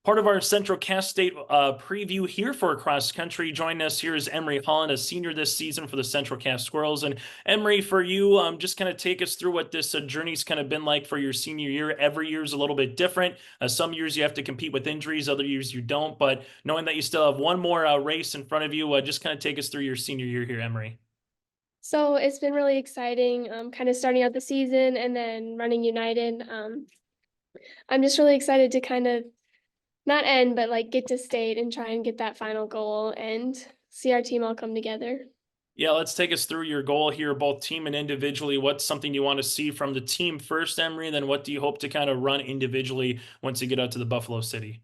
Part of our Central Cass State preview here for cross country. Joining us here is Emery Holland, a senior this season for the Central Cass Squirrels. And Emery, for you, just kind of take us through what this journey's kind of been like for your senior year. Every year is a little bit different. Some years you have to compete with injuries, other years you don't. But knowing that you still have one more race in front of you, just kind of take us through your senior year here, Emery. So it's been really exciting, kind of starting out the season and then running United. I'm just really excited to kind of not end, but like get to state and try and get that final goal and see our team all come together. Yeah, let's take us through your goal here, both team and individually. What's something you want to see from the team first, Emery? And then what do you hope to kind of run individually once you get out to the Buffalo City?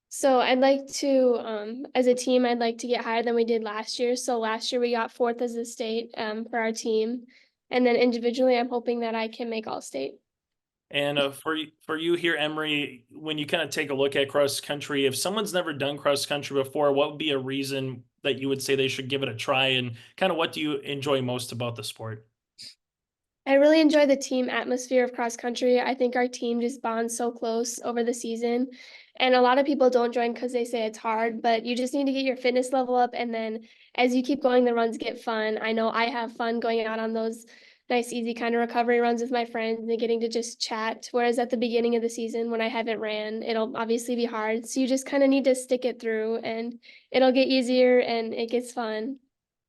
So I'd like to, as a team, I'd like to get higher than we did last year. So last year we got fourth as a state for our team. And then individually, I'm hoping that I can make all state. And for you here, Emery, when you kind of take a look at cross country, if someone's never done cross country before, what would be a reason that you would say they should give it a try? And kind of what do you enjoy most about the sport? I really enjoy the team atmosphere of cross country. I think our team just bonds so close over the season. And a lot of people don't join because they say it's hard, but you just need to get your fitness level up. And then as you keep going, the runs get fun. I know I have fun going out on those nice, easy kind of recovery runs with my friends and getting to just chat. Whereas at the beginning of the season, when I haven't ran, it'll obviously be hard. So you just kind of need to stick it through and it'll get easier and it gets fun.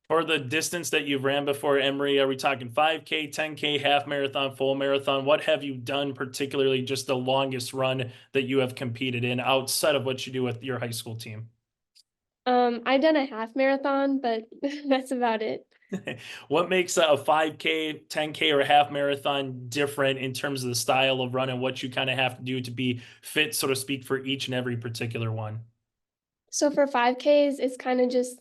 For the distance that you've ran before, Emery, are we talking 5K, 10K, half marathon, full marathon? What have you done, particularly just the longest run that you have competed in outside of what you do with your high school team? I've done a half marathon, but that's about it. What makes a 5K, 10K, or a half marathon different in terms of the style of run and what you kind of have to do to be fit, so to speak, for each and every particular one? So for 5Ks, it's kind of just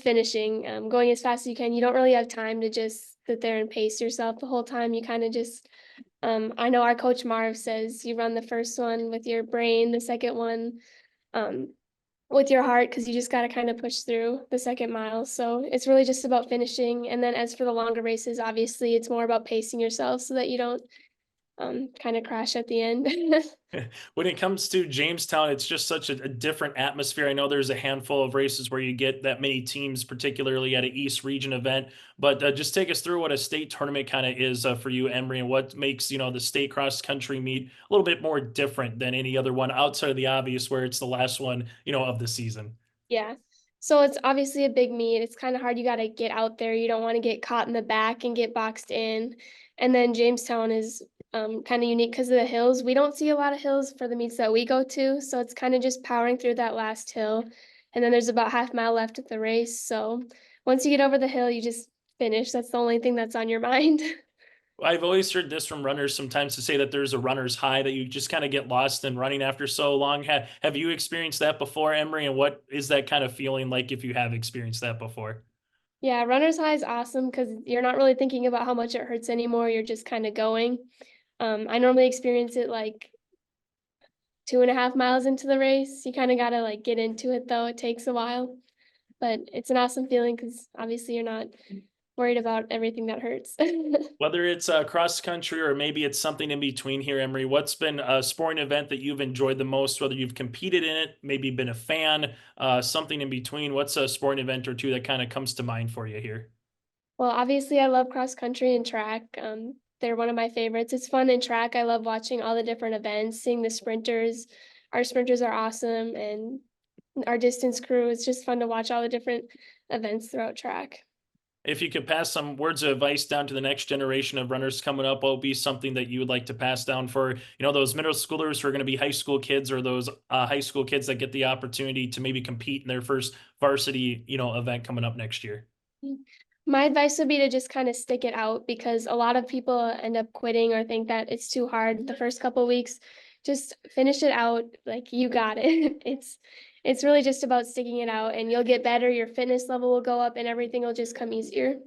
finishing, going as fast as you can. You don't really have time to just sit there and pace yourself the whole time. You kind of just I know our coach Marv says you run the first one with your brain, the second one um with your heart, because you just got to kind of push through the second mile. So it's really just about finishing. And then as for the longer races, obviously it's more about pacing yourself so that you don't kind of crash at the end. When it comes to Jamestown, it's just such a different atmosphere. I know there's a handful of races where you get that many teams, particularly at an East Region event. But just take us through what a state tournament kind of is for you, Emery, and what makes the state cross country meet a little bit more different than any other one outside of the obvious, where it's the last one of the season. Yeah. So it's obviously a big meet. It's kind of hard. You got to get out there. You don't want to get caught in the back and get boxed in. And then Jamestown is kind of unique because of the hills. We don't see a lot of hills for the meets that we go to. So it's kind of just powering through that last hill. And then there's about half mile left of the race. So once you get over the hill, you just finish. That's the only thing that's on your mind. I've always heard this from runners sometimes to say that there's a runner's high that you just kind of get lost in running after so long. Have you experienced that before, Emery? And what is that kind of feeling like if you have experienced that before? Yeah, runner's high is awesome because you're not really thinking about how much it hurts anymore. You're just kind of going. I normally experience it like 2.5 miles into the race. You kind of got to like get into it though. It takes a while, but it's an awesome feeling because obviously you're not worried about everything that hurts. Whether it's cross country or maybe it's something in between here, Emery, what's been a sporting event that you've enjoyed the most, whether you've competed in it, maybe been a fan, something in between? What's a sporting event or two that kind of comes to mind for you here? Well, obviously I love cross country and track. They're one of my favorites. It's fun in track. I love watching all the different events, seeing the sprinters. Our sprinters are awesome, and our distance crew. It's just fun to watch all the different events throughout track. If you could pass some words of advice down to the next generation of runners coming up, what would be something that you would like to pass down for, those middle schoolers who are going to be high school kids, or those high school kids that get the opportunity to maybe compete in their first varsity, event coming up next year? My advice would be to just kind of stick it out because a lot of people end up quitting or think that it's too hard the first couple weeks. Just finish it out like you got it. It's really just about sticking it out and you'll get better, your fitness level will go up and everything will just come easier.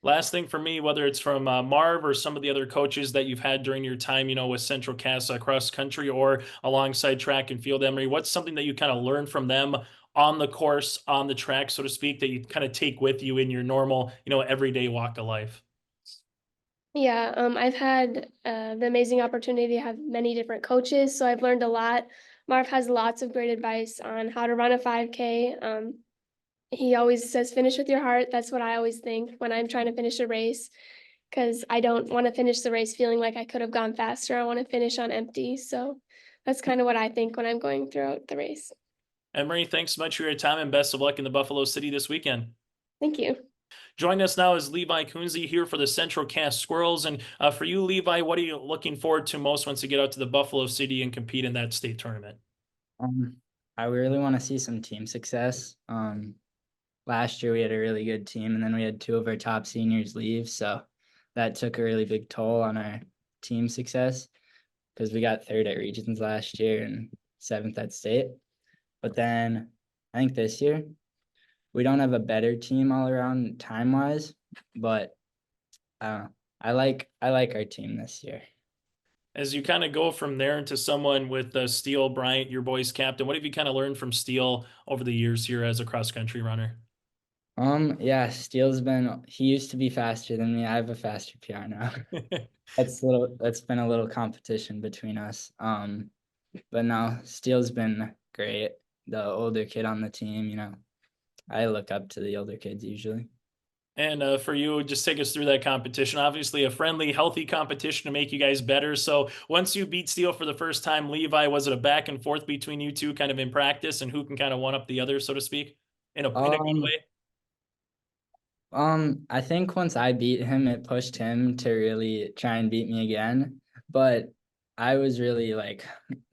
Last thing for me, whether it's from Marv or some of the other coaches that you've had during your time, with Central Cass cross country or alongside track and field, Emery, what's something that you kind of learned from them on the course, on the track, so to speak, that you kind of take with you in your normal, everyday walk of life? Yeah, I've had the amazing opportunity to have many different coaches, so I've learned a lot Marv has lots of great advice on how to run a 5K. He always says, finish with your heart. That's what I always think when I'm trying to finish a race, because I don't want to finish the race feeling like I could have gone faster. I want to finish on empty. So that's kind of what I think when I'm going throughout the race. Emery, thanks so much for your time and best of luck in the Buffalo City this weekend. Thank you. Joining us now is Levi Kunze here for the Central Cast Squirrels. And for you, Levi, what are you looking forward to most once you get out to the Buffalo City and compete in that state tournament? Um, I really want to see some team success. Last year we had a really good team, and then we had two of our top seniors leave, so that took a really big toll on our team success because we got third at regions last year and seventh at state. But then I think this year we don't have a better team all around time wise, but I like our team this year. As you kind of go from there into someone with Steele Bryant, your boys captain, what have you kind of learned from Steele over the years here as a cross country runner? Yeah, he used to be faster than me. I have a faster PR now. That's been a little competition between us. But no, Steele's been great. The older kid on the team, I look up to the older kids usually. And for you, just take us through that competition. Obviously, a friendly, healthy competition to make you guys better. So once you beat Steele for the first time, Levi, was it a back and forth between you two kind of in practice and who can kind of one up the other, so to speak, in a good Um, way? I think once I beat him, it pushed him to really try and beat me again. But I was really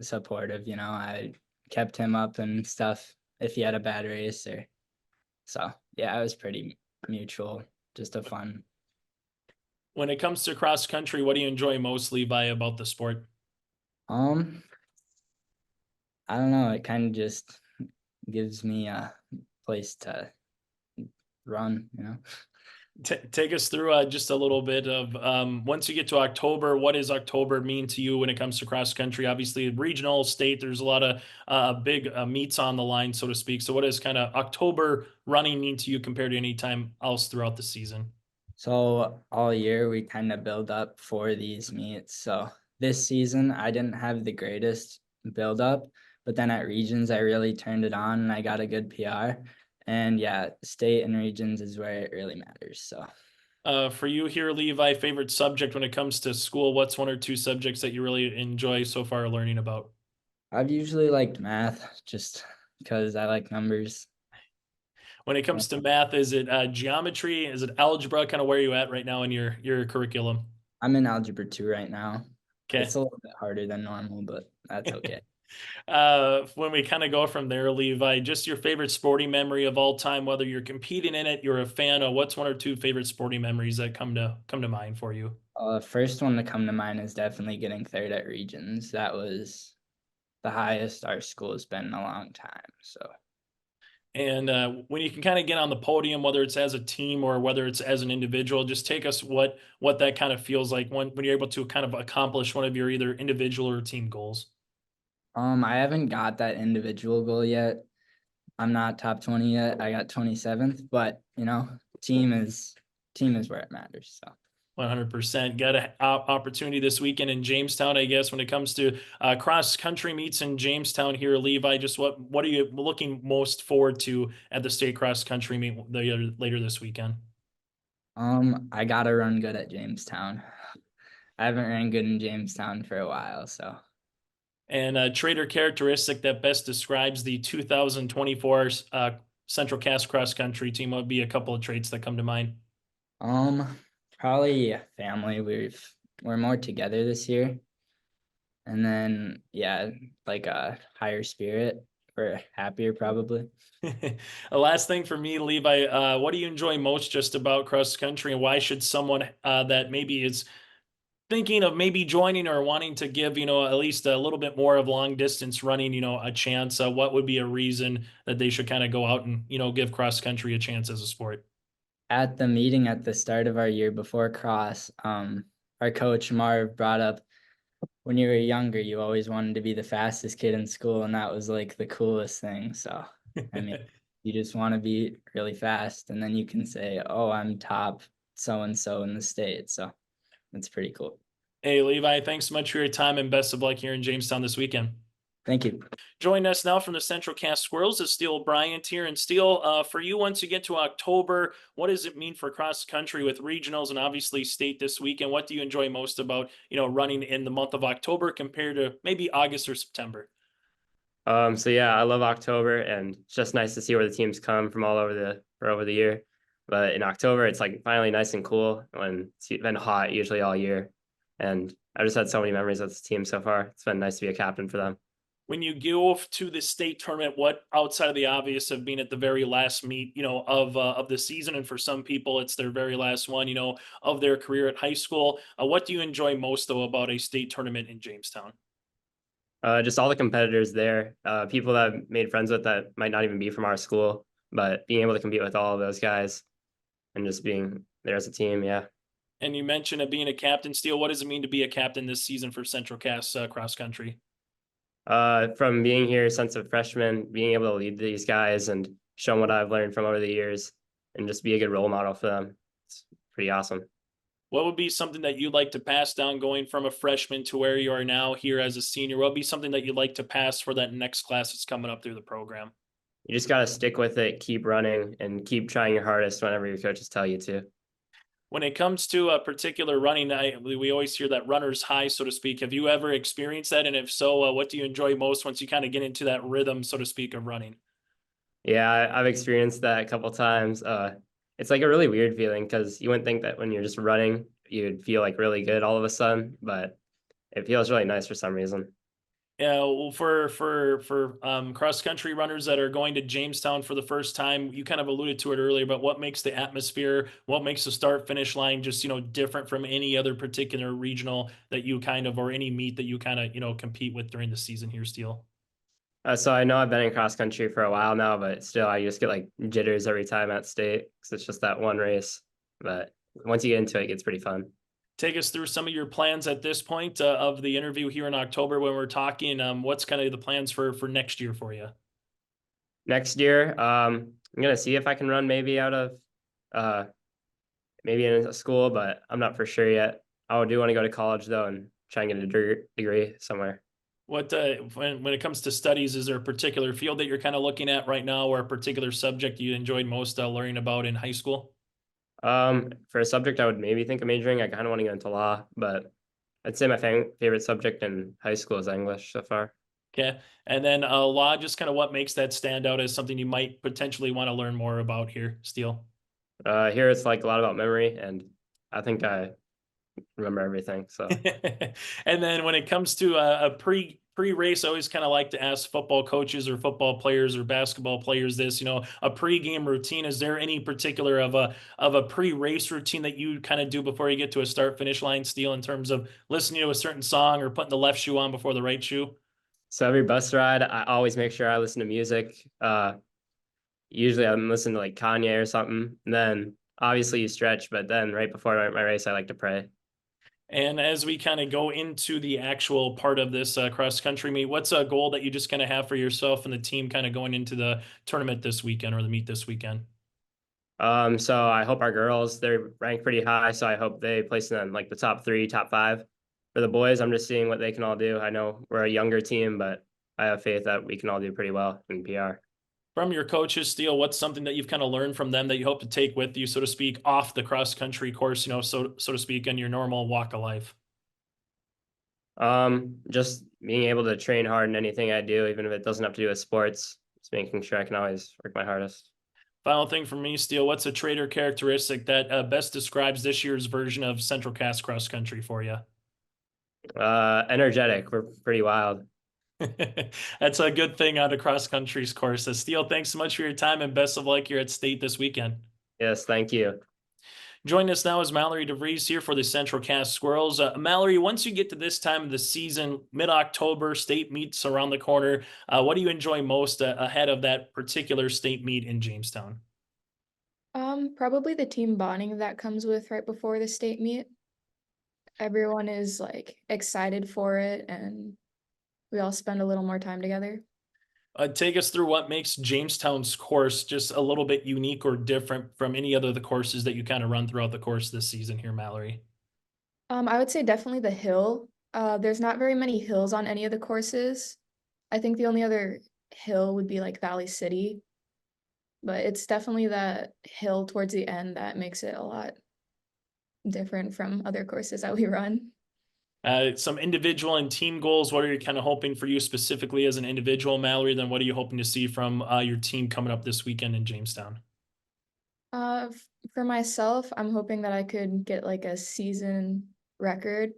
supportive, I kept him up and stuff if he had a bad race or so. Yeah, I was pretty mutual, just a fun. When it comes to cross country, what do you enjoy most, Levi, about the sport? Um, I don't know. It kind of just gives me a place to run. Take us through just a little bit of once you get to October, what does October mean to you when it comes to cross country? Obviously, regional, state, there's a lot of big meets on the line, so to speak. So, what does kind of October running mean to you compared to any time else throughout the season? So all year we kind of build up for these meets. So this season I didn't have the greatest build up, but then at regions I really turned it on and I got a good PR. And yeah, state and regions is where it really matters. So For you here, Levi, favorite subject when it comes to school, what's one or two subjects that you really enjoy so far learning about? I've usually liked math just because I like numbers. When it Yeah. comes to math, is it geometry? Is it algebra? Kind of where are you at right now in your curriculum? I'm in algebra 2 right now. Okay. It's a little bit harder than normal, but that's okay. When we kind of go from there, Levi, just your favorite sporting memory of all time, whether you're competing in it, you're a fan of, what's one or two favorite sporting memories that come to mind for you? First one to come to mind is definitely getting third at regions. That was the highest our school has been in a long time. So And when you can kind of get on the podium, whether it's as a team or whether it's as an individual, just take us what that kind of feels like when you're able to kind of accomplish one of your either individual or team goals. I haven't got that individual goal yet. I'm not top 20 yet. I got 27th, but team is where it matters. So 100%. Got an opportunity this weekend in Jamestown, I guess, when it comes to cross country meets in Jamestown here, Levi. Just what are you looking most forward to at the state cross country meet later this weekend? I gotta run good at Jamestown. I haven't ran good in Jamestown for a while, so And a trader characteristic that best describes the 2024 Central Cast cross country team would be a couple of traits that come to mind. um probably family. We're more together this year. And then yeah, like a higher spirit. We're happier probably. The last thing for me, Levi, what do you enjoy most just about cross country, and why should someone that maybe is thinking of maybe joining or wanting to give, at least a little bit more of long distance running, a chance, what would be a reason that they should kind of go out and, give cross country a chance as a sport? At the meeting at the start of our year before cross, our coach Marv brought up when you were younger, you always wanted to be the fastest kid in school, and that was like the coolest thing. So, I mean, you just want to be really fast, and then you can say, "Oh, I'm top so and so in the state." So, that's pretty cool. Hey, Levi, thanks so much for your time and best of luck here in Jamestown this weekend. Thank you. Joining us now from the Central Cast Squirrels is Steele Bryant here. And Steele, for you, once you get to October, what does it mean for cross country with regionals and obviously state this weekend? What do you enjoy most about, running in the month of October compared to maybe August or September? So yeah, I love October, and it's just nice to see where the teams come from all over the year. But in October, it's like finally nice and cool when it's been hot usually all year. And I've just had so many memories with this team so far. It's been nice to be a captain for them. When you go to the state tournament, what outside of the obvious of being at the very last meet, of the season, and for some people it's their very last one, of their career at high school. What do you enjoy most though about a state tournament in Jamestown? Just all the competitors there, people that I've made friends with that might not even be from our school, but being able to compete with all of those guys and just being there as a team, yeah. And you mentioned being a captain, Steele. What does it mean to be a captain this season for Central Cass cross country? From being here since a freshman, being able to lead these guys and show them what I've learned from over the years and just be a good role model for them. It's pretty awesome. What would be something that you'd like to pass down going from a freshman to where you are now here as a senior? What would be something that you'd like to pass for that next class that's coming up through the program? You just got to stick with it, keep running, and keep trying your hardest whenever your coaches tell you to. When it comes to a particular running, we always hear that runner's high, so to speak. Have you ever experienced that? And if so, what do you enjoy most once you kind of get into that rhythm, so to speak, of running? Yeah, I've experienced that a couple times. It's like a really weird feeling because you wouldn't think that when you're just running, you'd feel like really good all of a sudden, but it feels really nice for some reason. Yeah, well, for cross country runners that are going to Jamestown for the first time, you kind of alluded to it earlier, but what makes the atmosphere, what makes the start finish line just different from any other particular regional that you kind of, or any meet that you kind of compete with during the season here, Steele? So I know I've been in cross country for a while now, but still I just get like jitters every time at state because it's just that one race. But once you get into it, it gets pretty fun. Take us through some of your plans at this point of the interview here in October when we're talking. What's kind of the plans for next year for you? Next year, I'm gonna see if I can run maybe out of maybe in a school, but I'm not for sure yet. I do want to go to college though and try and get a degree somewhere. What when it comes to studies, is there a particular field that you're kind of looking at right now, or a particular subject you enjoyed most learning about in high school? For a subject, I would maybe think of majoring. I kind of want to get into law, but I'd say my favorite subject in high school is English so far. Okay. And then law, just kind of what makes that stand out as something you might potentially want to learn more about here, Steele? Here it's like a lot about memory, and I think I remember everything. So And then when it comes to a pre-race, I always kind of like to ask football coaches or football players or basketball players this, a pre-game routine. Is there any particular of a pre-race routine that you kind of do before you get to a start finish line, Steele, in terms of listening to a certain song or putting the left shoe on before the right shoe? so every bus ride, I always make sure I listen to music. Usually I'm listening to like Kanye or something. And then obviously you stretch, but then right before my race, I like to pray. And as we kind of go into the actual part of this cross country meet, what's a goal that you just kind of have for yourself and the team kind of going into the tournament this weekend or the meet this weekend? So I hope our girls, they're ranked pretty high. So I hope they place in like the top 3, top 5. For the boys, I'm just seeing what they can all do. I know we're a younger team, but I have faith that we can all do pretty well in PR. From your coaches, Steele, what's something that you've kind of learned from them that you hope to take with you, so to speak, off the cross country course, so to speak, in your normal walk of life? Just being able to train hard in anything I do, even if it doesn't have to do with sports, just making sure I can always work my hardest. Final thing from me, Steele, what's a trait or characteristic that best describes this year's version of Central Cass cross country for you? Energetic. We're pretty wild. That's a good thing on the cross country's course. Steele, thanks so much for your time and best of luck here at state this weekend. Yes, thank you. Joining us now is Mallory DeVries here for the Central Cass Squirrels. Mallory, once you get to this time of the season, mid-October, state meets around the corner. What do you enjoy most ahead of that particular state meet in Jamestown? Probably the team bonding that comes with right before the state meet. Everyone is like excited for it and we all spend a little more time together. Take us through what makes Jamestown's course just a little bit unique or different from any other of the courses that you kind of run throughout the course this season here, Mallory. I would say definitely the hill. There's not very many hills on any of the courses. I think the only other hill would be like Valley City, but it's definitely that hill towards the end that makes it a lot different from other courses that we run. Some individual and team goals. What are you kind of hoping for you specifically as an individual, Mallory? Then what are you hoping to see from your team coming up this weekend in Jamestown? For myself, I'm hoping that I could get like a season record,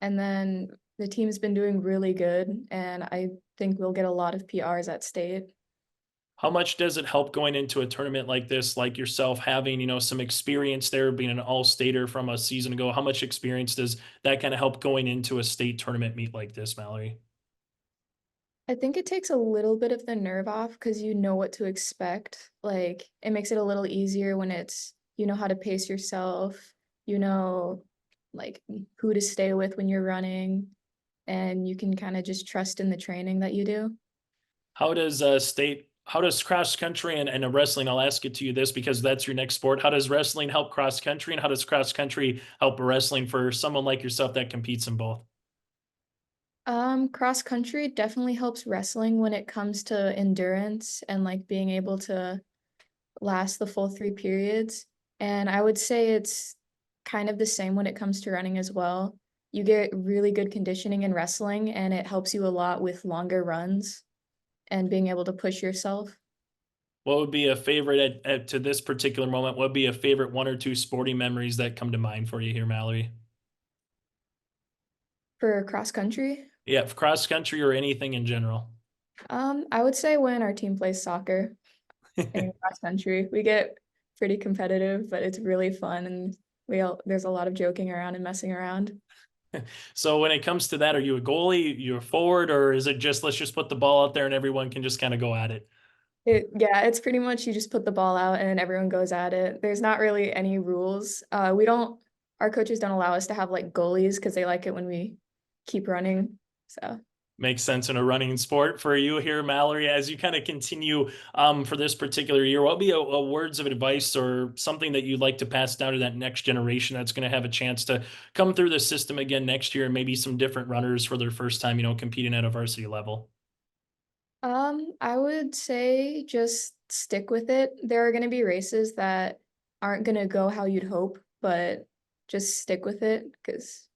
and then the team's been doing really good, and I think we'll get a lot of PRs at state. How much does it help going into a tournament like this, like yourself having, some experience there, being an all-stater from a season ago? How much experience does that kind of help going into a state tournament meet like this, Mallory? I think it takes a little bit of the nerve off because you know what to expect. Like it makes it a little easier when it's you know how to pace yourself, you know like who to stay with when you're running, and you can kind of just trust in the training that you do. How does cross country and wrestling, I'll ask it to you this because that's your next sport. How does wrestling help cross country and how does cross country help wrestling for someone like yourself that competes in both? Cross country definitely helps wrestling when it comes to endurance and like being able to last the full 3 periods. And I would say it's kind of the same when it comes to running as well. You get really good conditioning in wrestling, and it helps you a lot with longer runs and being able to push yourself. What would be a favorite to this particular moment? What would be a favorite one or two sporting memories that come to mind for you here, Mallory? For cross country, Yeah, cross country or anything in general. I would say when our team plays soccer in cross country, we get pretty competitive, but it's really fun, and there's a lot of joking around and messing around. So when it comes to that, are you a goalie, you're a forward, or is it just let's just put the ball out there and everyone can just kind of go at it? Yeah, it's pretty much you just put the ball out and everyone goes at it. There's not really any rules. Our coaches don't allow us to have like goalies because they like it when we keep running. So Makes sense in a running sport for you here, Mallory, as you kind of continue for this particular year. What would be a words of advice or something that you'd like to pass down to that next generation that's going to have a chance to come through the system again next year and maybe some different runners for their first time, competing at a varsity level? I would say just stick with it. There are gonna be races that aren't gonna go how you'd hope, but just stick with it because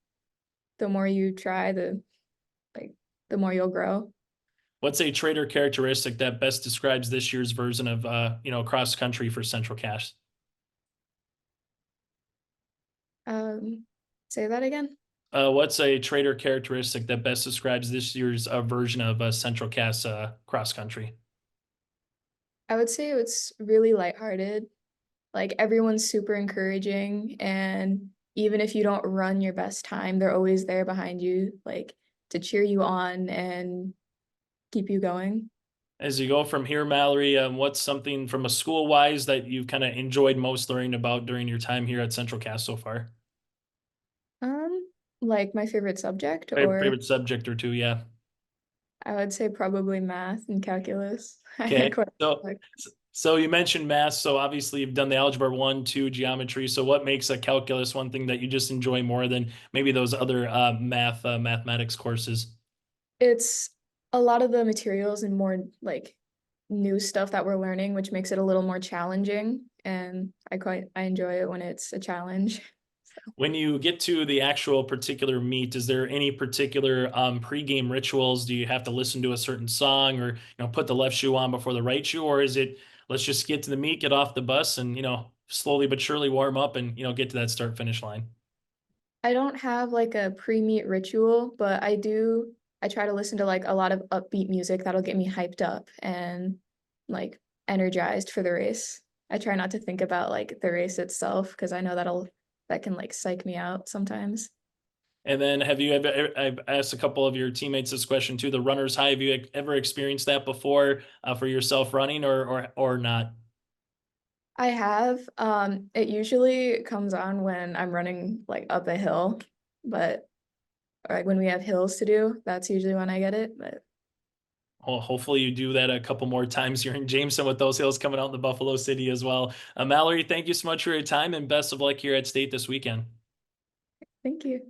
the more you try, the more you'll grow. What's a trait or characteristic that best describes this year's version of cross country for Central Cash? Say that again. What's a trait or characteristic that best describes this year's version of Central Cass cross country? I would say it's really lighthearted. Like everyone's super encouraging, and even if you don't run your best time, they're always there behind you, like to cheer you on and keep you going. As you go from here, Mallory, what's something from a school wise that you've kind of enjoyed most learning about during your time here at Central Cass so far? Um, like my favorite subject, or Favorite subject or two, yeah. I would say probably math and calculus. I Okay. quite So, like. so you mentioned math. So obviously you've done the algebra 1, 2, geometry. So what makes a calculus one thing that you just enjoy more than maybe those other mathematics courses? It's a lot of the materials and more like new stuff that we're learning, which makes it a little more challenging. And I enjoy it when it's a challenge. When you get to the actual particular meet, is there any particular pregame rituals? Do you have to listen to a certain song or put the left shoe on before the right shoe, or is it let's just get to the meet, get off the bus, and slowly but surely warm up and get to that start finish line? I don't have like a pre-meet ritual, but I try to listen to like a lot of upbeat music that'll get me hyped up and like energized for the race. I try not to think about like the race itself because I know that can like psych me out sometimes. And then have you ever? I've asked a couple of your teammates this question too. The runner's high. Have you ever experienced that before for yourself running or not? I have. It usually comes on when I'm running like up a hill, but like when we have hills to do, that's usually when I get it. But Well, hopefully you do that a couple more times here in Jameson with those hills coming out in the Buffalo City as well. Mallory, thank you so much for your time and best of luck here at State this weekend. thank you.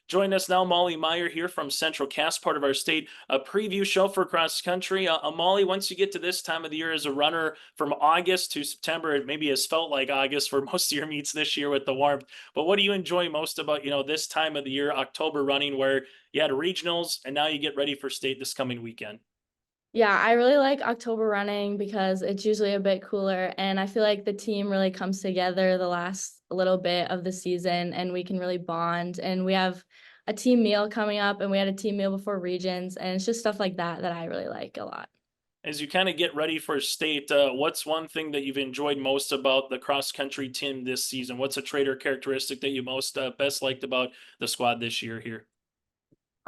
Join us now, Molly Meyer here from Central Cass, part of our state preview show for cross country. Molly, once you get to this time of the year as a runner from August to September, it maybe has felt like August for most of your meets this year with the warmth. But what do you enjoy most about, this time of the year, October running, where you had regionals and now you get ready for state this coming weekend? Yeah, I really like October running because it's usually a bit cooler, and I feel like the team really comes together the last little bit of the season and we can really bond. And we have a team meal coming up, and we had a team meal before regions, and it's just stuff like that that I really like a lot. As you kind of get ready for state, what's one thing that you've enjoyed most about the cross country team this season? What's a trait or characteristic that you most best liked about the squad this year here?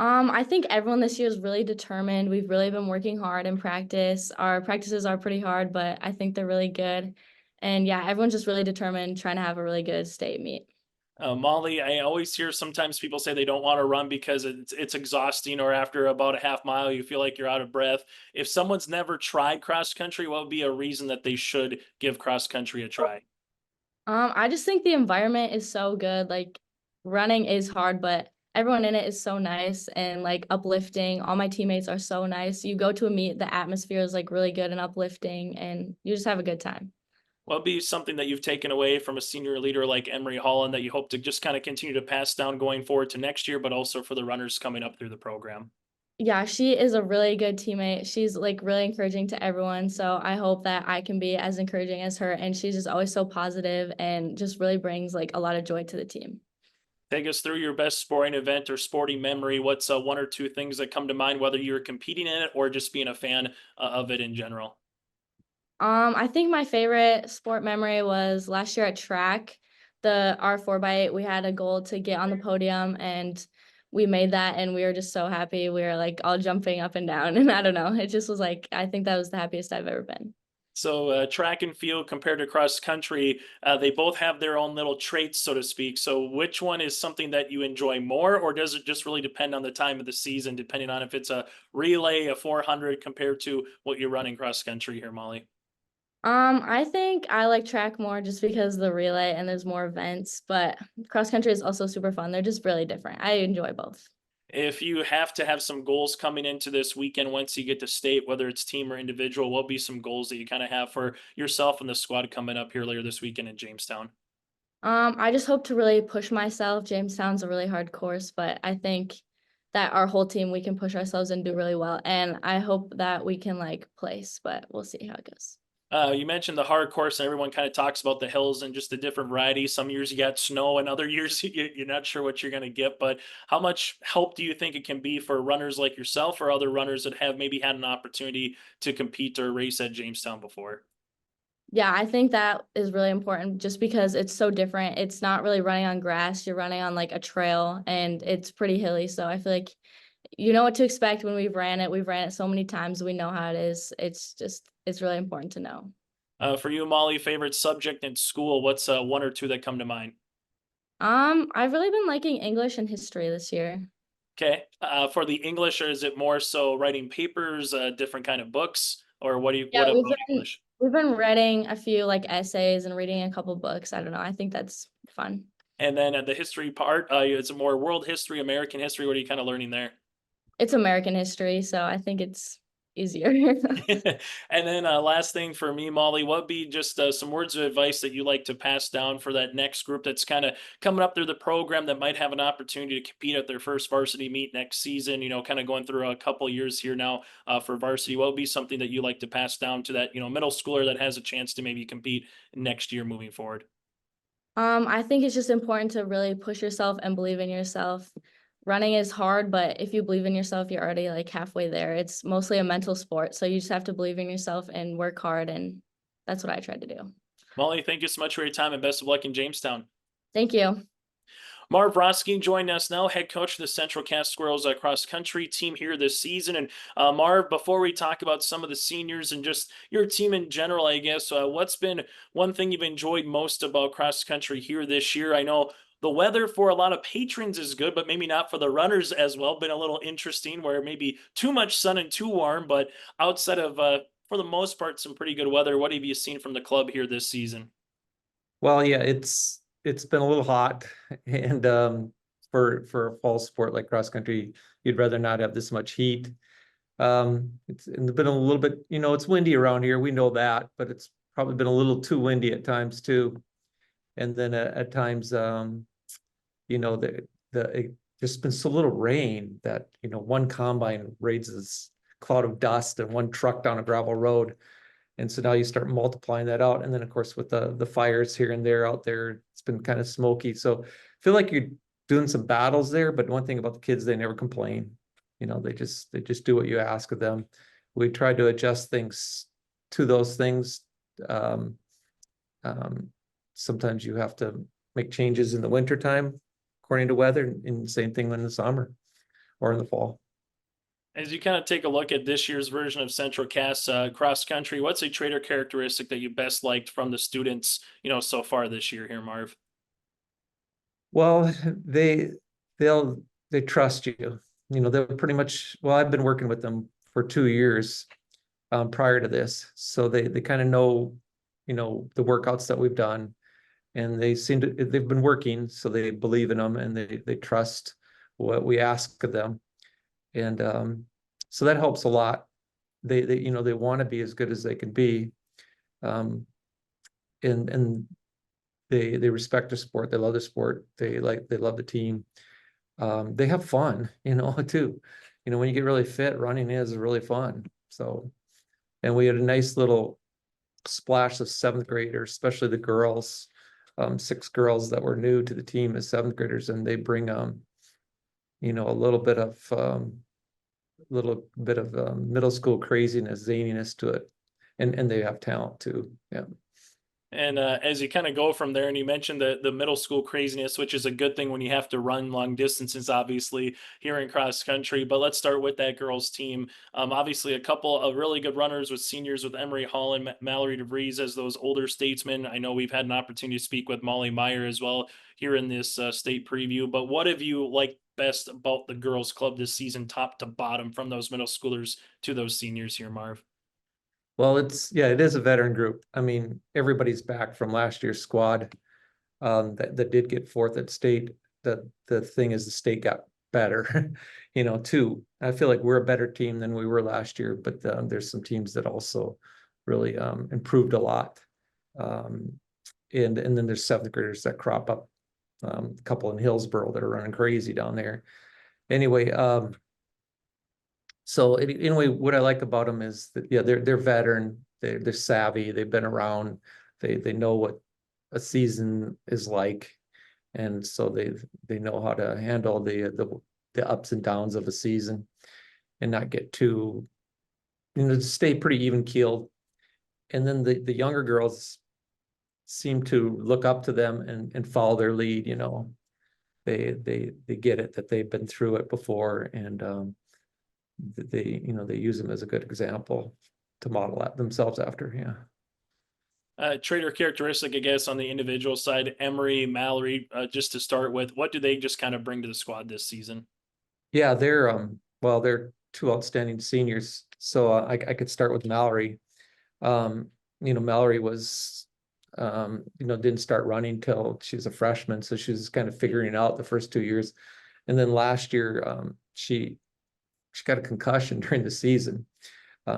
I think everyone this year is really determined. We've really been working hard in practice. Our practices are pretty hard, but I think they're really good. And yeah, everyone's just really determined, trying to have a really good state meet. Molly, I always hear sometimes people say they don't want to run because it's exhausting, or after about a half mile, you feel like you're out of breath. If someone's never tried cross country, what would be a reason that they should give cross country a try? I just think the environment is so good. Like, running is hard, but everyone in it is so nice and like uplifting. All my teammates are so nice. You go to a meet, the atmosphere is like really good and uplifting, and you just have a good time. What would be something that you've taken away from a senior leader like Emery Holland that you hope to just kind of continue to pass down going forward to next year, but also for the runners coming up through the program? Yeah, she is a really good teammate. She's like really encouraging to everyone. So I hope that I can be as encouraging as her. And she's just always so positive and just really brings like a lot of joy to the team. Take us through your best sporting event or sporting memory. What's one or two things that come to mind, whether you're competing in it or just being a fan of it in general? I think my favorite sport memory was last year at track, our 4x8. We had a goal to get on the podium, and we made that, and we were just so happy. We were like all jumping up and down, and I don't know, it just was like, I think that was the happiest I've ever been. So track and field compared to cross country, they both have their own little traits, so to speak. So which one is something that you enjoy more, or does it just really depend on the time of the season, depending on if it's a relay, a 400 compared to what you're running cross country here, Molly? I think I like track more just because of the relay and there's more events, but cross country is also super fun. They're just really different. I enjoy both. If you have to have some goals coming into this weekend, once you get to state, whether it's team or individual, what will be some goals that you kind of have for yourself and the squad coming up here later this weekend in Jamestown? I just hope to really push myself. Jamestown's a really hard course, but I think that our whole team, we can push ourselves and do really well. And I hope that we can like place, but we'll see how it goes. You mentioned the hard course, and everyone kind of talks about the hills and just the different varieties. Some years you got snow, and other years you're not sure what you're going to get. But how much help do you think it can be for runners like yourself or other runners that have maybe had an opportunity to compete or race at Jamestown before? Yeah, I think that is really important just because it's so different. It's not really running on grass. You're running on like a trail, and it's pretty hilly. So I feel like you know what to expect when we've ran it. We've ran it so many times. We know how it is. It's really important to know. For you, Molly, favorite subject in school, what's one or two that come to mind? I've really been liking English and history this year. Okay. For the English, or is it more so writing papers, different kind of books, or what Yeah, what about English? we've been reading a few like essays and reading a couple books. I don't know. I think that's fun. And then the history part, it's more world history, American history. What are you kind of learning there? It's American history, so I think it's easier. And then last thing for me, Molly, what would be just some words of advice that you like to pass down for that next group that's kind of coming up through the program that might have an opportunity to compete at their first varsity meet next season, kind of going through a couple years here now for varsity? What would be something that you like to pass down to that, middle schooler that has a chance to maybe compete next year moving forward? I think it's just important to really push yourself and believe in yourself. Running is hard, but if you believe in yourself, you're already like halfway there. It's mostly a mental sport, so you just have to believe in yourself and work hard, and that's what I tried to do. Molly, thank you so much for your time and best of luck in Jamestown. Thank you. Marv Roski joined us now, head coach of the Central Cass Squirrels cross country team here this season. And Marv, before we talk about some of the seniors and just your team in general, I guess, what's been one thing you've enjoyed most about cross country here this year? I know the weather for a lot of patrons is good, but maybe not for the runners as well. Been a little interesting where maybe too much sun and too warm, but outside of, for the most part, some pretty good weather. What have you seen from the club here this season? Well, yeah, it's been a little hot, and for a fall sport like cross country. You'd rather not have this much heat. It's been a little bit, it's windy around here. We know that, but it's probably been a little too windy at times too. And then at times, it's just been so little rain that, one combine raises a cloud of dust and one truck down a gravel road. And so now you start multiplying that out. And then of course, with the fires here and there out there, it's been kind of smoky. So I feel like you're doing some battles there, but one thing about the kids, they never complain. They just do what you ask of them. We try to adjust things to those things. Sometimes you have to make changes in the wintertime according to weather, and same thing in the summer or in the fall. As you kind of take a look at this year's version of Central Cass cross country, what's a trait or characteristic that you best liked from the students, so far this year here, Marv? Well, they trust you. They're pretty much, well, I've been working with them for 2 years prior to this. So they kind of know, the workouts that we've done, and they've been working, so they believe in them and they trust what we ask of them. And so that helps a lot. They want to be as good as they can be. And they respect the sport. They love the sport. They love the team. They have fun, too. When you get really fit, running is really fun. So, and we had a nice little splash of 7th graders, especially the girls, 6 girls that were new to the team as 7th graders, and they bring a little bit of middle school craziness, zaniness to it, and they have talent too. Yeah. And as you kind of go from there, and you mentioned the middle school craziness, which is a good thing when you have to run long distances, obviously, here in cross country. But let's start with that girls team. Obviously, a couple of really good runners with seniors with Emery Hall and Mallory DeVries as those older statesmen. I know we've had an opportunity to speak with Molly Meyer as well here in this state preview. But what have you liked best about the girls club this season, top to bottom, from those middle schoolers to those seniors here, Marv? Well, it is a veteran group. I mean, everybody's back from last year's squad that did get 4th at state. The thing is, the state got better, too. I feel like we're a better team than we were last year, but there's some teams that also really improved a lot. And then there's 7th graders that crop up, a couple in Hillsboro that are running crazy down there. Anyway, so anyway, what I like about them is that, yeah, they're veteran, they're savvy, they've been around, they know what a season is like, and so they know how to handle the ups and downs of a season, and not get too, stay pretty even keeled. And then the younger girls seem to look up to them and follow their lead. They get it, that they've been through it before, and they use them as a good example to model themselves after. Yeah. Trait or characteristic, I guess, on the individual side, Emery, Mallory, just to start with, what do they just kind of bring to the squad this season? Yeah, they're 2 outstanding seniors. So I could start with Mallory. Mallory was didn't start running till she was a freshman, so she was kind of figuring it out the first 2 years. And then last year she got a concussion during the season.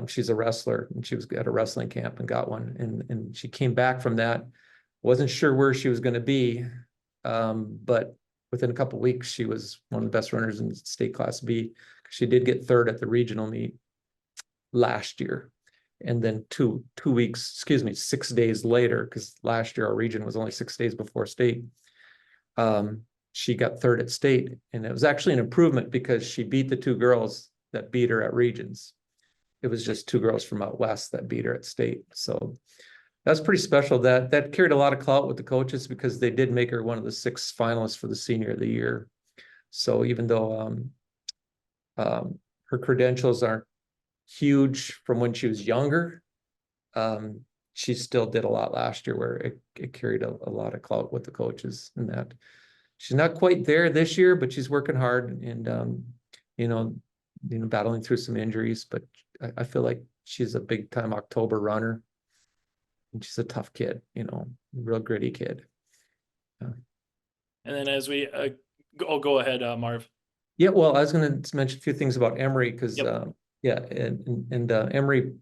She's a wrestler, and she was at a wrestling camp and got one. And she came back from that, wasn't sure where she was going to be. But within a couple of weeks, she was one of the best runners in state class B. She did get 3rd at the regional meet last year. And then 6 days later, because last year our region was only 6 days before state, she got 3rd at state. And it was actually an improvement because she beat the 2 girls that beat her at regions. It was just 2 girls from out west that beat her at state. So that's pretty special. That carried a lot of clout with the coaches, because they did make her one of the 6 finalists for the senior of the year. So even though her credentials aren't huge from when she was younger, she still did a lot last year, where it carried a lot of clout with the coaches. And that she's not quite there this year, but she's working hard and battling through some injuries. But I feel like she's a big time October runner, and she's a tough kid, real gritty kid. And then as we Go ahead, Marv. Yeah, well, I was gonna mention a few things about Emery, because Yep. yeah, and Emery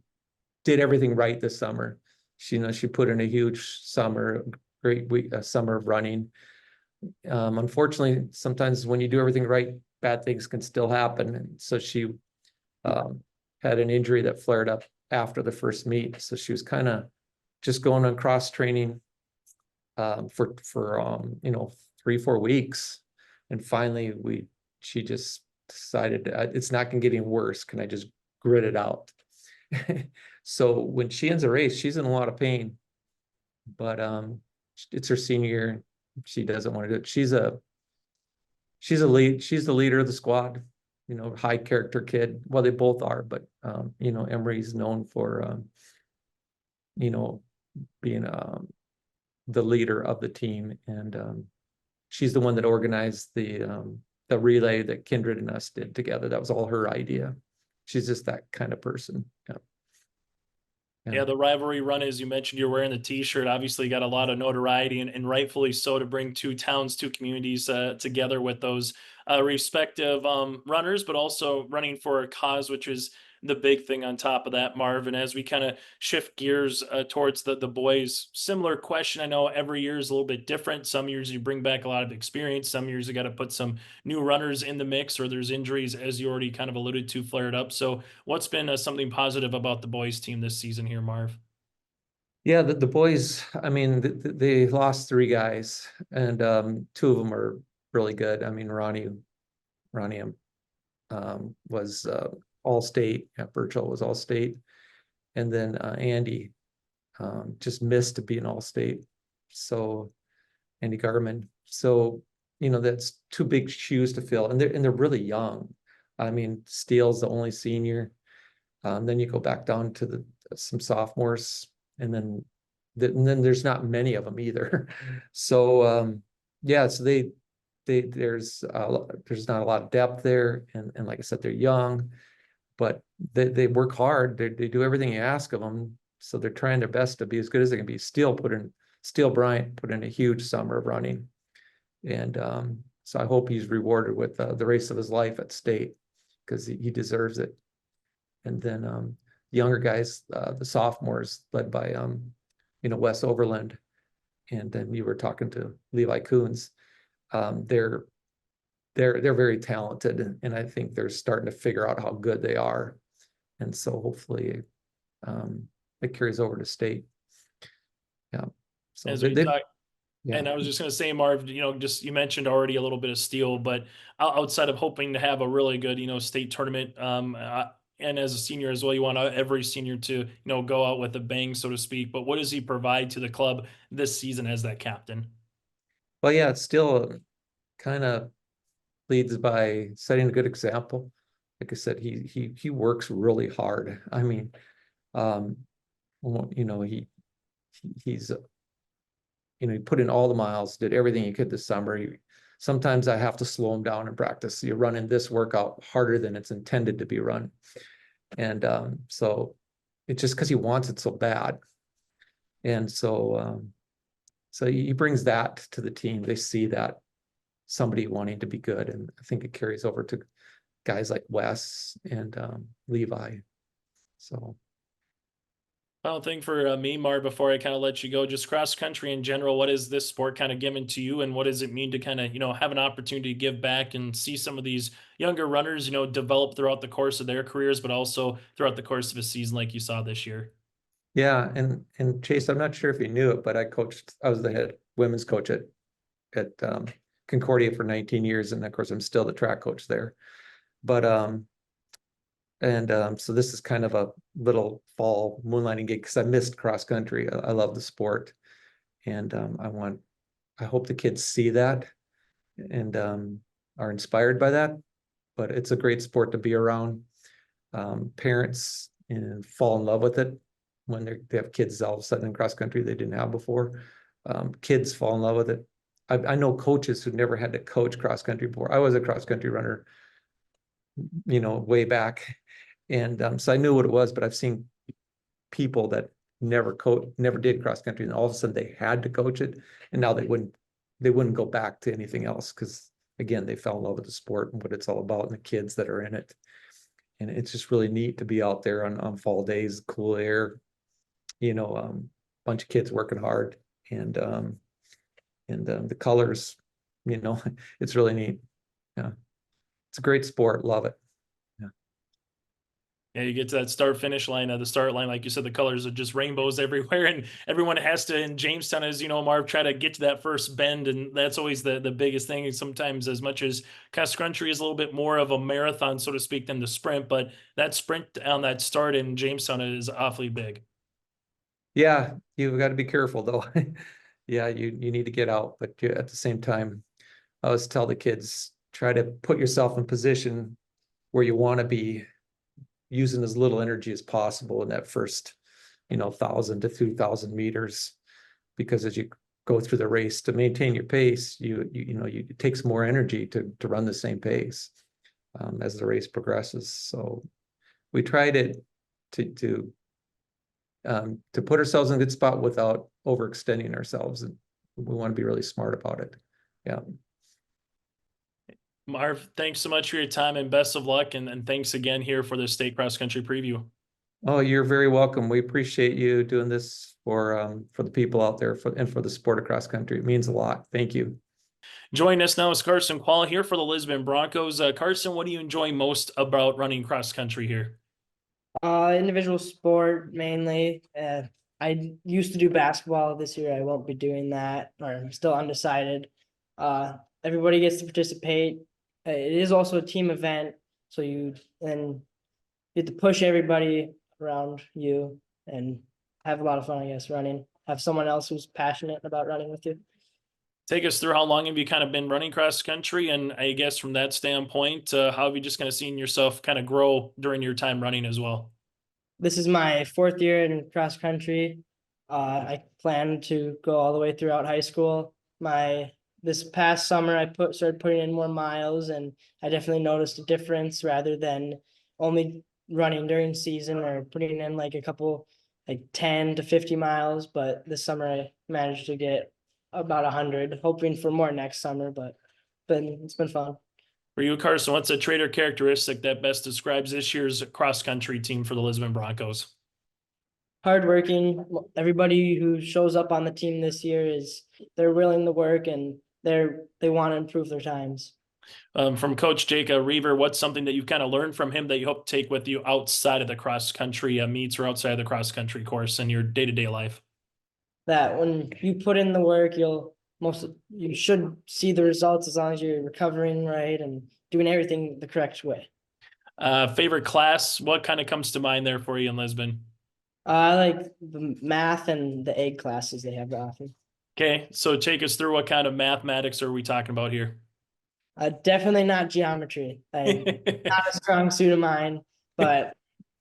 did everything right this summer. She put in a huge summer, great week, a summer of running. Unfortunately, sometimes when you do everything right, bad things can still happen. And so she had an injury that flared up after the first meet. So she was kind of just going on cross training for 3-4 weeks. And finally she just decided it's not gonna get any worse. Can I just grit it out? So when she ends a race, she's in a lot of pain, but it's her senior year. She doesn't want to do it. She's the leader of the squad, high character kid. Well, they both are, but Emery's known for being the leader of the team, and she's the one that organized the relay that Kindred and us did together. That was all her idea. She's just that kind of person. Yeah, the rivalry run, as you mentioned, you're wearing the T-shirt, obviously got a lot of notoriety, and rightfully so, to bring two towns, two communities together with those respective runners, but also running for a cause, which is the big thing on top of that, Marvin. As we kind of shift gears towards the boys, similar question. I know every year is a little bit different. Some years you bring back a lot of experience. Some years you got to put some new runners in the mix, or there's injuries, as you already kind of alluded to, flared up. So what's been something positive about the boys team this season here, Marv? Yeah, the boys, I mean, they lost 3 guys, and 2 of them are really good. I mean, Ronnie was all state. Yeah, Burchell was all state, and then Andy just missed to be an all state. So Andy Garman. So that's 2 big shoes to fill, and they're really young. I mean, Steele's the only senior. Then you go back down to some sophomores, and then there's not many of them either. So yeah, so there's not a lot of depth there, and like I said, they're young, but they work hard. They do everything you ask of them, so they're trying their best to be as good as they can be. Steele Bryant put in a huge summer of running, and so I hope he's rewarded with the race of his life at state, because he deserves it. And then younger guys, the sophomores, led by Wes Overland, and then you were talking to Levi Coons. They're very talented, and I think they're starting to figure out how good they are, and so hopefully it carries over to state. Yeah. So As we talk, yeah. and I was just going to say, Marv, just you mentioned already a little bit of Steele, but outside of hoping to have a really good, state tournament, and as a senior as well, you want every senior to, go out with a bang, so to speak. But what does he provide to the club this season as that captain? Well, yeah, it's still kind of leads by setting a good example. Like I said, he works really hard. I mean, he's he put in all the miles, did everything he could this summer. Sometimes I have to slow him down in practice. You're running this workout harder than it's intended to be run. And so it's just because he wants it so bad. And so he brings that to the team. They see that somebody wanting to be good. And I think it carries over to guys like Wes and Levi. So. Final thing for me, Mar, before I kind of let you go, just cross country in general, what is this sport kind of given to you, and what does it mean to kind of, have an opportunity to give back and see some of these younger runners, develop throughout the course of their careers, but also throughout the course of a season like you saw this year? Yeah, and Chase, I'm not sure if you knew it, but I was the head women's coach at Concordia for 19 years, and of course I'm still the track coach there. But so this is kind of a little fall moonlighting gig, because I missed cross country. I love the sport, and I hope the kids see that and are inspired by that. But it's a great sport to be around. Parents fall in love with it when they have kids all of a sudden in cross country they didn't have before. Kids fall in love with it. I know coaches who never had to coach cross country before. I was a cross country runner, way back. And so I knew what it was, but I've seen people that never did cross country, and all of a sudden they had to coach it, and now they wouldn't go back to anything else because again, they fell in love with the sport and what it's all about and the kids that are in it. And it's just really neat to be out there on fall days, cool air, bunch of kids working hard and the colors, it's really neat. Yeah. It's a great sport. Love it. Yeah, you get to that start finish line. The start line, like you said, the colors are just rainbows everywhere, and everyone has to in Jamestown, as you know, Marv, try to get to that first bend, and that's always the biggest thing. And sometimes, as much as cross country is a little bit more of a marathon, so to speak, than the sprint, but that sprint on that start in Jamestown is awfully big. Yeah, you've got to be careful though. Yeah, you need to get out, but at the same time, I always tell the kids, try to put yourself in position where you want to be, using as little energy as possible in that first, 1,000 to 2,000 meters, because as you go through the race to maintain your pace, it takes more energy to run the same pace as the race progresses. So we try to put ourselves in a good spot without overextending ourselves, and we want to be really smart about it. Yeah. Marv, thanks so much for your time and best of luck. And thanks again here for the state cross country preview. Oh, you're very welcome. We appreciate you doing this for the people out there and for the sport of cross country. It means a lot. Thank you. Joining us now is Carson Quall here for the Lisbon Broncos. Carson, what do you enjoy most about running cross country here? Individual sport mainly. I used to do basketball. This year I won't be doing that, or I'm still undecided. Everybody gets to participate. It is also a team event, so you get to push everybody around you and have a lot of fun, I guess, running. Have someone else who's passionate about running with you. Take us through how long have you kind of been running cross country? And I guess from that standpoint, how have you just kind of seen yourself kind of grow during your time running as well? This is my 4th year in cross country. I plan to go all the way throughout high school. This past summer, I started putting in more miles, and I definitely noticed a difference rather than only running during season or putting in like 10 to 50 miles. But this summer I managed to get about 100, hoping for more next summer, but it's been fun. For you, Carson, what's a trait or characteristic that best describes this year's cross country team for the Lisbon Broncos? Hardworking. Everybody who shows up on the team this year they're willing to work, and they want to improve their times. From Coach Jake Reaver, what's something that you've kind of learned from him that you hope to take with you outside of the cross country meets or outside of the cross country course in your day-to-day life? That when you put in the work, you should see the results as long as you're recovering right and doing everything the correct way. Favorite class? What kind of comes to mind there for you in Lisbon? I like the math and the egg classes they have to offer. Okay, so take us through what kind of mathematics are we talking about here? Definitely not geometry. Not a strong suit of mine, but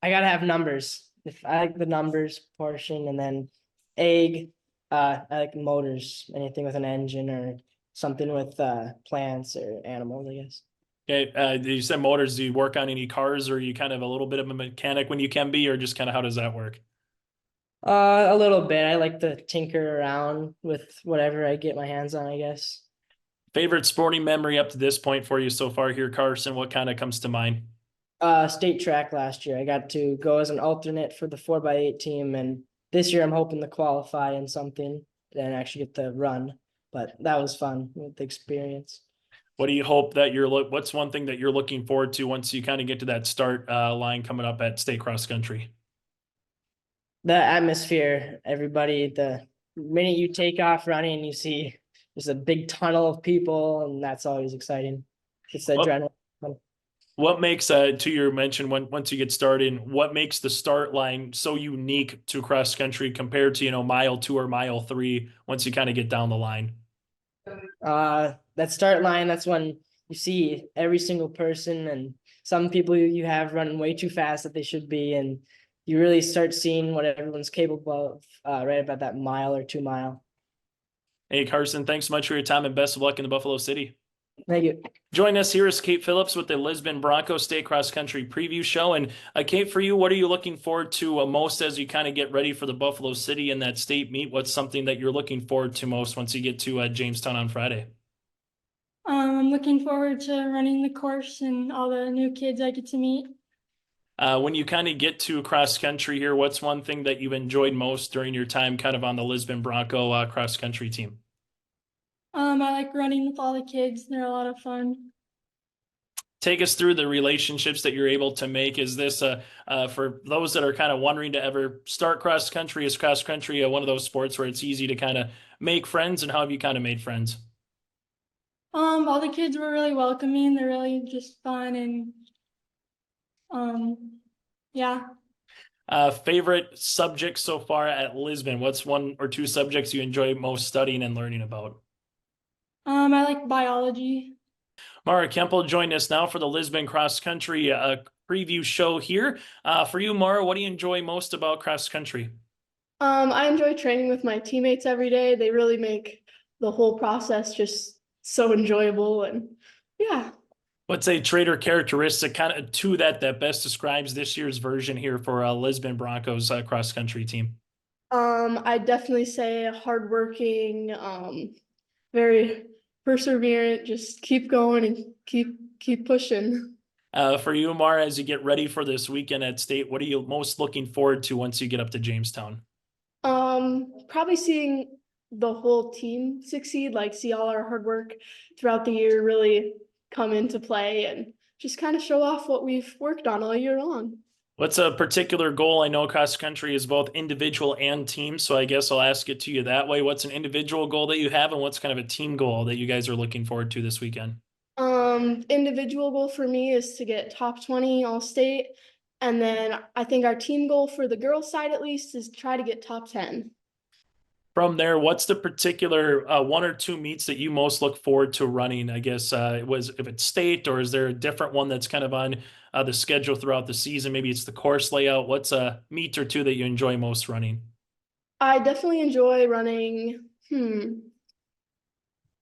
I gotta have numbers. If I like the numbers portion, and then egg, I like motors, anything with an engine or something with plants or animals, I guess. Okay, you said motors. Do you work on any cars, or are you kind of a little bit of a mechanic when you can be, or just kind of how does that work? A little bit. I like to tinker around with whatever I get my hands on, I guess. Favorite sporting memory up to this point for you so far here, Carson? What kind of comes to mind? State track last year. I got to go as an alternate for the 4x8 team, and this year I'm hoping to qualify in something and actually get to run. But that was fun with the experience. What do you hope that what's one thing that you're looking forward to once you kind of get to that start line coming up at state cross country? The atmosphere, everybody, the minute you take off running, you see there's a big tunnel of people, and that's always exciting. It's the adrenaline. What makes to your mention once you get started, what makes the start line so unique to cross country compared to mile 2 or mile 3 once you kind of get down the line? That start line, that's when you see every single person, and some people you have running way too fast that they should be, and you really start seeing what everyone's capable of right about that mile or 2 mile. Hey, Carson, thanks so much for your time and best of luck in the Buffalo City. Thank you. Joining us here is Kate Phillips with the Lisbon Broncos State Cross Country Preview Show. And Kate, for you, what are you looking forward to most as you kind of get ready for the Buffalo City and that state meet? What's something that you're looking forward to most once you get to Jamestown on Friday? I'm looking forward to running the course and all the new kids I get to meet. When you kind of get to cross country here, what's one thing that you've enjoyed most during your time kind of on the Lisbon Bronco cross country team? I like running with all the kids. They're a lot of fun. Take us through the relationships that you're able to make. Is this for those that are kind of wondering to ever start cross country? Is cross country one of those sports where it's easy to kind of make friends, and how have you kind of made friends? All the kids were really welcoming. They're really just fun and yeah. Favorite subject so far at Lisbon? What's one or two subjects you enjoy most studying and learning about? I like biology. Mara Kempel joined us now for the Lisbon cross country preview show here. For you, Mara, what do you enjoy most about cross country? I enjoy training with my teammates every day. They really make the whole process just so enjoyable, and yeah. What's a trait or characteristic kind of to that best describes this year's version here for Lisbon Broncos cross country team? I'd definitely say hardworking, very perseverant, just keep going and keep pushing. For you, Mara, as you get ready for this weekend at state, what are you most looking forward to once you get up to Jamestown? Probably seeing the whole team succeed, like see all our hard work throughout the year really come into play and just kind of show off what we've worked on all year long. What's a particular goal? I know cross country is both individual and team, so I guess I'll ask it to you that way. What's an individual goal that you have, and what's kind of a team goal that you guys are looking forward to this weekend? Individual goal for me is to get top 20 all state. And then I think our team goal for the girls side at least is try to get top 10. From there, what's the particular one or two meets that you most look forward to running? I guess if it's state, or is there a different one that's kind of on the schedule throughout the season? Maybe it's the course layout. What's a meet or two that you enjoy most running? I definitely enjoy running the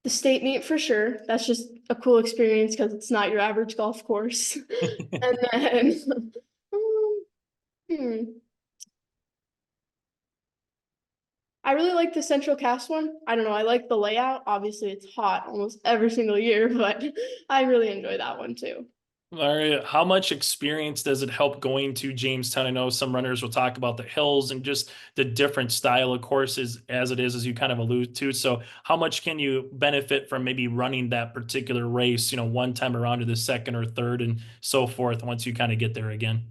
state meet for sure. That's just a cool experience because it's not your average golf course. And then I really like the Central Cast one. I don't know. I like the layout. Obviously, it's hot almost every single year, but I really enjoy that one too. Maria, how much experience does it help going to Jamestown? I know some runners will talk about the hills and just the different style of courses as it is, as you kind of allude to. So how much can you benefit from maybe running that particular race, one time around to the second or third and so forth once you kind of get there again?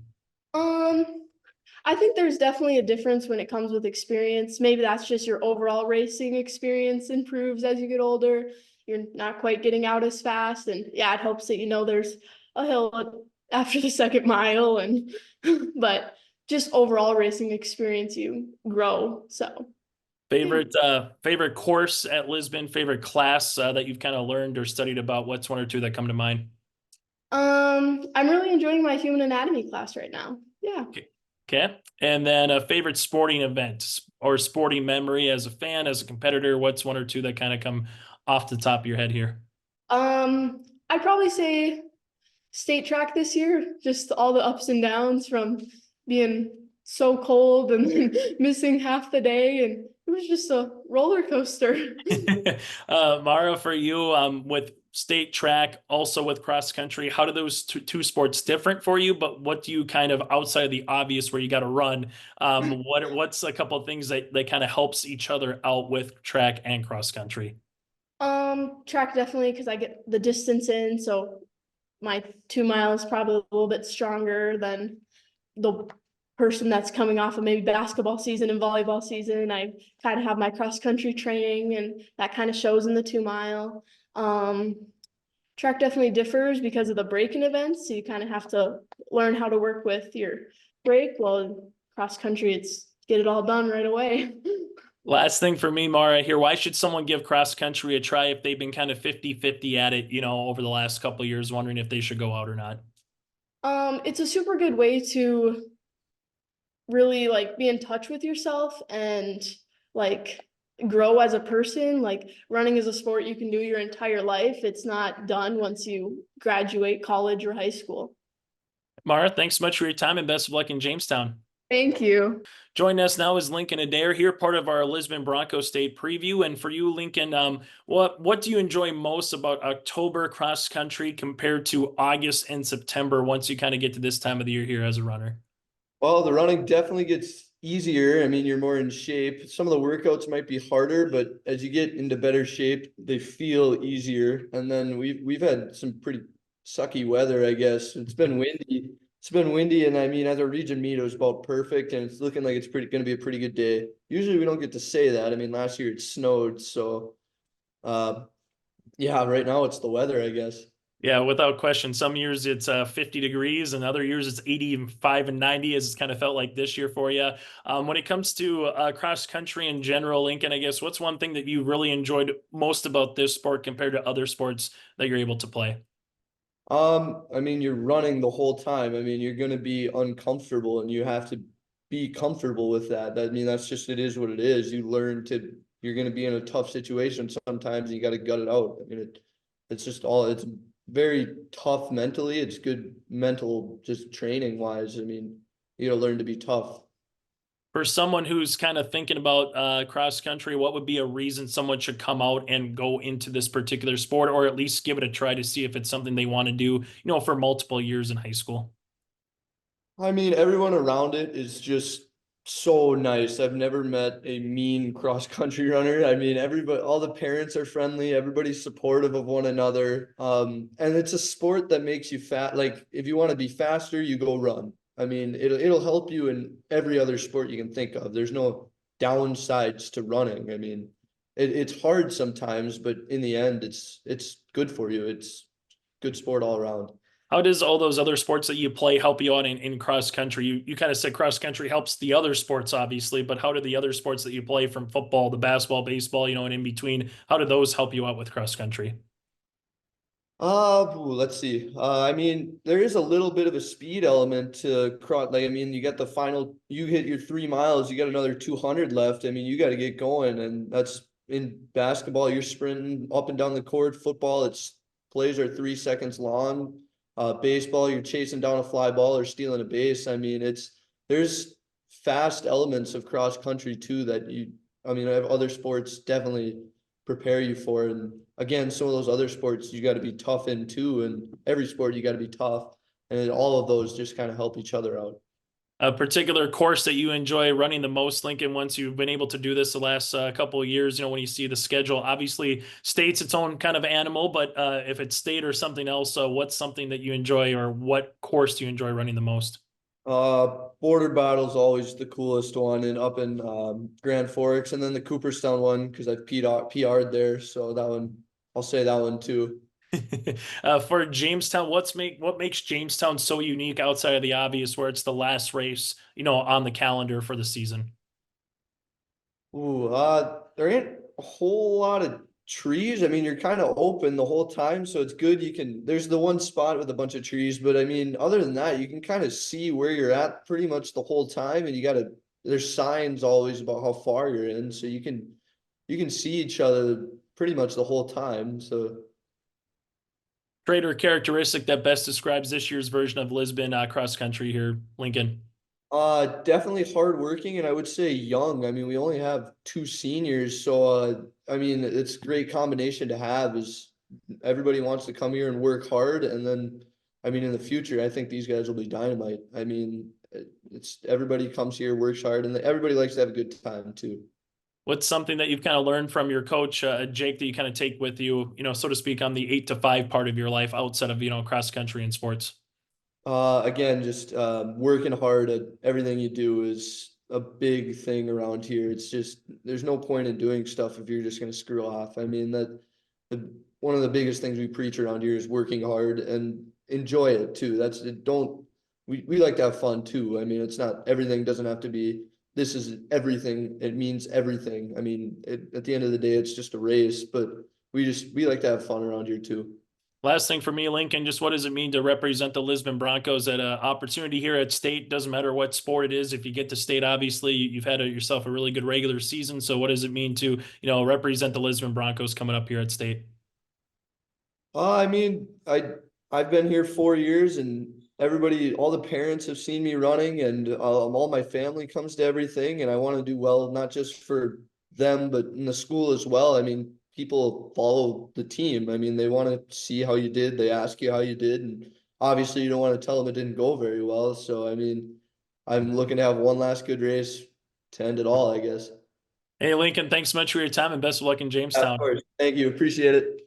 I think there's definitely a difference when it comes with experience. Maybe that's just your overall racing experience improves as you get older. You're not quite getting out as fast. And yeah, it helps that there's a hill after the second mile, and but just overall racing experience, you grow. So favorite course at Lisbon, favorite class that you've kind of learned or studied about? What's one or two that come to mind? I'm really enjoying my human anatomy class right now. Yeah. Okay. And then a favorite sporting event or sporting memory as a fan, as a competitor, what's one or two that kind of come off the top of your head here? I'd probably say state track this year, just all the ups and downs from being so cold and then missing half the day, and it was just a roller coaster. Mara, for you, with state track, also with cross country, how do those two sports different for you? But what do you kind of, outside of the obvious where you got to run, what's a couple of things that kind of helps each other out with track and cross country? Track definitely, because I get the distance in, so my 2 miles probably a little bit stronger than the person that's coming off of maybe basketball season and volleyball season. I kind of have my cross country training, and that kind of shows in the 2 mile. Track definitely differs because of the braking events, so you kind of have to learn how to work with your brake. Well, cross country, it's get it all done right away. Last thing for me, Mara, here, why should someone give cross country a try if they've been kind of 50-50 at it, over the last couple of years, wondering if they should go out or not? It's a super good way to really be in touch with yourself and grow as a person. Running is a sport you can do your entire life. It's not done once you graduate college or high school. Mara, thanks so much for your time and best of luck in Jamestown. Thank you. Joining us now is Lincoln Adair here, part of our Lisbon Bronco State preview. And for you, Lincoln, what do you enjoy most about October cross country compared to August and September once you kind of get to this time of the year here as a runner? Well, the running definitely gets easier. I mean, you're more in shape. Some of the workouts might be harder, but as you get into better shape, they feel easier. And then we've had some pretty sucky weather, I guess. It's been windy. It's been windy, and I mean, as a region meet, it was about perfect, and it's looking like it's going to be a pretty good day. Usually, we don't get to say that. I mean, last year it snowed, so yeah. Right now, it's the weather, I guess. Yeah, without question. Some years it's 50 degrees and other years it's 85 and 90, as it's kind of felt like this year for you. When it comes to cross country in general, Lincoln, I guess, what's one thing that you really enjoyed most about this sport compared to other sports that you're able to play? I mean, you're running the whole time. I mean, you're going to be uncomfortable and you have to be comfortable with that. I mean, that's just, it is what it is. You're going to be in a tough situation sometimes. You got to gut it out. I mean, it's very tough mentally. It's good mental, just training wise. I mean, you got to learn to be tough. For someone who's kind of thinking about cross country, what would be a reason someone should come out and go into this particular sport, or at least give it a try to see if it's something they want to do, for multiple years in high school? I mean, everyone around it is just so nice. I've never met a mean cross country runner. I mean, all the parents are friendly, everybody's supportive of one another. And it's a sport that makes you fat. Like, if you want to be faster, you go run. I mean, it'll help you in every other sport you can think of. There's no downsides to running. I mean, it's hard sometimes, but in the end, it's good for you. It's good sport all around. How does all those other sports that you play help you out in cross country? You kind of said cross country helps the other sports, obviously, but how do the other sports that you play, from football, the basketball, baseball, and in between, how do those help you out with cross country? Let's see. I mean, there is a little bit of a speed element to cross. Like, I mean, you hit your 3 miles, you got another 200 left. I mean, you got to get going, and that's in basketball. You're sprinting up and down the court. Football, plays are 3 seconds long. Baseball, you're chasing down a fly ball or stealing a base. I mean, there's fast elements of cross country too other sports definitely prepare you for. And again, some of those other sports you got to be tough in too. And every sport you got to be tough. And all of those just kind of help each other out. A particular course that you enjoy running the most, Lincoln, once you've been able to do this the last couple of years, when you see the schedule? Obviously state's its own kind of animal, but if it's state or something else, what's something that you enjoy, or what course do you enjoy running the most? Border Battle's always the coolest one, and up in Grand Forks, and then the Cooperstown one, because I've PR'd there, so that one, I'll say that one too. For Jamestown, what makes Jamestown so unique outside of the obvious, where it's the last race, on the calendar for the season? Ooh, there ain't a whole lot of trees. I mean, you're kind of open the whole time, so it's good. There's the one spot with a bunch of trees, but I mean, other than that, you can kind of see where you're at pretty much the whole time, and there's signs always about how far you're in, so you can see each other pretty much the whole time, so. Trait or characteristic that best describes this year's version of Lisbon cross country here, Lincoln? Definitely hardworking, and I would say young. I mean, we only have 2 seniors, so I mean, it's a great combination to have. Is everybody wants to come here and work hard, and then, I mean, in the future, I think these guys will be dynamite. I mean, it's everybody comes here, works hard, and everybody likes to have a good time too. What's something that you've kind of learned from your coach, Jake, that you kind of take with you, so to speak, on the 8 to 5 part of your life outside of, cross country and sports? Again, just working hard at everything you do is a big thing around here. It's just, there's no point in doing stuff if you're just going to screw off. I mean, one of the biggest things we preach around here is working hard and enjoy it too. We like to have fun too. I mean, it's not, everything doesn't have to be, this is everything. It means everything. I mean, at the end of the day, it's just a race, but we like to have fun around here too. Last thing for me, Lincoln, just what does it mean to represent the Lisbon Broncos at an opportunity here at state? Doesn't matter what sport it is. If you get to state, obviously you've had yourself a really good regular season. So what does it mean to, represent the Lisbon Broncos coming up here at state? I mean, I've been here 4 years, and everybody, all the parents have seen me running, and all my family comes to everything, and I want to do well, not just for them, but in the school as well. I mean, people follow the team. I mean, they want to see how you did. They ask you how you did, and obviously you don't want to tell them it didn't go very well. So, I mean, I'm looking to have one last good race to end it all, I guess. Hey, Lincoln, thanks so much for your time and best of luck in Of Jamestown. course. Thank you. Appreciate it.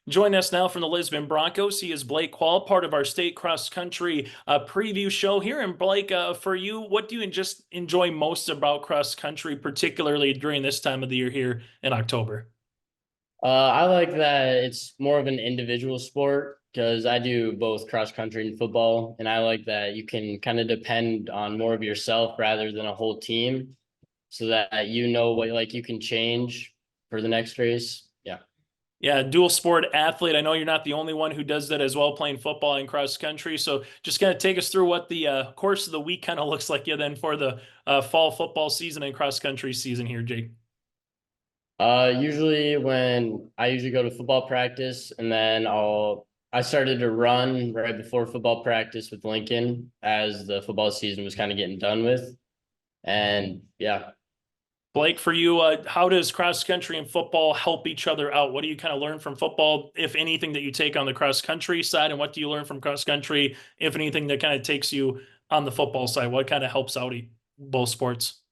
Join us now from the Lisbon Broncos. He is Blake Quall, part of our state cross country preview show here. And Blake, for you, what do you just enjoy most about cross country, particularly during this time of the year here in October? I like that it's more of an individual sport because I do both cross country and football, and I like that you can kind of depend on more of yourself rather than a whole team, so that you know what like you can change for the next race. Yeah. Yeah, dual sport athlete. I know you're not the only one who does that as well, playing football and cross country. So just kind of take us through what the course of the week kind of looks like then for the fall football season and cross country season here, Jake. Usually when I usually go to football practice, and then I started to run right before football practice with Lincoln as the football season was kind of getting done with. And yeah. Blake, for you, how does cross country and football help each other out? What do you kind of learn from football, if anything, that you take on the cross country side? And what do you learn from cross country, if anything, that kind of takes you on the football side? What kind of helps out both sports?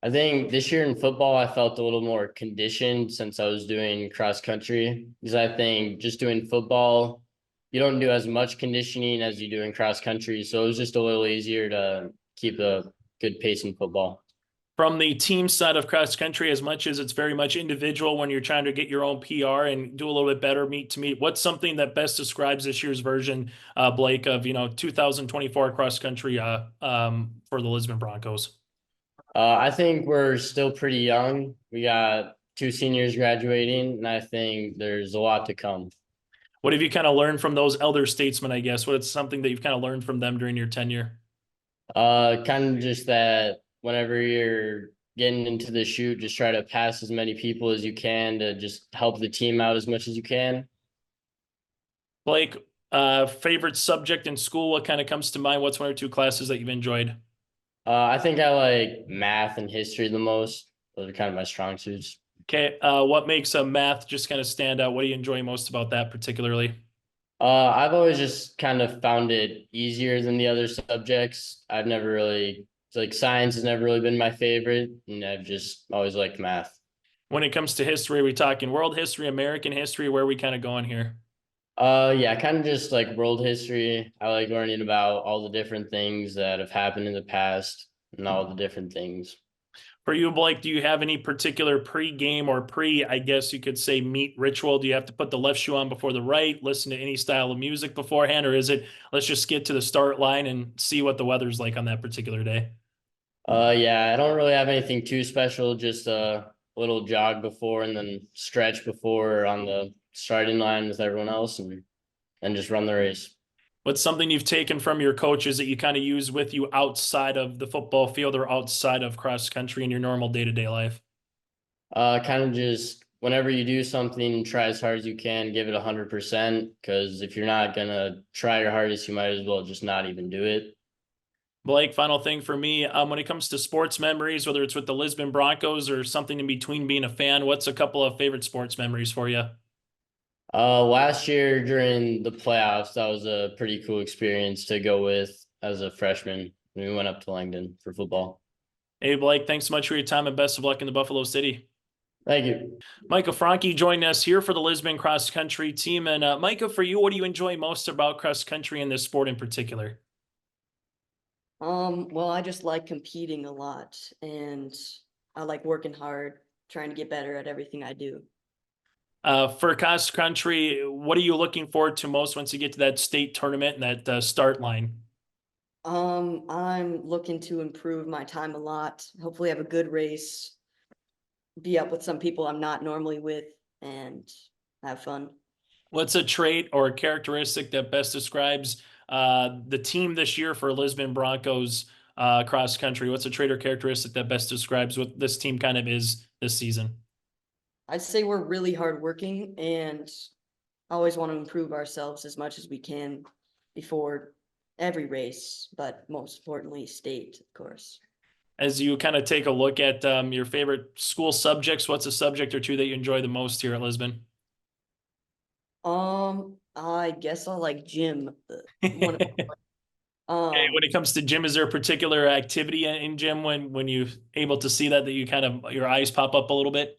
I think this year in football, I felt a little more conditioned since I was doing cross country, because I think just doing football, you don't do as much conditioning as you do in cross country. So it was just a little easier to keep a good pace in football. From the team side of cross country, as much as it's very much individual when you're trying to get your own PR and do a little bit better meet to meet, what's something that best describes this year's version, Blake, of 2024 cross country for the Lisbon Broncos? I think we're still pretty young. We got 2 seniors graduating, and I think there's a lot to come. What have you kind of learned from those elder statesmen, I guess? What is something that you've kind of learned from them during your tenure? Kind of just that whenever you're getting into the chute, just try to pass as many people as you can to just help the team out as much as you can. Blake, favorite subject in school, what kind of comes to mind? What's 1 or 2 classes that you've enjoyed? I think I like math and history the most. Those are kind of my strong suits. Okay, what makes math just kind of stand out? What do you enjoy most about that particularly? I've always just kind of found it easier than the other subjects. I've never really, like science has never really been my favorite, and I've just always liked math. When it comes to history, are we talking world history, American history? Where are we kind of going here? Yeah, kind of just like world history. I like learning about all the different things that have happened in the past and all the different things. For you, Blake, do you have any particular pre-game or I guess you could say, meet ritual? Do you have to put the left shoe on before the right, listen to any style of music beforehand, or is it, let's just get to the start line and see what the weather's like on that particular day? Yeah, I don't really have anything too special, just a little jog before and then stretch before on the starting line with everyone else, and just run the race. What's something you've taken from your coaches that you kind of use with you outside of the football field or outside of cross country in your normal day-to-day life? Kind of just whenever you do something, try as hard as you can, give it 100%, because if you're not gonna try your hardest, you might as well just not even do it. Blake, final thing for me, when it comes to sports memories, whether it's with the Lisbon Broncos or something in between being a fan, what's a couple of favorite sports memories for you? Last year during the playoffs, that was a pretty cool experience to go with as a freshman. We went up to Langdon for football. Hey, Blake, thanks so much for your time and best of luck in the Buffalo City. Thank you. Micah Franke joining us here for the Lisbon cross country team. And Micah, for you, what do you enjoy most about cross country and this sport in particular? Well, I just like competing a lot, and I like working hard, trying to get better at everything I do. For cross country, what are you looking forward to most once you get to that state tournament and that start line? I'm looking to improve my time a lot, hopefully have a good race, be up with some people I'm not normally with, and have fun. What's a trait or a characteristic that best describes the team this year for Lisbon Broncos cross country? What's a trait or characteristic that best describes what this team kind of is this season? I'd say we're really hardworking and always want to improve ourselves as much as we can before every race, but most importantly, state, of course. As you kind of take a look at your favorite school subjects, what's a subject or two that you enjoy the most here at Lisbon? I guess I like gym. One, Hey, when it comes to gym, is there a particular activity in gym when you able to see that you kind of your eyes pop up a little bit?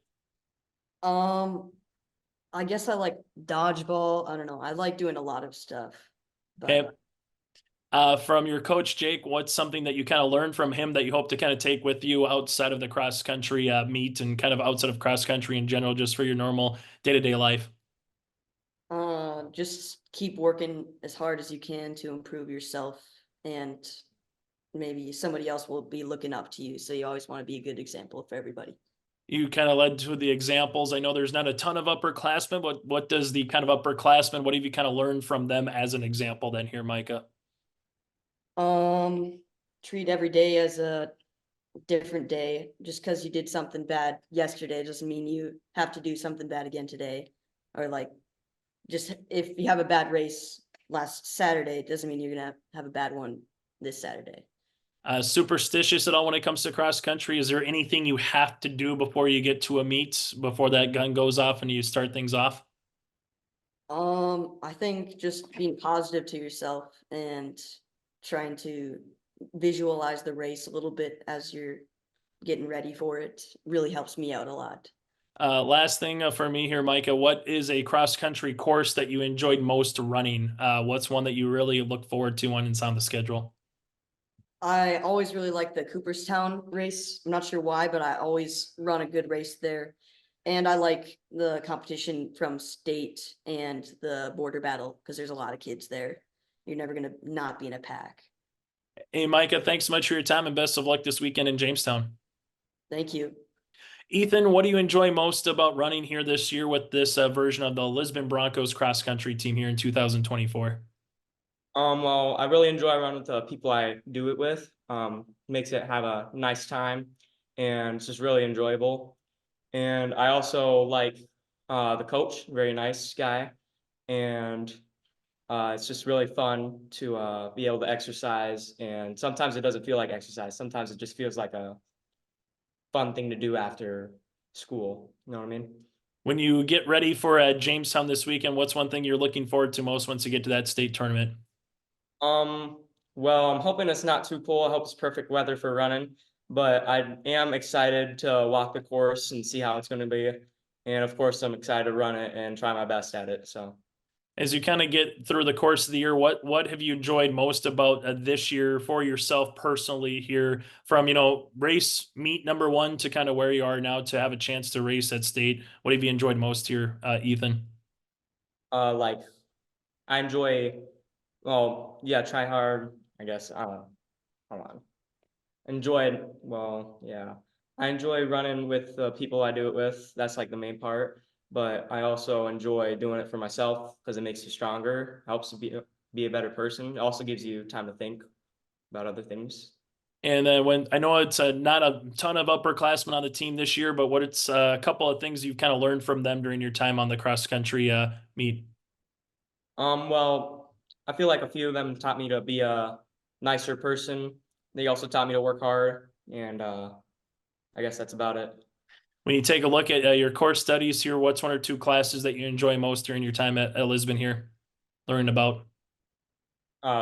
I guess I like dodgeball. I don't know. I like doing a lot of stuff. Okay. From your coach, Jake, what's something that you kind of learned from him that you hope to kind of take with you outside of the cross country meet and kind of outside of cross country in general, just for your normal day-to-day life? Just keep working as hard as you can to improve yourself, and maybe somebody else will be looking up to you. So you always want to be a good example for everybody. You kind of led to the examples. I know there's not a ton of upperclassmen, but what does the kind of upperclassmen, what have you kind of learned from them as an example then here, Micah? Treat every day as a different day. Just because you did something bad yesterday doesn't mean you have to do something bad again today. Or like, just if you have a bad race last Saturday, it doesn't mean you're gonna have a bad one this Saturday. Superstitious at all when it comes to cross country? Is there anything you have to do before you get to a meet, before that gun goes off and you start things off? I think just being positive to yourself and trying to visualize the race a little bit as you're getting ready for it really helps me out a lot. Last thing for me here, Micah, what is a cross country course that you enjoyed most running? What's one that you really look forward to when it's on the schedule? I always really like the Cooperstown race. I'm not sure why, but I always run a good race there. And I like the competition from state and the border battle because there's a lot of kids there. You're never going to not be in a pack. Hey, Micah, thanks so much for your time and best of luck this weekend in Jamestown. Thank you. Ethan, what do you enjoy most about running here this year with this version of the Lisbon Broncos cross country team here in 2024? Well, I really enjoy running with the people I do it with. Makes it have a nice time, and it's just really enjoyable. And I also like the coach, very nice guy, and it's just really fun to be able to exercise. And sometimes it doesn't feel like exercise. Sometimes it just feels like a fun thing to do after school. You know what I mean? When you get ready for Jamestown this weekend, what's one thing you're looking forward to most once you get to that state tournament? Well, I'm hoping it's not too cold. I hope it's perfect weather for running, but I am excited to walk the course and see how it's going to be. And of course, I'm excited to run it and try my best at it. So, as you kind of get through the course of the year, what have you enjoyed most about this year for yourself personally here, from, race meet number one to kind of where you are now to have a chance to race at state? What have you enjoyed most here, Ethan? like I enjoy, well, yeah, try hard, I guess. Hold on. Yeah. I enjoy running with the people I do it with. That's like the main part. But I also enjoy doing it for myself because it makes you stronger, helps you be a better person. It also gives you time to think about other things. And when I know it's not a ton of upperclassmen on the team this year, but what it's a couple of things you've kind of learned from them during your time on the cross country meet? Well, I feel like a few of them taught me to be a nicer person. They also taught me to work hard, and I guess that's about it. When you take a look at your course studies here, what's one or two classes that you enjoy most during your time at Lisbon here, learning about?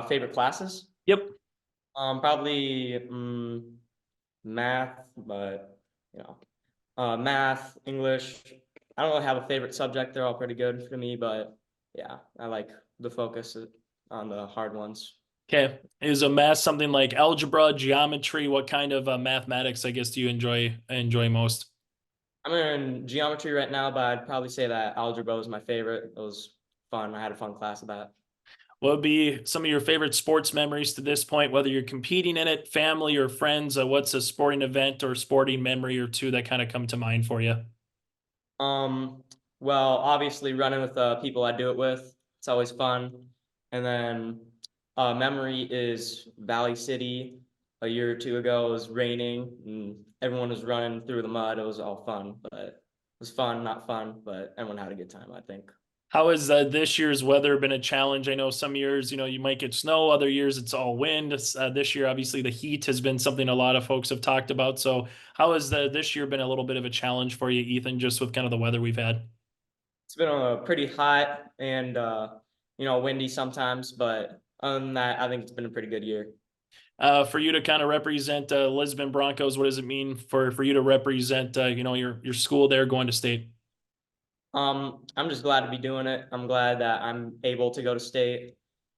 Favorite classes? Yep. Probably math, but math, English. I don't really have a favorite subject. They're all pretty good for me, but yeah, I like the focus on the hard ones. Okay. Is a math something like algebra, geometry? What kind of mathematics, I guess, do you enjoy most? I'm in geometry right now, but I'd probably say that algebra was my favorite. It was fun. I had a fun class of that. What would be some of your favorite sports memories to this point, whether you're competing in it, family or friends? What's a sporting event or sporting memory or two that kind of come to mind for you? Well, obviously running with the people I do it with, it's always fun. And then memory is Valley City. A year or two ago, it was raining and everyone was running through the mud. It was all fun, but it was fun, not fun, but everyone had a good time, I think. How has this year's weather been a challenge? I know some years, you might get snow, other years it's all wind. This year, obviously, the heat has been something a lot of folks have talked about. So, how has this year been a little bit of a challenge for you, Ethan, just with kind of the weather we've had? It's been pretty hot and windy sometimes, but other than that, I think it's been a pretty good year. For you to kind of represent Lisbon Broncos, what does it mean for you to represent your school there going to state? I'm just glad to be doing it. I'm glad that I'm able to go to state,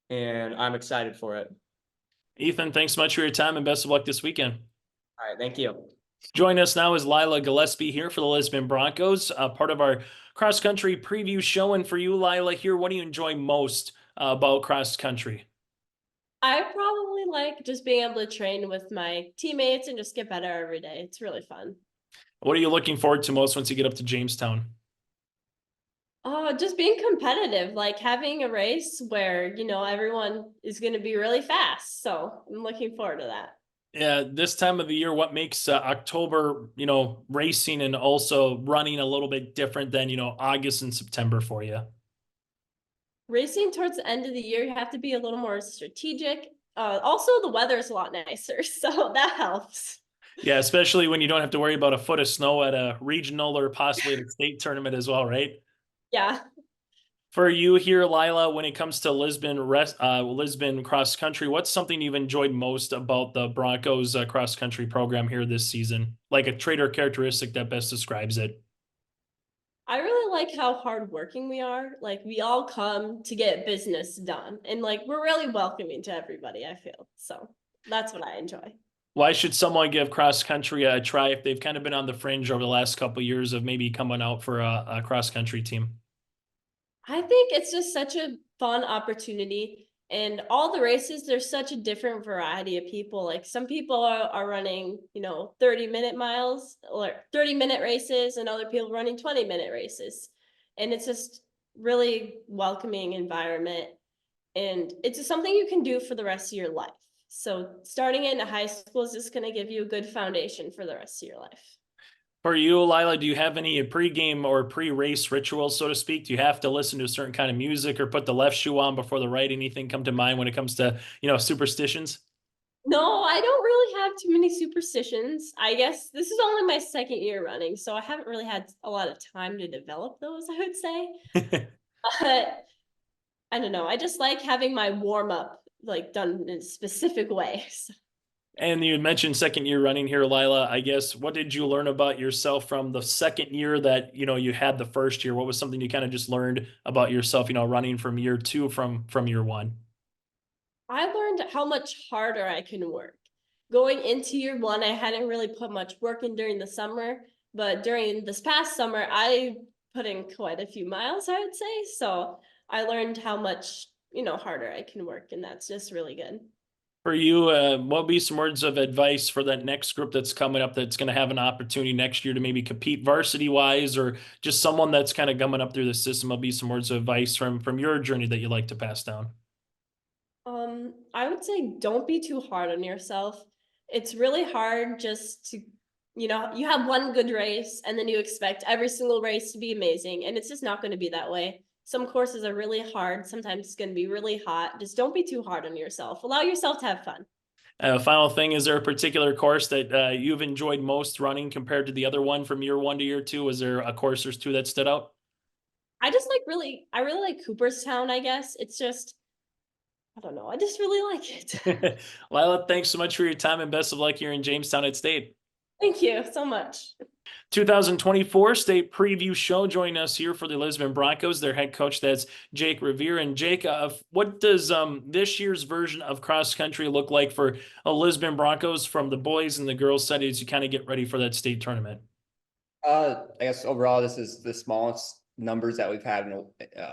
and I'm excited for it. Ethan, thanks so much for your time and best of luck this weekend. All right, thank you. Join us now is Lila Gillespie here for the Lisbon Broncos, part of our cross country preview show. And for you, Lila, here, what do you enjoy most about cross country? I probably like just being able to train with my teammates and just get better every day. It's really fun. What are you looking forward to most once you get up to Jamestown? Just being competitive, like having a race where, everyone is going to be really fast. So I'm looking forward to that. Yeah, this time of the year, what makes October, racing and also running a little bit different than, August and September for you? Racing towards the end of the year, you have to be a little more strategic. Also, the weather is a lot nicer, so that helps. Yeah, especially when you don't have to worry about a foot of snow at a regional or possibly a state tournament as well, right? Yeah. For you here, Lila, when it comes to Lisbon cross country, what's something you've enjoyed most about the Broncos cross country program here this season? Like a trait or characteristic that best describes it? I really like how hardworking we are. Like we all come to get business done, and like we're really welcoming to everybody, I feel. So that's what I enjoy. Why should someone give cross country a try if they've kind of been on the fringe over the last couple of years of maybe coming out for a cross country team? I think it's just such a fun opportunity. And all the races, there's such a different variety of people. Like some people are running, 30-minute miles or 30-minute races, and other people running 20-minute races. And it's just really welcoming environment. And it's just something you can do for the rest of your life. So starting in high school is just going to give you a good foundation for the rest of your life. For you, Lila, do you have any pre-game or pre-race rituals, so to speak? Do you have to listen to a certain kind of music or put the left shoe on before the right? Anything come to mind when it comes to, superstitions? No, I don't really have too many superstitions. I guess this is only my second year running, so I haven't really had a lot of time to develop those, I would say. But I don't know. I just like having my warm up like done in a specific way. And you mentioned second year running here, Lila. I guess, what did you learn about yourself from the second year that, you had the first year? What was something you kind of just learned about yourself, running from year two from year one? I learned how much harder I can work. Going into year one, I hadn't really put much work in during the summer, but during this past summer, I put in quite a few miles, I would say. So I learned how much, harder I can work, and that's just really good. For you, what would be some words of advice for that next group that's coming up that's going to have an opportunity next year to maybe compete varsity wise, or just someone that's kind of coming up through the system? Will be some words of advice from your journey that you'd like to pass down? I would say don't be too hard on yourself. It's really hard just to, you have one good race and then you expect every single race to be amazing, and it's just not going to be that way. Some courses are really hard. Sometimes it's going to be really hot. Just don't be too hard on yourself. Allow yourself to have fun. Final thing, is there a particular course that you've enjoyed most running compared to the other one from year one to year two? Was there a course or two that stood out? I really like Cooperstown, I guess. It's just, I don't know. I just really like it. Lila, thanks so much for your time and best of luck here in Jamestown at State. Thank you so much. 2024 state preview show. Joining us here for the Lisbon Broncos, their head coach, that's Jake Revere. And Jake, what does this year's version of cross country look like for Lisbon Broncos from the boys and the girls side as you kind of get ready for that state tournament? I guess overall this is the smallest numbers that we've had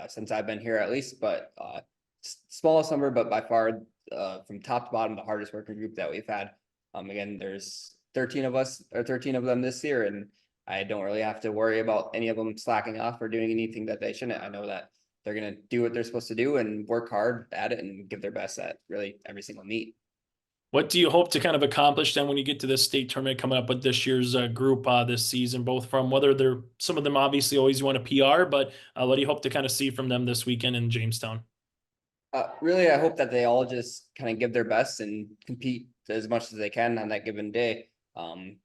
since I've been here, at least, but smallest number, but by far from top to bottom the hardest working group that we've had. Again, there's 13 of us, or 13 of them this year, and I don't really have to worry about any of them slacking off or doing anything that they shouldn't. I know that they're going to do what they're supposed to do and work hard at it and give their best at really every single meet. What do you hope to kind of accomplish then when you get to this state tournament coming up with this year's group this season, both from whether they're some of them obviously always want a PR, but what do you hope to kind of see from them this weekend in Jamestown? Really, I hope that they all just kind of give their best and compete as much as they can on that given day.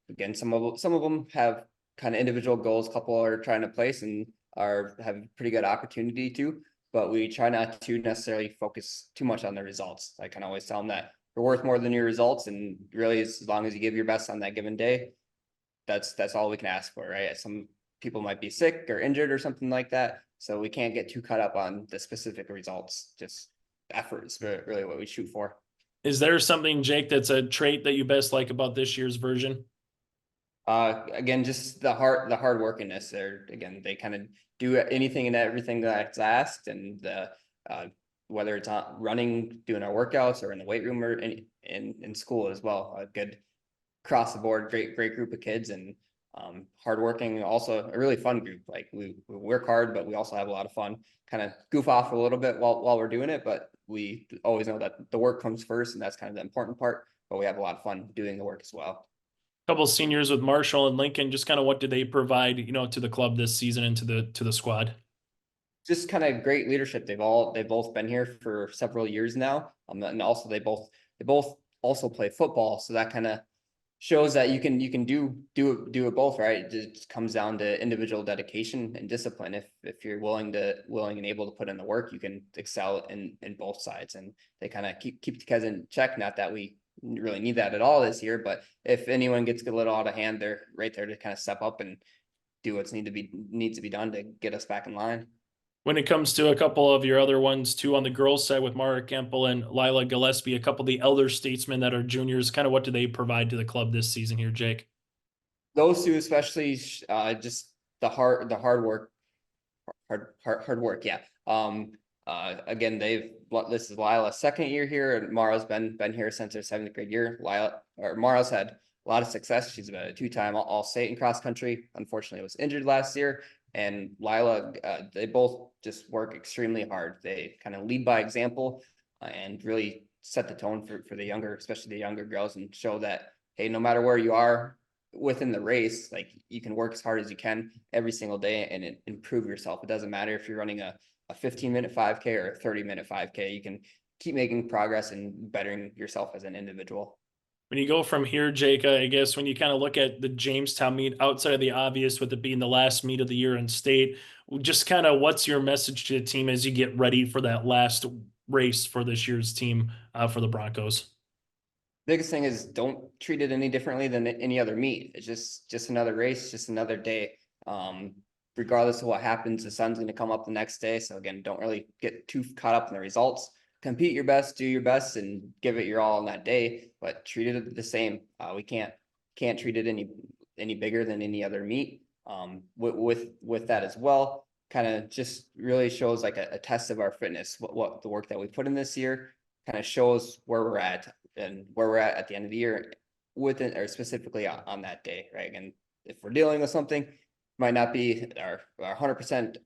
Again, some of them have kind of individual goals. A couple are trying to place and have pretty good opportunity to, but we try not to necessarily focus too much on the results. I can always tell them that you're worth more than your results, and really, as long as you give your best on that given day, that's all we can ask for, right? Some people might be sick or injured or something like that, so we can't get too caught up on the specific results. Just effort is really what we shoot for. Is there something, Jake, that's a trait that you best like about this year's version? Again, just the hard workingness. Again, they kind of do anything and everything that's asked, and whether it's on running, doing our workouts, or in the weight room, or in school as well. A good across the board, great group of kids, and hardworking. Also a really fun group. Like we work hard, but we also have a lot of fun. Kind of goof off a little bit while we're doing it, but we always know that the work comes first, and that's kind of the important part. But we have a lot of fun doing the work as well. Couple of seniors with Marshall and Lincoln, just kind of what do they provide, to the club this season and to the squad? Just kind of great leadership. They've both been here for several years now. And also they both also play football. So that kind of shows that you can do it both, right? It just comes down to individual dedication and discipline. If you're willing and able to put in the work, you can excel in both sides. And they kind of keep the kids in check. Not that we really need that at all this year, but if anyone gets a little out of hand, they're right there to kind of step up and do what's needs to be done to get us back in line. When it comes to a couple of your other ones too, on the girls' side with Mara Kemple and Lila Gillespie, a couple of the elder statesmen that are juniors, kind of what do they provide to the club this season here, Jake? Those two, especially, just the hard work. Yeah. Again, this is Lila's second year here, and Mara's been here since her 7th grade year. Mara's had a lot of success. She's been a 2-time all-state in cross country. Unfortunately, was injured last year. And Lila, they both just work extremely hard. They kind of lead by example and really set the tone for the younger, especially the younger girls, and show that, hey, no matter where you are within the race, like you can work as hard as you can every single day and improve yourself. It doesn't matter if you're running a 15-minute 5K or a 30-minute 5K. You can keep making progress and bettering yourself as an individual. When you go from here, Jake, I guess when you kind of look at the Jamestown meet, outside of the obvious with it being the last meet of the year in state, just kind of what's your message to the team as you get ready for that last race for this year's team for the Broncos? Biggest thing is don't treat it any differently than any other meet. It's just another race, just another day. Regardless of what happens, the sun's going to come up the next day. So again, don't really get too caught up in the results. Compete your best, do your best, and give it your all on that day, but treat it the same. We can't treat it any bigger than any other meet. With that as well, kind of just really shows like a test of our fitness. What the work that we put in this year kind of shows where we're at and where we're at the end of the year within, or specifically on that day, right? And if we're dealing with something, might not be our 100%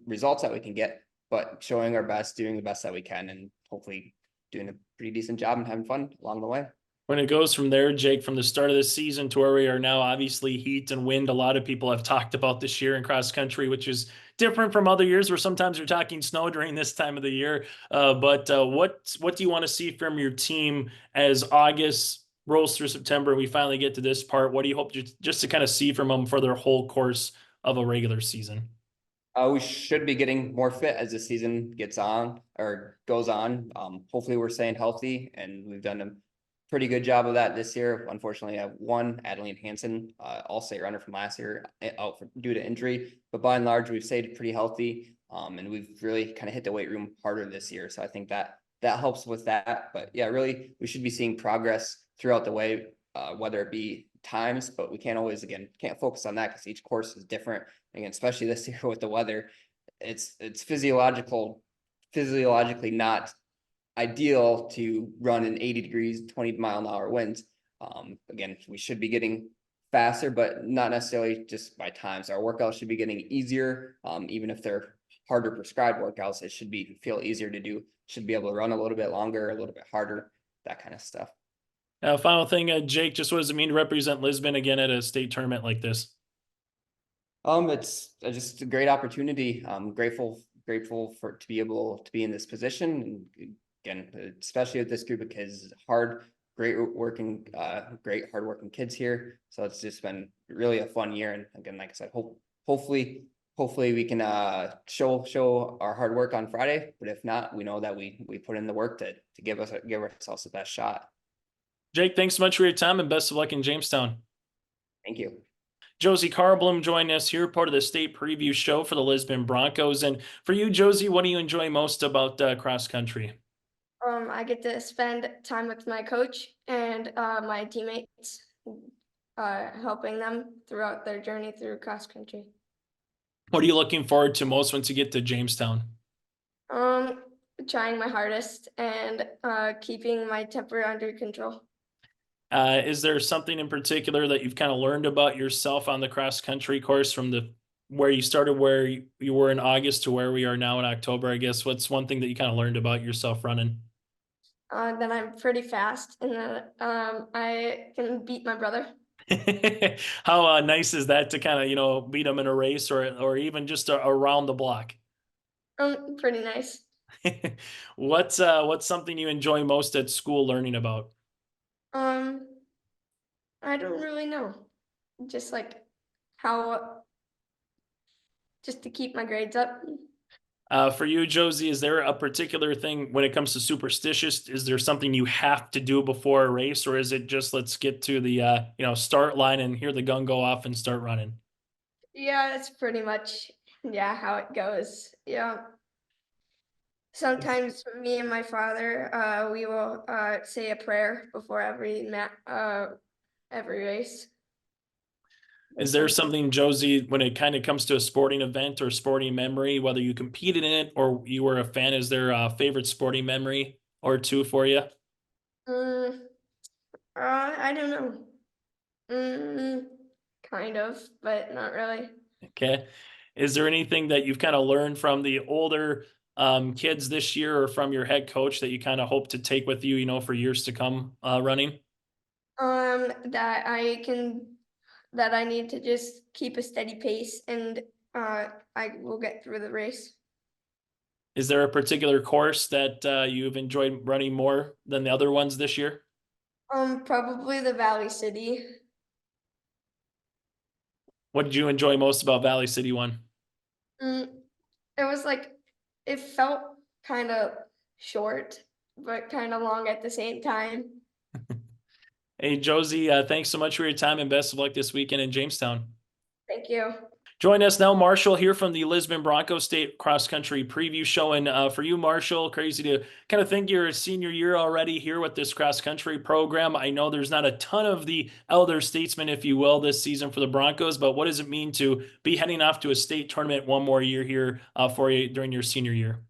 results that we can get, but showing our best, doing the best that we can, and hopefully doing a pretty decent job and having fun along the way. When it goes from there, Jake, from the start of the season to where we are now, obviously heat and wind, a lot of people have talked about this year in cross country, which is different from other years where sometimes you're talking snow during this time of the year. But what do you want to see from your team as August rolls through September and we finally get to this part? What do you hope just to kind of see from them for their whole course of a regular season? We should be getting more fit as the season gets on or goes on. Hopefully we're staying healthy, and we've done a pretty good job of that this year. Unfortunately, I have one, Adeline Hansen, all-state runner from last year, out due to injury. But by and large, we've stayed pretty healthy, and we've really kind of hit the weight room harder this year. So I think that helps with that. But yeah, really, we should be seeing progress throughout the way, whether it be times, but we can't always, can't focus on that because each course is different. Again, especially this year with the weather, it's physiologically not ideal to run in 80 degrees, 20-mile-an-hour winds. Again, we should be getting faster, but not necessarily just by times. Our workouts should be getting easier. Even if they're harder prescribed workouts, it should feel easier to do. Should be able to run a little bit longer, a little bit harder, that kind of stuff. Final thing, Jake, just what does it mean to represent Lisbon again at a state tournament like this? It's just a great opportunity. I'm grateful to be able to be in this position. And again, especially with this group of kids, great hardworking kids here. So it's just been really a fun year. And again, like I said, hopefully we can show our hard work on Friday. But if not, we know that we put in the work to give ourselves the best shot. Jake, thanks so much for your time and best of luck in Jamestown. Thank you. Josie Carblum joining us here, part of the state preview show for the Lisbon Broncos. And for you, Josie, what do you enjoy most about cross country? I get to spend time with my coach and my teammates, helping them throughout their journey through cross country. What are you looking forward to most once you get to Jamestown? Trying my hardest and keeping my temper under control. Is there something in particular that you've kind of learned about yourself on the cross country course from where you started, where you were in August to where we are now in October? I guess what's one thing that you kind of learned about yourself running? That I'm pretty fast and that I can beat my brother. How nice is that to kind of, beat him in a race or even just around the block? Pretty nice. What's something you enjoy most at school learning about? I don't really know. Just like just to keep my grades up. For you, Josie, is there a particular thing when it comes to superstitious? Is there something you have to do before a race, or is it just let's get to the start line and hear the gun go off and start running? Yeah, that's pretty much how it goes. Yeah. Sometimes me and my father, we will say a prayer before every race. Is there something, Josie, when it kind of comes to a sporting event or sporting memory, whether you competed in it or you were a fan, is there a favorite sporting memory or two for you? I don't know. Kind of, but not really. Okay. Is there anything that you've kind of learned from the older kids this year or from your head coach that you kind of hope to take with you, for years to come running? That I need to just keep a steady pace and I will get through the race. Is there a particular course that you've enjoyed running more than the other ones this year? Probably the Valley City. What did you enjoy most about Valley City one? It was it felt kind of short, but kind of long at the same time. Hey, Josie, thanks so much for your time and best of luck this weekend in Jamestown. Thank you. Join us now, Marshall, here from the Lisbon Broncos State Cross Country Preview Show. And for you, Marshall, crazy to kind of think you're a senior year already here with this cross country program. I know there's not a ton of the elder statesmen, if you will, this season for the Broncos, but what does it mean to be heading off to a state tournament one more year here for you during your senior year?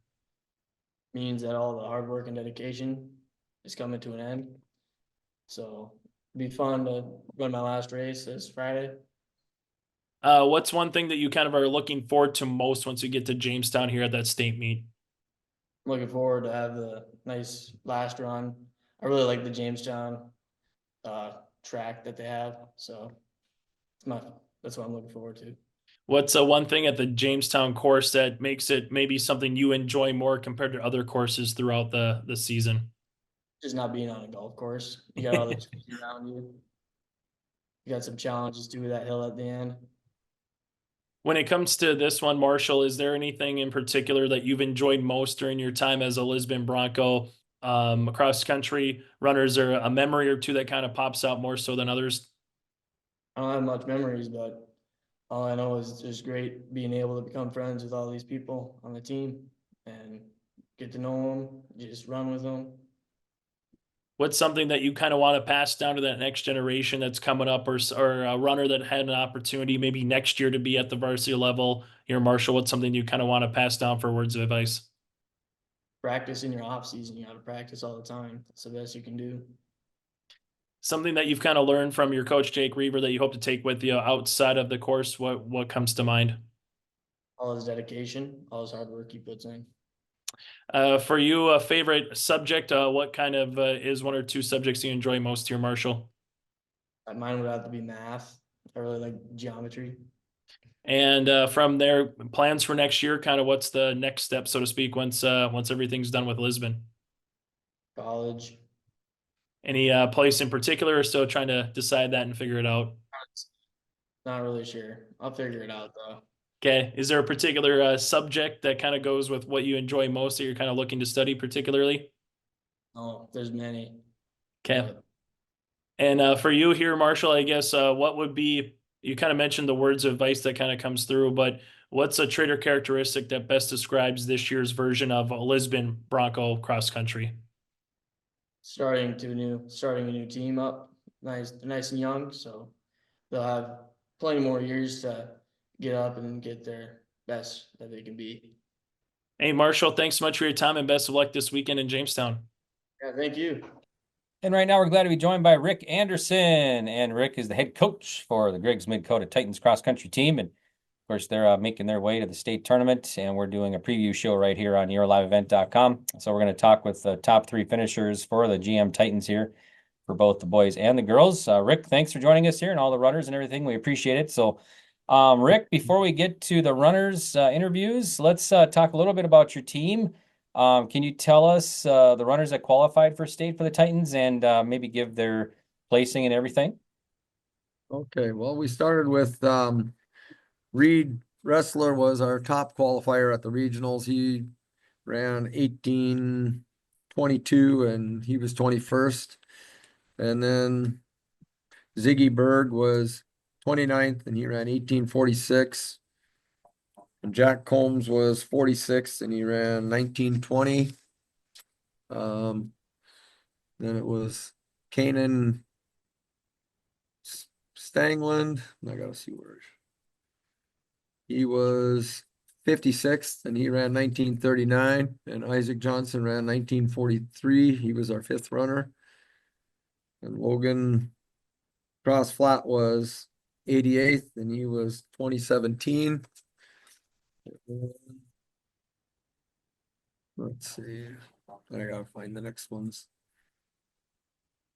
Means that all the hard work and dedication is coming to an end. So it'd be fun to run my last race this Friday. What's one thing that you kind of are looking forward to most once you get to Jamestown here at that state meet? I'm looking forward to have the nice last run. I really like the Jamestown track that they have. So that's what I'm looking forward to. What's one thing at the Jamestown course that makes it maybe something you enjoy more compared to other courses throughout the season? Just not being on a golf course. You got all the trees around you. You got some challenges too with that hill at the end. When it comes to this one, Marshall, is there anything in particular that you've enjoyed most during your time as a Lisbon Bronco cross country runner? Is there a memory or two that kind of pops out more so than others? I don't have much memories, but all I know is just great being able to become friends with all these people on the team and get to know them, just run with them. What's something that you kind of want to pass down to that next generation that's coming up, or a runner that had an opportunity maybe next year to be at the varsity level here, Marshall? What's something you kind of want to pass down for words of advice? Practice in your off season. You got to practice all the time. That's the best you can do. Something that you've kind of learned from your coach, Jake Reaver, that you hope to take with you outside of the course. What comes to mind? All his dedication, all his hard work he puts in. For you, a favorite subject, what kind of is one or two subjects you enjoy most here, Marshall? Mine would have to be math. I really like geometry. And from there, plans for next year, kind of what's the next step, so to speak, once everything's done with Lisbon? College. Any place in particular, or still trying to decide that and figure it out? Not really sure. I'll figure it out though. Okay. Is there a particular subject that kind of goes with what you enjoy most that you're kind of looking to study particularly? Oh, there's many. Okay. And for you here, Marshall, I guess what would be, you kind of mentioned the words of advice that kind of comes through, but what's a trait or characteristic that best describes this year's version of Lisbon Bronco cross country? Starting a new team up, nice and young, so they'll have plenty more years to get up and get their best that they can be. Hey, Marshall, thanks so much for your time and best of luck this weekend in Jamestown. Yeah, thank you. And right now we're glad to be joined by Rick Anderson, and Rick is the head coach for the Griggs Midkota Titans cross country team, and of course they're making their way to the state tournament, and we're doing a preview show right here on euroliveevent.com. So we're going to talk with the top three finishers for the GM Titans here for both the boys and the girls. Rick, thanks for joining us here and all the runners and everything. We appreciate it. So Rick, before we get to the runners interviews, let's talk a little bit about your team. Can you tell us the runners that qualified for state for the Titans and maybe give their placing and everything? Okay, well, we started with Reed Wrestler was our top qualifier at the regionals. He ran 18:22 and he was 21st. And then Ziggy Berg was 29th and he ran 18:46. And Jack Combs was 46th and he ran 19:20. Then it was Kanan Stangland. I gotta see where he was 56th and he ran 19:39. And Isaac Johnson ran 19:43. He was our fifth runner. And Logan Cross Flat was 88th and he was 2017. Let's see. I gotta find the next ones.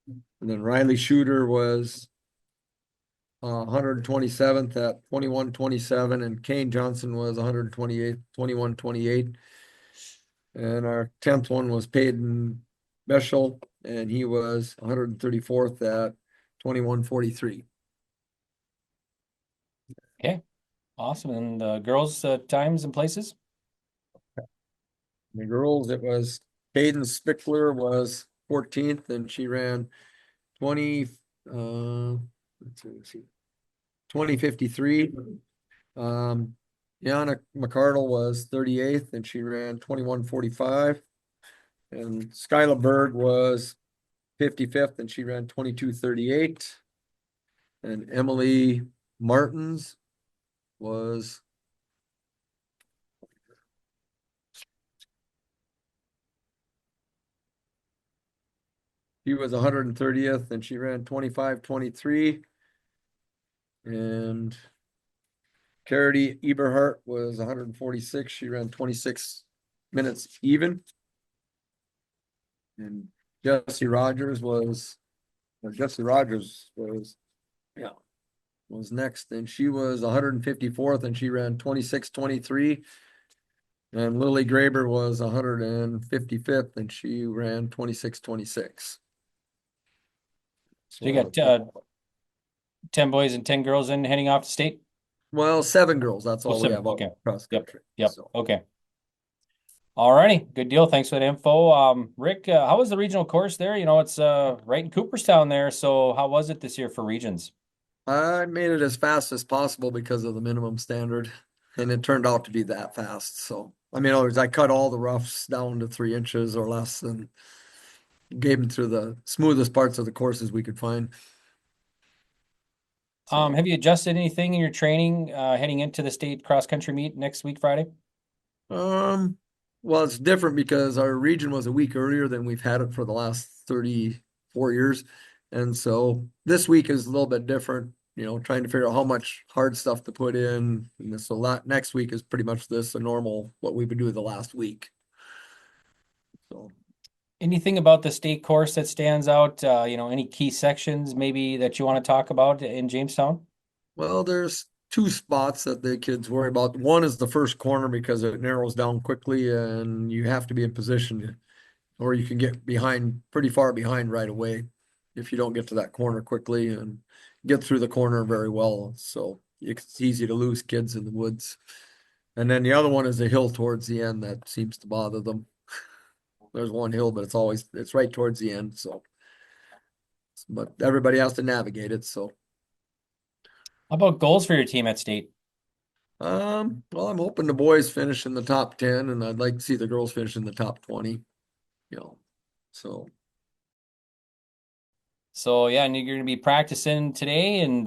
And then Riley Shooter was 127th at 21:27, and Kane Johnson was 128th, 21:28. And our 10th one was Peyton Beschel, and he was 134th at 21:43. Okay, awesome. And the girls' times and places? The girls, it was Hayden Spickler was 14th, and she ran 20:53. Yana McCardle was 38th and she ran 21:45. And Skyla Berg was 55th and she ran 22:38. And Emily Martins was He was 130th and she ran 25:23. And Carity Eberhardt was 146. She ran 26 minutes even. And Jesse Rogers was next, and she was 154th and she ran 26:23. And Lily Graber was 155th and she ran 26:26. So you got 10 boys and 10 girls in heading off to state? Well, 7 girls. That's all we have. Okay. Cross country. Yep. Okay. All righty. Good deal. Thanks for the info. Rick, how was the regional course there? You know, it's right in Cooperstown there. So how was it this year for regions? I made it as fast as possible because of the minimum standard, and it turned out to be that fast. So, I mean, in other words, I cut all the roughs down to 3 inches or less and gave them through the smoothest parts of the courses we could find. Have you adjusted anything in your training heading into the state cross country meet next week, Friday? Well, it's different because our region was a week earlier than we've had it for the last 34 years. And so this week is a little bit different, you know, trying to figure out how much hard stuff to put in. And so next week is pretty much the normal, what we would do the last week. So, Anything about the state course that stands out? Any key sections maybe that you want to talk about in Jamestown? well, there's two spots that the kids worry about. One is the first corner because it narrows down quickly and you have to be in position or you can get behind, pretty far behind right away if you don't get to that corner quickly and get through the corner very well. So it's easy to lose kids in the woods. And then the other one is the hill towards the end that seems to bother them. There's one hill, but it's right towards the end, so. But everybody has to navigate it, so. How about goals for your team at state? Well, I'm hoping the boys finish in the top 10 and I'd like to see the girls finish in the top 20, so. So yeah, and you're going to be practicing today, and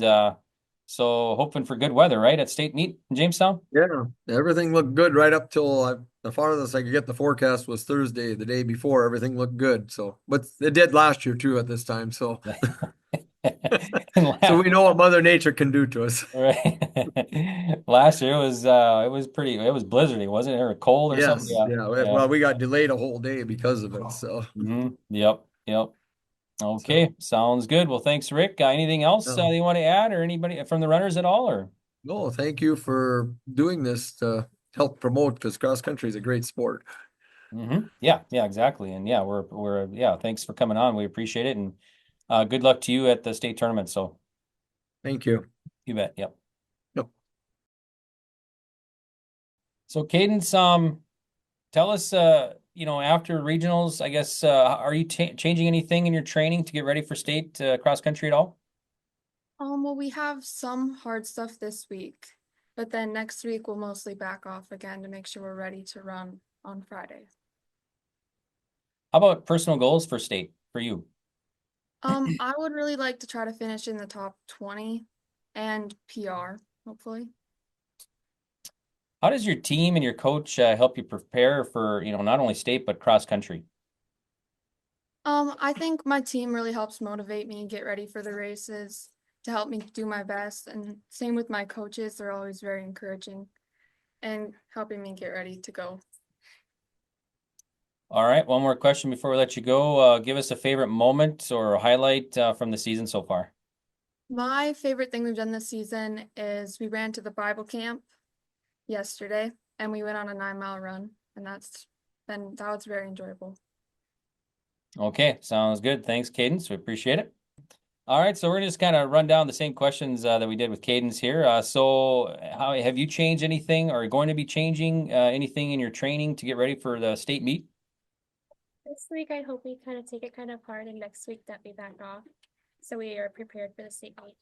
so hoping for good weather, right, at state meet in Jamestown? Yeah, everything looked good right up till the farthest I could get the forecast was Thursday, the day before, everything looked good, so, but it did last year too at this time, so. So we know what Mother Nature can do to us. Right. Last year it was blizzardy, wasn't it? Or cold or something? Yes, yeah, well, we got delayed a whole day because of it, so. Yep. Okay, sounds good. Well, thanks, Rick. Anything else you want to add, or anybody from the runners at all, or? No, thank you for doing this to help promote, because cross country is a great sport. Yeah, exactly. And yeah, we're thanks for coming on. We appreciate it, and good luck to you at the state tournament. So thank you. You bet. Yep. Yep. So Cadence, tell us, after regionals, I guess, are you changing anything in your training to get ready for state cross country at all? Well, we have some hard stuff this week, but then next week we'll mostly back off again to make sure we're ready to run on Friday. How about personal goals for state for you? I would really like to try to finish in the top 20 and PR, hopefully. How does your team and your coach help you prepare for, not only state, but cross country? I think my team really helps motivate me and get ready for the races to help me do my best. And same with my coaches, they're always very encouraging and helping me get ready to go. All right, one more question before we let you go. Give us a favorite moment or a highlight from the season so far. My favorite thing we've done this season is we ran to the Bible camp yesterday and we went on a 9-mile run, and that was very enjoyable. Okay, sounds good. Thanks, Cadence. We appreciate it. All right, so we're gonna just kind of run down the same questions that we did with Cadence here. So how have you changed anything or going to be changing anything in your training to get ready for the state meet? This week, I hope we kind of take it kind of hard, and next week that we back off, so we are prepared for the state meet.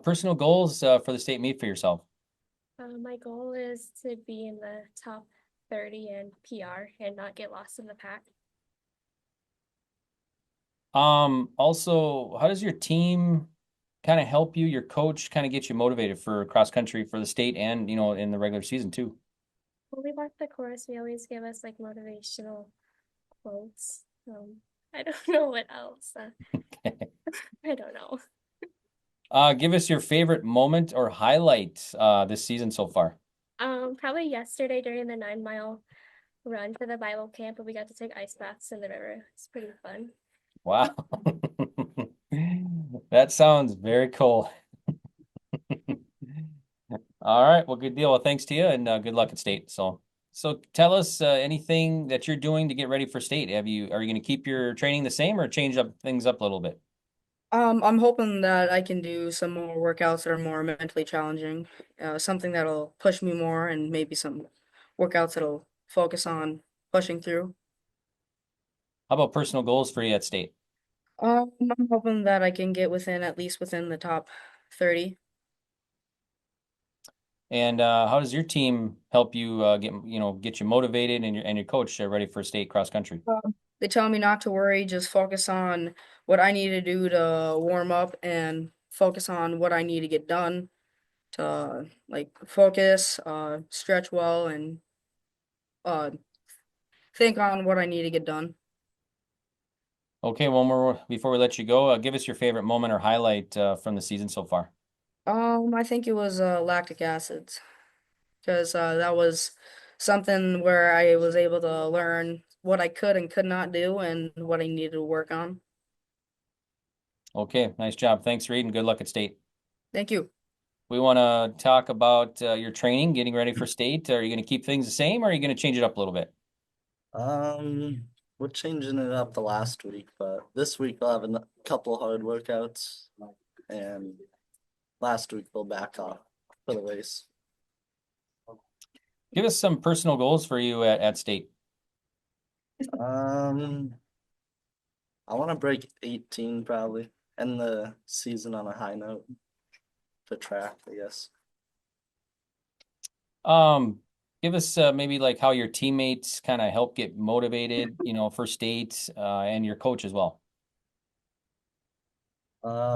Personal goals for the state meet for yourself? My goal is to be in the top 30 and PR and not get lost in the pack. Also, how does your team kind of help you, your coach kind of get you motivated for cross country for the state and, in the regular season too? When we walk the course, we always give us like motivational quotes. I don't know what else. I don't know. Give us your favorite moment or highlight this season so far. Probably yesterday during the 9-mile run for the Bible camp, but we got to take ice baths in the river. It's pretty fun. Wow. That sounds very cool. All right. Well, good deal. Well, thanks to you, and good luck at state. So tell us anything that you're doing to get ready for state. Are you going to keep your training the same or change things up a little bit? I'm hoping that I can do some more workouts that are more mentally challenging, something that'll push me more, and maybe some workouts that'll focus on pushing through. How about personal goals for you at state? I'm hoping that I can get at least within the top 30. And how does your team help you get you motivated and your coach ready for state cross country? They tell me not to worry, just focus on what I need to do to warm up and focus on what I need to get done to focus, stretch well, and think on what I need to get done. Okay, one more before we let you go. Give us your favorite moment or highlight from the season so far. I think it was lactic acids, because that was something where I was able to learn what I could and could not do and what I needed to work on. Okay, nice job. Thanks, Reed, and good luck at state. Thank you. We want to talk about your training, getting ready for state. Are you going to keep things the same, or are you going to change it up a little bit? We're changing it up the last week, but this week we'll have a couple hard workouts, and last week we'll back off for the race. Give us some personal goals for you at state. I want to break 18 probably, end the season on a high note for track, I guess. Give us maybe like how your teammates kind of help get motivated, for state, and your coach as well.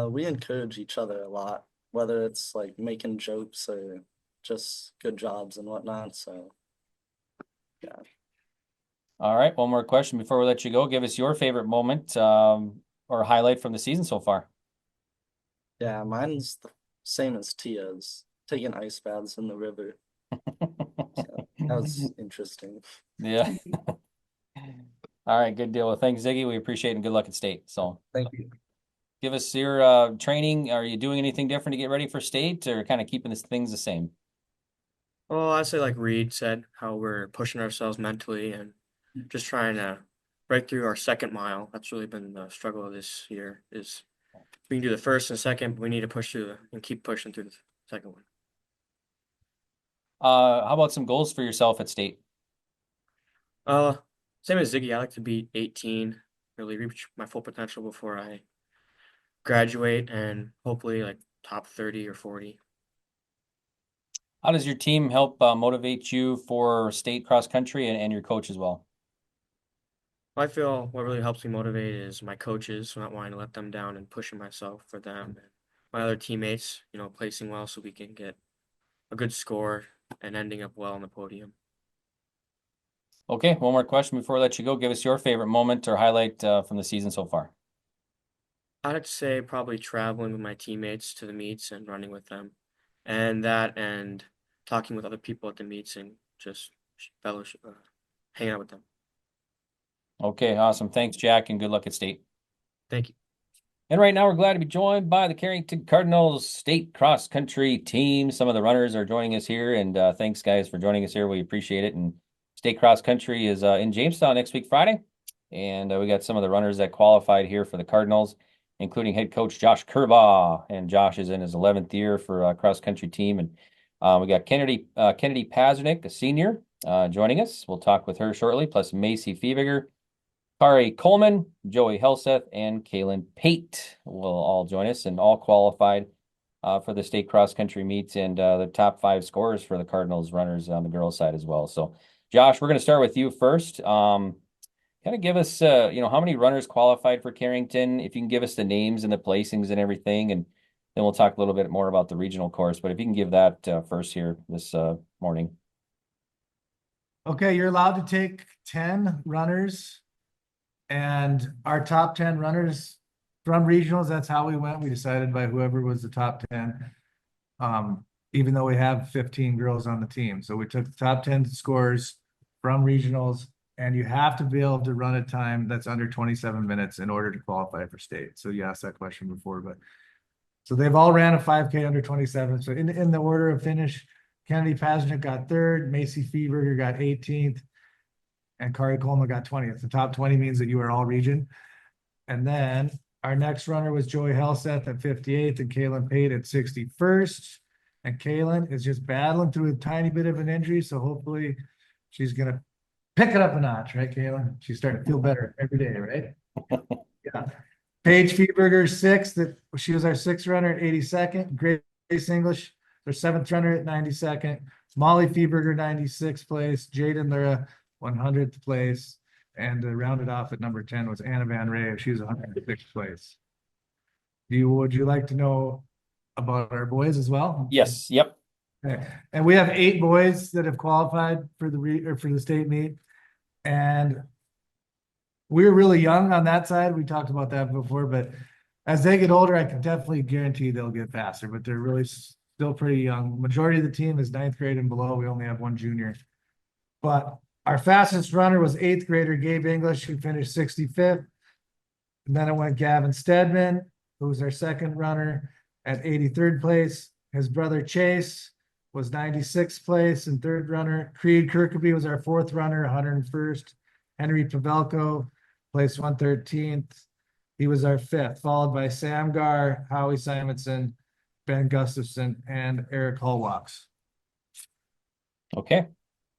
We encourage each other a lot, whether it's like making jokes or just good jobs and whatnot. So, yeah. All right, one more question before we let you go. Give us your favorite moment or highlight from the season so far. Yeah, mine's the same as Tia's, taking ice baths in the river. So, that was interesting. Yeah. All right, good deal. Well, thanks, Ziggy. We appreciate it and good luck at state. So thank you. Give us your training. Are you doing anything different to get ready for state, or kind of keeping things the same? Well, I say like Reed said, how we're pushing ourselves mentally and just trying to break through our second mile. That's really been the struggle of this year. Is we can do the first and second, but we need to push through and keep pushing through the second one. How about some goals for yourself at state? Same as Ziggy. I like to beat 18, really reach my full potential before I graduate, and hopefully like top 30 or 40. How does your team help motivate you for state cross country and your coach as well? I feel what really helps me motivate is my coaches, so not wanting to let them down and pushing myself for them, and my other teammates, placing well so we can get a good score and ending up well on the podium. Okay, one more question before I let you go. Give us your favorite moment or highlight from the season so far. I'd say probably traveling with my teammates to the meets and running with them, and talking with other people at the meets and just fellowship, hanging out with them. Okay, awesome. Thanks, Jack, and good luck at state. Thank you. And right now we're glad to be joined by the Carrington Cardinals state cross country team. Some of the runners are joining us here, and thanks guys for joining us here. We appreciate it. And state cross country is in Jamestown next week, Friday. And we got some of the runners that qualified here for the Cardinals, including head coach Josh Kerbaugh. And Josh is in his 11th year for cross country team. And we got Kennedy Pazernick, a senior, joining us. We'll talk with her shortly, plus Macy Fiebiger, Kari Coleman, Joey Helseth, and Kaylin Pate will all join us, and all qualified for the state cross country meets, and the top 5 scorers for the Cardinals runners on the girls side as well. So Josh, we're going to start with you first. Kind of give us, how many runners qualified for Carrington, if you can give us the names and the placings and everything, and then we'll talk a little bit more about the regional course, but if you can give that first here this morning. Okay, you're allowed to take 10 runners, and our top 10 runners from regionals, that's how we went. We decided by whoever was the top 10, even though we have 15 girls on the team. So we took the top 10 scores from regionals, and you have to be able to run a time that's under 27 minutes in order to qualify for state. So you asked that question before, but so they've all ran a 5K under 27. So in the order of finish, Kennedy Pazernick got 3rd, Macy Fiebiger got 18th, and Kari Coleman got 20th. The top 20 means that you are all region. And then our next runner was Joey Helseth at 58th and Kaylin Pate at 61st. And Kaylin is just battling through a tiny bit of an injury, so hopefully she's going to pick it up a notch, right, Kaylin? She's starting to feel better every day, right? Yeah. Paige Fiebiger, 6th. She was our 6th runner at 82nd. Grace English, their 7th runner at 92nd. Molly Fiebiger, 96th place. Jaden Lyra, 100th place. And rounded off at number 10 was Anna Van Ray. She was 106th place. Would you like to know about our boys as well? Yes. Yep. Okay. And we have 8 boys that have qualified for the state meet. And we're really young on that side. We talked about that before, but as they get older, I can definitely guarantee they'll get faster, but they're really still pretty young. Majority of the team is 9th grade and below. We only have 1 junior. But our fastest runner was eighth grader Gabe English, who finished 65th. And then it went Gavin Stedman, who was our second runner at 83rd place. His brother Chase was 96th place and third runner. Creed Kirkby was our fourth runner, 101st. Henry Pavelko placed 113th. He was our fifth, followed by Sam Gar, Howie Simonson, Ben Gustafson, and Eric Holwalks. Okay,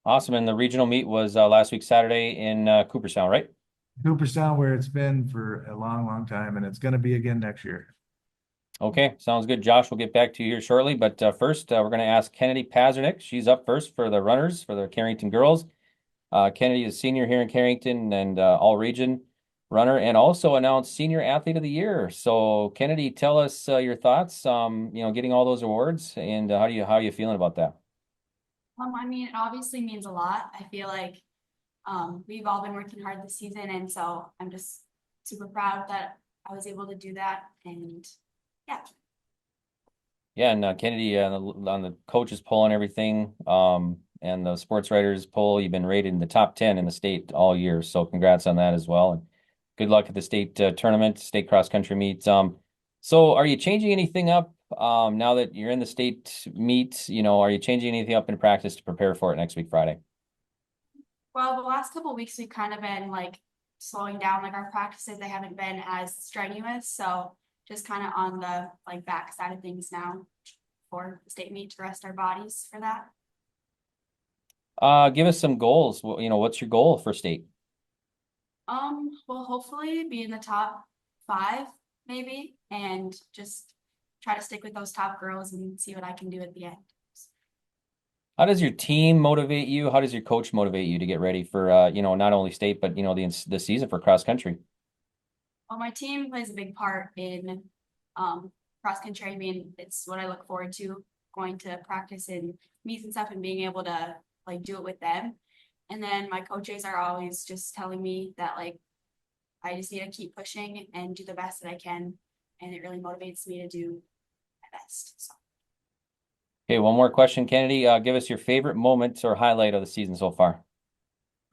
awesome. And the regional meet was last week Saturday in Cooperstown, right? Cooperstown, where it's been for a long, long time, and it's going to be again next year. Okay, sounds good. Josh, we'll get back to you here shortly, but first we're going to ask Kennedy Pazernik. She's up first for the runners for the Carrington girls. Kennedy is senior here in Carrington and all-region runner, and also announced Senior Athlete of the Year. So, Kennedy, tell us your thoughts. Getting all those awards, and how are you feeling about that? I mean, it obviously means a lot. I feel like we've all been working hard this season, and so I'm just super proud that I was able to do that. And yeah. Yeah, and Kennedy, on the coaches poll and everything, and the sports writers poll, you've been rated in the top 10 in the state all year. So congrats on that as well. And good luck at the state tournament, state cross country meet. So are you changing anything up now that you're in the state meet? Are you changing anything up in practice to prepare for it next week, Friday? Well, the last couple of weeks we've kind of been like slowing down, like our practices, they haven't been as strenuous. So just kind of on the like back side of things now for the state meet to rest our bodies for that. Give us some goals. What's your goal for state? Well, hopefully be in the top 5 maybe, and just try to stick with those top girls and see what I can do at the end. How does your team motivate you? How does your coach motivate you to get ready for not only state, but the season for cross country? Well, my team plays a big part in cross country. I mean, it's what I look forward to, going to practice and meets and stuff and being able to like do it with them. And then my coaches are always just telling me that like I just need to keep pushing and do the best that I can. And it really motivates me to do my best. So. Okay, one more question, Kennedy. Give us your favorite moment or highlight of the season so far.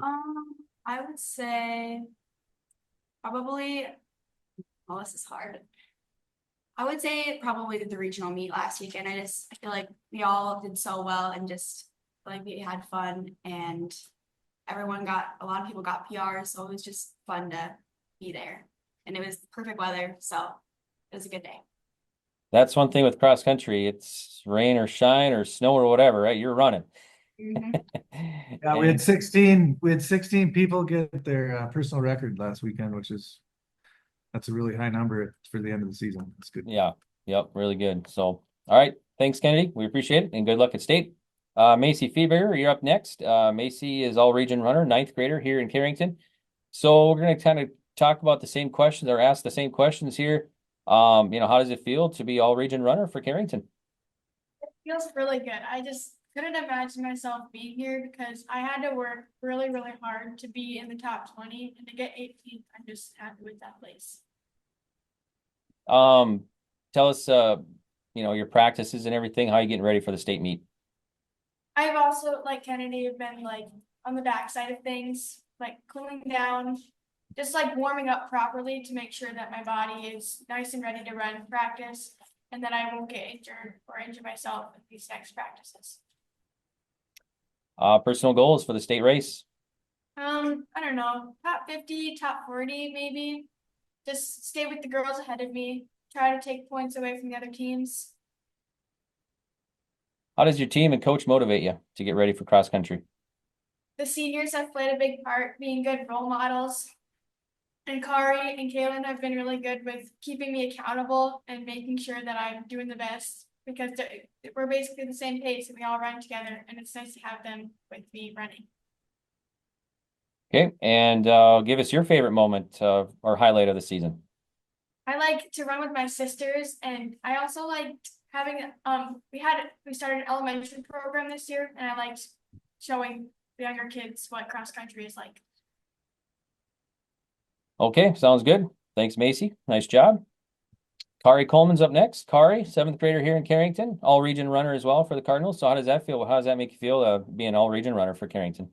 I would say probably, well, this is hard. I would say probably the regional meet last weekend. I feel like we all did so well and just like we had fun, and a lot of people got PRs, so it was just fun to be there. And it was perfect weather, so it was a good day. That's one thing with cross country. It's rain or shine or snow or whatever, right? You're running. Yeah, we had 16 people get their personal record last weekend, that's a really high number for the end of the season. That's good. Yeah. Yep. Really good. So, all right. Thanks, Kennedy. We appreciate it, and good luck at state. Macy Feeberger, you're up next. Macy is all-region runner, 9th grader here in Carrington. So we're going to kind of talk about the same questions or ask the same questions here. How does it feel to be all-region runner for Carrington? It feels really good. I just couldn't imagine myself being here because I had to work really, really hard to be in the top 20 and to get 18th. I'm just happy with that place. Tell us, your practices and everything. How are you getting ready for the state meet? I've also, like Kennedy, been like on the back side of things, like cooling down, just like warming up properly to make sure that my body is nice and ready to run practice, and that I won't get injured or injure myself at these next practices. Personal goals for the state race? I don't know, top 50, top 40, maybe. Just stay with the girls ahead of me, try to take points away from the other teams. How does your team and coach motivate you to get ready for cross country? The seniors have played a big part, being good role models. And Kari and Kaylin have been really good with keeping me accountable and making sure that I'm doing the best, because we're basically the same pace and we all run together, and it's nice to have them with me running. Okay, and give us your favorite moment or highlight of the season. I like to run with my sisters, and I also liked having we started an elementary program this year, and I liked showing the younger kids what cross country is like. Okay, sounds good. Thanks, Macy. Nice job. Kari Coleman's up next. Kari, 7th grader here in Carrington, all-region runner as well for the Cardinals. So how does that feel? How does that make you feel being an all-region runner for Carrington?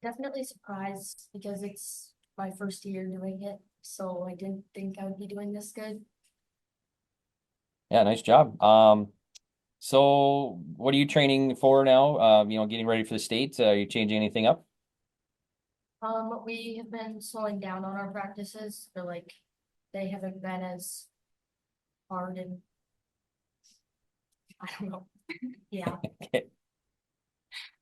Definitely surprised because it's my first year doing it, so I didn't think I would be doing this good. Yeah, nice job. So what are you training for now? Getting ready for the state. Are you changing anything up? We have been slowing down on our practices, or like they haven't been as hard and I don't know. Yeah. Okay.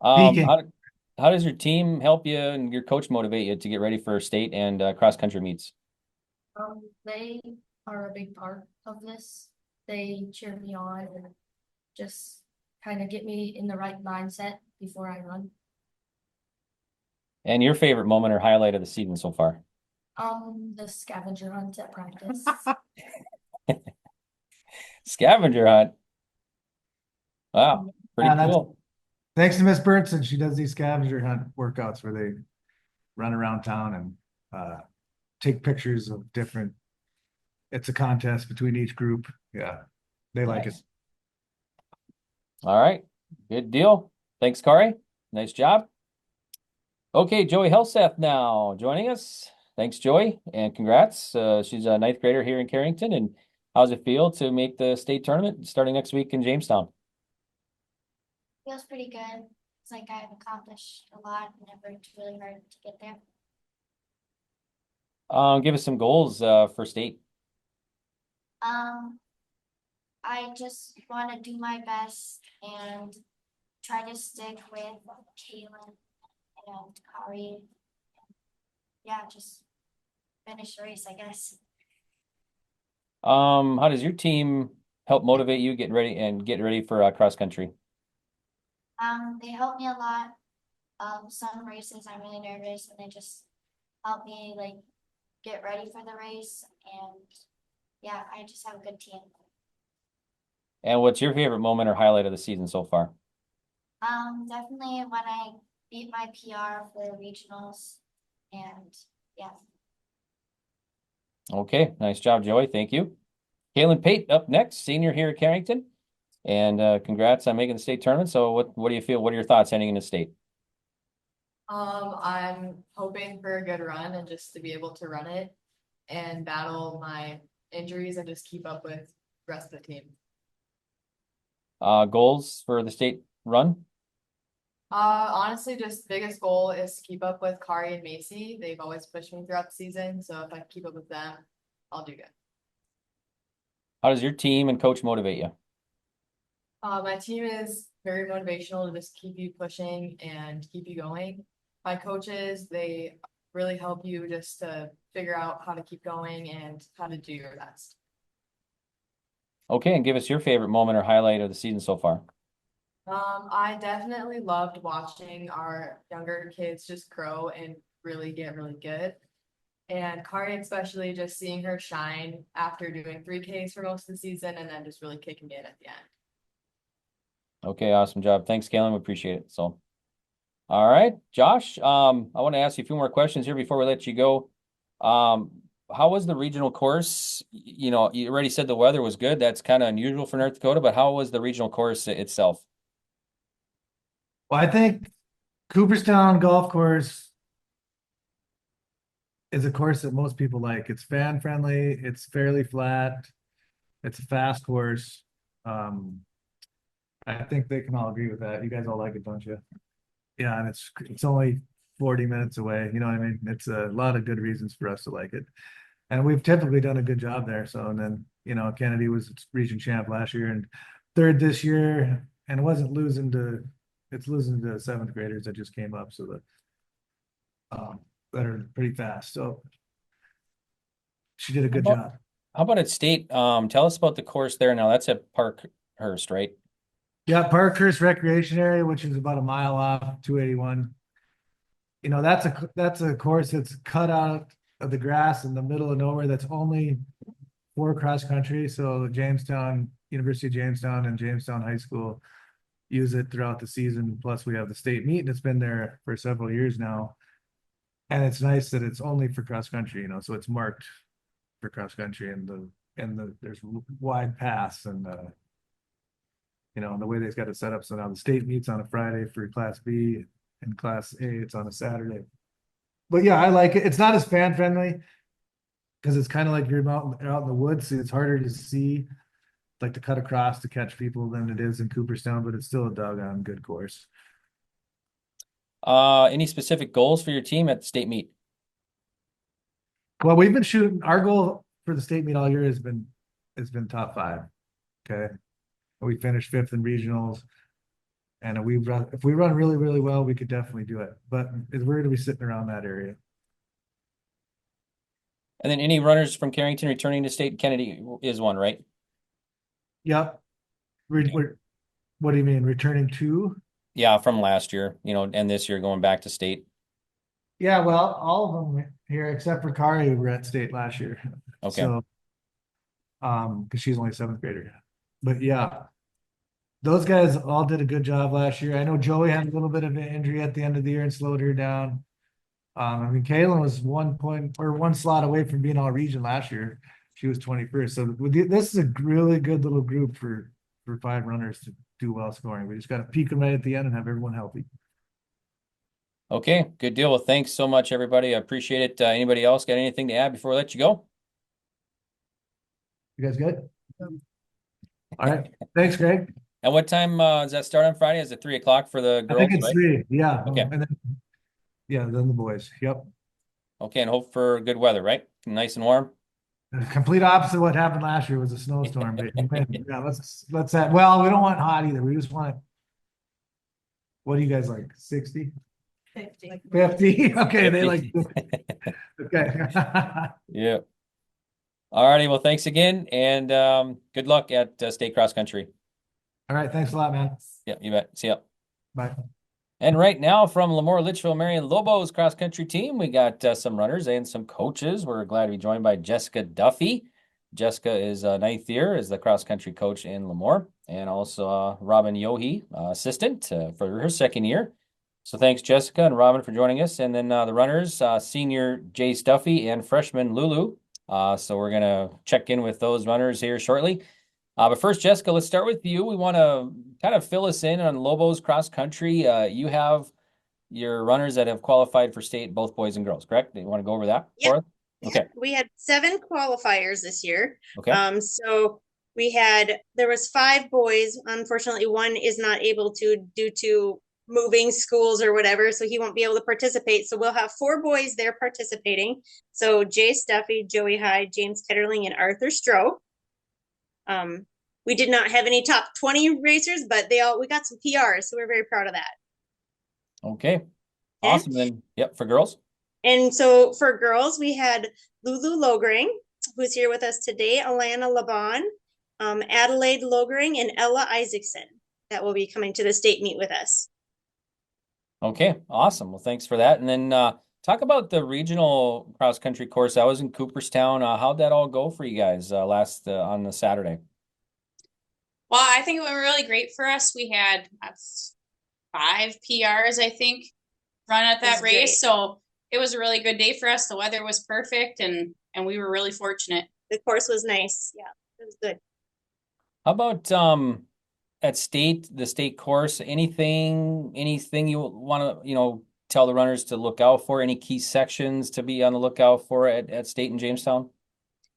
Speaking. How does your team help you and your coach motivate you to get ready for state and cross country meets? They are a big part of this. They cheer me on and just kind of get me in the right mindset before I run. And your favorite moment or highlight of the season so far? The scavenger hunt at practice. Scavenger hunt. Wow, pretty that's- cool. Thanks to Miss Burnson, she does these scavenger hunt workouts where they run around town and take pictures of different. It's a contest between each group. Yeah, they like it. Nice. All right, good deal. Thanks, Kari. Nice job. Okay, Joey Helseth now joining us. Thanks, Joey, and congrats. She's a ninth grader here in Carrington. And how's it feel to make the state tournament starting next week in Jamestown? Feels pretty good. It's like I've accomplished a lot and I've worked really hard to get there. Give us some goals for state. I just want to do my best and try to stick with Kaylin and Kari. Yeah, just finish the race, I guess. How does your team help motivate you get ready for cross country? They help me a lot. Some races I'm really nervous and they just help me like get ready for the race, and yeah, I just have a good team. And what's your favorite moment or highlight of the season so far? Definitely when I beat my PR for regionals, and yeah. Okay, nice job, Joey. Thank you. Kaylin Pate up next, senior here at Carrington. And congrats on making the state tournament. So what do you feel? What are your thoughts heading into state? I'm hoping for a good run and just to be able to run it and battle my injuries and just keep up with the rest of the team. Goals for the state run? Honestly, just biggest goal is to keep up with Kari and Macy. They've always pushed me throughout the season, so if I keep up with them, I'll do good. How does your team and coach motivate you? My team is very motivational to just keep you pushing and keep you going. My coaches, they really help you just to figure out how to keep going and how to do your best. Okay, and give us your favorite moment or highlight of the season so far. I definitely loved watching our younger kids just grow and really get really good. And Kari, especially just seeing her shine after doing 3Ks for most of the season and then just really kicking it at the end. Okay, awesome job. Thanks, Kaylin. We appreciate it. So, all right, Josh, I want to ask you a few more questions here before we let you go. How was the regional course? You already said the weather was good. That's kind of unusual for North Dakota, but how was the regional course itself? Well, I think Cooperstown Golf Course is a course that most people like. It's fan friendly. It's fairly flat. It's a fast course. I think they can all agree with that. You guys all like it, don't you? Yeah, and it's only 40 minutes away. You know what I mean? It's a lot of good reasons for us to like it. And we've typically done a good job there. So, and then, Kennedy was region champ last year and third this year, and it wasn't it's losing to seventh graders that just came up. So that are pretty fast. So she did a good job. How about at state? Tell us about the course there now. That's at Parkhurst, right? Yeah, Parkhurst Recreation Area, which is about a mile off 281. That's a course that's cut out of the grass in the middle of nowhere. That's only for cross country. So University of Jamestown and Jamestown High School use it throughout the season. Plus we have the state meet and it's been there for several years now. And it's nice that it's only for cross country, so it's marked for cross country and there's wide paths and the way they've got it set up. So now the state meets on a Friday for Class B. in Class A. It's on a Saturday. But yeah, I like it. It's not as fan friendly because it's kind of like you're out in the woods, so it's harder to see, like to cut across to catch people than it is in Cooperstown, but it's still a doggone good course. Any specific goals for your team at the state meet? Well, we've been shooting, our goal for the state meet all year has been top 5. Okay. We finished 5th in regionals. And if we run really, really well, we could definitely do it. But we're going to be sitting around that area. And then any runners from Carrington returning to state? Kennedy is one, right? Yep. What do you mean? Returning to? Yeah, from last year, and this year going back to state. Yeah, well, all of them here except for Kari, who were at state last year. Okay. So, because she's only a 7th grader. But yeah, those guys all did a good job last year. I know Joey had a little bit of an injury at the end of the year and slowed her down. I mean, Kaylin was 1 slot away from being all region last year. She was 21st. So this is a really good little group for 5 runners to do well scoring. We just got to peak them right at the end and have everyone healthy. Okay, good deal. Well, thanks so much, everybody. I appreciate it. Anybody else got anything to add before I let you go? You guys good? All right. Thanks, Greg. And what time does that start on Friday? Is it 3 o'clock for the girls? I think it's right? 3. Yeah. Okay. And then the boys. Yep. Okay, and hope for good weather, right? Nice and warm. The complete opposite of what happened last year was a snowstorm. But yeah, let's have. Well, we don't want hot either. We just want. What do you guys like? 60? 50. 50? Okay, 50. they like. Okay. Yeah. All righty. Well, thanks again, and good luck at state cross country. All right. Thanks a lot, man. Yeah, you bet. See ya. Bye. And right now from Lamoure, Litchville, Marion Lobos cross country team, we got some runners and some coaches. We're glad to be joined by Jessica Duffy. Jessica is 9th year as the cross country coach in Lamoure, and also Robin Yohe, assistant for her 2nd year. So thanks, Jessica and Robin, for joining us. And then the runners, senior Jay Stuffy and freshman Lulu. So we're going to check in with those runners here shortly. But first, Jessica, let's start with you. We want to kind of fill us in on Lobos cross country. You have your runners that have qualified for state, both boys and girls, correct? Do you want to go over that for us? Okay. We had 7 qualifiers this year. Okay. So there was 5 boys. Unfortunately, one is not able to due to moving schools or whatever, so he won't be able to participate. So we'll have 4 boys there participating. So Jay Stuffy, Joey Hyde, James Ketterling, and Arthur Stroh. We did not have any top 20 racers, but we got some PRs, so we're very proud of that. Okay. Awesome. Then, yep, for girls. And so for girls, we had Lulu Logring, who's here with us today, Alana Laban, Adelaide Logring, and Ella Isaacson that will be coming to the state meet with us. Okay, awesome. Well, thanks for that. And then talk about the regional cross country course. I was in Cooperstown. How'd that all go for you guys last on the Saturday? Well, I think it went really great for us. We had 5 PRs, I think, run at that race. Great. So it was a really good day for us. The weather was perfect, and we were really fortunate. The course was nice. Yeah, it was good. How about at the state course, anything you want to, tell the runners to look out for? Any key sections to be on the lookout for at state in Jamestown?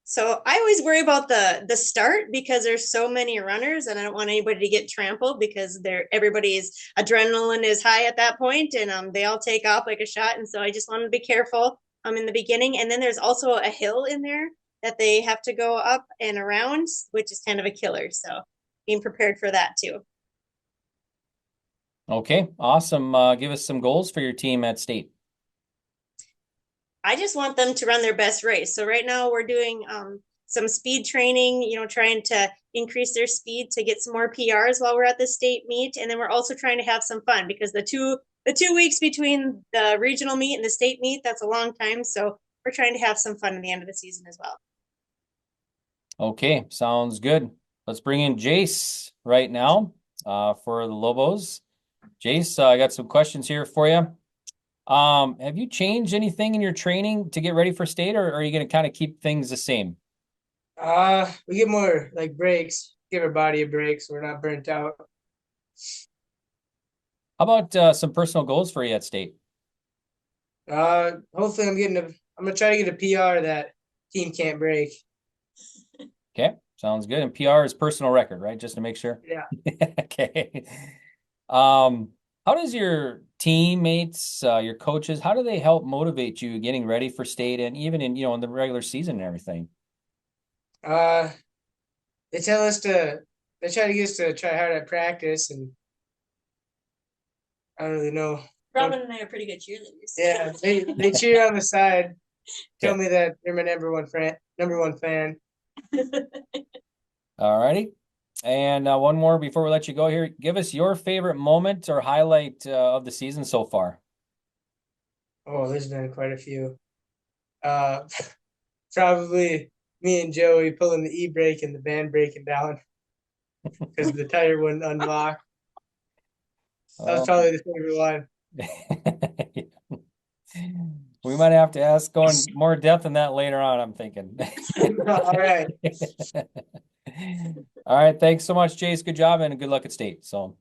So I always worry about the start because there's so many runners, and I don't want anybody to get trampled because everybody's adrenaline is high at that point, and they all take off like a shot. And so I just want to be careful in the beginning. And then there's also a hill in there that they have to go up and around, which is kind of a killer. So being prepared for that too. Okay, awesome. Give us some goals for your team at state. I just want them to run their best race. So right now we're doing some speed training, trying to increase their speed to get some more PRs while we're at the state meet. And then we're also trying to have some fun because the two weeks between the regional meet and the state meet, that's a long time. So we're trying to have some fun at the end of the season as well. Okay, sounds good. Let's bring in Jace right now for the Lobos. Jace, I got some questions here for you. Have you changed anything in your training to get ready for state, or are you going to kind of keep things the same? We get more like breaks, give our body a break so we're not burnt out. How about some personal goals for you at state? Hopefully I'm gonna try to get a PR that team can't break. Okay, sounds good. And PR is personal record, right? Just to make sure. Yeah. Okay. How does your teammates, your coaches, how do they help motivate you getting ready for state and even in, in the regular season and everything? They tell us they try to get us to try hard at practice, and I don't really know. Robin and I are pretty good cheerleaders. Yeah, they cheer on the side, tell Okay. me that they're my number one fan. All righty. And one more before we let you go here. Give us your favorite moment or highlight of the season so far. Oh, there's been quite a few. Probably me and Joey pulling the e-brake and the van breaking down because the tire wouldn't unlock. That was probably the favorite one. We might have to ask going more depth in that later on, I'm thinking. All right. All right. Thanks so much, Chase. Good job and good luck at state. So,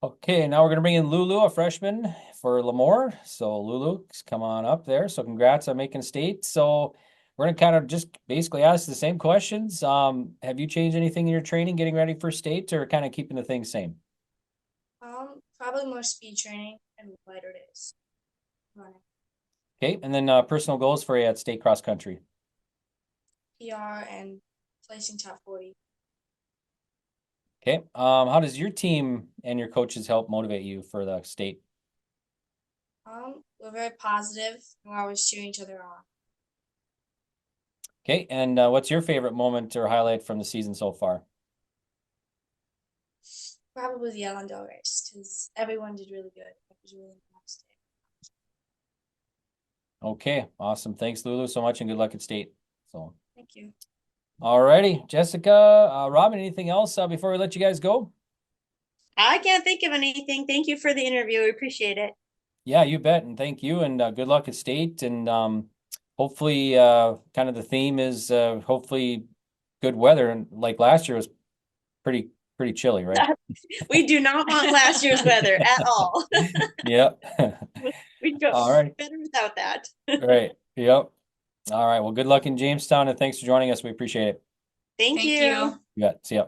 okay, now we're going to bring in Lulu, a freshman for Lamoure. So, Lulu, come on up there. So, congrats on making state. So, we're going to kind of just basically ask the same questions. Have you changed anything in your training getting ready for state or kind of keeping the things same? Probably more speed training and lighter days. Running. Okay, and then personal goals for you at state cross country. PR and placing top 40. Okay, how does your team and your coaches help motivate you for the state? We're very positive and we're always cheering each other on. Okay, and what's your favorite moment or highlight from the season so far? Probably the Ellendale race because everyone did really good. It was really nice day. Okay, awesome. Thanks, Lulu, so much, and good luck at state. So, thank you. All righty, Jessica, Robin, anything else before we let you guys go? I can't think of anything. Thank you for the interview. We appreciate it. Yeah, you bet, and thank you, and good luck at state, and hopefully, kind of the theme is hopefully good weather, and like last year was pretty chilly, right? We do not want last year's weather at all. Yep. We'd go All right. better without that. Right. Yep. All right. Well, good luck in Jamestown, and thanks for joining us. We appreciate it. Thank you. Yeah. See ya.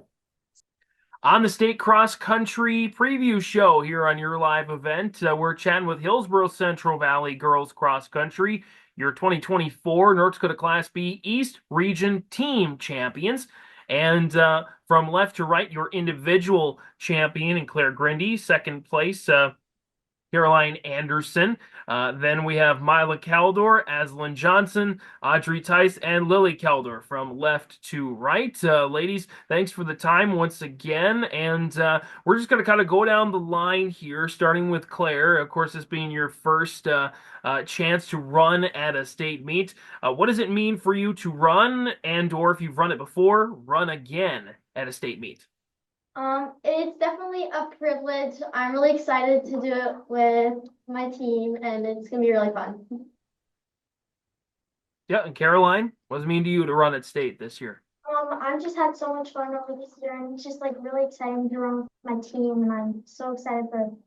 On the state cross country preview show here on your live event, we're chatting with Hillsboro Central Valley Girls Cross Country, your 2024 North Dakota Class B East Region Team Champions. And from left to right, your individual champion in Claire Grindy, second place, Caroline Anderson. Then we have Mila Caldor, Aslan Johnson, Audrey Tice, and Lily Caldor from left to right. Ladies, thanks for the time once again. And we're just going to kind of go down the line here, starting with Claire. Of course, this being your first chance to run at a state meet. What does it mean for you to run, and or if you've run it before, run again at a state meet? It's definitely a privilege. I'm really excited to do it with my team, and it's gonna be really fun. Yeah, and Caroline, what does it mean to you to run at state this year? I've just had so much fun over this year, and it's just like really exciting to run with my team, and I'm so excited and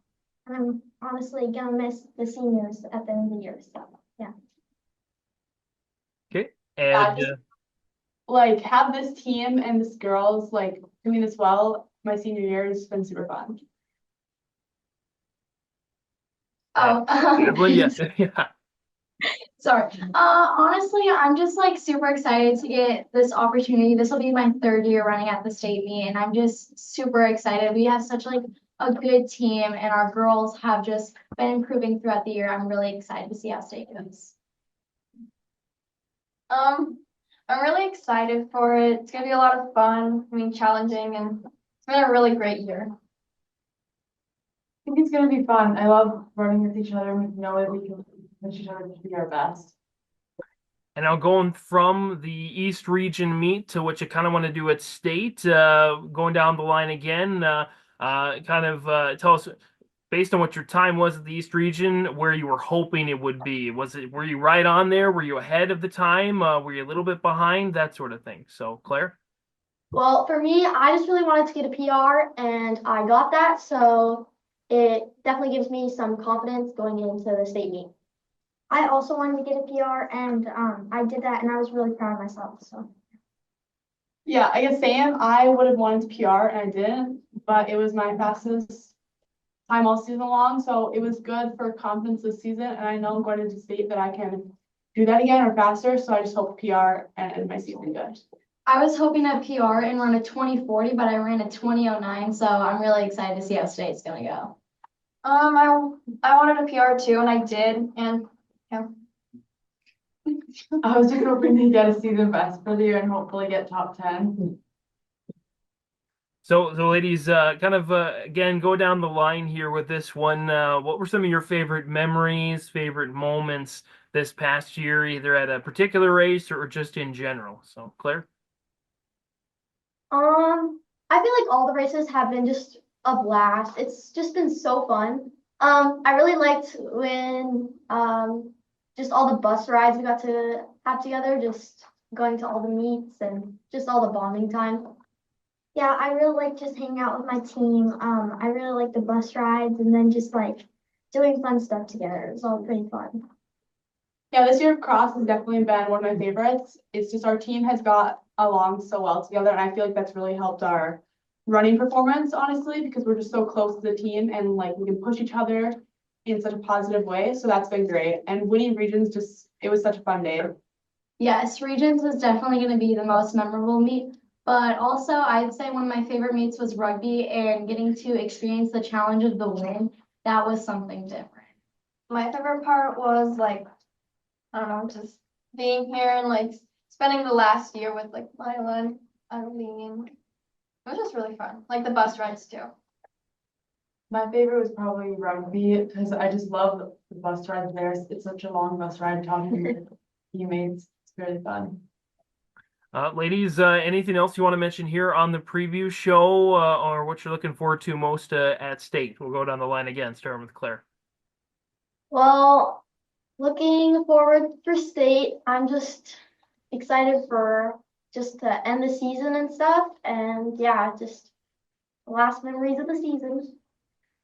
I'm honestly gonna miss the seniors at the end of the year. So yeah. Okay, and Like have this team and this girls like doing this well my senior year has been super fun. Evelyn, yes, yeah. Sorry. Honestly, I'm just like super excited to get this opportunity. This will be my third year running at the state meet, and I'm just super excited. We have such like a good team, and our girls have just been improving throughout the year. I'm really excited to see how state goes. I'm really excited for it. It's gonna be a lot of fun. I mean, challenging, and it's been a really great year. I think it's gonna be fun. I love running with each other. We know that we can push each other to be our best. And now going from the East Region meet to what you kind of want to do at state, going down the line again, tell us, based on what your time was at the East Region, where you were hoping it would be. Were you right on there? Were you ahead of the time? Were you a little bit behind? That sort of thing. So, Claire? Well, for me, I just really wanted to get a PR, and I got that. So it definitely gives me some confidence going into the state meet. I also wanted to get a PR and I did that and I was really proud of myself, so. Yeah, I guess same. I would have wanted to PR and I didn't, but it was my fastest time all season long, so it was good for confidence this season. And I know going into state that I can do that again or faster. So I just hope PR and end my season good. I was hoping to PR and run a 2040, but I ran a 2009, so I'm really excited to see how state's gonna go. I wanted a PR too, and I did, and yeah. I was just hoping to get a season best for the year and hopefully get top 10. So ladies, again, go down the line here with this one. What were some of your favorite memories, favorite moments this past year, either at a particular race or just in general? So, Claire? I feel like all the races have been just a blast. It's just been so fun. I really liked when just all the bus rides we got to have together, just going to all the meets and just all the bonding time. Yeah, I really like just hanging out with my team. I really like the bus rides and then just like doing fun stuff together. It was all pretty fun. Yeah, this year cross has definitely been one of my favorites. It's just our team has got along so well together, and I feel like that's really helped our running performance, honestly, because we're just so close to the team and like we can push each other in such a positive way. So that's been great. And winning regions it was such a fun day. Yes, regions was definitely going to be the most memorable meet, but also I'd say one of my favorite meets was rugby and getting to experience the challenge of the win. That was something different. My favorite part was like, I don't know, just being here and like spending the last year with like Lila and Eileen. It was just really fun, like the bus rides too. My favorite was probably rugby because I just love the bus rides there. It's such a long bus ride talking to teammates. It's really fun. Ladies, anything else you want to mention here on the preview show or what you're looking forward to most at state? We'll go down the line again, starting with Claire. Well, looking forward for state, I'm just excited for just to end the season and stuff. And yeah, just last memories of the season.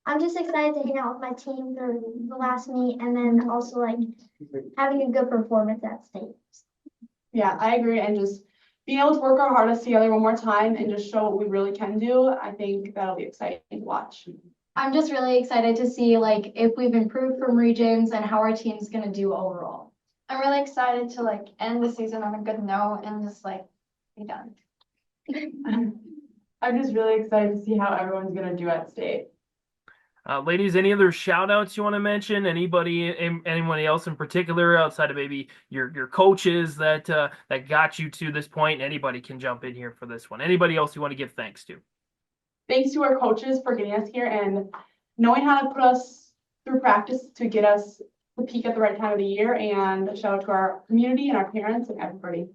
I'm just excited to hang out with my team for the last meet and then also like having a good performance at state. Yeah, I agree. And just being able to work our hardest together one more time and just show what we really can do, I think that'll be exciting to watch. I'm just really excited to see like if we've improved from regions and how our team's gonna do overall. I'm really excited to like end the season on a good note and just like be done. I'm just really excited to see how everyone's gonna do at state. Ladies, any other shout outs you want to mention? Anybody else in particular outside of maybe your coaches that got you to this point? Anybody can jump in here for this one. Anybody else you want to give thanks to? Thanks to our coaches for getting us here and knowing how to put us through practice to get us to peak at the right time of the year. And shout out to our community and our parents and everybody.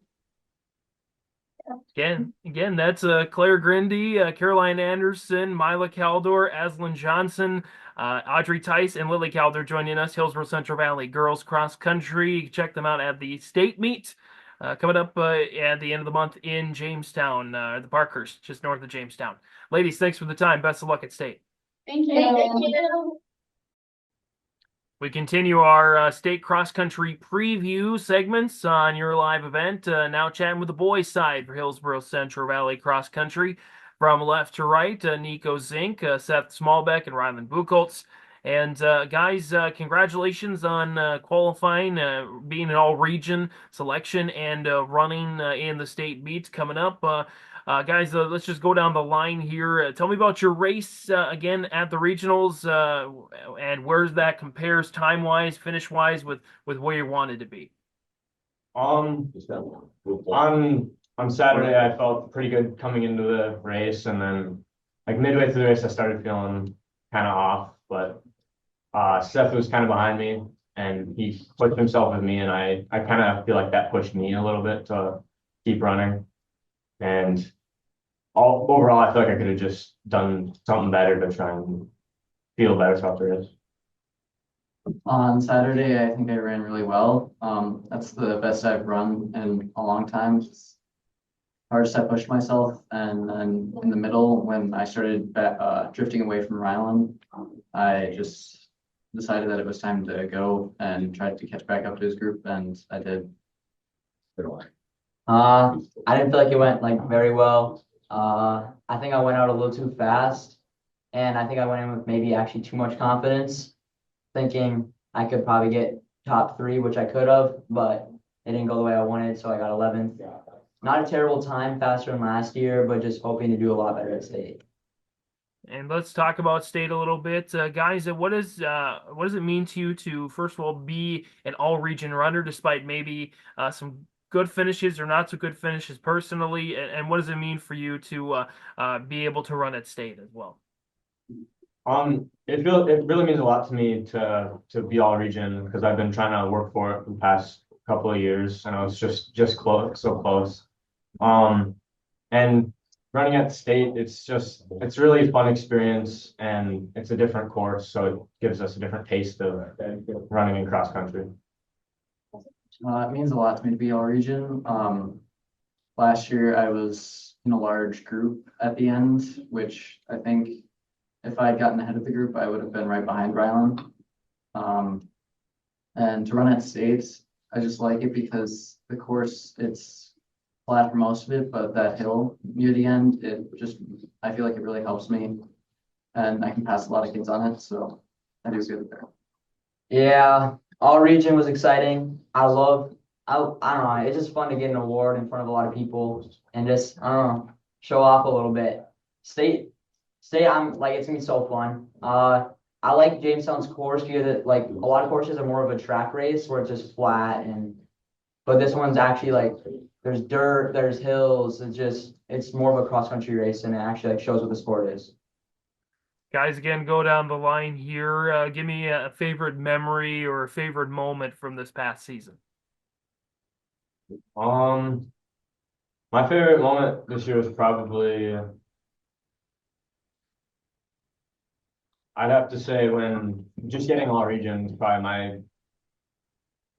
Again, that's Claire Grindy, Caroline Anderson, Mila Caldor, Aslan Johnson, Audrey Tice, and Lily Calder joining us. Hillsboro Central Valley Girls Cross Country. Check them out at the state meet coming up at the end of the month in Jamestown, the Parkhurst, just north of Jamestown. Ladies, thanks for the time. Best of luck at state. Thank you. Thank you. We continue our state cross-country preview segments on your live event. Now chatting with the boys' side for Hillsboro Central Valley Cross Country. From left to right, Nico Zink, Seth Smallbeck, and Ryland Buchholz. And guys, congratulations on qualifying, being an all-region selection, and running in the state meets coming up. Guys, let's just go down the line here. Tell me about your race again at the regionals and where that compares time-wise, finish-wise with where you wanted to be. On Saturday, I felt pretty good coming into the race, and then like midway through the race, I started feeling kind of off. But Seth was kind of behind me, and he pushed himself with me, and I kind of feel like that pushed me a little bit to keep running. And overall, I feel like I could have just done something better to try and feel better throughout the race. On Saturday, I think I ran really well. That's the best I've run in a long time. It's hardest I pushed myself, and then in the middle, when I started drifting away from Ryland, I just decided that it was time to go and tried to catch back up to his group, and I did. I didn't feel like it went like very well. I think I went out a little too fast, and I think I went in with maybe actually too much confidence, thinking I could probably get top 3, which I could have, but it didn't go the way I wanted, so I got 11th. Not a terrible time, faster than last year, but just hoping to do a lot better at state. And let's talk about state a little bit, guys. What does it mean to you to first of all be an all-region runner, despite maybe some good finishes or not so good finishes personally, and what does it mean for you to be able to run at state as well? It really means a lot to me to be all region because I've been trying to work for it for the past couple of years, and I was just close, so close. And running at state, it's really a fun experience, and it's a different course, so it gives us a different taste of running in cross country. It means a lot to me to be all region. Last year I was in a large group at the end, which I think if I had gotten ahead of the group, I would have been right behind Rylan. And to run at states, I just like it because the course, it's flat for most of it, but that hill near the end, I feel like it really helps me, and I can pass a lot of kids on it, so I do good there. Yeah, all region was exciting. I don't know, it's just fun to get an award in front of a lot of people and just, I don't know, show off a little bit. State, I'm like, it's gonna be so fun. I like Jamestown's course because like a lot of courses are more of a track race where it's just flat, but this one's actually like there's dirt, there's hills. It's more of a cross country race, and it actually like shows what the sport is. Guys, again, go down the line here. Give me a favorite memory or a favorite moment from this past season. My favorite moment this year was probably, I'd have to say when just getting all regions, probably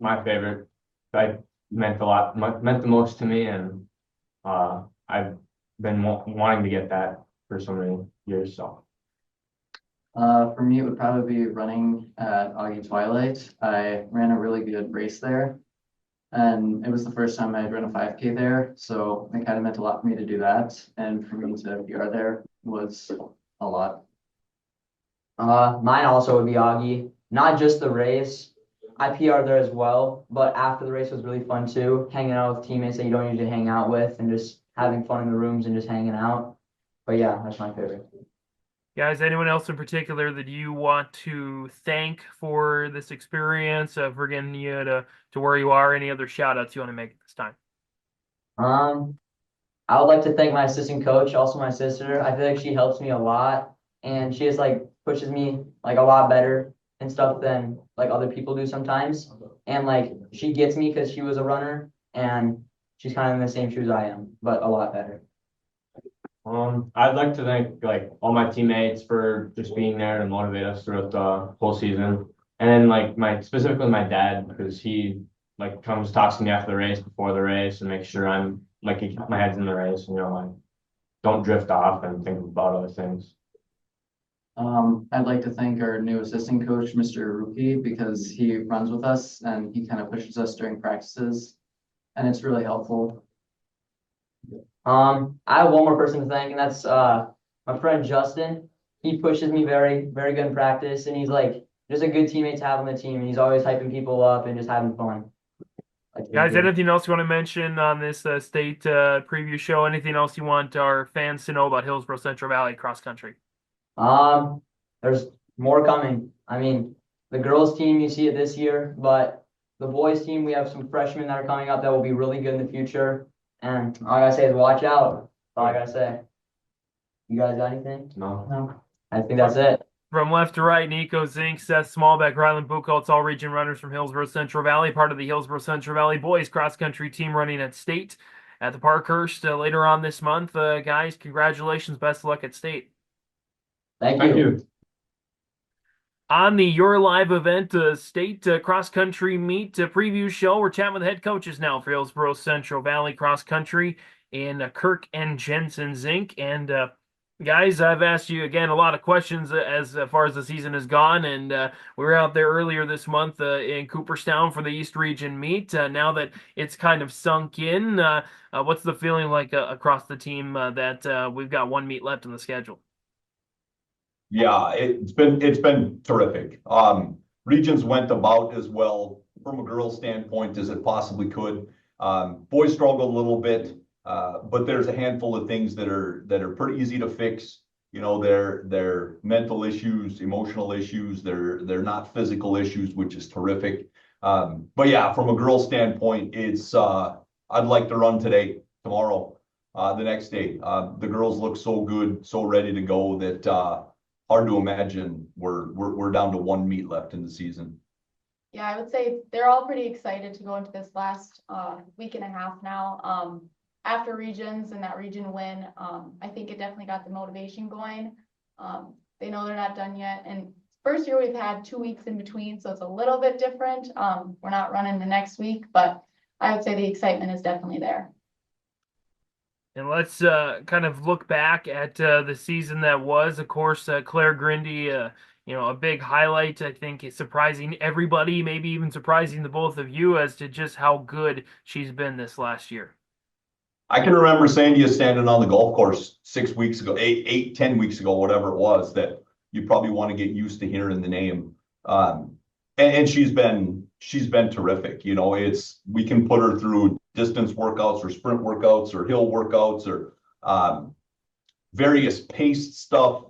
my favorite. I meant a lot, meant the most to me, and I've been wanting to get that for so many years. So, for me, it would probably be running at Augie Twilight. I ran a really good race there, and it was the first time I had run a 5K there, so it kind of meant a lot for me to do that, and for me to PR there was a lot. Mine also would be Augie. Not just the race. I PR'd there as well, but after the race was really fun too. Hanging out with teammates that you don't usually hang out with, and just having fun in the rooms and just hanging out. But yeah, that's my favorite. Guys, anyone else in particular that you want to thank for this experience, for getting you to where you are? Any other shout outs you want to make at this time? I would like to thank my assistant coach, also my sister. I feel like she helps me a lot, and she just like pushes me like a lot better and stuff than like other people do sometimes. And like she gets me because she was a runner, and she's kind of in the same shoes I am, but a lot better. I'd like to thank like all my teammates for just being there to motivate us throughout the whole season. And then like specifically my dad, because he like talks to me after the race, before the race, and makes sure I'm like my head's in the race, and like don't drift off and think about other things. I'd like to thank our new assistant coach, Mr. Ruki, because he runs with us and he kind of pushes us during practices, and it's really helpful. I have one more person to thank, and that's my friend Justin. He pushes me very, very good in practice, and he's like just a good teammate to have on the team, and he's always hyping people up and just having fun. Guys, anything else you want to mention on this state preview show? Anything else you want our fans to know about Hillsboro Central Valley cross country? There's more coming. I mean, the girls team, you see it this year, but the boys team, we have some freshmen that are coming up that will be really good in the future. And all I gotta say is watch out. That's all I gotta say. You guys got anything? No. I think that's it. From left to right, Nico Zink, Seth Smallback, Rylan Buchholz, all region runners from Hillsboro Central Valley, part of the Hillsboro Central Valley boys cross country team running at state at the Parkhurst later on this month. Guys, congratulations. Best of luck at state. Thank you. On the Your Live event state cross country meet preview show, we're chatting with the head coaches now for Hillsboro Central Valley cross country in Kirk and Jensen Zink. And Guys, I've asked you again a lot of questions as far as the season has gone, and we were out there earlier this month in Cooperstown for the East Region meet. Now that it's kind of sunk in, what's the feeling like across the team that we've got one meet left in the schedule? Yeah, it's been terrific. Regions went about as well from a girls' standpoint as it possibly could. Boys struggled a little bit, but there's a handful of things that are pretty easy to fix. You know, they're mental issues, emotional issues. They're not physical issues, which is terrific. But yeah, from a girls' standpoint, it's I'd like to run today, tomorrow, the next day. The girls look so good, so ready to go that hard to imagine we're down to one meet left in the season. Yeah, I would say they're all pretty excited to go into this last week and a half now. After regions and that region win, I think it definitely got the motivation going. They know they're not done yet. And first year we've had 2 weeks in between, so it's a little bit different. We're not running the next week, but I would say the excitement is definitely there. And let's kind of look back at the season that was. Of course, Claire Grindy, a big highlight. I think it's surprising everybody, maybe even surprising the both of you as to just how good she's been this last year. I can remember saying to you standing on the golf course 6 weeks ago, 10 weeks ago, whatever it was, that you probably want to get used to hearing the name. And she's been terrific. You know, we can put her through distance workouts or sprint workouts or hill workouts or various paced stuff.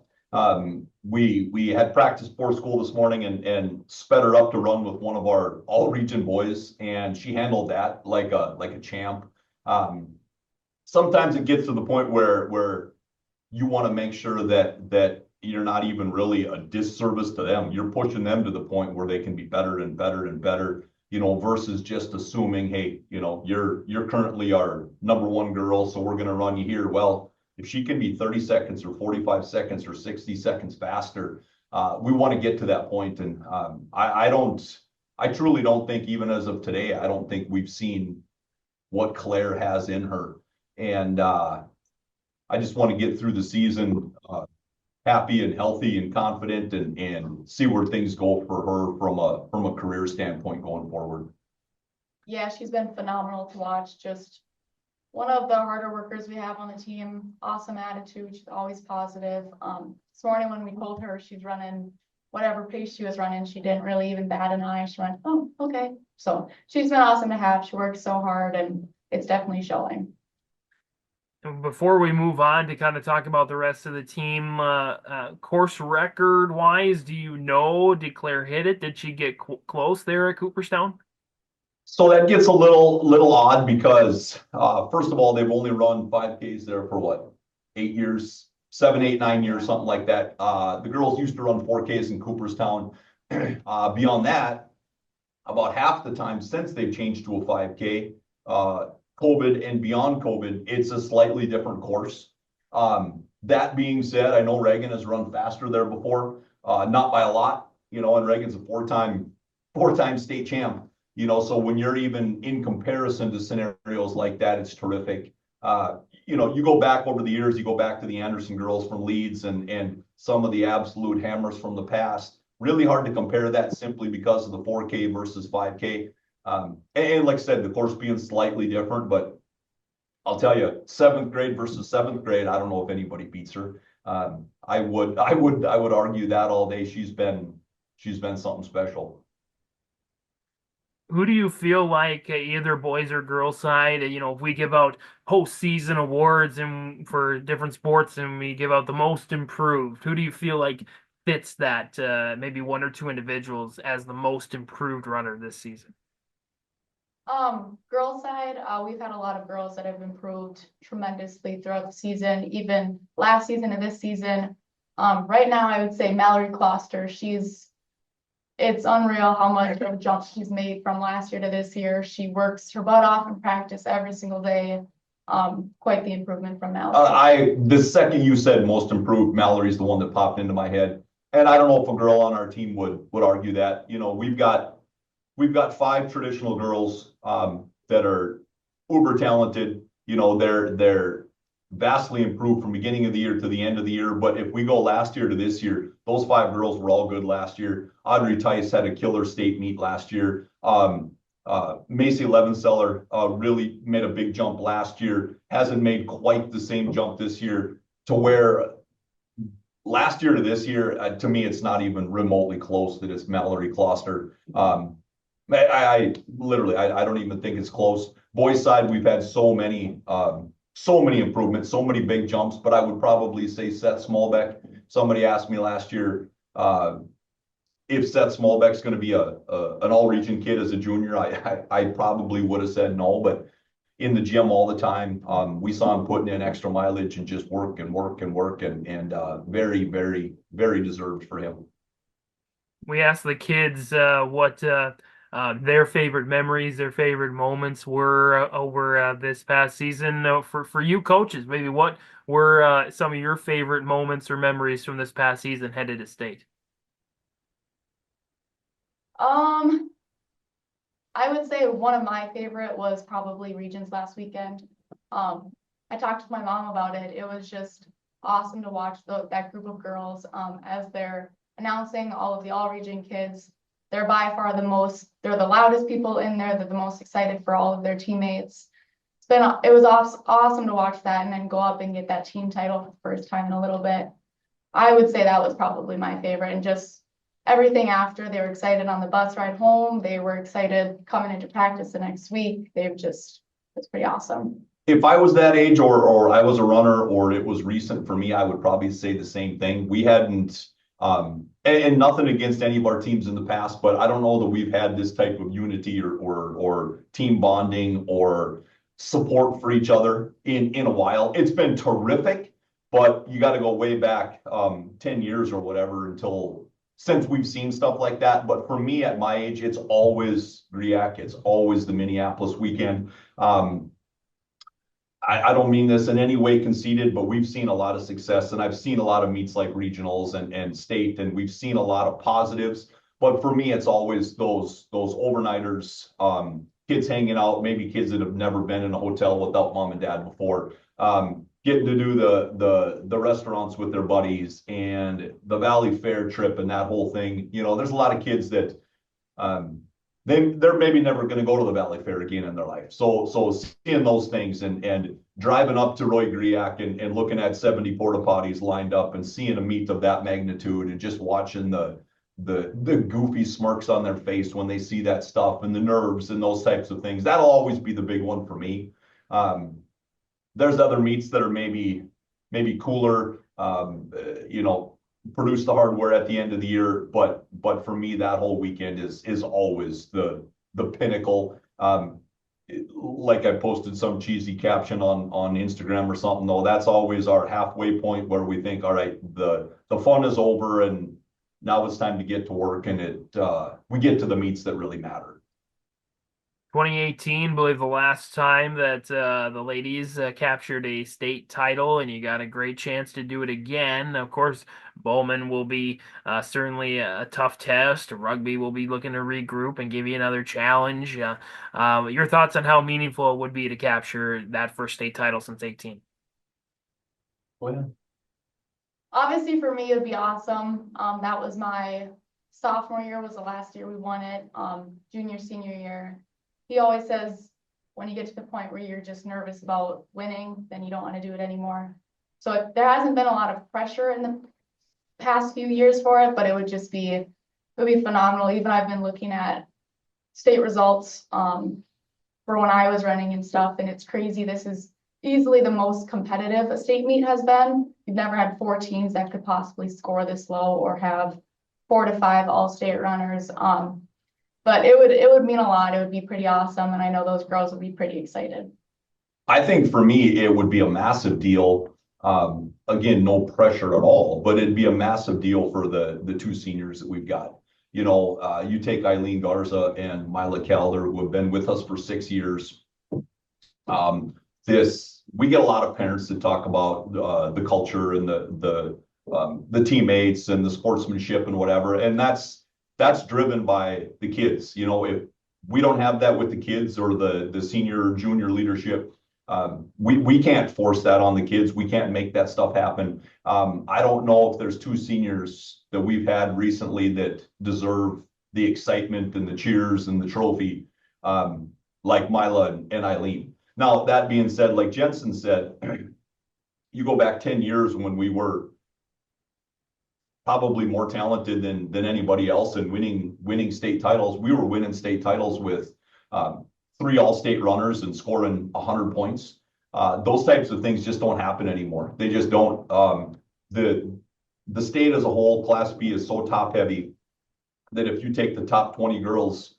We had practice before school this morning and sped her up to run with one of our all region boys, and she handled that like a champ. Sometimes it gets to the point where you want to make sure that you're not even really a disservice to them. You're pushing them to the point where they can be better and better and better, you know, versus just assuming, hey, you know, you're currently our number one girl, so we're going to run you here. Well, if she can be 30 seconds or 45 seconds or 60 seconds faster, we want to get to that point. And I truly don't think, even as of today, I don't think we've seen what Claire has in her. And I just want to get through the season happy and healthy and confident and see where things go for her from a career standpoint going forward. Yeah, she's been phenomenal to watch. Just one of the harder workers we have on the team. Awesome attitude. She's always positive. This morning when we told her she's running whatever pace she was running, she didn't really even bat an eye. She went, oh, okay. So she's been awesome to have. She works so hard and it's definitely showing. Before we move on to kind of talk about the rest of the team, course record wise, do you know, did Claire hit it? Did she get close there at Cooperstown? So that gets a little odd because first of all, they've only run 5Ks there for what, 8 years, 7, 8, 9 years, something like that. The girls used to run 4Ks in Cooperstown. Beyond that, about half the time since they've changed to a 5K, COVID and beyond COVID, it's a slightly different course. That being said, I know Reagan has run faster there before, not by a lot, you know, and Reagan's a four-time state champ, you know, so when you're even in comparison to scenarios like that, it's terrific. You know, you go back over the years, you go back to the Anderson girls from Leeds and some of the absolute hammers from the past. Really hard to compare that simply because of the 4K versus 5K. And like I said, the course being slightly different, but I'll tell you, 7th grade versus 7th grade, I don't know if anybody beats her. I would argue that all day. She's been something special. Who do you feel like either boys or girls side, you know, if we give out postseason awards and for different sports and we give out the most improved, who do you feel like fits that, maybe one or two individuals as the most improved runner this season? Girls side, we've had a lot of girls that have improved tremendously throughout the season, even last season and this season. Right now I would say Mallory Closter, it's unreal how much of a jump she's made from last year to this year. She works her butt off in practice every single day. Quite the improvement from Mallory. The second you said most improved, Mallory's the one that popped into my head. And I don't know if a girl on our team would argue that. You know, we've got 5 traditional girls that are uber talented. You know, they're vastly improved from beginning of the year to the end of the year. But if we go last year to this year, those 5 girls were all good last year. Audrey Tice had a killer state meet last year. Macy Levenseller really made a big jump last year, hasn't made quite the same jump this year, to where last year to this year, to me, it's not even remotely close to this Mallory Kloster. I literally, I don't even think it's close. Boys side, we've had so many improvements, so many big jumps, but I would probably say Seth Smallbeck. Somebody asked me last year if Seth Smallbeck's going to be an all-region kid as a junior. I probably would have said no, but in the gym all the time, we saw him putting in extra mileage and just work and very, very, very deserved for him. We asked the kids what their favorite memories, their favorite moments were over this past season. For you coaches, maybe what were some of your favorite moments or memories from this past season headed to state? I would say one of my favorite was probably Regions last weekend. I talked to my mom about it. It was just awesome to watch that group of girls as they're announcing all of the all-region kids. They're by far they're the loudest people in there. They're the most excited for all of their teammates. It was awesome to watch that and then go up and get that team title for the first time in a little bit. I would say that was probably my favorite, and just everything after. They were excited on the bus ride home. They were excited coming into practice the next week. It's pretty awesome. If I was that age or I was a runner or it was recent for me, I would probably say the same thing. We hadn't, and nothing against any of our teams in the past, but I don't know that we've had this type of unity or team bonding or support for each other in a while. It's been terrific, but you got to go way back 10 years or whatever since we've seen stuff like that. But for me at my age, it's always GRIAC. It's always the Minneapolis weekend. I don't mean this in any way conceited, but we've seen a lot of success, and I've seen a lot of meets like regionals and state, and we've seen a lot of positives. But for me, it's always those overnighters, kids hanging out, maybe kids that have never been in a hotel without mom and dad before, getting to do the restaurants with their buddies and the Valley Fair trip and that whole thing. You know, there's a lot of kids that they're maybe never going to go to the Valley Fair again in their life. So seeing those things and driving up to Roy GRIAC and looking at 70 porta potties lined up and seeing a meet of that magnitude and just watching the goofy smirks on their face when they see that stuff and the nerves and those types of things, that'll always be the big one for me. There's other meets that are maybe cooler, produce the hardware at the end of the year, but for me, that whole weekend is always the pinnacle. Like I posted some cheesy caption on Instagram or something, though, that's always our halfway point where we think, all right, the fun is over and now it's time to get to work, and we get to the meets that really matter. 2018, I believe the last time that the ladies captured a state title, and you got a great chance to do it again. Of course, Bowman will be certainly a tough test. Rugby will be looking to regroup and give you another challenge. Your thoughts on how meaningful it would be to capture that first state title since 18? Well, obviously for me, it would be awesome. That was my sophomore year, was the last year we won it. Junior, senior year. He always says when you get to the point where you're just nervous about winning, then you don't want to do it anymore. So there hasn't been a lot of pressure in the past few years for it, but it would be phenomenal. Even I've been looking at state results for when I was running and stuff, and it's crazy. This is easily the most competitive a state meet has been. We've never had 4 teams that could possibly score this low or have 4 to 5 all-state runners. But it would mean a lot. It would be pretty awesome, and I know those girls would be pretty excited. I think for me, it would be a massive deal. Again, no pressure at all, but it'd be a massive deal for the 2 seniors that we've got. You know, you take Eileen Garza and Mila Calder, who have been with us for 6 years. We get a lot of parents that talk about the culture and the teammates and the sportsmanship and whatever, and that's driven by the kids. You know, if we don't have that with the kids or the senior or junior leadership, We can't force that on the kids. We can't make that stuff happen. I don't know if there's two seniors that we've had recently that deserve the excitement and the cheers and the trophy, like Mila and Eileen. Now, that being said, like Jensen said, you go back 10 years when we were probably more talented than anybody else and winning state titles. We were winning state titles with 3 all-state runners and scoring 100 points. Those types of things just don't happen anymore. They just don't. The state as a whole, Class B, is so top heavy that if you take the top 20 girls,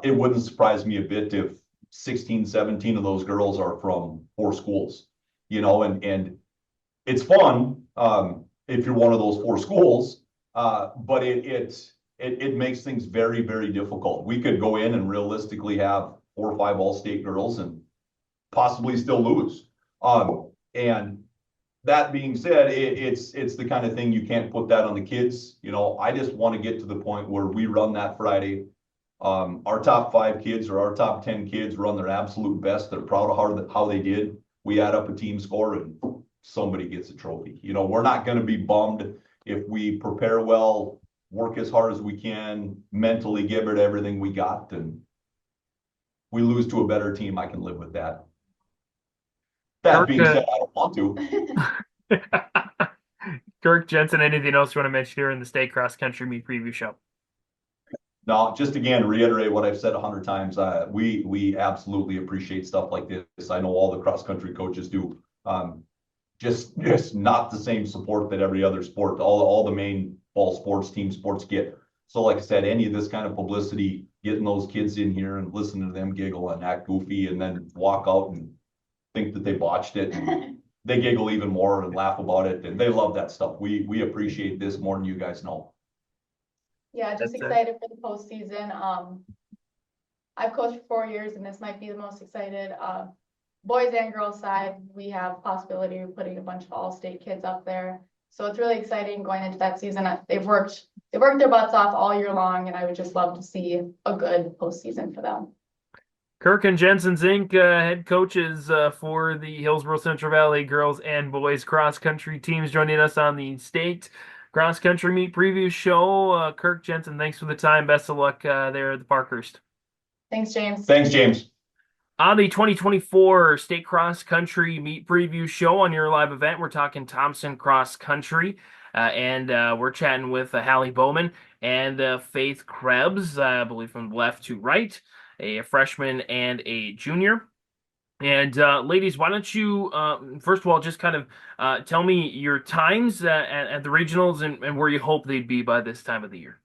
it wouldn't surprise me a bit if 16, 17 of those girls are from 4 schools, and it's fun if you're one of those 4 schools, but it makes things very, very difficult. We could go in and realistically have 4 or 5 all-state girls and possibly still lose. And that being said, it's the kind of thing you can't put that on the kids. I just want to get to the point where we run that Friday. Our top 5 kids or our top 10 kids run their absolute best. They're proud of how they did. We add up a team score and somebody gets a trophy. We're not going to be bummed if we prepare well, work as hard as we can, mentally give it everything we got, and we lose to a better team. I can live with that. That being said, I don't want to. Kirk, Jensen, anything else you want to mention here in the state cross country meet preview show? No, just again, reiterate what I've said 100 times. We absolutely appreciate stuff like this. I know all the cross country coaches do. Just not the same support that every other sport, all the main ball sports, team sports get. So like I said, any of this kind of publicity, getting those kids in here and listening to them giggle and act goofy and then walk out and think that they botched it. And they giggle even more and laugh about it. And they love that stuff. We appreciate this more than you guys know. Yeah, just excited for the postseason. I've coached for 4 years and this might be the most excited. Boys and girls side, we have possibility of putting a bunch of all-state kids up there. So it's really exciting going into that season. They've worked their butts off all year long, and I would just love to see a good postseason for them. Kirk and Jensen Zink, head coaches for the Hillsboro Central Valley girls and boys cross country teams, joining us on the state cross country meet preview show. Kirk, Jensen, thanks for the time. Best of luck there at the Parkhurst. Thanks, James. Thanks, James. On the 2024 State Cross Country Meet Preview Show on your live event, we're talking Thompson Cross Country, and we're chatting with Hallie Bowman and Faith Krebs, I believe from left to right, a freshman and a junior. And ladies, why don't you, first of all, just kind of tell me your times at the regionals and where you hope they'd be by this time of the year.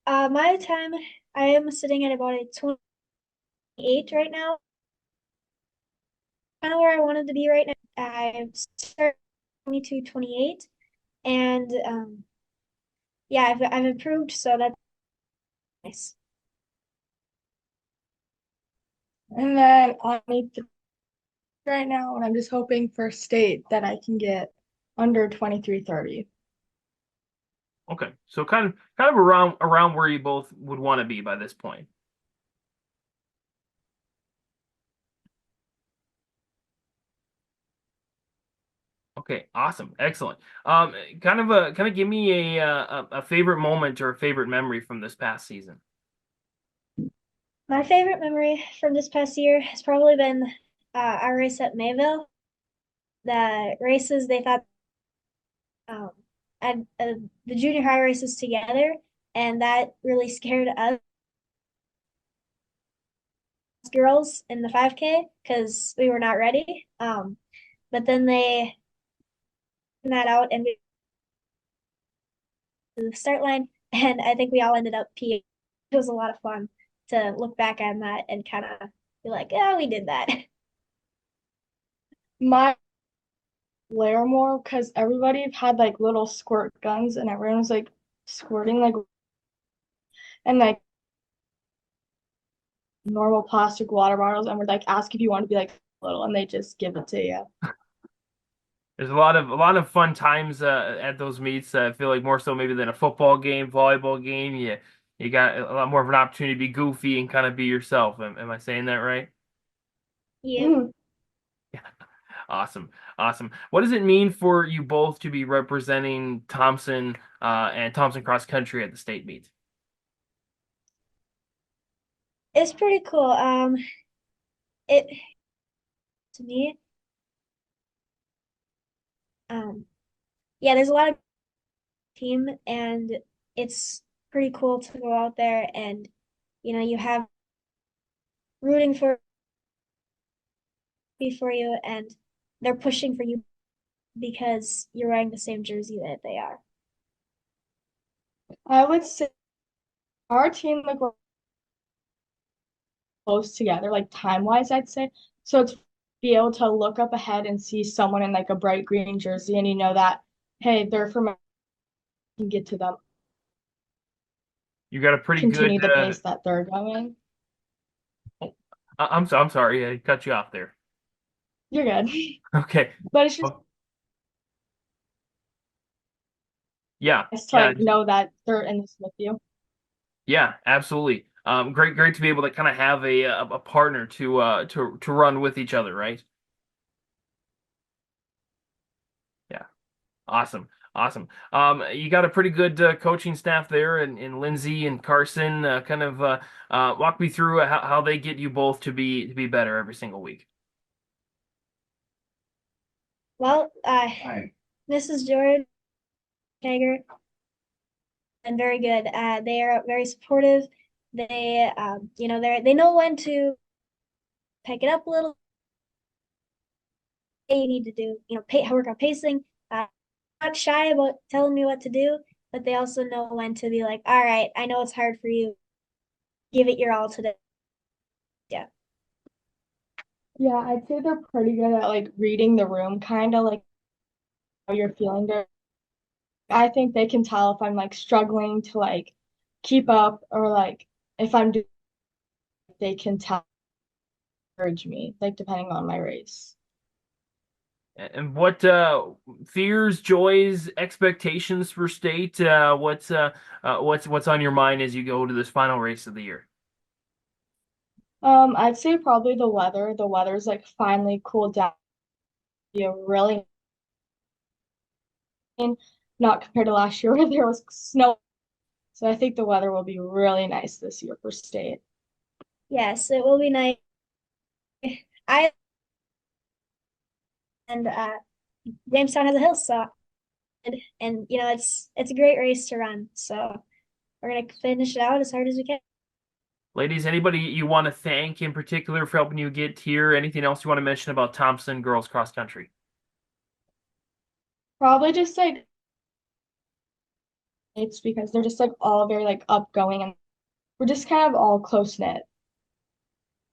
My time, I am sitting at about a 28 right now. Kind of where I wanted to be right now. I started 22, 28, and yeah, I've improved, so that's nice. And then on me right now, and I'm just hoping for state that I can get under 23:30. Okay, so kind of around where you both would want to be by this point. Okay, awesome, excellent. Kind of give me a favorite moment or a favorite memory from this past season. My favorite memory from this past year has probably been our race at Mayville. The races they thought at the junior high races together, and that really scared us girls in the 5K because we were not ready. But then they that out and we to the start line, and I think we all ended up peeing. It was a lot of fun to look back on that and kind of be like, yeah, we did that. My Lamoure, because everybody had like little squirt guns and everyone was like squirting like and like normal plastic water bottles and would like ask if you want to be like little and they just give it to you. There's a lot of fun times at those meets. I feel like more so maybe than a football game, volleyball game. You got a lot more of an opportunity to be goofy and kind of be yourself. Am I saying that right? Yeah. Awesome. Awesome. What does it mean for you both to be representing Thompson and Thompson cross country at the state meet? It's pretty cool. It to me, yeah, there's a lot of team, and it's pretty cool to go out there and you have rooting for you, and they're pushing for you because you're wearing the same jersey that they are. I would say our team, like, we're close together, like time wise, I'd say. So it's be able to look up ahead and see someone in like a bright green jersey, and you know that, hey, they're from, can get to them, You got a pretty continue good. the pace that they're going. I'm sorry, I cut you off there. You're good. Okay. But it's just Yeah. nice to Yeah. like know that they're in this with you. Yeah, absolutely. Great to be able to kind of have a partner to run with each other, right? Yeah. Awesome. Awesome. You got a pretty good coaching staff there in Lindsay and Carson. Kind of walk me through how they get you both to be better every single week. Well, this is Jordan Kager, and very good. They are very supportive. They know when to pick it up a little. You need to do, work on pacing. Not shy about telling me what to do, but they also know when to be like, all right, I know it's hard for you. Give it your all today. Yeah. Yeah, I'd say they're pretty good at like reading the room, kind of like how you're feeling there. I think they can tell if I'm like struggling to like keep up, or like if I'm doing, they can tell, encourage me, like depending on my race. And what fears, joys, expectations for state? What's on your mind as you go to this final race of the year? I'd say probably the weather. The weather's like finally cooled down. Be a really, not compared to last year where there was snow. So I think the weather will be really nice this year for state. Yes, it will be nice. I and Jamestown has a hill, and it's a great race to run. So we're gonna finish it out as hard as we can. Ladies, anybody you want to thank in particular for helping you get here? Anything else you want to mention about Thompson girls cross country? Probably just like it's because they're just like all very like upgoing, and we're just kind of all close knit.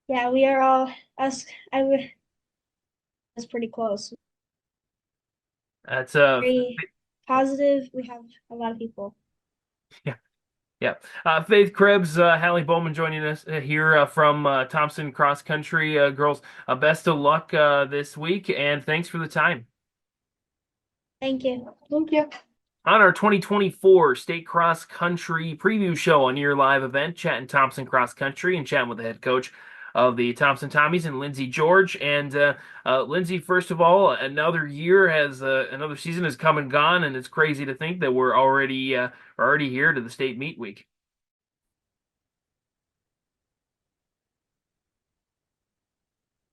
Yeah, we are all us. It's pretty close. That's Very positive. We have a lot of people. yeah. Yeah. Faith Krebs, Hallie Bowman joining us here from Thompson Cross Country. Girls, best of luck this week, and thanks for the time. Thank you. Thank you. On our 2024 State Cross Country preview show on your live event, chatting Thompson Cross Country and chatting with the head coach of the Thompson Tommies and Lindsay George. And Lindsay, first of all, another season has come and gone, and it's crazy to think that we're already here to the state meet week.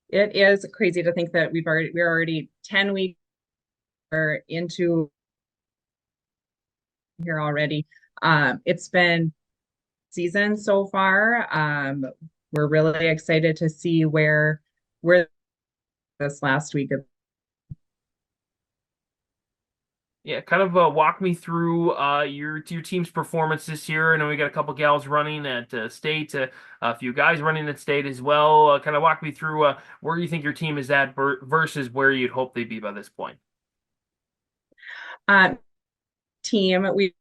It is crazy to think that we're already 10 weeks into here already. It's been season so far. We're really excited to see where this last week. Yeah, kind of walk me through your team's performance this year. I know we got a couple gals running at state, a few guys running at state as well. Kind of walk me through where you think your team is at versus where you'd hope they'd be by this point. Team, we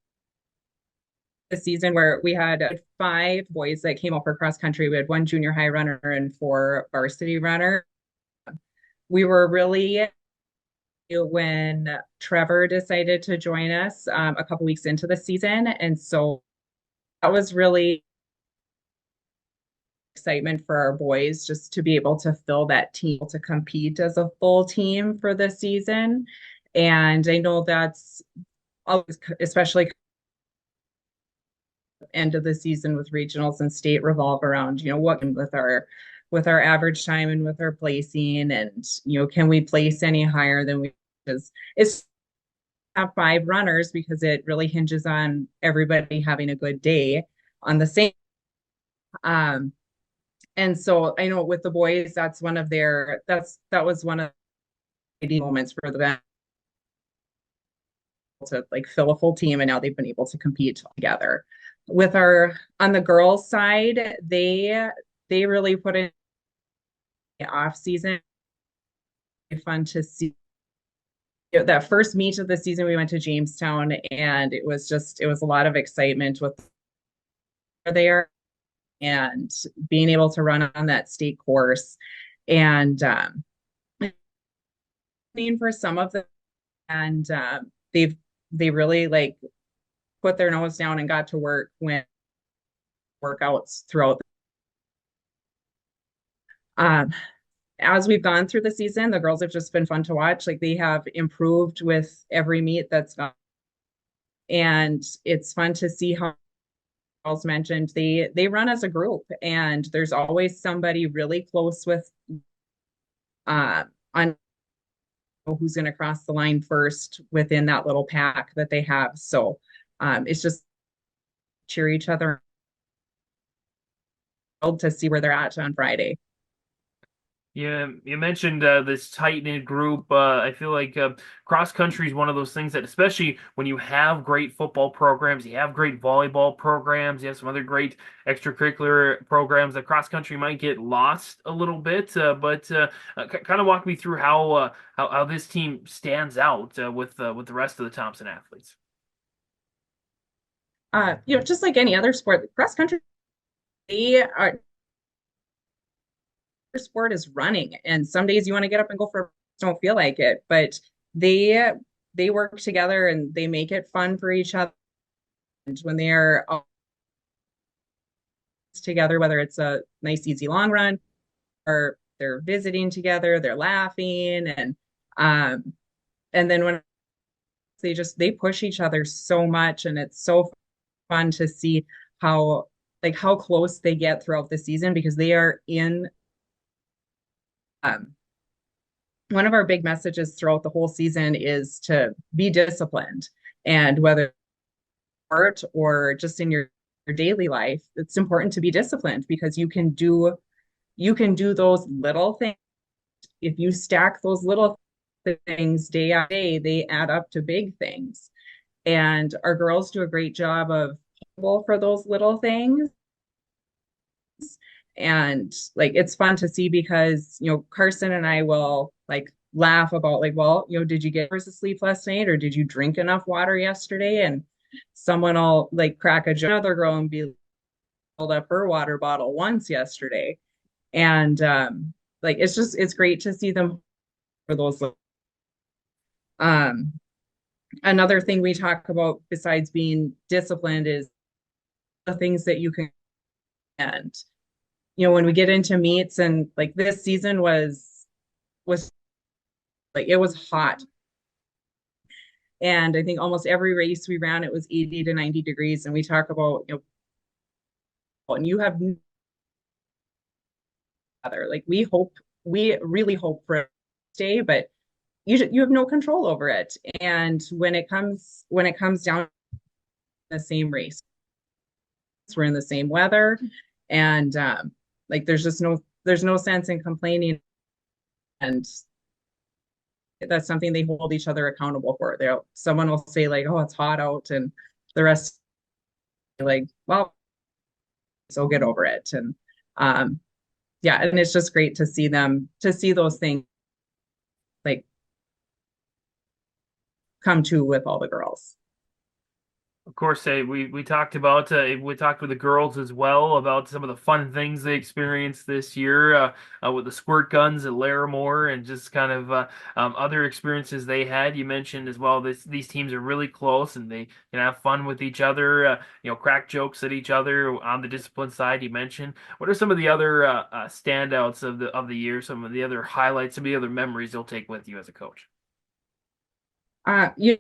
the season where we had 5 boys that came up for cross country. We had 1 junior high runner and 4 varsity runner. We were really when Trevor decided to join us a couple weeks into the season, and so that was really excitement for our boys just to be able to fill that team to compete as a full team for this season. And I know that's always, especially end of the season with regionals and state revolve around, what with our average time and with our placing, and can we place any higher than we is it's have 5 runners because it really hinges on everybody having a good day on the same. And so I know with the boys, that was one of the moments for them to like fill a full team, and now they've been able to compete together. With on the girls' side, they really put in the off season. Fun to see that first meet of the season. We went to Jamestown, and it was a lot of excitement with there and being able to run on that state course. And for some of them, and they really like put their nose down and got to work when workouts throughout. As we've gone through the season, the girls have just been fun to watch. Like, they have improved with every meet that's gone, and it's fun to see how girls mentioned they run as a group, and there's always somebody really close with on who's going to cross the line first within that little pack that they have. So it's just cheer each other to see where they're at on Friday. Yeah, you mentioned this tight-knit group. I feel like cross country is one of those things that, especially when you have great football programs, you have great volleyball programs, you have some other great extracurricular programs, that cross country might get lost a little bit. But kind of walk me through how this team stands out with the rest of the Thompson athletes. Just like any other sport, cross country, sport is running, and some days you want to get up and go for don't feel like it, but they work together and they make it fun for each other. And when they're all together, whether it's a nice easy long run or they're visiting together, they're laughing, and then when they push each other so much, and it's so fun to see how close they get throughout the season, because they are in one of our big messages throughout the whole season is to be disciplined, and whether art or just in your daily life, it's important to be disciplined, because you can do those little things. If you stack those little things day after day, they add up to big things. And our girls do a great job of for those little things. And like, it's fun to see, because Carson and I will like laugh about like, well, did you get hours of sleep last night, or did you drink enough water yesterday? And someone will like crack a joke, another girl, and be filled up her water bottle once yesterday. And like, it's great to see them for those. Another thing we talk about besides being disciplined is the things that you can. And when we get into meets, and like this season was like, it was hot, and I think almost every race we ran, it was 80 to 90 degrees, and we talk about and you have other, like, we really hope for a stay, but you have no control over it. And when it comes down to the same race, we're in the same weather, and like, there's no sense in complaining, and that's something they hold each other accountable for. Someone will say like, oh, it's hot out, and the rest like, well, so get over it. And yeah, and it's just great to see those things like come to with all the girls. Of course, we talked about we talked with the girls as well about some of the fun things they experienced this year with the squirt guns at Lamoure and just kind of other experiences they had. You mentioned as well these teams are really close and they can have fun with each other. Crack jokes at each other on the discipline side. You mentioned. What are some of the other standouts of the year? Some of the other highlights, some of the other memories you'll take with you as a coach. You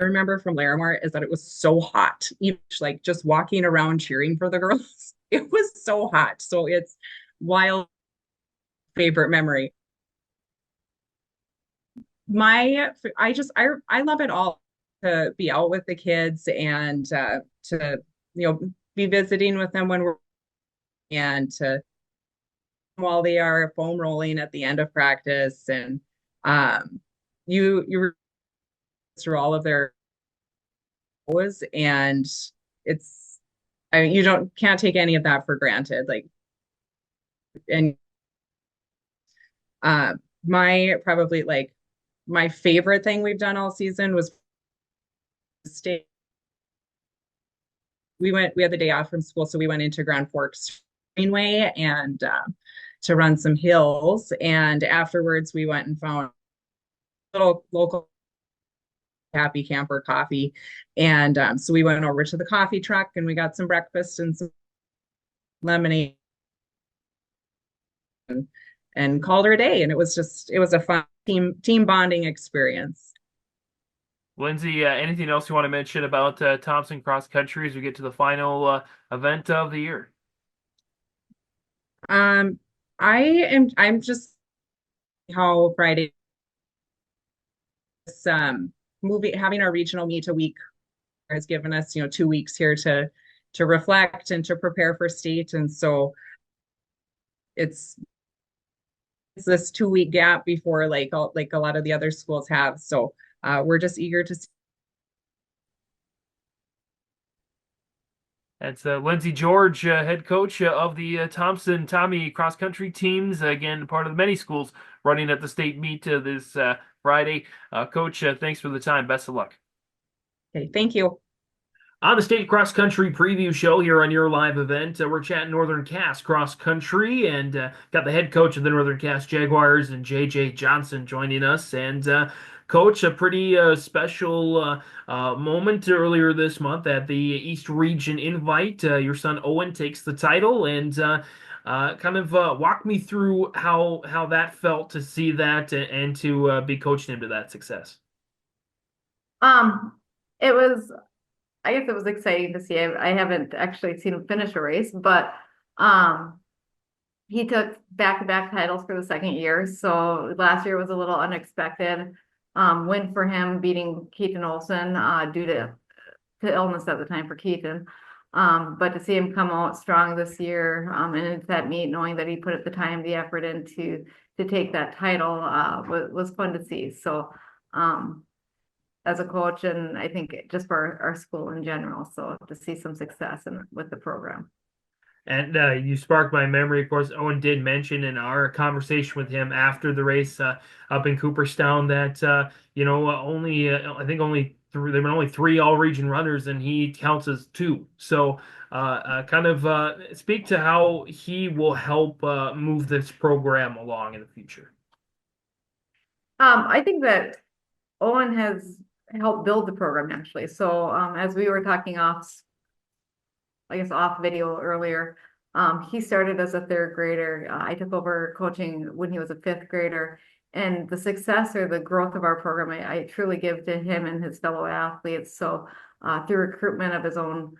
I remember from Larimar is that it was so hot. Even like just walking around cheering for the girls, it was so hot. So it's wild favorite memory. I love it all to be out with the kids and to be visiting with them when we're and to while they are foam rolling at the end of practice and you through all of their was and it's I mean you can't take any of that for granted like and my probably like my favorite thing we've done all season was stay we had the day off from school so we went into Grand Forks Greenway and to run some hills and afterwards we went and found little local Happy Camper coffee and so we went over to the coffee truck and we got some breakfast and some lemonade and called her a day and it was a fun team bonding experience. Lindsay, anything else you want to mention about Thompson cross country as we get to the final event of the year? I'm just how Friday this having our regional meet a week has given us 2 weeks here to reflect and to prepare for state and so it's this 2 week gap before like a lot of the other schools have so we're just eager to see. That's Lindsay George, head coach of the Thompson Tommy cross country teams. Again, part of the many schools running at the state meet this Friday. Coach, thanks for the time. Best of luck. Okay, thank you. On the state cross country preview show here on your live event, we're chatting Northern Cass cross country and got the head coach of the Northern Cass Jaguars and JJ Johnson joining us. And Coach, a pretty special moment earlier this month at the East Region Invite. Your son Owen takes the title and kind of walk me through how that felt to see that and to be coaching him to that success. It was, I guess it was exciting to see. I haven't actually seen him finish a race, but he took back-to-back titles for the second year. So last year was a little unexpected win for him, beating Keaton Olson due to illness at the time for Keaton. But to see him come out strong this year and into that meet, knowing that he put the time, the effort into to take that title was fun to see. So as a coach, and I think just for our school in general, so to see some success with the program. And you sparked my memory. Of course, Owen did mention in our conversation with him after the race up in Cooperstown that only I think there were only 3 all-region runners, and he counts as 2. So, kind of speak to how he will help move this program along in the future. I think that Owen has helped build the program actually. So, as we were talking off video earlier. He started as a 3rd grader. I took over coaching when he was a 5th grader. And the success or the growth of our program, I truly give to him and his fellow athletes. So through recruitment of his own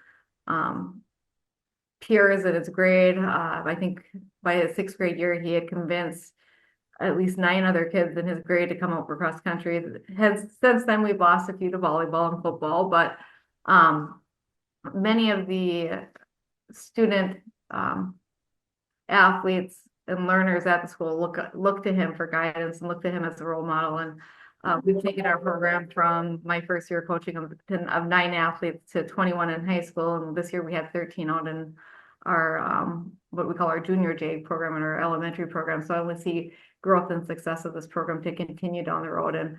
peers in his grade, I think by his 6th grade year, he had convinced at least 9 other kids in his grade to come out for cross country. Since then, we've lost a few to volleyball and football, but many of the student athletes and learners at the school look to him for guidance and look to him as a role model. And we've taken our program from my first year coaching of 9 athletes to 21 in high school. And this year we had 13 out in our what we call our junior JAG program and our elementary program. So I want to see growth and success of this program to continue down the road. And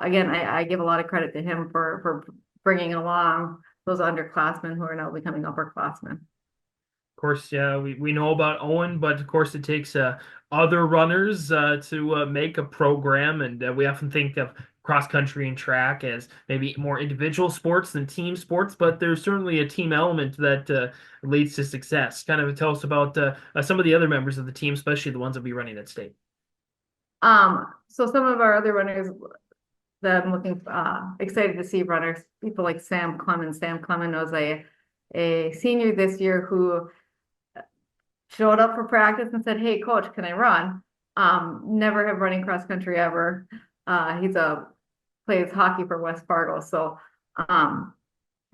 again, I give a lot of credit to him for bringing along those underclassmen who are now becoming upperclassmen. Of course, yeah, we know about Owen, but of course it takes other runners to make a program, and we often think of cross country and track as maybe more individual sports than team sports, but there's certainly a team element that leads to success. Kind of tell us about some of the other members of the team, especially the ones that will be running at state. So some of our other runners that I'm looking excited to see runners, people like Sam Clemens. Sam Clemens was a senior this year who showed up for practice and said, "Hey, coach, can I run?" Never have running cross country ever. Plays hockey for West Fargo, so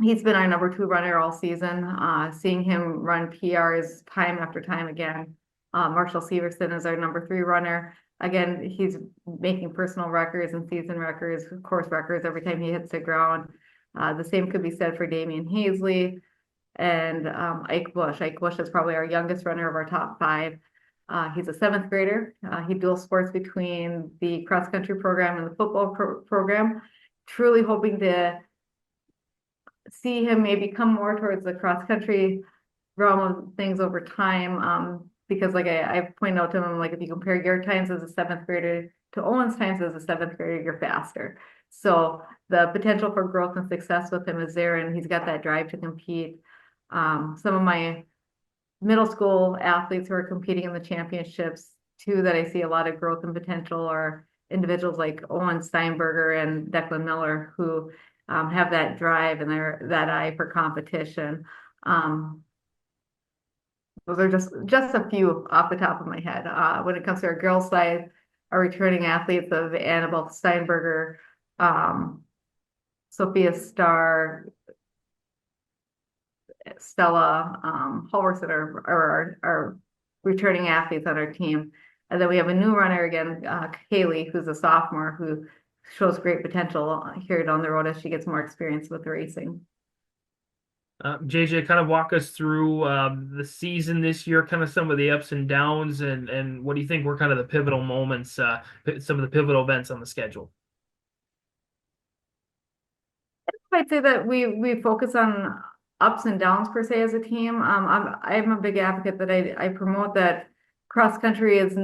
he's been our number 2 runner all season. Seeing him run PRs time after time again. Marshall Severson is our number 3 runner. Again, he's making personal records and season records, course records every time he hits the ground. The same could be said for Damian Hazley and Ike Bush. Ike Bush is probably our youngest runner of our top 5. He's a 7th grader. He dual sports between the cross country program and the football program. Truly hoping to see him maybe come more towards the cross country realm of things over time. Because like I pointed out to him, like if you compare your times as a 7th grader to Owen's times as a 7th grader, you're faster. So the potential for growth and success with him is there, and he's got that drive to compete. Some of my middle school athletes who are competing in the championships too, that I see a lot of growth and potential, are individuals like Owen Steinberger and Declan Miller, who have that drive and that eye for competition. Those are just a few off the top of my head. When it comes to our girls' side, our returning athletes of Annabelle Steinberger, Sophia Starr, Stella Halverson are our returning athletes on our team. And then we have a new runner again, Kaylee, who's a sophomore, who shows great potential here down the road as she gets more experience with racing. JJ, kind of walk us through the season this year, kind of some of the ups and downs, and what do you think were kind of the pivotal moments, some of the pivotal events on the schedule? I'd say that we focus on ups and downs per se as a team. I'm a big advocate that I promote that cross country is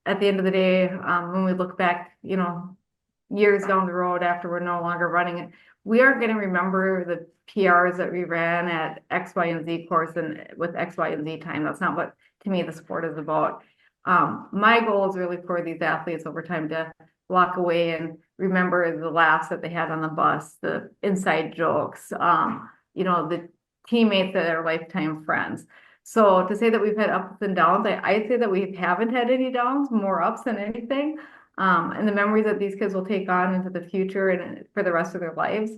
at the end of the day, when we look back, years down the road after we're no longer running it, we aren't going to remember the PRs that we ran at X, Y, and Z course and with X, Y, and Z time. That's not what, to me, the sport is about. My goal is really for these athletes over time to walk away and remember the laughs that they had on the bus, the inside jokes, the teammates that are lifetime friends. So to say that we've had ups and downs, I'd say that we haven't had any downs, more ups than anything. And the memories that these kids will take on into the future and for the rest of their lives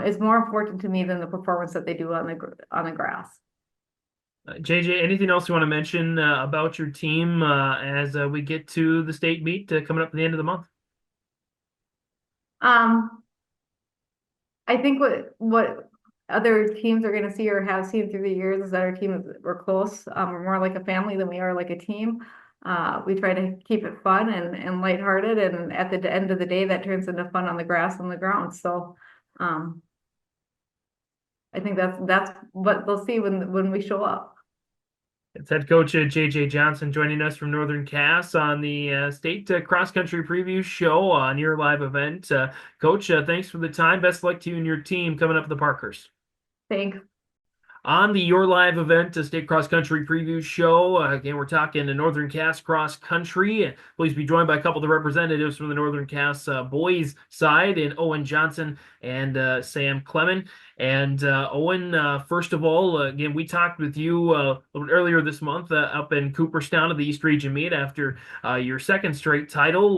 is more important to me than the performance that they do on the grass. JJ, anything else you want to mention about your team as we get to the state meet coming up at the end of the month? I think what other teams are going to see or have seen through the years is that our team we're close. We're more like a family than we are like a team. We try to keep it fun and lighthearted, and at the end of the day, that turns into fun on the grass and the ground. So, I think that's what they'll see when we show up. It's head coach JJ Johnson joining us from Northern Cass on the state cross country preview show on your live event. Coach, thanks for the time. Best of luck to you and your team coming up at the Parkers. Thanks. On the Your Live event, a state cross country preview show. Again, we're talking the Northern Cass cross country. Please be joined by a couple of the representatives from the Northern Cass boys side, in Owen Johnson and Sam Clemens. And Owen, first of all, again, we talked with you a little earlier this month up in Cooperstown at the East Region meet after your second straight title.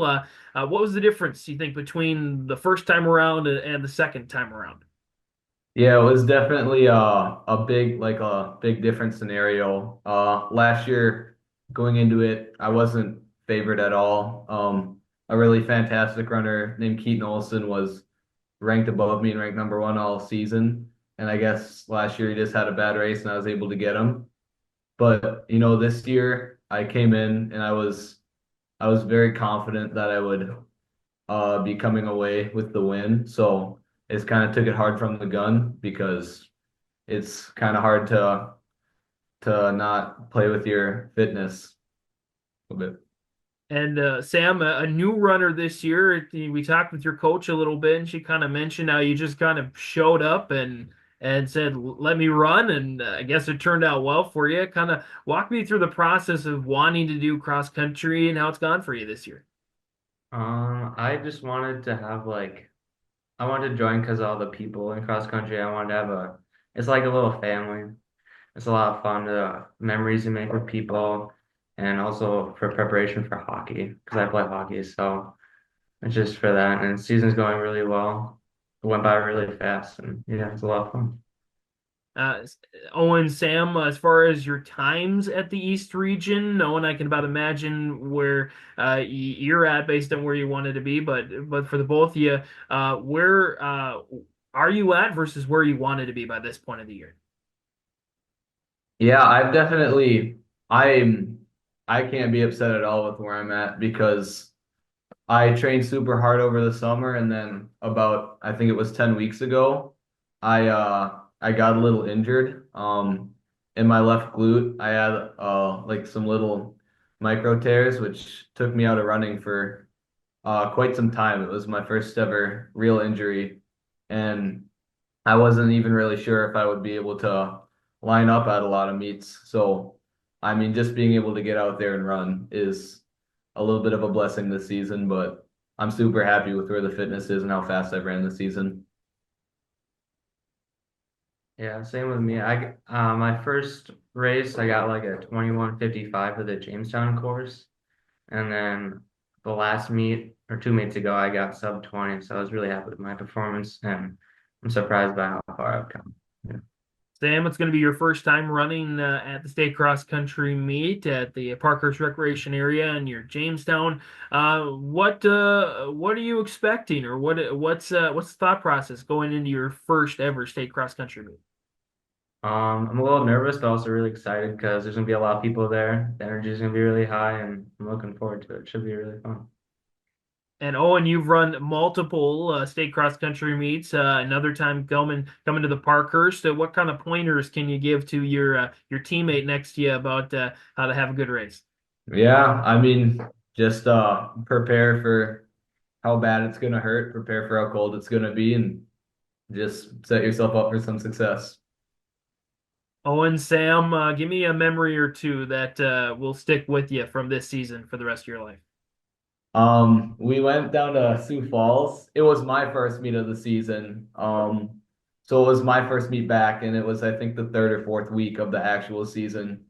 What was the difference, you think, between the first time around and the second time around? Yeah, it was definitely a big different scenario. Last year going into it, I wasn't favored at all. A really fantastic runner named Keaton Olson was ranked above me and ranked number 1 all season. And I guess last year he just had a bad race and I was able to get him. But this year I came in and I was very confident that I would be coming away with the win. So it's kind of took it hard from the gun because it's kind of hard to not play with your fitness a bit. And Sam, a new runner this year. We talked with your coach a little bit, and she kind of mentioned how you just kind of showed up and said, "Let me run," and I guess it turned out well for you. Kind of walk me through the process of wanting to do cross country and how it's gone for you this year. I just wanted to have I wanted to join because all the people in cross country. I wanted to have it's like a little family. It's a lot of fun, memories you make with people, and also for preparation for hockey because I play hockey. So it's just for that, and the season's going really well. It went by really fast, and yeah, it's a lot of fun. Uh, Owen, Sam, as far as your times at the East region, Owen, I can about imagine where you're at based on where you wanted to be, but for the both of you, where are you at versus where you wanted to be by this point of the year? Yeah, I've definitely I can't be upset at all with where I'm at because I trained super hard over the summer and then about I think it was 10 weeks ago, I got a little injured in my left glute. I had like some little micro tears which took me out of running for quite some time. It was my first ever real injury and I wasn't even really sure if I would be able to line up at a lot of meets. So, I mean, just being able to get out there and run is a little bit of a blessing this season, but I'm super happy with where the fitness is and how fast I've ran this season. Yeah, same with me. My first race, I got like a 21:55 for the Jamestown course, and then the last meet or two meets ago, I got sub 20. So I was really happy with my performance, and I'm surprised by how far I've come. Yeah. Sam, it's going to be your first time running at the state cross country meet at the Parkhurst Recreation Area in your Jamestown. What are you expecting, or what's the thought process going into your first ever state cross country meet? I'm a little nervous, but also really excited because there's gonna be a lot of people there. The energy is gonna be really high, and I'm looking forward to it. It should be really fun. And Owen, you've run multiple state cross country meets. Another time coming to the Parkhurst. What kind of pointers can you give to your teammate next to you about how to have a good race? Yeah, I mean, just prepare for how bad it's gonna hurt, prepare for how cold it's gonna be, and just set yourself up for some success. Owen, Sam, give me a memory or two that will stick with you from this season for the rest of your life. We went down to Sioux Falls. It was my first meet of the season. So it was my first meet back, and it was I think the third or fourth week of the actual season.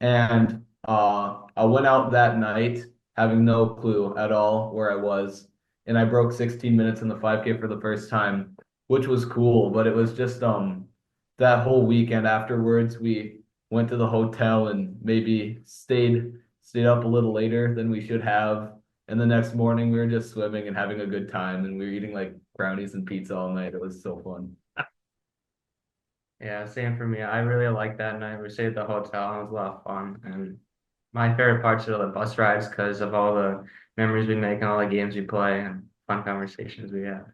And I went out that night having no clue at all where I was, and I broke 16 minutes in the 5K for the first time, which was cool. But it was just that whole weekend afterwards, we went to the hotel and maybe stayed up a little later than we should have. And the next morning we were just swimming and having a good time, and we were eating like brownies and pizza all night. It was so fun. Yeah, same for me. I really liked that night. We stayed at the hotel. It was a lot of fun, and my favorite parts are the bus rides because of all the memories we make and all the games we play and fun conversations we have.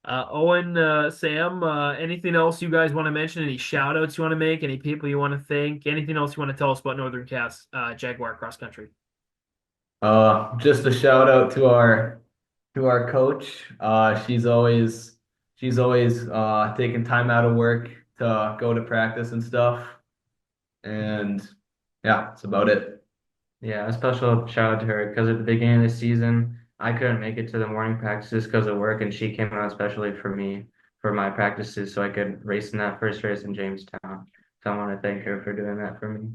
Owen, Sam, anything else you guys want to mention? Any shout outs you want to make? Any people you want to thank? Anything else you want to tell us about Northern Cass Jaguar Cross Country? Just a shout out to our coach. She's always taking time out of work to go to practice and stuff. And yeah, that's about it. Yeah, a special shout out to her because at the beginning of the season, I couldn't make it to the morning practices because of work, and she came out especially for me for my practices so I could race in that first race in Jamestown. So I want to thank her for doing that for me.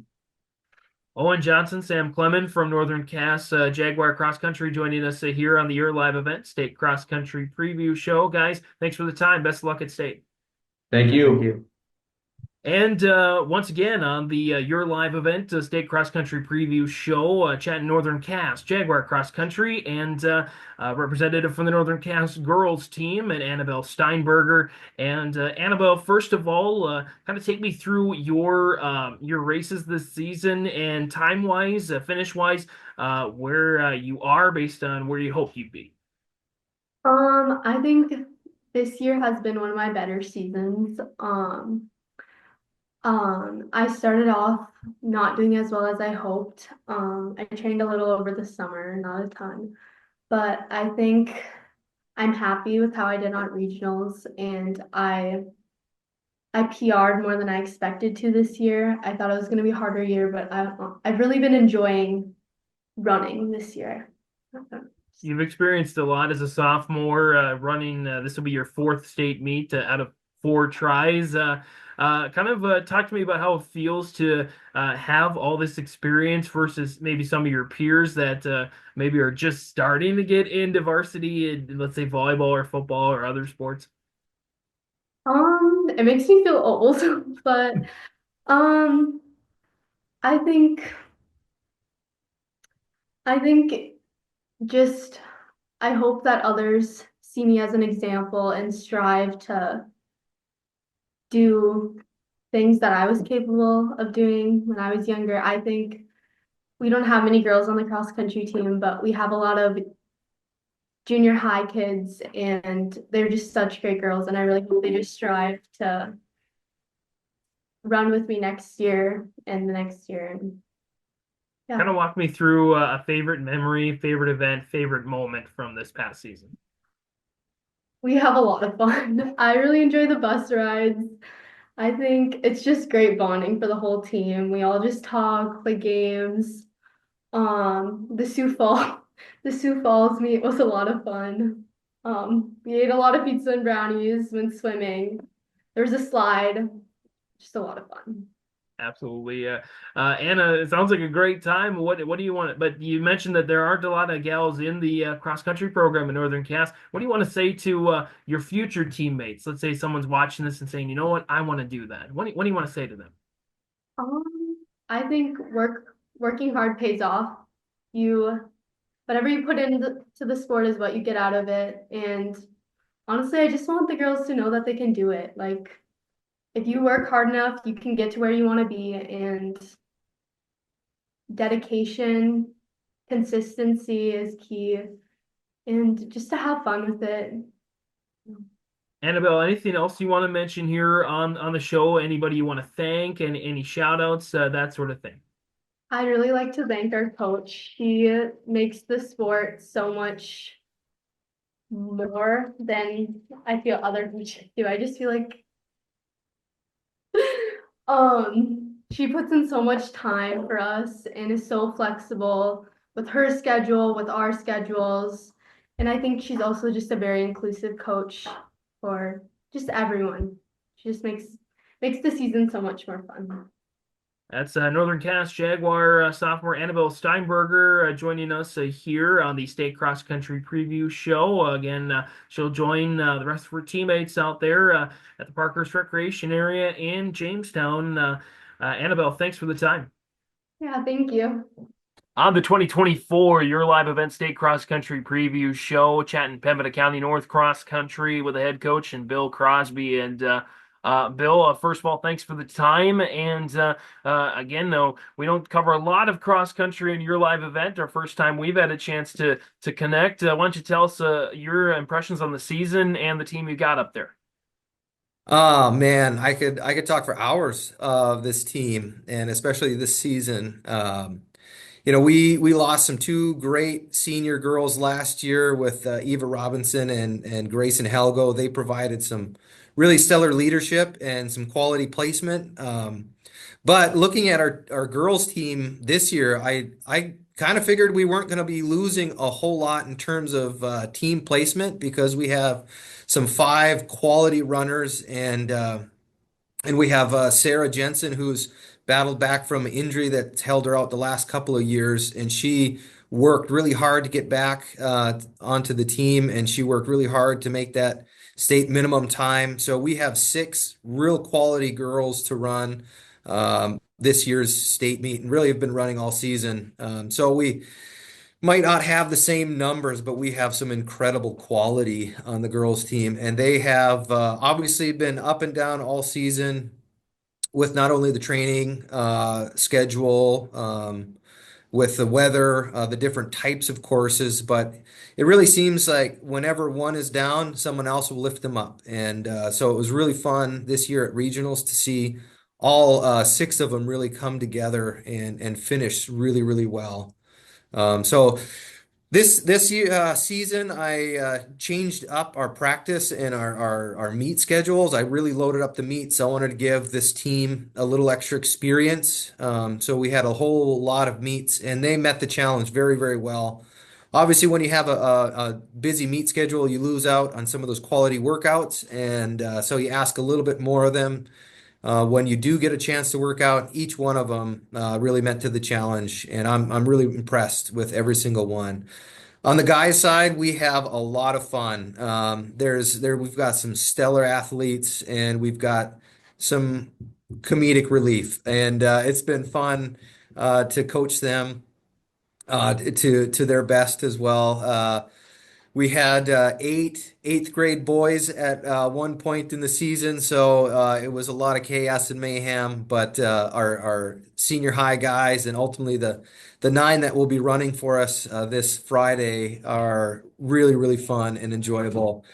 Owen Johnson, Sam Clement from Northern Cass Jaguar Cross Country joining us here on the Your Live event, State Cross Country Preview Show. Guys, thanks for the time. Best of luck at State. Thank you. Thank you. And once again on the Your Live event, State Cross Country Preview Show, chatting Northern Cass Jaguar Cross Country, and representative from the Northern Cass girls team, and Annabelle Steinberger. And Annabelle, first of all, kind of take me through your races this season and time wise, finish wise, where you are based on where you hope you'd be. I think this year has been one of my better seasons. I started off not doing as well as I hoped. I trained a little over the summer, not a ton, but I think I'm happy with how I did on regionals, and I PR'd more than I expected to this year. I thought it was going to be a harder year, but I've really been enjoying running this year. You've experienced a lot as a sophomore, running. This will be your fourth state meet out of 4 tries. Talk to me about how it feels to have all this experience versus maybe some of your peers that maybe are just starting to get into varsity in, let's say, volleyball or football or other sports. It makes me feel old, but um, I think I think just I hope that others see me as an example and strive to do things that I was capable of doing when I was younger. I think we don't have many girls on the cross country team, but we have a lot of junior high kids, and they're just such great girls. And I really hope they just strive to run with me next year and the next year. And yeah. Kind of walk me through a favorite memory, favorite event, favorite moment from this past season. We have a lot of fun. I really enjoy the bus rides. I think it's just great bonding for the whole team. We all just talk, play games. The Sioux Falls, the Sioux Falls meet was a lot of fun. We ate a lot of pizza and brownies when swimming. There was a slide, just a lot of fun. Absolutely. Anna, it sounds like a great time. What do you want? But you mentioned that there aren't a lot of gals in the cross country program in Northern Cass. What do you want to say to your future teammates? Let's say someone's watching this and saying, you know what, I want to do that. What do you want to say to them? I think working hard pays off. Whatever you put into the sport is what you get out of it. And honestly, I just want the girls to know that they can do it. Like, if you work hard enough, you can get to where you want to be, and dedication, consistency is key, and just to have fun with it. Annabelle, anything else you want to mention here on the show? Anybody you want to thank, and any shout outs, that sort of thing? I'd really like to thank our coach. He makes the sport so much more than I feel other coaches do. I just feel like she puts in so much time for us and is so flexible with her schedule, with our schedules. And I think she's also just a very inclusive coach for just everyone. She just makes the season so much more fun. That's Northern Cass Jaguar sophomore Annabelle Steinberger joining us here on the State Cross Country Preview Show. Again, she'll join the rest of her teammates out there at the Parkhurst Recreation Area in Jamestown. Annabelle, thanks for the time. Yeah, thank you. On the 2024 Your Live Event State Cross Country Preview Show, chatting Pembina County North Cross Country with the head coach and Bill Crosby. And Bill, first of all, thanks for the time. And again, though, we don't cover a lot of cross country in Your Live Event. Our first time we've had a chance to connect. Why don't you tell us your impressions on the season and the team you got up there? Oh man, I could talk for hours of this team, and especially this season. We lost some two great senior girls last year with Eva Robinson and Grayson Helgo. They provided some really stellar leadership and some quality placement. But looking at our girls team this year, I kind of figured we weren't going to be losing a whole lot in terms of team placement because we have some 5 quality runners, and we have Sarah Jensen, who's battled back from an injury that's held her out the last couple of years, and she worked really hard to get back onto the team, and she worked really hard to make that state minimum time. So we have 6 real quality girls to run this year's state meet, and really have been running all season. So we might not have the same numbers, but we have some incredible quality on the girls' team, and they have obviously been up and down all season with not only the training schedule, with the weather, the different types of courses, but it really seems like whenever one is down, someone else will lift them up. And so it was really fun this year at regionals to see all six of them really come together and finish really, really well. So this season, I changed up our practice and our meet schedules. I really loaded up the meets. I wanted to give this team a little extra experience. So we had a whole lot of meets, and they met the challenge very, very well. Obviously, when you have a busy meet schedule, you lose out on some of those quality workouts, and so you ask a little bit more of them. When you do get a chance to work out, each one of them really met to the challenge, and I'm really impressed with every single one. On the guys' side, we have a lot of fun. We've got some stellar athletes, and we've got some comedic relief, and it's been fun to coach them to their best as well. We had eighth grade boys at one point in the season, so it was a lot of chaos and mayhem. But our senior high guys and ultimately the nine that will be running for us this Friday are really, really fun and enjoyable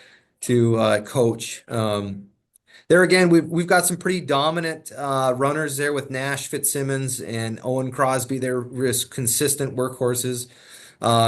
to coach. There again, we've got some pretty dominant runners there with Nash Fitzsimmons and Owen Crosby. They're just consistent workhorses.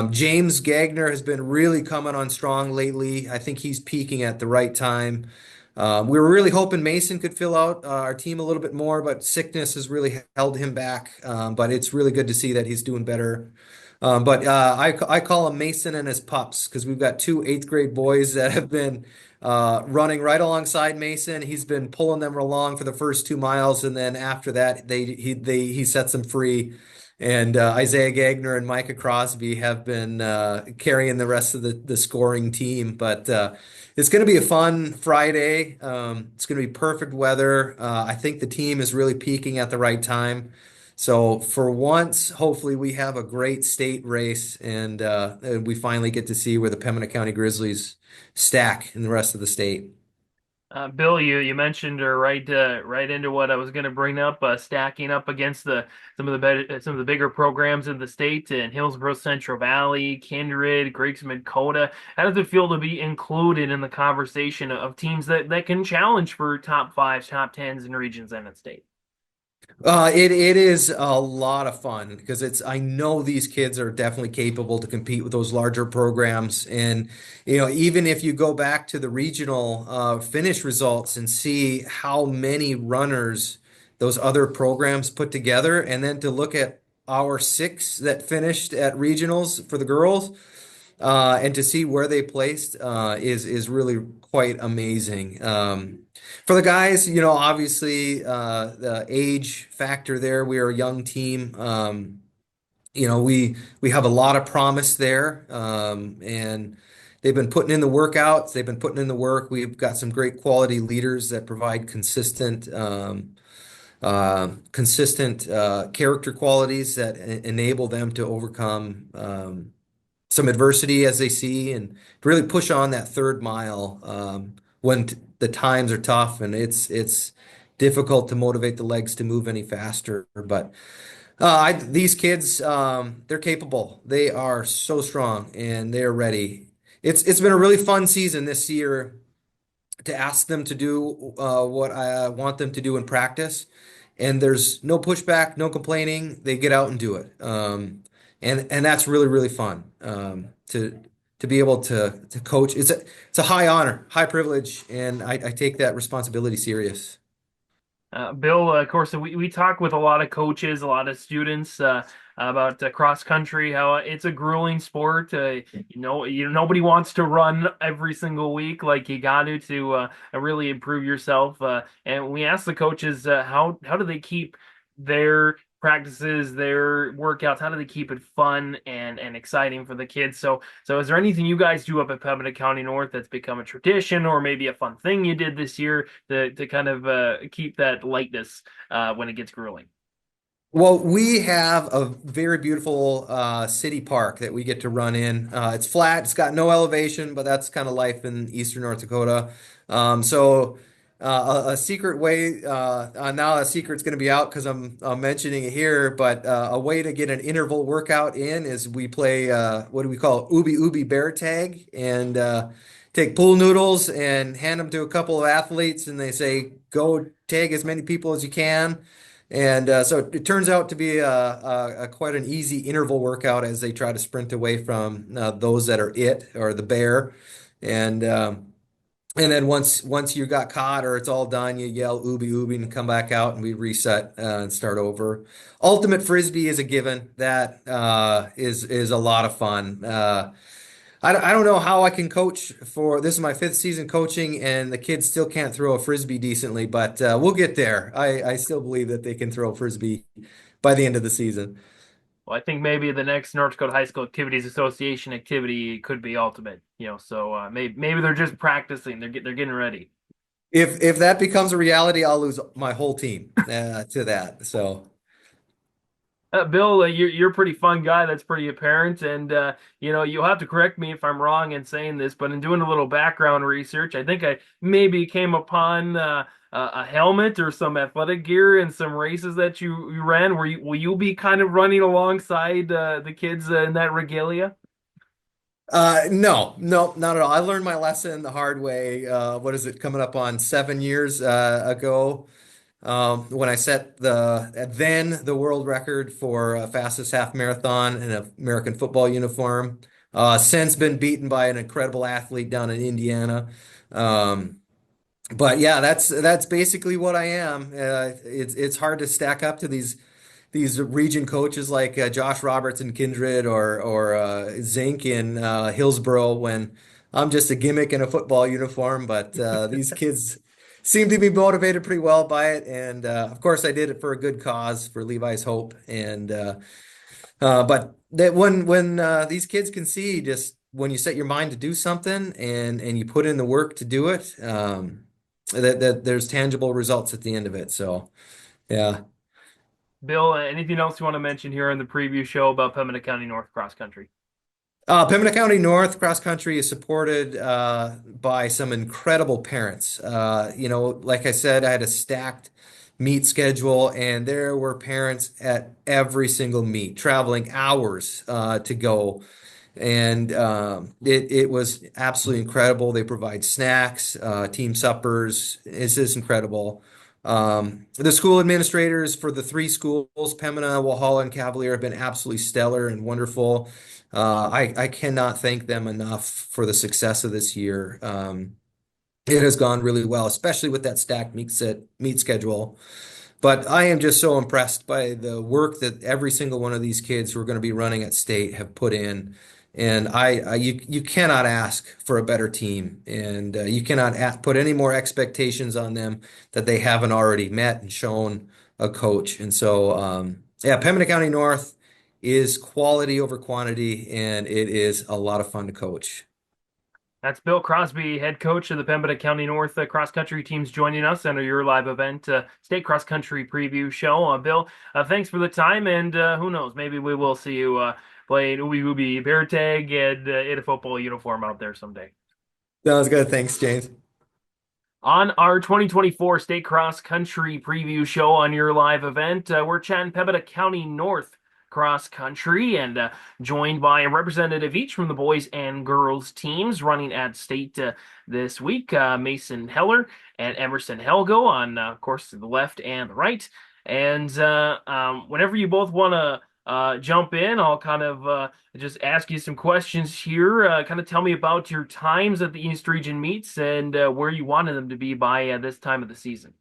James Gagner has been really coming on strong lately. I think he's peaking at the right time. We were really hoping Mason could fill out our team a little bit more, but sickness has really held him back. But it's really good to see that he's doing better. But I call him Mason and his pups because we've got two eighth grade boys that have been running right alongside Mason. He's been pulling them along for the first 2 miles, and then after that, he sets them free. And Isaiah Gagner and Micah Crosby have been carrying the rest of the scoring team. But it's going to be a fun Friday. It's going to be perfect weather. I think the team is really peaking at the right time. So for once, hopefully we have a great state race, and we finally get to see where the Pembina County Grizzlies stack in the rest of the state. Bill, you mentioned right into what I was going to bring up, stacking up against some of the bigger programs in the state in Hillsboro, Central Valley, Kindred, Griggs, Midkota. How does it feel to be included in the conversation of teams that can challenge for top fives, top tens in regions and in state? It is a lot of fun because I know these kids are definitely capable to compete with those larger programs. And, even if you go back to the regional finish results and see how many runners those other programs put together, and then to look at our six that finished at regionals for the girls, and to see where they placed is really quite amazing. For the guys, obviously the age factor there. We are a young team. We have a lot of promise there, and they've been putting in the workouts. They've been putting in the work. We've got some great quality leaders that provide consistent character qualities that enable them to overcome some adversity as they see and really push on that 3rd mile when the times are tough and it's difficult to motivate the legs to move any faster. But these kids, they're capable. They are so strong and they're ready. It's been a really fun season this year to ask them to do what I want them to do in practice. And there's no pushback, no complaining. They get out and do it. And that's really, really fun to be able to coach. It's a high honor, high privilege, and I take that responsibility serious. Bill, of course, we talk with a lot of coaches, a lot of students about cross country, how it's a grueling sport. Nobody wants to run every single week. Like you got to really improve yourself. And we ask the coaches, how do they keep their practices, their workouts, how do they keep it fun and exciting for the kids? So is there anything you guys do up at Pembina County North that's become a tradition or maybe a fun thing you did this year to kind of keep that lightness when it gets grueling? Well, we have a very beautiful city park that we get to run in. It's flat, it's got no elevation, but that's kind of life in eastern North Dakota. So a secret way, now a secret's going to be out because I'm mentioning it here, but a way to get an interval workout in is we play what do we call it? Ubi Ubi bear tag, and take pool noodles and hand them to a couple of athletes, and they say go tag as many people as you can. And so it turns out to be a quite an easy interval workout as they try to sprint away from those that are it or the bear. And and then once you got caught or it's all done, you yell "Ubi Ubi" and come back out, and we reset and start over. Ultimate Frisbee is a given. That is a lot of fun. I don't know how I can coach for this is my 5th season coaching, and the kids still can't throw a Frisbee decently, but we'll get there. I still believe that they can throw a Frisbee by the end of the season. Well, I think maybe the next North Dakota High School Activities Association activity could be ultimate. So maybe they're just practicing. They're getting ready. If that becomes a reality, I'll lose my whole team to that. So. Bill, you're a pretty fun guy. That's pretty apparent, and you'll have to correct me if I'm wrong in saying this, but in doing a little background research, I think I maybe came upon a helmet or some athletic gear in some races that you ran. Will you be kind of running alongside the kids in that regalia? No, not at all. I learned my lesson the hard way. What is it, coming up on 7 years ago, when I set the world record for fastest half marathon in an American football uniform. Since been beaten by an incredible athlete down in Indiana. But yeah, that's basically what I am. It's hard to stack up to these region coaches like Josh Roberts in Kindred or Zink in Hillsboro when I'm just a gimmick in a football uniform. But these kids seem to be motivated pretty well by it, and of course I did it for a good cause for Levi's Hope. And but that when these kids can see just when you set your mind to do something and you put in the work to do it, that there's tangible results at the end of it. So yeah. Bill, anything else you want to mention here in the preview show about Pembina County North Cross Country? Pembina County North Cross Country is supported by some incredible parents. Like I said, I had a stacked meet schedule, and there were parents at every single meet, traveling hours to go. And it was absolutely incredible. They provide snacks, team suppers. It's just incredible. The school administrators for the 3 schools, Pembina, Walhalla, and Cavalier, have been absolutely stellar and wonderful. I cannot thank them enough for the success of this year. It has gone really well, especially with that stacked meet schedule. But I am just so impressed by the work that every single one of these kids who are going to be running at state have put in. And you cannot ask for a better team, and you cannot put any more expectations on them that they haven't already met and shown a coach. And so, yeah, Pembina County North is quality over quantity, and it is a lot of fun to coach. That's Bill Crosby, head coach of the Pembina County North cross country teams, joining us under your live event state cross country preview show. Bill, thanks for the time, and who knows, maybe we will see you playing Ooby Ooby bear tag and in a football uniform out there someday. Sounds good. Thanks, James. On our 2024 state cross country preview show on your live event, we're chatting Pembina County North cross country, and joined by a representative each from the boys and girls teams running at state this week, Mason Heller and Emerson Helgo on, of course, the left and the right. And whenever you both want to jump in, I'll kind of just ask you some questions here. Kind of tell me about your times at the East Region meets and where you wanted them to be by this time of the season.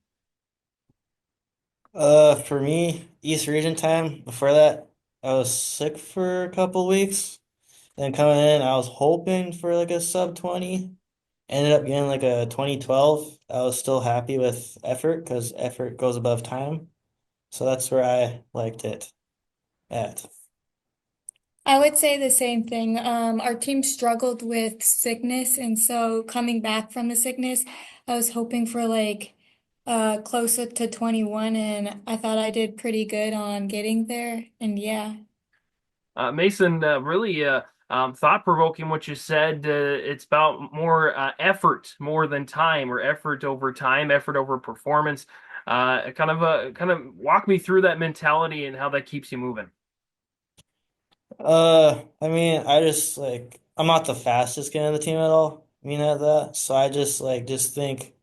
For me, East Region time, before that, I was sick for a couple weeks. Then coming in, I was hoping for like a sub 20. Ended up getting like a 2012. I was still happy with effort because effort goes above time. So that's where I liked it at. I would say the same thing. Our team struggled with sickness, and so coming back from the sickness, I was hoping for like closer to 21, and I thought I did pretty good on getting there. And yeah. Mason, really thought-provoking what you said. It's about more effort more than time, or effort over time, effort over performance. Kind of walk me through that mentality and how that keeps you moving. I mean, I just like I'm not the fastest guy on the team at all. I mean at that. So I just think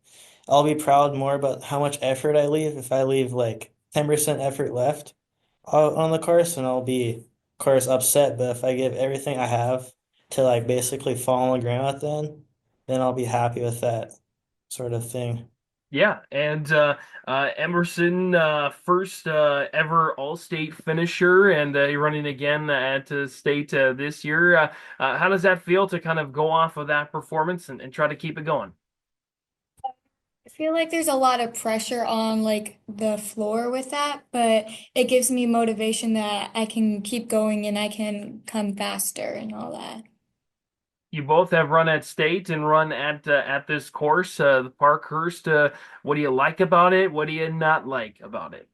I'll be proud more about how much effort I leave. If I leave like 10% effort left on the course, and I'll be of course upset. But if I give everything I have to like basically fall on the ground at the end, then I'll be happy with that sort of thing. Yeah, and Emerson, first ever All-State finisher, and you're running again at state this year. How does that feel to kind of go off of that performance and try to keep it going? I feel like there's a lot of pressure on like the floor with that, but it gives me motivation that I can keep going and I can come faster and all that. You both have run at state and run at this course, the Parkhurst. What do you like about it? What do you not like about it?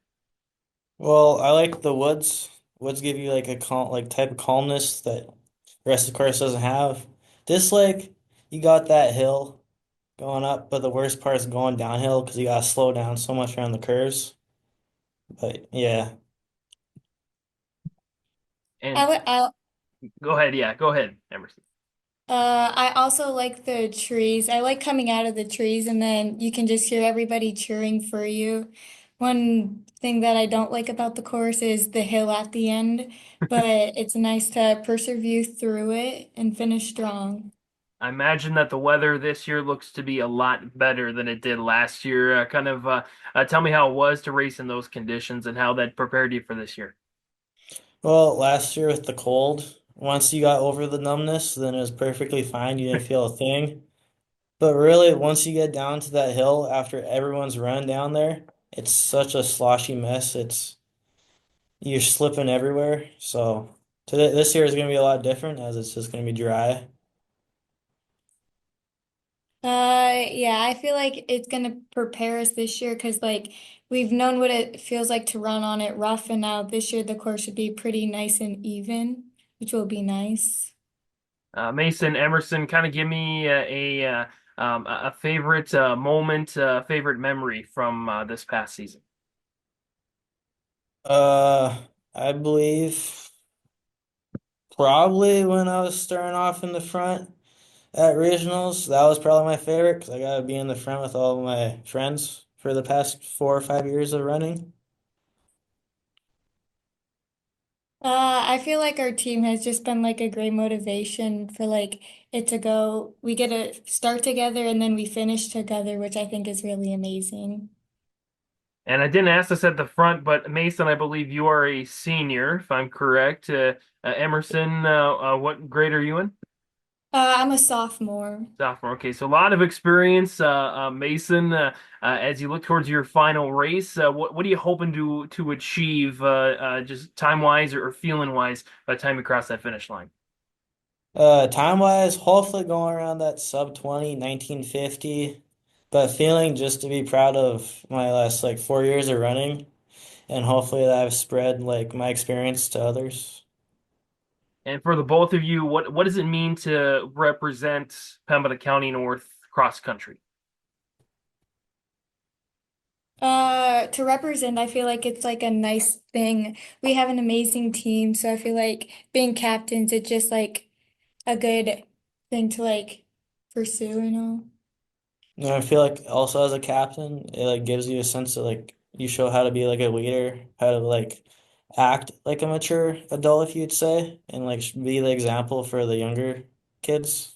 Well, I like the woods. Woods give you like a calm, like type of calmness that the rest of the course doesn't have. This like you got that hill going up, but the worst part is going downhill because you gotta slow down so much around the curves. But yeah. And go ahead, yeah, go ahead, Emerson. I also like the trees. I like coming out of the trees and then you can just hear everybody cheering for you. One thing that I don't like about the course is the hill at the end, but it's nice to persevere through it and finish strong. I imagine that the weather this year looks to be a lot better than it did last year. Tell me how it was to race in those conditions and how that prepared you for this year. Well, last year with the cold, once you got over the numbness, then it was perfectly fine. You didn't feel a thing. But really, once you get down to that hill after everyone's run down there, it's such a sloshy mess. You're slipping everywhere. So today, this year is going to be a lot different as it's just going to be dry. Yeah, I feel like it's gonna prepare us this year because like we've known what it feels like to run on it rough, and now this year the course should be pretty nice and even, which will be nice. Mason, Emerson, kind of give me a favorite moment, favorite memory from this past season. I believe probably when I was starting off in the front at regionals, that was probably my favorite because I got to be in the front with all of my friends for the past 4 or 5 years of running. I feel like our team has just been like a great motivation for like it to go. We get to start together and then we finish together, which I think is really amazing. And I didn't ask this at the front, but Mason, I believe you are a senior, if I'm correct. Emerson, what grade are you in? I'm a sophomore. Sophomore. Okay, so a lot of experience, Mason. As you look towards your final race, what are you hoping to achieve, just time wise or feeling wise, by the time you cross that finish line? Time wise, hopefully going around that sub 20, 1950, but feeling just to be proud of my last like 4 years of running and hopefully that I've spread like my experience to others. And for the both of you, what does it mean to represent Pembina County North cross country? To represent, I feel like it's like a nice thing. We have an amazing team, so I feel like being captains, it's just like a good thing to like pursue and all. And I feel like also as a captain, it like gives you a sense of like you show how to be like a leader, how to like act like a mature adult, if you'd say, and like be the example for the younger kids.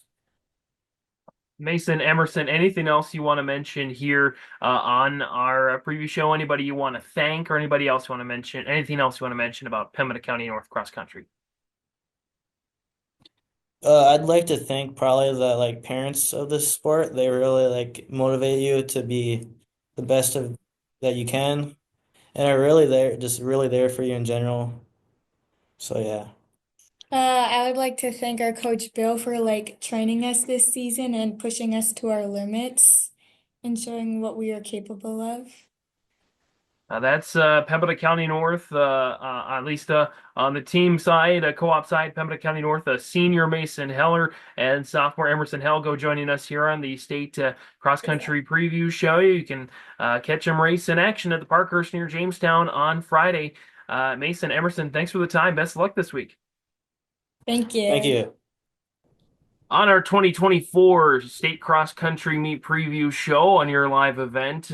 Mason, Emerson, anything else you want to mention here on our preview show? Anybody you want to thank, or anybody else you want to mention? Anything else you want to mention about Pembina County North cross country? I'd like to thank probably the like parents of this sport. They really like motivate you to be the best of that you can, and are really there, just really there for you in general. So yeah. I would like to thank our coach Bill for like training us this season and pushing us to our limits and showing what we are capable of. That's Pembina County North, at least on the team side, co-op side, Pembina County North, senior Mason Heller and sophomore Emerson Helgo joining us here on the state cross-country preview show. You can catch them race in action at the Parkhurst near Jamestown on Friday. Mason, Emerson, thanks for the time. Best of luck this week. Thank you. Thank you. On our 2024 state cross country meet preview show on your live event,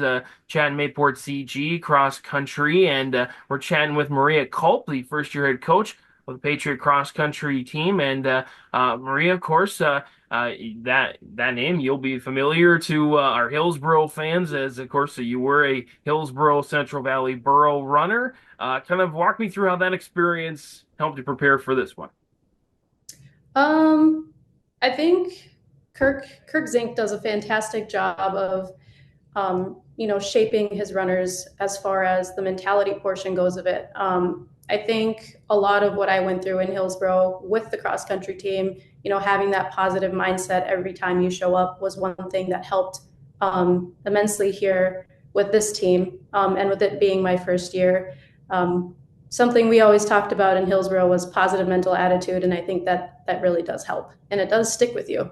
chatting MayPort CG cross country, and we're chatting with Maria Culp, the first year head coach of the Patriot cross country team. And Maria, of course, that name you'll be familiar to our Hillsboro fans, as of course you were a Hillsboro Central Valley Borough runner. Kind of walk me through how that experience helped you prepare for this one. I think Kirk Zink does a fantastic job of, shaping his runners as far as the mentality portion goes of it. I think a lot of what I went through in Hillsboro with the cross country team, having that positive mindset every time you show up was one thing that helped immensely here with this team, and with it being my first year. Something we always talked about in Hillsboro was positive mental attitude, and I think that really does help, and it does stick with you.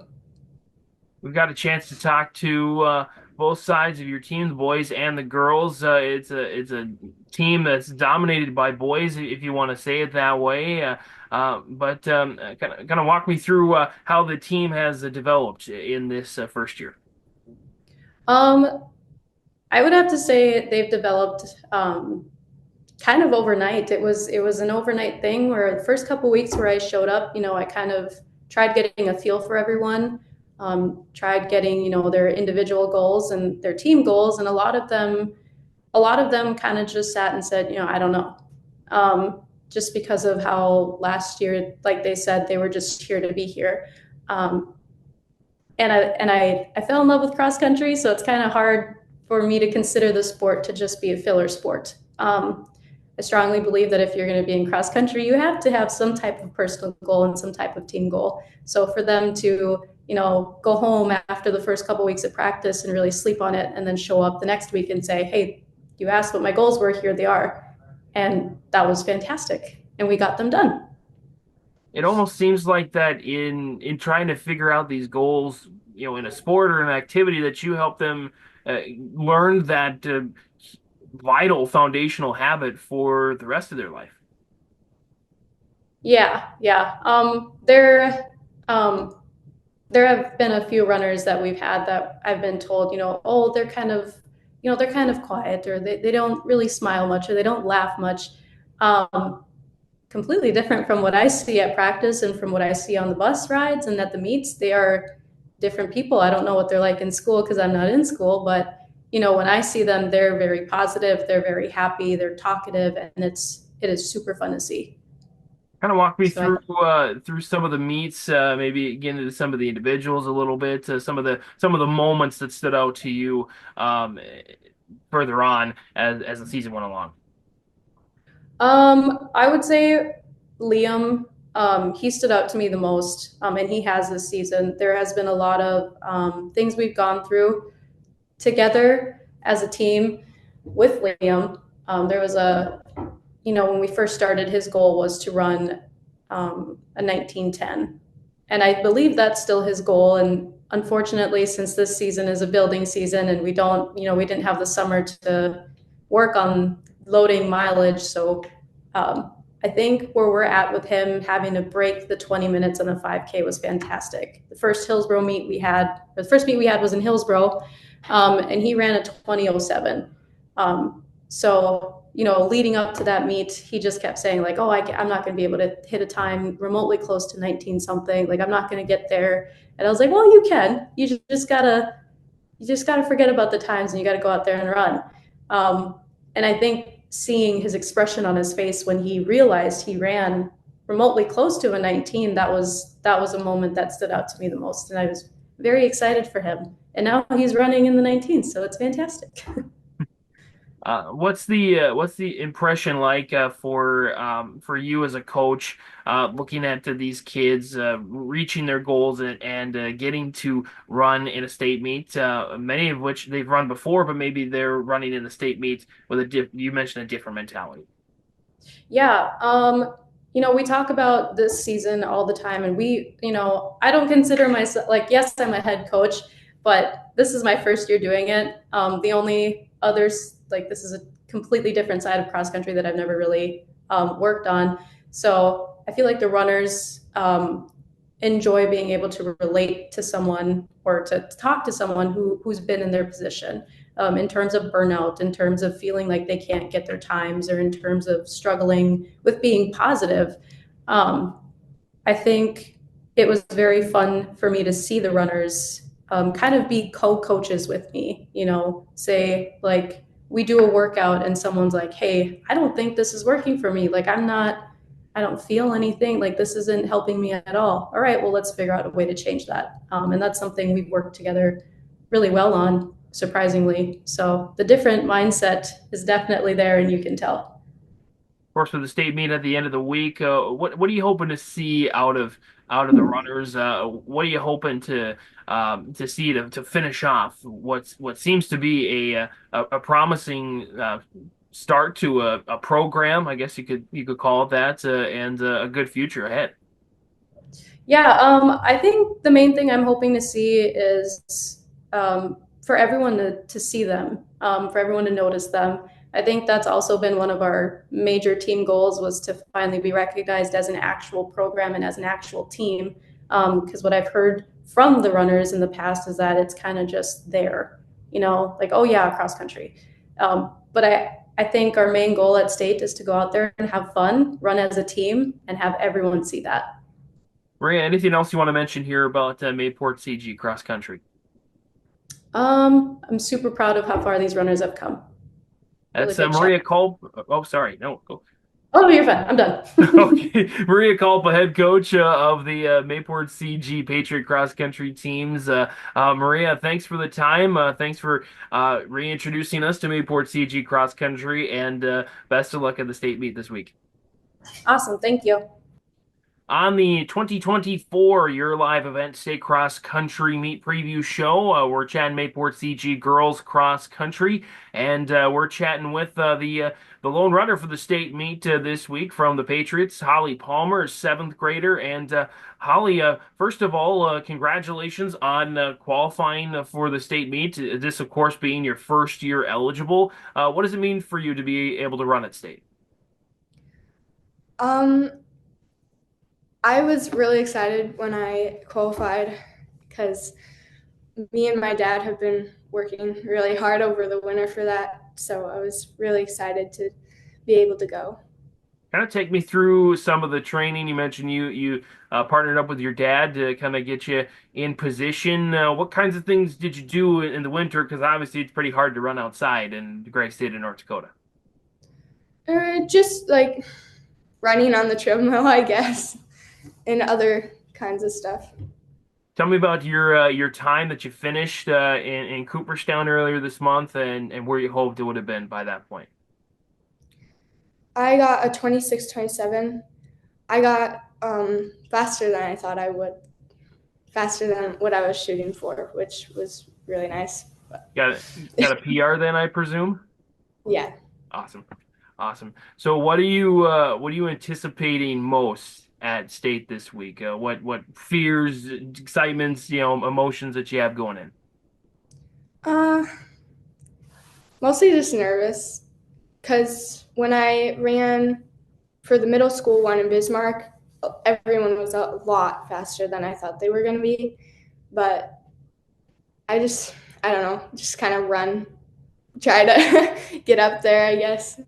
We've got a chance to talk to both sides of your team, the boys and the girls. It's a team that's dominated by boys, if you want to say it that way. But kind of walk me through how the team has developed in this first year. I would have to say they've developed kind of overnight. It was an overnight thing where the first couple weeks where I showed up, I kind of tried getting a feel for everyone, tried getting, their individual goals and their team goals. And a lot of them kind of just sat and said, I don't know. Just because of how last year, like they said, they were just here to be here. And I fell in love with cross country. So it's kind of hard for me to consider the sport to just be a filler sport. I strongly believe that if you're going to be in cross country, you have to have some type of personal goal and some type of team goal. So for them to, go home after the first couple weeks of practice and really sleep on it and then show up the next week and say, hey, you asked what my goals were, here they are. And that was fantastic. And we got them done. It almost seems like that in trying to figure out these goals, in a sport or an activity, that you help them learn that vital foundational habit for the rest of their life. Yeah. There have been a few runners that we've had that I've been told, they're kind of quiet, or they don't really smile much, or they don't laugh much. Completely different from what I see at practice and from what I see on the bus rides and at the meets. They are different people. I don't know what they're like in school because I'm not in school, but when I see them, they're very positive, they're very happy, they're talkative, and it is super fun to see. Kind of walk me through some of the meets, maybe get into some of the individuals a little bit, some of the moments that stood out to you further on as the season went along. I would say Liam, he stood out to me the most, and he has this season. There has been a lot of things we've gone through together as a team with Liam. There was when we first started, his goal was to run a 1910. And I believe that's still his goal. And unfortunately, since this season is a building season and we didn't have the summer to work on loading mileage. So I think where we're at with him having to break the 20 minutes on the 5K was fantastic. The first meet we had was in Hillsboro, and he ran a 20:07. So, leading up to that meet, he just kept saying like, I'm not going to be able to hit a time remotely close to 19 something. Like, I'm not going to get there. And I was like, well, you can. You just gotta forget about the times and you got to go out there and run. And I think seeing his expression on his face when he realized he ran remotely close to a 19, that was a moment that stood out to me the most. And I was very excited for him. And now he's running in the 19, so it's fantastic. What's the impression like for you as a coach, looking at these kids reaching their goals and getting to run in a state meet, many of which they've run before, but maybe they're running in the state meet with you mentioned a different mentality. Yeah, we talk about this season all the time, and I don't consider myself like, yes, I'm a head coach, but this is my first year doing it. The only others, like, this is a completely different side of cross country that I've never really worked on. So I feel like the runners enjoy being able to relate to someone or to talk to someone who's been in their position, in terms of burnout, in terms of feeling like they can't get their times, or in terms of struggling with being positive. I think it was very fun for me to see the runners kind of be co-coaches with me, say, like, we do a workout and someone's like, hey, I don't think this is working for me. Like, I don't feel anything, like this isn't helping me at all. All right, well, let's figure out a way to change that. And that's something we've worked together really well on, surprisingly. So the different mindset is definitely there, and you can tell. Of course, with the state meet at the end of the week, what are you hoping to see out of the runners? What are you hoping to see to finish off what seems to be a promising start to a program? I guess you could call it that, and a good future ahead. Yeah, I think the main thing I'm hoping to see is for everyone to see them, for everyone to notice them. I think that's also been one of our major team goals, was to finally be recognized as an actual program and as an actual team. Because what I've heard from the runners in the past is that it's kind of just there, like, oh yeah, cross country. But I think our main goal at state is to go out there and have fun, run as a team, and have everyone see that. Maria, anything else you want to mention here about MayPort CG cross country? I'm super proud of how far these runners have come. Really That's big Maria shout. Culp. Oh, sorry, no. Go. Oh, you're fine. I'm done. Okay, Maria Culpa, head coach of the MayPort CG Patriot cross country teams. Maria, thanks for the time. Thanks for reintroducing us to MayPort CG cross country, and best of luck at the state meet this week. Awesome. Thank you. On the 2024 Your Live Event State Cross Country Meet Preview Show, we're chatting MayPort CG Girls Cross Country, and we're chatting with the lone runner for the state meet this week from the Patriots, Holly Palmer, seventh grader. And Holly, first of all, congratulations on qualifying for the state meet. This, of course, being your first year eligible. What does it mean for you to be able to run at state? I was really excited when I qualified because me and my dad have been working really hard over the winter for that. So I was really excited to be able to go. Kind of take me through some of the training. You mentioned you partnered up with your dad to kind of get you in position. What kinds of things did you do in the winter? Because obviously it's pretty hard to run outside in the great state of North Dakota. Just like running on the treadmill, I guess, and other kinds of stuff. Tell me about your time that you finished in Cooperstown earlier this month, and where you hoped it would have been by that point. I got a 26:27. I got faster than I thought I would, faster than what I was shooting for, which was really nice. Got a PR then, I presume? Yeah. Awesome. So what are you anticipating most at state this week? What fears, excitements, emotions that you have going in? Mostly just nervous, because when I ran for the middle school one in Bismarck, everyone was a lot faster than I thought they were going to be. But I don't know, just kind of try to get up there, I guess.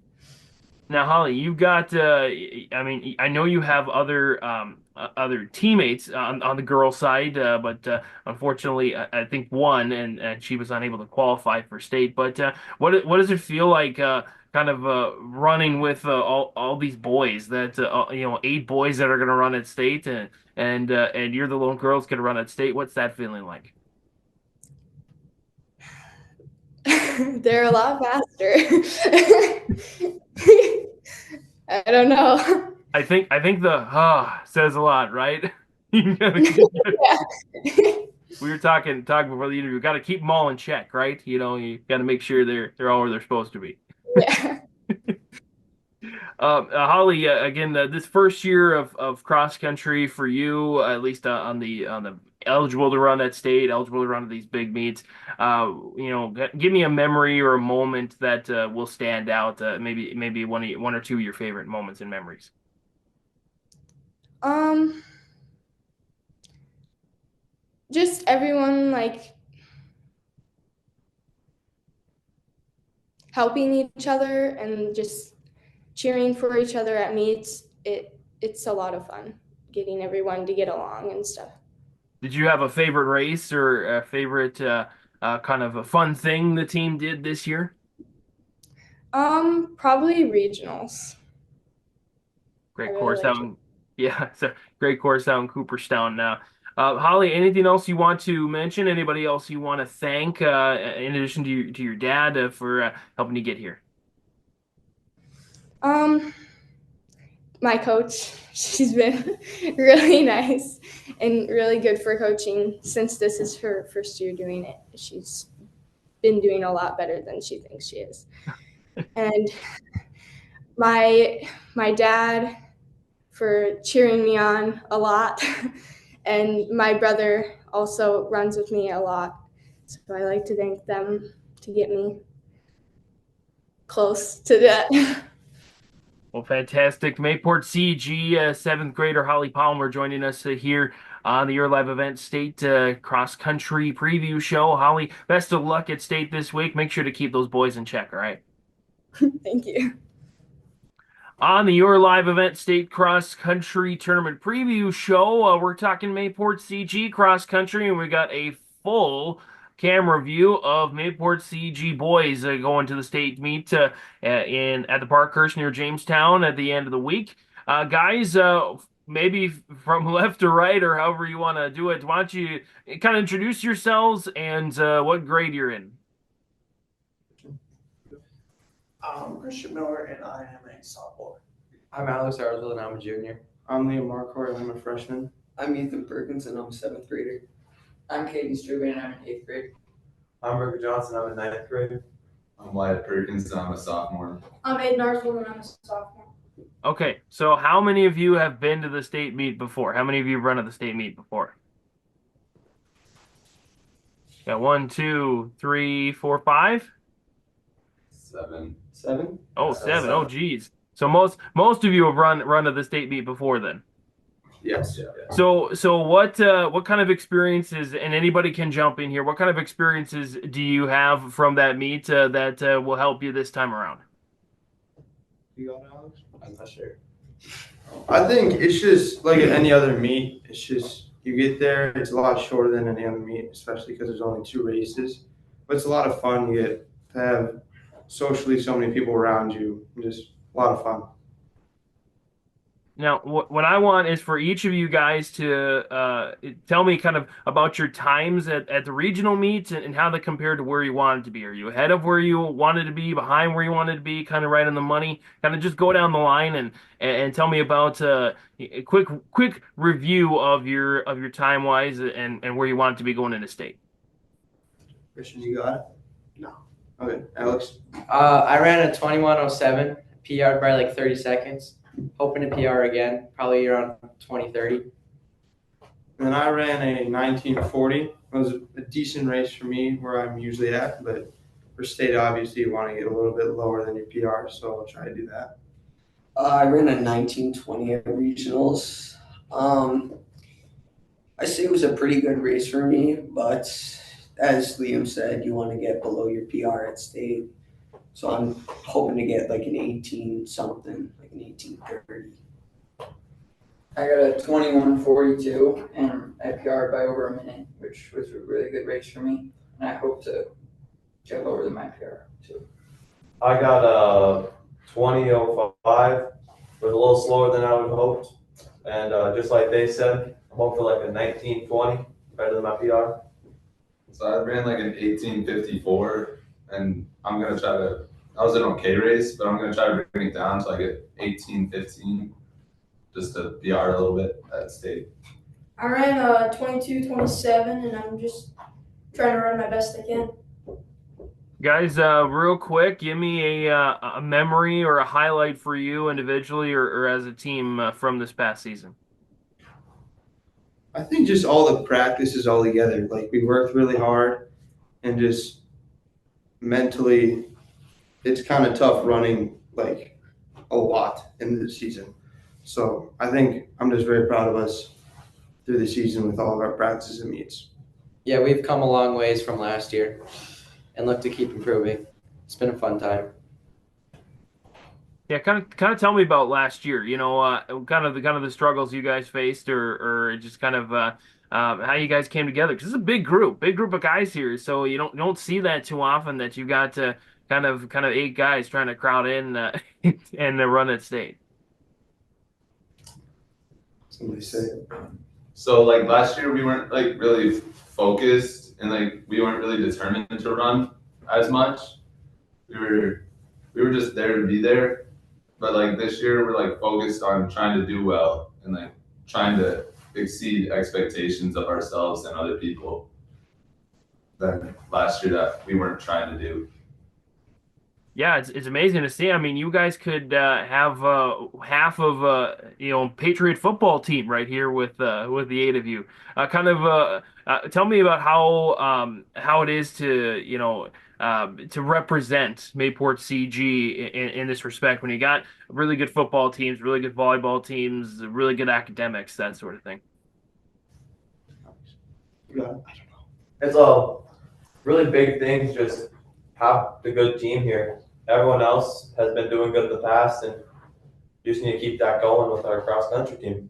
Now, Holly, you've got, I know you have other teammates on the girls' side, but unfortunately, I think one, and she was unable to qualify for state. But what does it feel like, kind of running with all these boys that 8 boys that are going to run at state, and you're the lone girl that's going to run at state? What's that feeling like? They're a lot faster. I don't know. I think the says a lot, right? You gotta we were talking before the interview. Got to keep them all in check, right? You got to make sure they're all where they're supposed to be. Yeah. Holly, again, this first year of cross country for you, at least on the eligible to run at state, eligible to run these big meets. Give me a memory or a moment that will stand out. Maybe one or two of your favorite moments and memories. Just everyone like helping each other and just cheering for each other at meets. It's a lot of fun getting everyone to get along and stuff. Did you have a favorite race or a favorite kind of a fun thing the team did this year? Probably regionals. Great course out in, yeah, it's a great course out in Cooperstown now. Holly, anything else you want to mention? Anybody else you want to thank in addition to your dad for helping you get here? My coach, she's been really nice and really good for coaching since this is her first year doing it. She's been doing a lot better than she thinks she is. And my dad for cheering me on a lot. And my brother also runs with me a lot. So I like to thank them to get me close to that. Well, fantastic. MayPort CG seventh grader Holly Palmer joining us here on the Your Live Event State Cross Country Preview Show. Holly, best of luck at state this week. Make sure to keep those boys in check, all right? Thank you. On the Your Live Event State Cross Country Tournament Preview Show, we're talking MayPort CG Cross Country, and we got a full camera view of MayPort CG boys going to the state meet at the Parkhurst near Jamestown at the end of the week. Guys, maybe from left to right or however you want to do it, why don't you kind of introduce yourselves and what grade you're in? I'm Christian Miller, and I am a sophomore. I'm Alex Arsville, and I'm a junior. I'm Liam Marquardt, and I'm a freshman. I'm Ethan Perkins, and I'm a seventh grader. I'm Caden Struban, and I'm in eighth grade. I'm Rick Johnson, I'm in ninth grade. I'm Wyatt Perkins, and I'm a sophomore. I'm Aiden Arsville, and I'm a sophomore. Okay, so how many of you have been to the state meet before? How many of you have run at the state meet before? Got 1, 2, 3, 4, 5? 7. 7? Oh, 7. Oh, geez. So most of you have run to the state meet before then. Yes. So what kind of experiences, and anybody can jump in here, what kind of experiences do you have from that meet that will help you this time around? You got it, Alex? I'm not sure. I think it's just like at any other meet. It's just you get there, it's a lot shorter than any other meet, especially because there's only 2 races. But it's a lot of fun. You get to have socially so many people around you. Just a lot of fun. Now, what I want is for each of you guys to tell me kind of about your times at the regional meets and how they compare to where you wanted to be. Are you ahead of where you wanted to be, behind where you wanted to be, kind of right on the money? Kind of just go down the line and tell me about a quick review of your time wise and where you want it to be going into state. Christian, you got it? No. Okay, Alex. I ran a 21:07, PR'd by like 30 seconds. Hoping to PR again, probably around 2030. And then I ran a 1940. It was a decent race for me where I'm usually at, but for state, obviously, you want to get a little bit lower than your PR, so I'll try to do that. I ran a 1920 at regionals. I say it was a pretty good race for me, but as Liam said, you want to get below your PR at state. So I'm hoping to get like an 18 something, like an 18:30. I got a 21:42 and I PR'd by over a minute, which was a really good race for me. And I hope to get lower than my PR too. I got a 20:05, was a little slower than I would have hoped. And just like they said, I'm hoping for like a 19:20, better than my PR. So I ran like an 18:54, and I'm gonna try to. I was in an okay race, but I'm gonna try to bring it down so I get 18, 15, just to PR a little bit at state. I ran 22, 27, and I'm just trying to run my best I can. Guys, real quick, give me a memory or a highlight for you individually or as a team from this past season. I think just all the practices all together. Like we worked really hard and just mentally, it's kind of tough running like a lot in the season. So I think I'm just very proud of us through the season with all of our practices and meets. Yeah, we've come a long ways from last year and look to keep improving. It's been a fun time. Yeah, kind of tell me about last year. You know, kind of the struggles you guys faced, or just kind of how you guys came together. Because it's a big group of guys here. So you don't see that too often that you got to kind of 8 guys trying to crowd in and run at state. Somebody say it. So like last year we weren't like really focused and like we weren't really determined to run as much. We were just there to be there. But like this year we're like focused on trying to do well and like trying to exceed expectations of ourselves and other people than last year that we weren't trying to do. Yeah, it's amazing to see. I mean, you guys could have half of Patriot football team right here with the 8 of you. Tell me about how it is to represent MayPort CG in this respect when you got really good football teams, really good volleyball teams, really good academics, that sort of thing. Yeah. It's a really big thing. Just have the good team here. Everyone else has been doing good in the past, and you just need to keep that going with our cross country team.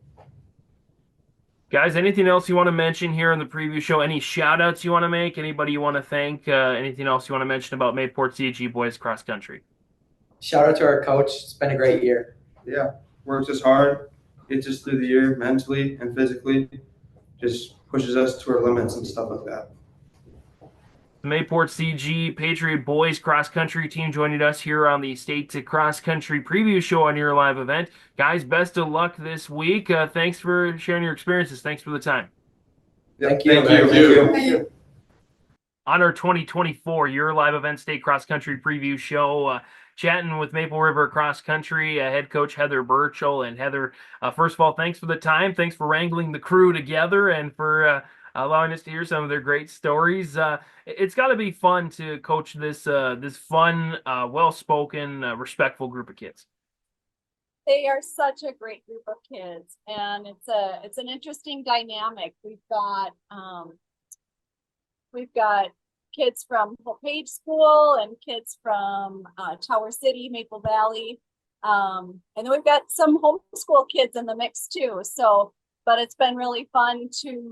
Guys, anything else you want to mention here in the preview show? Any shout outs you want to make? Anybody you want to thank? Anything else you want to mention about MayPort CG boys cross country? Shout out to our coach. It's been a great year. Yeah, works us hard, gets us through the year mentally and physically, just pushes us to our limits and stuff like that. The MayPort CG Patriot Boys Cross Country team joining us here on the State Cross Country Preview Show on your live event. Guys, best of luck this week. Thanks for sharing your experiences. Thanks for the time. Thank you. Thank you. On our 2024 Your Live Event State Cross Country Preview Show, chatting with Maple River Cross Country head coach Heather Burchell. And Heather, first of all, thanks for the time. Thanks for wrangling the crew together and for allowing us to hear some of their great stories. It's got to be fun to coach this fun, well-spoken, respectful group of kids. They are such a great group of kids, and it's an interesting dynamic. We've got kids from Hope Page School and kids from Tower City, Maple Valley, and then we've got some homeschool kids in the mix too. But it's been really fun to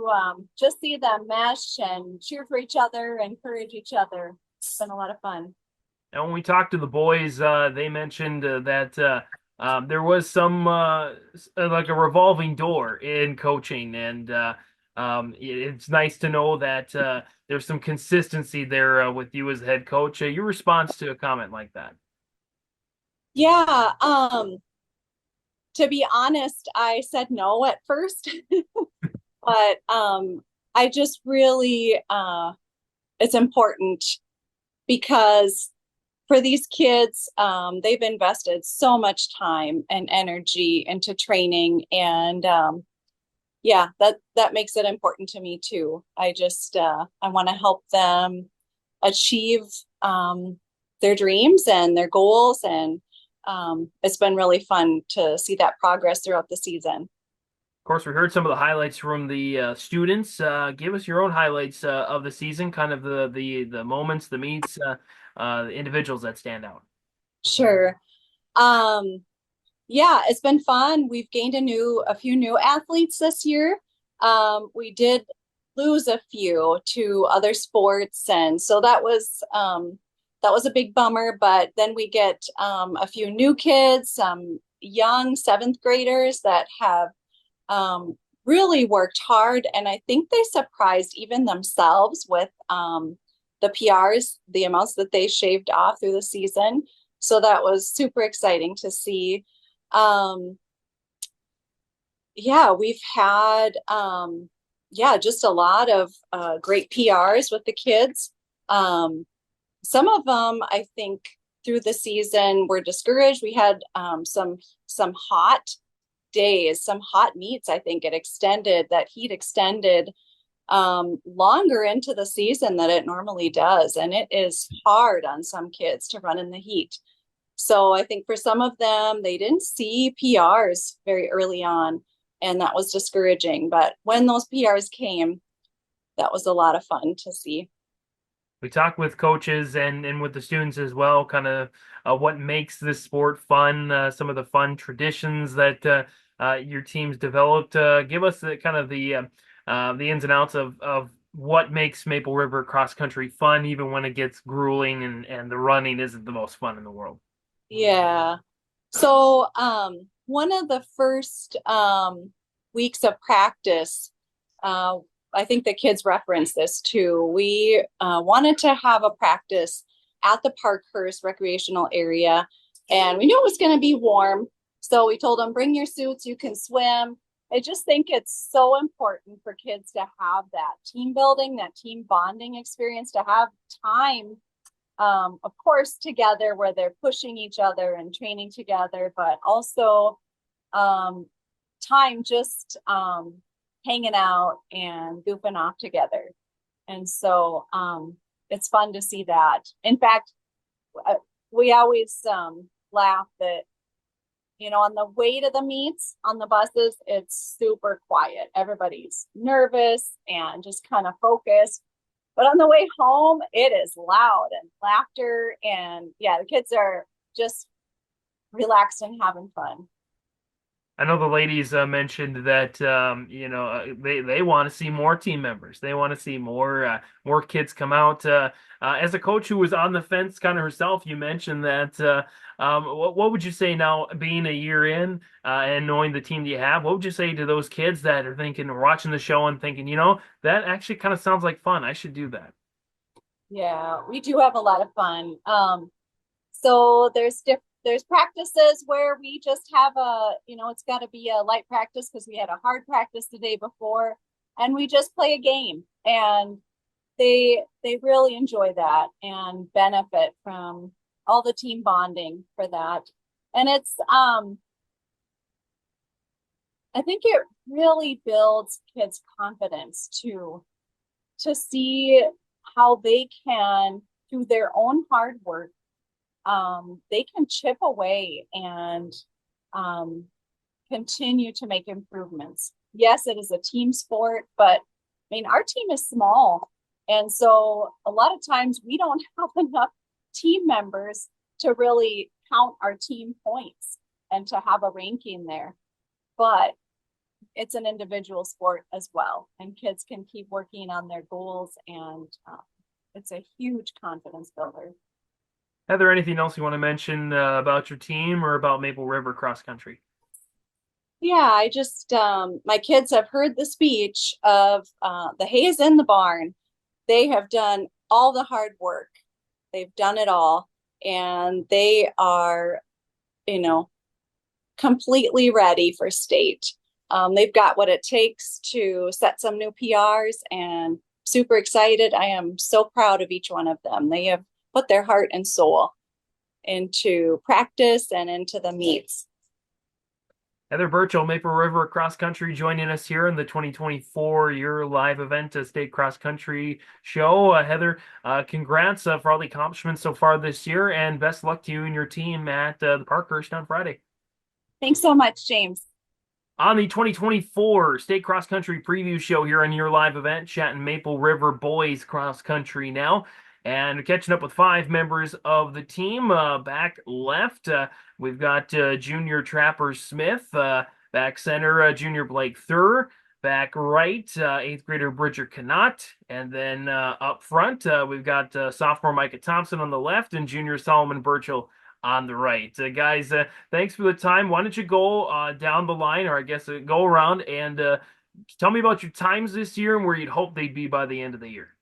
just see them mesh and cheer for each other, encourage each other. It's been a lot of fun. And when we talked to the boys, they mentioned that there was some like a revolving door in coaching, and it's nice to know that there's some consistency there with you as the head coach. Your response to a comment like that? Yeah. To be honest, I said no at first, but I just really, it's important because for these kids, they've invested so much time and energy into training, and yeah, that makes it important to me too. I want to help them achieve their dreams and their goals, and it's been really fun to see that progress throughout the season. Of course, we heard some of the highlights from the students. Give us your own highlights of the season, kind of the moments, the meets, the individuals that stand out. Sure. Yeah, it's been fun. We've gained a few new athletes this year. We did lose a few to other sports, and so that was a big bummer. But then we get a few new kids, some young 7th graders that have really worked hard, and I think they surprised even themselves with the PRs, the amounts that they shaved off through the season. So that was super exciting to see. Yeah, we've had just a lot of great PRs with the kids. Some of them, I think, through the season were discouraged. We had some hot days, some hot meets. I think that heat extended longer into the season than it normally does, and it is hard on some kids to run in the heat. So I think for some of them, they didn't see PRs very early on, and that was discouraging. But when those PRs came, that was a lot of fun to see. We talk with coaches and with the students as well, kind of what makes this sport fun, some of the fun traditions that your team's developed. Give us the ins and outs of what makes Maple River cross country fun, even when it gets grueling and the running isn't the most fun in the world. Yeah. So one of the first weeks of practice, I think the kids referenced this too. We wanted to have a practice at the Parkhurst recreational area, and we knew it was going to be warm. So we told them, bring your suits, you can swim. I just think it's so important for kids to have that team building, that team bonding experience, to have time, of course, together where they're pushing each other and training together, but also time just hanging out and goofing off together. And so it's fun to see that. In fact, we always laugh that, on the way to the meets on the buses, it's super quiet. Everybody's nervous and just kind of focused. But on the way home, it is loud and laughter. And yeah, the kids are just relaxed and having fun. I know the ladies mentioned that they want to see more team members. They want to see more kids come out. As a coach who was on the fence kind of herself, you mentioned that. What would you say now, being a year in and knowing the team that you have? What would you say to those kids that are thinking, or watching the show and thinking, that actually kind of sounds like fun. I should do that. Yeah, we do have a lot of fun. So there's practices where we just have it's got to be a light practice because we had a hard practice the day before, and we just play a game, and they really enjoy that and benefit from all the team bonding for that. And it's I think it really builds kids' confidence to see how they can, through their own hard work, they can chip away and continue to make improvements. Yes, it is a team sport, but our team is small. And so a lot of times we don't have enough team members to really count our team points and to have a ranking there. But it's an individual sport as well, and kids can keep working on their goals, and it's a huge confidence builder. Heather, anything else you want to mention about your team or about Maple River cross country? Yeah, I just my kids have heard the speech of the hay is in the barn. They have done all the hard work. They've done it all, and they are, completely ready for state. They've got what it takes to set some new PRs, and super excited. I am so proud of each one of them. They have put their heart and soul into practice and into the meets. Heather Burchell, Maple River Cross Country, joining us here in the 2024 Year Live Event State Cross Country Show. Heather, congrats for all the accomplishments so far this year, and best luck to you and your team at the Parkhurst on Friday. Thanks so much, James. On the 2024 State Cross Country Preview Show here on Year Live Event, chatting Maple River Boys Cross Country now. And catching up with 5 members of the team. Back left, we've got junior Trapper Smith. Back center, junior Blake Thur. Back right, 8th grader Bridger Canott. And then up front, we've got sophomore Micah Thompson on the left and junior Solomon Burchell on the right. Guys, thanks for the time. Why don't you go down the line, or I guess go around and tell me about your times this year and where you'd hope they'd be by the end of the year.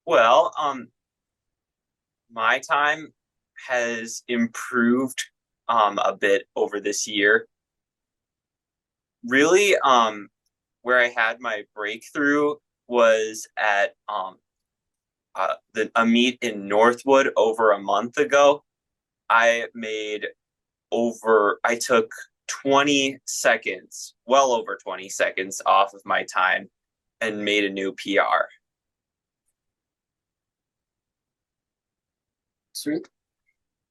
Well, my time has improved a bit over this year. Really, where I had my breakthrough was at a meet in Northwood over a month ago. I took 20 seconds, well over 20 seconds off of my time and made a new PR. Sweet.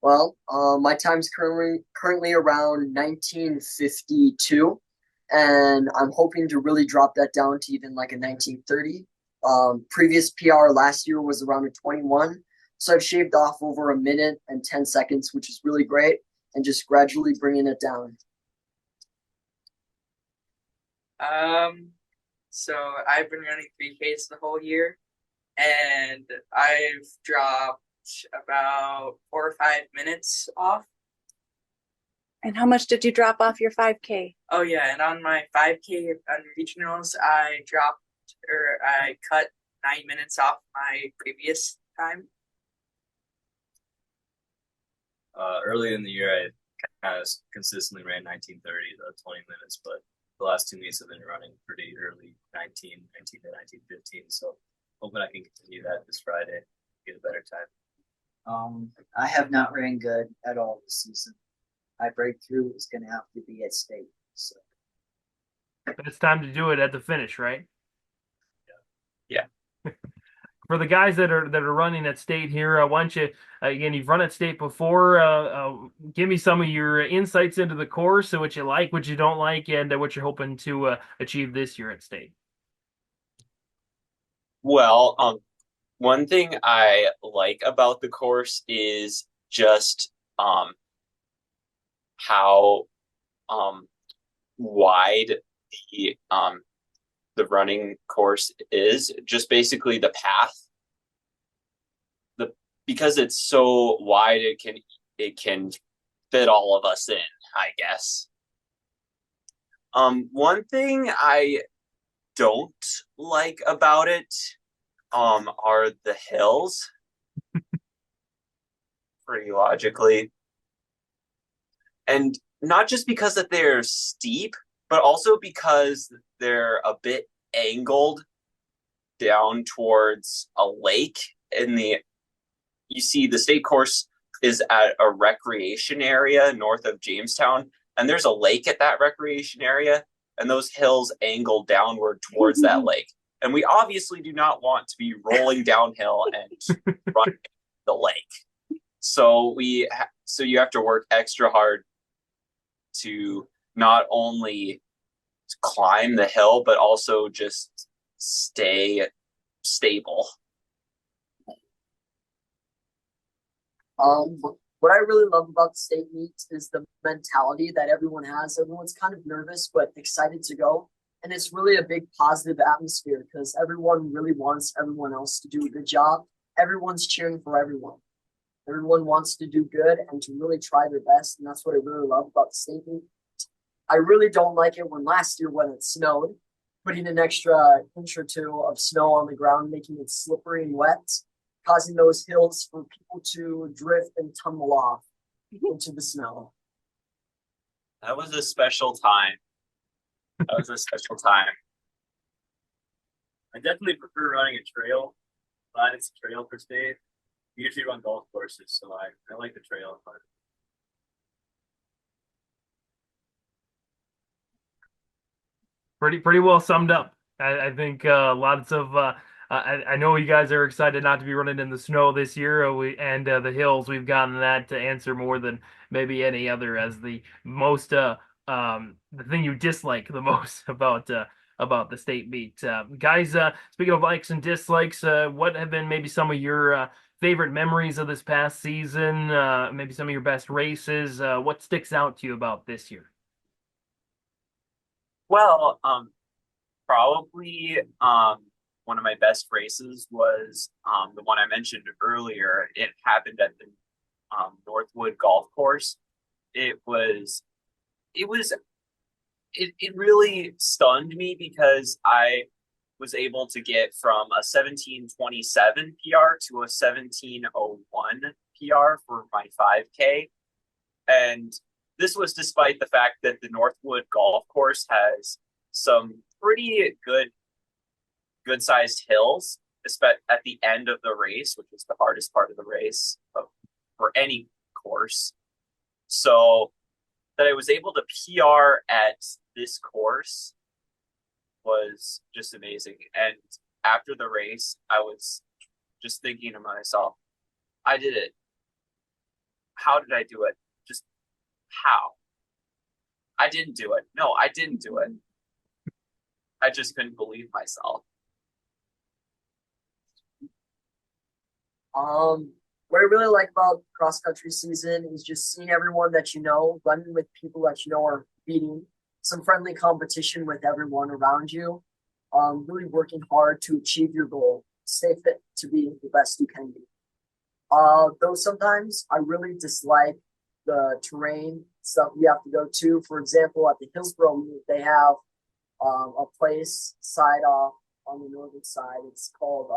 Well, my time's currently around 1952, and I'm hoping to really drop that down to even like a 1930. Previous PR last year was around a 21, so I've shaved off over a minute and 10 seconds, which is really great, and just gradually bringing it down. So I've been running 3Ks the whole year, and I've dropped about 4 or 5 minutes off. And how much did you drop off your 5K? Oh yeah, and on my 5K on regionals, I cut 9 minutes off my previous time. Early in the year, I kind of consistently ran 19:30 to 20 minutes, but the last 2 meets have been running pretty early, 19 to 19:15. So hoping I can continue that this Friday, get a better time. I have not ran good at all this season. My breakthrough is going to have to be at state. So. But it's time to do it at the finish, right? Yeah. For the guys that are running at state here, why don't you again? You've run at state before. Give me some of your insights into the course, so what you like, what you don't like, and what you're hoping to achieve this year at state. Well, one thing I like about the course is just how wide the running course is. Just basically the path. Because it's so wide, it can fit all of us in, I guess. One thing I don't like about it are the hills. Pretty logically. And not just because that they're steep, but also because they're a bit angled down towards a lake. You see the state course is at a recreation area north of Jamestown, and there's a lake at that recreation area, and those hills angle downward towards that lake. And we obviously do not want to be rolling downhill and running the lake. So you have to work extra hard to not only climb the hill, but also just stay stable. What I really love about the state meets is the mentality that everyone has. Everyone's kind of nervous, but excited to go. And it's really a big positive atmosphere because everyone really wants everyone else to do a good job. Everyone's cheering for everyone. Everyone wants to do good and to really try their best. And that's what I really love about the state meet. I really don't like it last year when it snowed, putting an extra inch or two of snow on the ground, making it slippery and wet, causing those hills for people to drift and tumble off into the snow. That was a special time. I definitely prefer running a trail. Glad it's a trail per state. We usually run golf courses, so I like the trail part. Pretty well summed up. I think lots of I know you guys are excited not to be running in the snow this year, and the hills. We've gotten that to answer more than maybe any other as the most the thing you dislike the most about the state meet. Guys, speaking of likes and dislikes, what have been maybe some of your favorite memories of this past season? Maybe some of your best races. What sticks out to you about this year? Well, probably one of my best races was the one I mentioned earlier. It happened at the Northwood Golf Course. It really stunned me because I was able to get from a 17:27 PR to a 17:01 PR for my 5K. And this was despite the fact that the Northwood golf course has some pretty good sized hills, especially at the end of the race, which is the hardest part of the race for any course. So that I was able to PR at this course was just amazing. And after the race, I was just thinking to myself, I did it. How did I do it? Just how? I didn't do it. No, I didn't do it. I just couldn't believe myself. What I really like about cross country season is just seeing everyone that you know, running with people that you know are beating, some friendly competition with everyone around you, really working hard to achieve your goal, stay fit to be the best you can be. Though sometimes I really dislike the terrain stuff you have to go to. For example, at the Hillsboro meet, they have a place side off on the northern side. It's called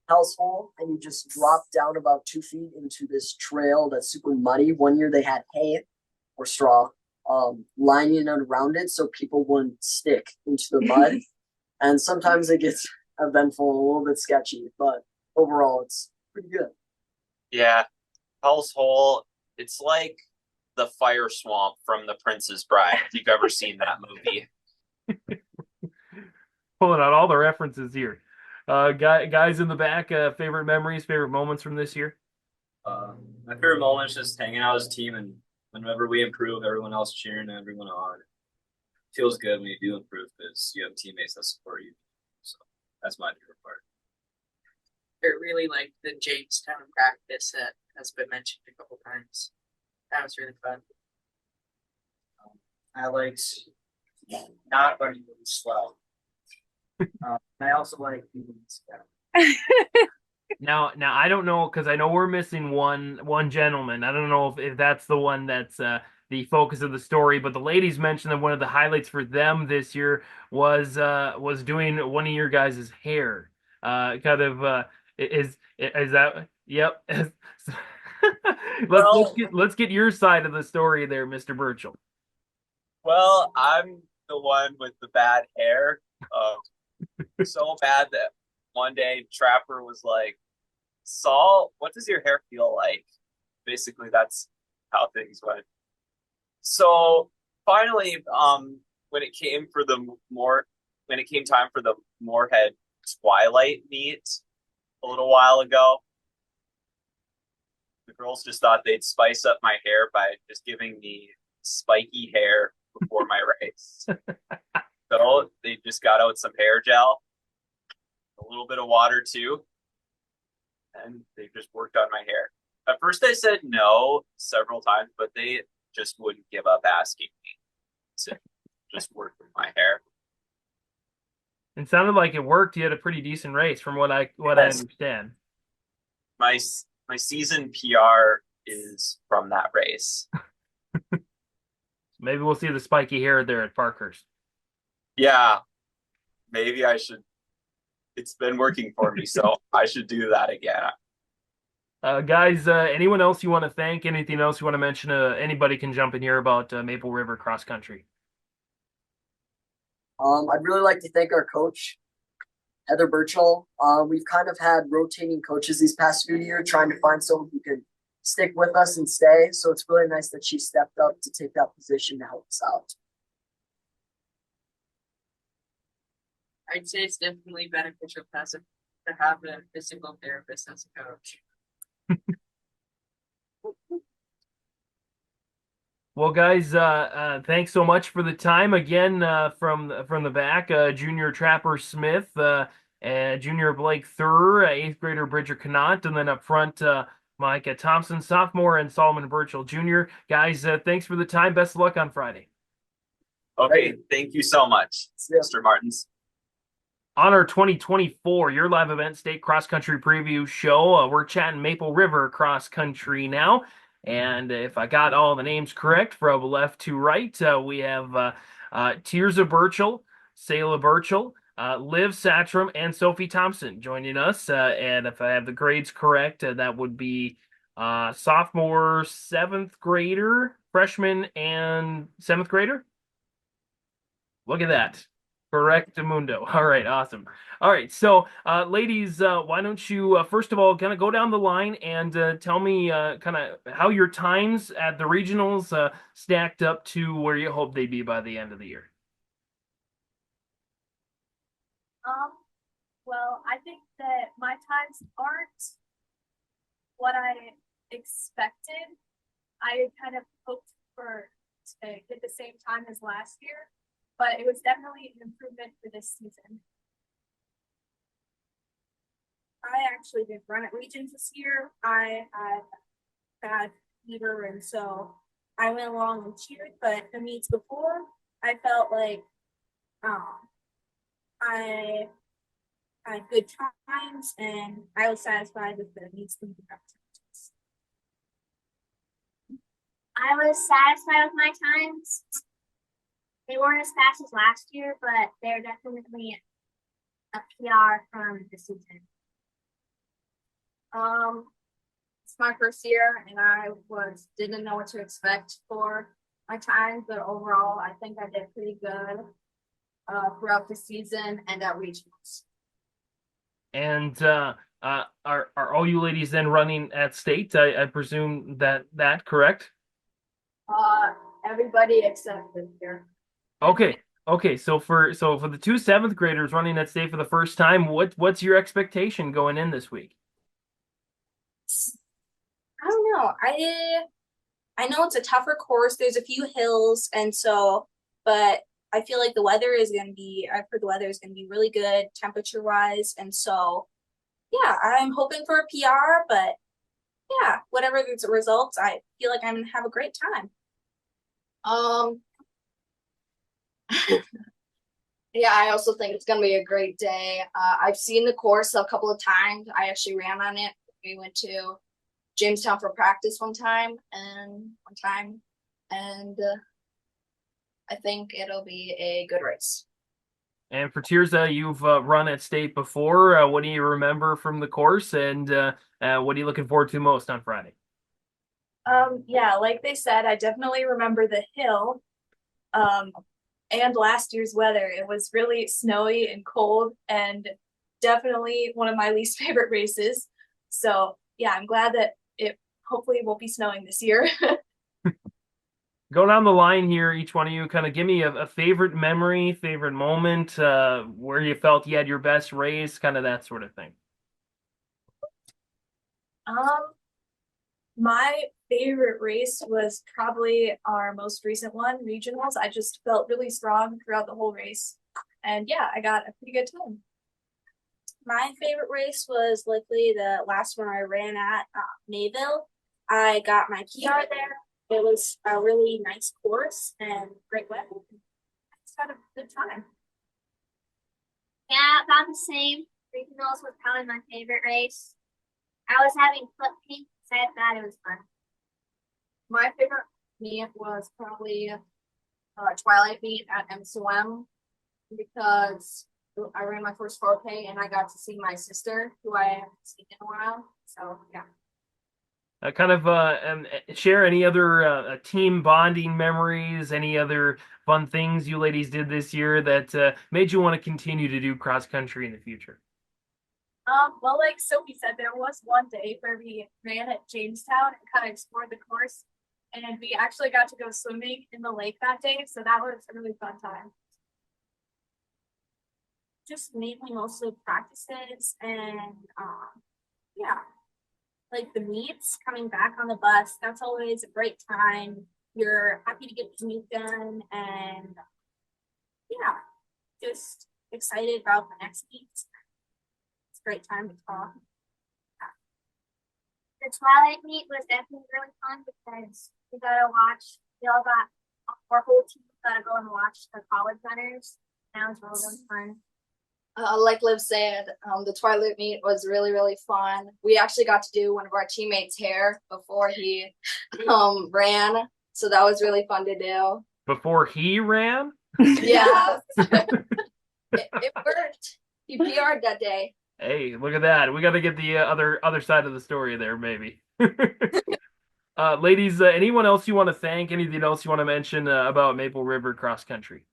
Hell's Hole, and you just drop down about 2 feet into this trail that's super muddy. One year they had hay or straw lining it around it so people wouldn't stick into the mud. And sometimes it gets eventful and a little bit sketchy, but overall it's pretty good. Yeah, Hell's Hole, it's like the fire swamp from The Princess Bride, if you've ever seen that movie. Pulling out all the references here. Guys in the back, favorite memories, favorite moments from this year? My favorite moment is just hanging out as a team, and whenever we improve, everyone else cheering everyone on. It feels good when you do improve because you have teammates that support you. So that's my favorite part. I really liked the Jamestown practice that has been mentioned a couple times. That was really fun. I liked not running really slow. I also like being scared. Now I don't know because I know we're missing one gentleman. I don't know if that's the one that's the focus of the story, but the ladies mentioned that one of the highlights for them this year was doing one of your guys' hair. Is that yep? Let's get your side of the story there, Mr. Burchell. Well, I'm the one with the bad hair. So bad that one day Trapper was like, Saul, what does your hair feel like? Basically, that's how things went. So finally, when it came time for the Moorhead Twilight meet a little while ago, the girls just thought they'd spice up my hair by just giving me spiky hair before my race. So they just got out some hair gel, a little bit of water too, and they just worked on my hair. At first I said no several times, but they just wouldn't give up asking me to just work with my hair. It sounded like it worked. You had a pretty decent race from what I understand. My season PR is from that race. Maybe we'll see the spiky hair there at Parkhurst. Yeah, maybe I should. It's been working for me, so I should do that again. Guys, anyone else you want to thank? Anything else you want to mention? Anybody can jump in here about Maple River Cross Country. I'd really like to thank our coach, Heather Burchell. We've kind of had rotating coaches these past few years, trying to find someone who can stick with us and stay. So it's really nice that she stepped up to take that position to help us out. I'd say it's definitely beneficial to have a physical therapist as a coach. Well, guys, thanks so much for the time again. From the back, junior Trapper Smith, junior Blake Thur, eighth grader Bridger Connaught, and then up front, Micah Thompson, sophomore, and Solomon Burchell, junior. Guys, thanks for the time. Best of luck on Friday. Okay, thank you so much, Mr. Martins. On our 2024 Your Live Event State Cross Country Preview Show, we're chatting Maple River Cross Country now. And if I got all the names correct from left to right, we have Tirza Burchell, Sayla Burchell, Liv Satram and Sophie Thompson joining us. And if I have the grades correct, that would be sophomore, seventh grader, freshman, and seventh grader. Look at that. Correct, Mundo. All right, awesome. All right, so ladies, why don't you first of all kind of go down the line and tell me kind of how your times at the regionals stacked up to where you hope they'd be by the end of the year. Well, I think that my times aren't what I expected. I kind of hoped for to get the same time as last year, but it was definitely an improvement for this season. I actually didn't run at regions this year. I had bad fever, and so I went along and cheered. But the meets before, I felt like I had good times, and I was satisfied with the meets and practice. I was satisfied with my times. They weren't as fast as last year, but they're definitely a PR from the season. It's my first year, and I didn't know what to expect for my time, but overall, I think I did pretty good throughout the season and at regionals. And are all you ladies then running at state? I presume that correct? Everybody except this year. Okay. So for the two seventh graders running at state for the first time, what's your expectation going in this week? I don't know. I know it's a tougher course. There's a few hills, and so, but I feel like I've heard the weather is gonna be really good temperature wise, and so yeah, I'm hoping for a PR, but yeah, whatever the results, I feel like I'm gonna have a great time. Yeah, I also think it's gonna be a great day. I've seen the course a couple of times. I actually ran on it. We went to Jamestown for practice one time, and I think it'll be a good race. And for Tirza, you've run at state before. What do you remember from the course, and what are you looking forward to most on Friday? Yeah, like they said, I definitely remember the hill. And last year's weather. It was really snowy and cold, and definitely one of my least favorite races. So yeah, I'm glad that it hopefully won't be snowing this year. Go down the line here, each one of you, kind of give me a favorite memory, favorite moment, where you felt you had your best race, kind of that sort of thing. My favorite race was probably our most recent one, regionals. I just felt really strong throughout the whole race, and yeah, I got a pretty good time. My favorite race was likely the last one I ran at Mayville. I got my PR there. It was a really nice course and great weather. I just had a good time. Yeah, about the same. Regionals was probably my favorite race. I was having foot pain, so I thought it was fun. My favorite meet was probably Twilight meet at MSOM because I ran my first 4K and I got to see my sister, who I haven't seen in a while. So yeah. Share any other team bonding memories, any other fun things you ladies did this year that made you want to continue to do cross country in the future? Well, like Sophie said, there was one day where we ran at Jamestown and kind of explored the course, and we actually got to go swimming in the lake that day, so that was a really fun time. Just mainly mostly practices and yeah, like the meets coming back on the bus. That's always a great time. You're happy to get the meet done, and yeah, just excited about the next meet. It's a great time to talk. The Twilight meet was definitely really fun because our whole team got to go and watch the college runners. That was really fun. Like Liv said, the Twilight meet was really, really fun. We actually got to do one of our teammates' hair before he ran, so that was really fun to do. Before he ran? Yeah. It worked. He PR'd that day. Hey, look at that. We got to get the other side of the story there, maybe. Ladies, anyone else you want to thank? Anything else you want to mention about Maple River cross country?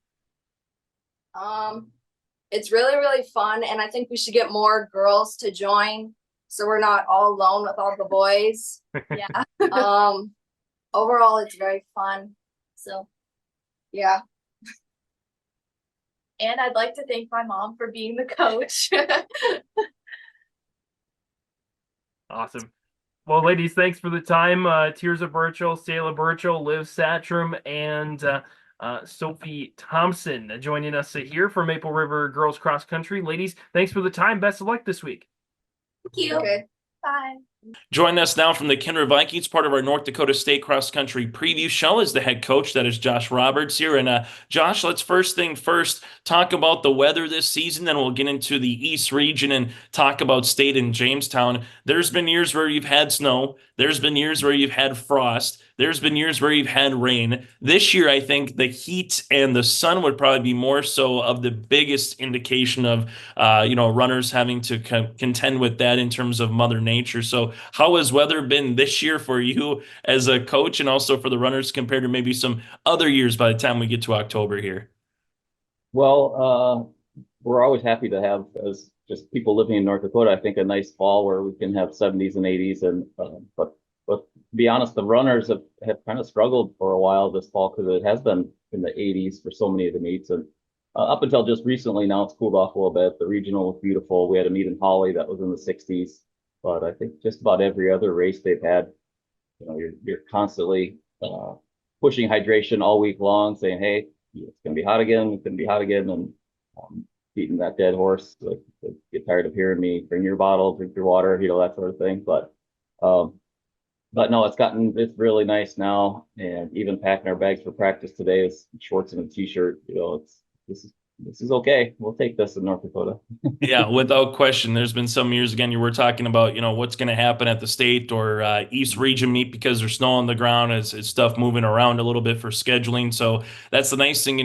It's really, really fun, and I think we should get more girls to join so we're not all alone with all the boys. Yeah. Overall, it's very fun. So, yeah. And I'd like to thank my mom for being the coach. Awesome. Well, ladies, thanks for the time. Tirza Burchell, Sayla Burchell, Liv Satchram, and Sophie Thompson joining us here for Maple River Girls Cross Country. Ladies, thanks for the time. Best of luck this week. Thank you. Okay. Bye. Joining us now from the Kindred Vikings, part of our North Dakota State Cross Country preview show, is the head coach. That is Josh Roberts here. And Josh, let's first thing first talk about the weather this season, then we'll get into the East region and talk about state in Jamestown. There's been years where you've had snow. There's been years where you've had frost. There's been years where you've had rain. This year, I think the heat and the sun would probably be more so of the biggest indication of, runners having to contend with that in terms of Mother Nature. So how has weather been this year for you as a coach and also for the runners compared to maybe some other years by the time we get to October here? Well, we're always happy to have, as just people living in North Dakota, I think a nice fall where we can have 70s and 80s. And but to be honest, the runners have kind of struggled for a while this fall because it has been in the 80s for so many of the meets. And up until just recently, now it's cooled off a little bit. The regional was beautiful. We had a meet in Holly that was in the 60s. But I think just about every other race they've had, you're constantly pushing hydration all week long, saying, hey, it's going to be hot again, it's going to be hot again, and beating that dead horse. Like, get tired of hearing me, bring your bottle, drink your water, that sort of thing. But no, it's really nice now. And even packing our bags for practice today is shorts and a t-shirt. This is okay. We'll take this in North Dakota. Yeah, without question. There's been some years, again, you were talking about, what's going to happen at the state or East region meet because there's snow on the ground, as stuff moving around a little bit for scheduling. So that's the nice thing,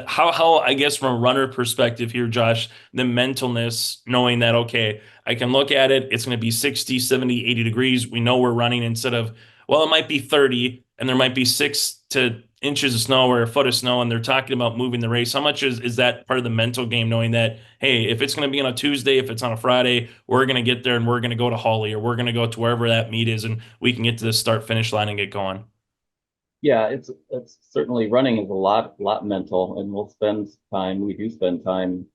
how I guess from a runner perspective here, Josh, the mentalness, knowing that, okay, I can look at it, it's going to be 60, 70, 80 degrees. We know we're running instead of, well, it might be 30 and there might be 6 to inches of snow or a foot of snow, and they're talking about moving the race. How much is that part of the mental game, knowing that, hey, if it's going to be on a Tuesday, if it's on a Friday, we're going to get there and we're going to go to Holly or we're going to go to wherever that meet is and we can get to the start finish line and get going? Yeah, it's certainly, running is a lot mental, and we do spend time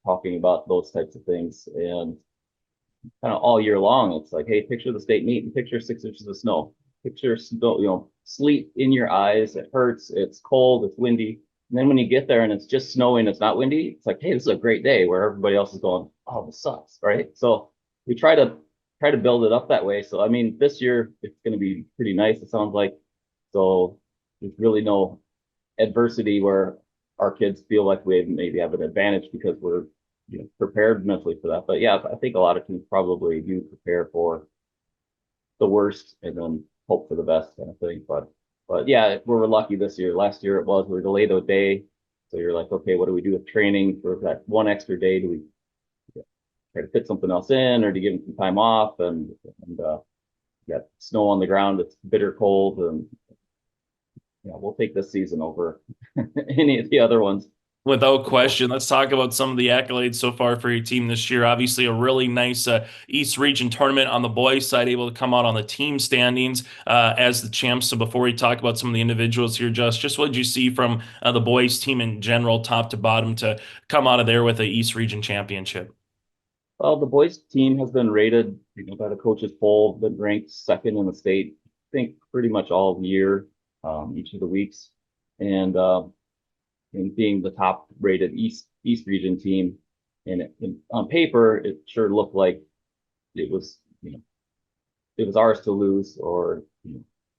talking about those types of things. And kind of all year long, it's like, hey, picture the state meet and picture 6 inches of snow. Picture snow, sleet in your eyes. It hurts. It's cold. It's windy. And then when you get there and it's just snowing, it's not windy. It's like, hey, this is a great day, where everybody else is going, oh, this sucks, right? So we try to build it up that way. So I mean, this year it's going to be pretty nice, it sounds like. So there's really no adversity where our kids feel like we maybe have an advantage because we're prepared mentally for that. But yeah, I think a lot of teams probably do prepare for the worst and then hope for the best, kind of thing. But yeah, we're lucky this year. Last year we were delayed a day. So you're like, okay, what do we do with training for that one extra day? Do we try to fit something else in, or do you give them some time off? And got snow on the ground. It's bitter cold, and we'll take this season over any of the other ones. Without question. Let's talk about some of the accolades so far for your team this year. Obviously, a really nice East Region tournament on the boys' side, able to come out on the team standings as the champs. So before we talk about some of the individuals here, just what did you see from the boys' team in general, top to bottom, to come out of there with an East Region championship? Well, the boys' team has been rated by the coaches poll, been ranked second in the state, I think pretty much all year, each of the weeks. And being the top rated East Region team, and on paper it sure looked like it was ours to lose, or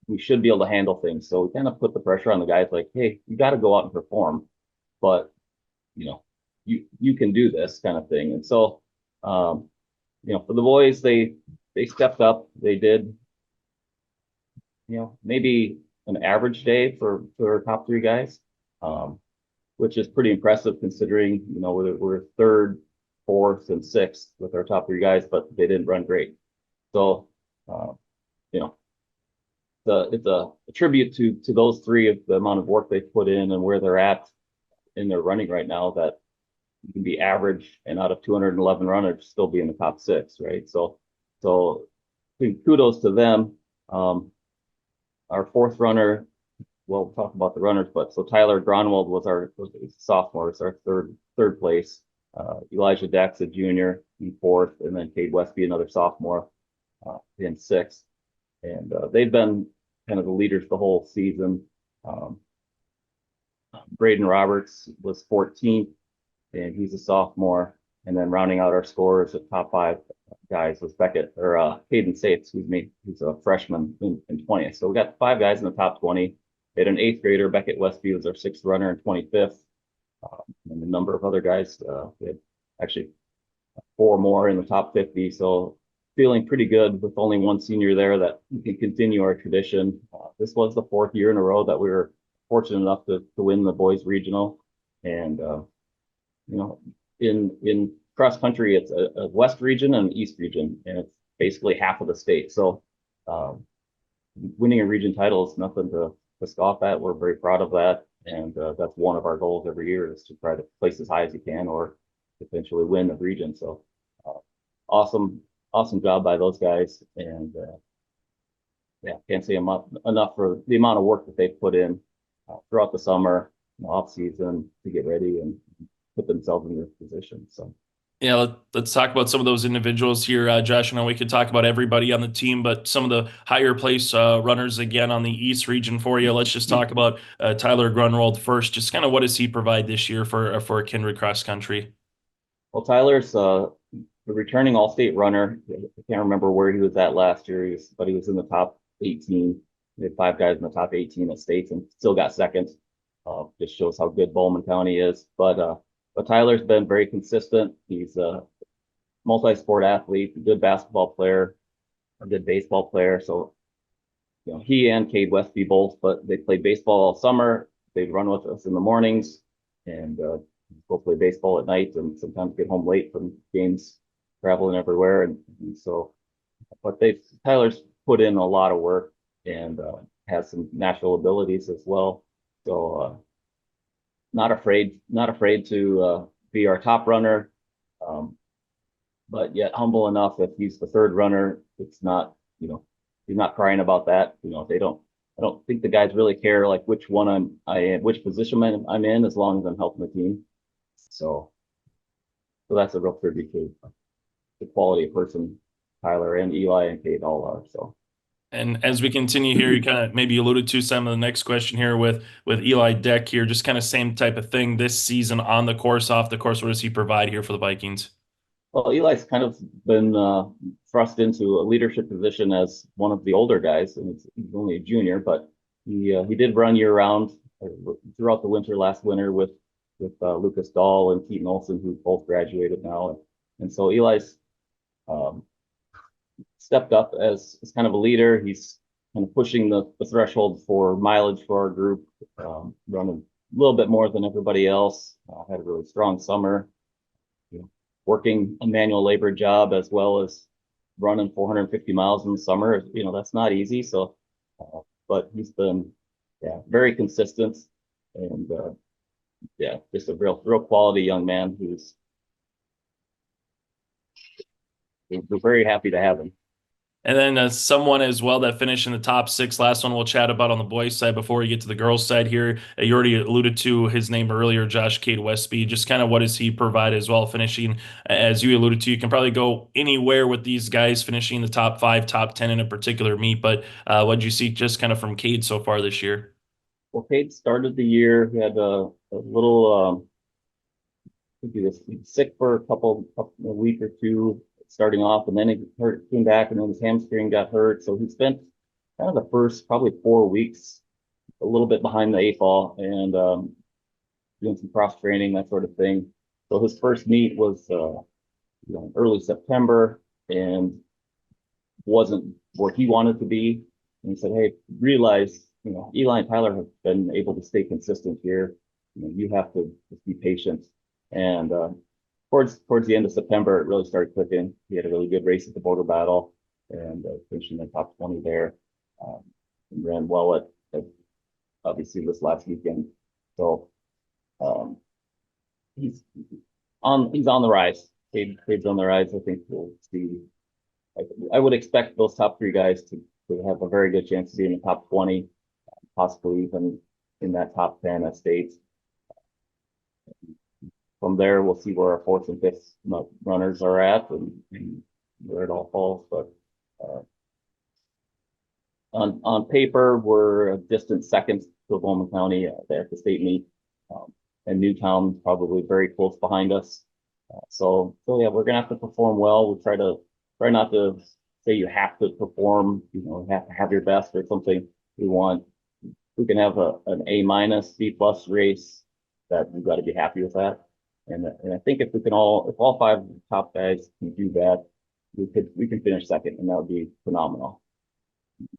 we should be able to handle things. So we kind of put the pressure on the guys, like, hey, you got to go out and perform, but you can do this, kind of thing. And so for the boys, they stepped up. They did maybe an average day for our top 3 guys. which is pretty impressive considering, we're third, fourth, and sixth with our top three guys, but they didn't run great. So, you know, it's a tribute to those three of the amount of work they put in and where they're at in their running right now, that you can be average and out of 211 runners still be in the top six, right? So kudos to them. Our fourth runner, well, we'll talk about the runners, but so Tyler Gronwald was a sophomore, it's our third place. Elijah Dax, a junior, in fourth, and then Cade Westby, another sophomore, in sixth. And they've been kind of the leaders the whole season. Braden Roberts was 14th, and he's a sophomore. And then rounding out our scores, the top five guys was Caden Safe, who's a freshman in 20th. So we got five guys in the top 20. We had an eighth grader, Beckett Westby, was our sixth runner in 25th. And a number of other guys, we had actually four more in the top 50. So feeling pretty good with only one senior there that we can continue our tradition. This was the fourth year in a row that we were fortunate enough to win the boys regional. And, in cross country, it's a west region and an east region, and it's basically half of the state. So winning a region title is nothing to scoff at. We're very proud of that. And that's one of our goals every year, is to try to place as high as you can or potentially win the region. So awesome job by those guys. And can't say enough for the amount of work that they've put in throughout the summer, off season, to get ready and put themselves in this position. So. Yeah, let's talk about some of those individuals here. Josh, I know we could talk about everybody on the team, but some of the higher place runners again on the East region for you. Let's just talk about Tyler Grunwald first. Just kind of what does he provide this year for Kindred cross country? Well, Tyler's the returning all-state runner. I can't remember where he was at last year, but he was in the top 18. We had five guys in the top 18 at states and still got second. Just shows how good Bowman County is. But Tyler's been very consistent. He's a multi-sport athlete, a good basketball player, a good baseball player. So, he and Cade Westby both, but they played baseball all summer. They'd run with us in the mornings and go play baseball at night, and sometimes get home late from games, traveling everywhere. And so, but Tyler's put in a lot of work and has some natural abilities as well. So, not afraid to be our top runner, but yet humble enough if he's the third runner. It's not, he's not crying about that. I don't think the guys really care like which position I'm in, as long as I'm helping the team. So that's a real tribute to the quality of person Tyler and Eli and Kate all are. So. And as we continue here, you kind of maybe alluded to some of the next question here with Eli Deck here, just kind of same type of thing this season on the course, off the course. What does he provide here for the Vikings? Well, Eli's kind of been thrust into a leadership position as one of the older guys, and he's only a junior, but he did run year round throughout the winter last winter with Lucas Dahl and Keaton Olson, who both graduated now, and so Eli's stepped up as kind of a leader. He's kind of pushing the threshold for mileage for our group, running a little bit more than everybody else. Had a really strong summer, working a manual labor job as well as running 450 miles in the summer. That's not easy. So, but he's been, very consistent and, just a real quality young man we're very happy to have him. And then someone as well that finished in the top six. Last one we'll chat about on the boys' side before we get to the girls' side here. You already alluded to his name earlier, Josh Cade Westby. Just kind of what does he provide as well, finishing, as you alluded to, you can probably go anywhere with these guys finishing in the top 5, top 10 in a particular meet. But what did you see just kind of from Cade so far this year? Well, Cade started the year, he had a little, he was sick for a week or two starting off, and then he came back, and then his hamstring got hurt. So he spent kind of the first probably 4 weeks a little bit behind the 8 ball and doing some cross training, that sort of thing. So his first meet was early September and wasn't where he wanted to be. And he said, "Hey, realize Eli and Tyler have been able to stay consistent here. you have to just be patient. And towards the end of September, it really started clicking. We had a really good race at the border battle and finishing in the top 20 there. And ran well at obviously this last weekend. So he's on the rise. Cade's on the rise. I think we'll see. I would expect those top 3 guys to have a very good chance to be in the top 20, possibly even in that top 10 at state. From there, we'll see where our 4th and 5th runners are at and where it all falls. But on paper, we're a distant second to Bowman County at the state meet, and Newtown probably very close behind us. So yeah, we're gonna have to perform well. We try not to say you have to perform, you have to have your best or something. We can have an A-, B+ race that we've got to be happy with that. And I think if all 5 top guys can do that, we can finish second, and that would be phenomenal.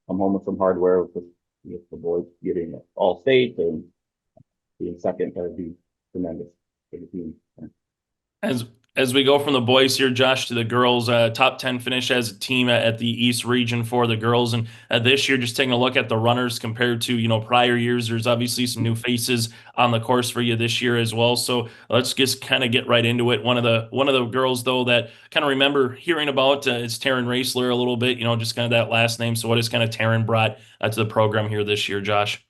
Come home with some hardware with the boys getting all state and being second. That would be tremendous for the team. As we go from the boys here, Josh, to the girls, top 10 finish as a team at the East region for the girls. And this year, just taking a look at the runners compared to, prior years, there's obviously some new faces on the course for you this year as well. So let's just kind of get right into it. One of the girls, though, that kind of remember hearing about is Taryn Raisler a little bit, just kind of that last name. So what has kind of Taryn brought to the program here this year, Josh?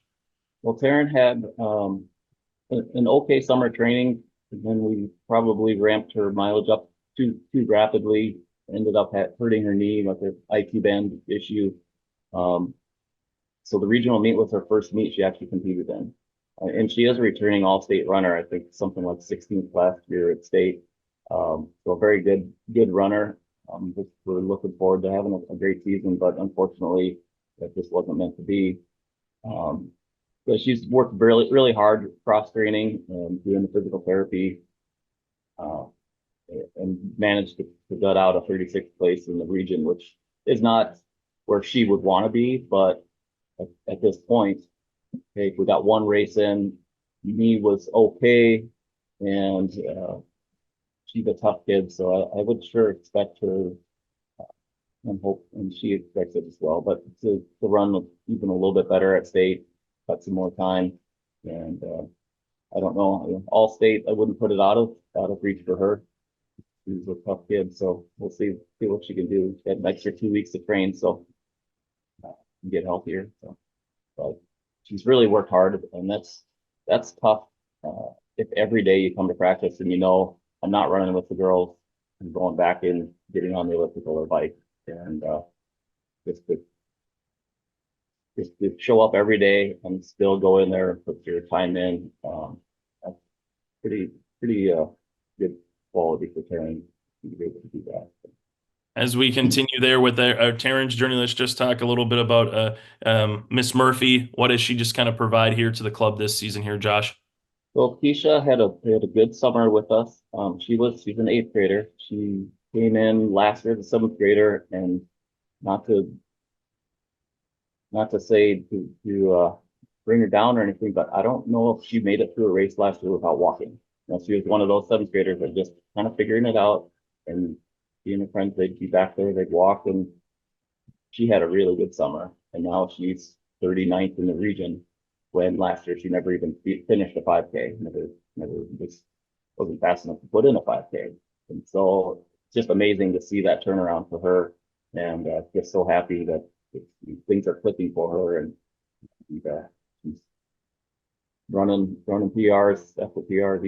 Well, Taryn had an okay summer training. And then we probably ramped her mileage up too rapidly, ended up hurting her knee with an IT band issue. So the regional meet was her first meet she actually competed in. And she is a returning all-state runner, I think something like 16th last year at state. So a very good runner. We're looking forward to having a great season, but unfortunately that just wasn't meant to be. But she's worked really, really hard cross training and doing the physical therapy, and managed to gut out a 36th place in the region, which is not where she would want to be. But at this point, okay, we got 1 race in. Me was okay, and she's a tough kid, so I would sure expect her and hope, and she expects it as well. But to run even a little bit better at state. Got some more time, and I don't know. All state, I wouldn't put it out of reach for her. She's a tough kid, so we'll see what she can do. She had an extra 2 weeks to train, so get healthier. So, but she's really worked hard, and that's tough. If every day you come to practice and I'm not running with the girls, I'm going back in, getting on the elliptical or bike, and just to show up every day and still go in there and put your time in. That's pretty good quality for Taryn to be able to do that. As we continue there with our Taryn's journey, let's just talk a little bit about Miss Murphy. What does she just kind of provide here to the club this season here, Josh? Well, Keisha had a good summer with us. She's an 8th grader. She came in last year as a 7th grader, and not to say to bring her down or anything, but I don't know if she made it through a race last year without walking. She was one of those 7th graders that just kind of figuring it out, and she and her friends, they'd be back there, they'd walk, and she had a really good summer. And now she's 39th in the region, when last year she never even finished a 5K, never just wasn't fast enough to put in a 5K. And so it's just amazing to see that turnaround for her, and just so happy that things are clicking for her, and she's running PRs, after PRs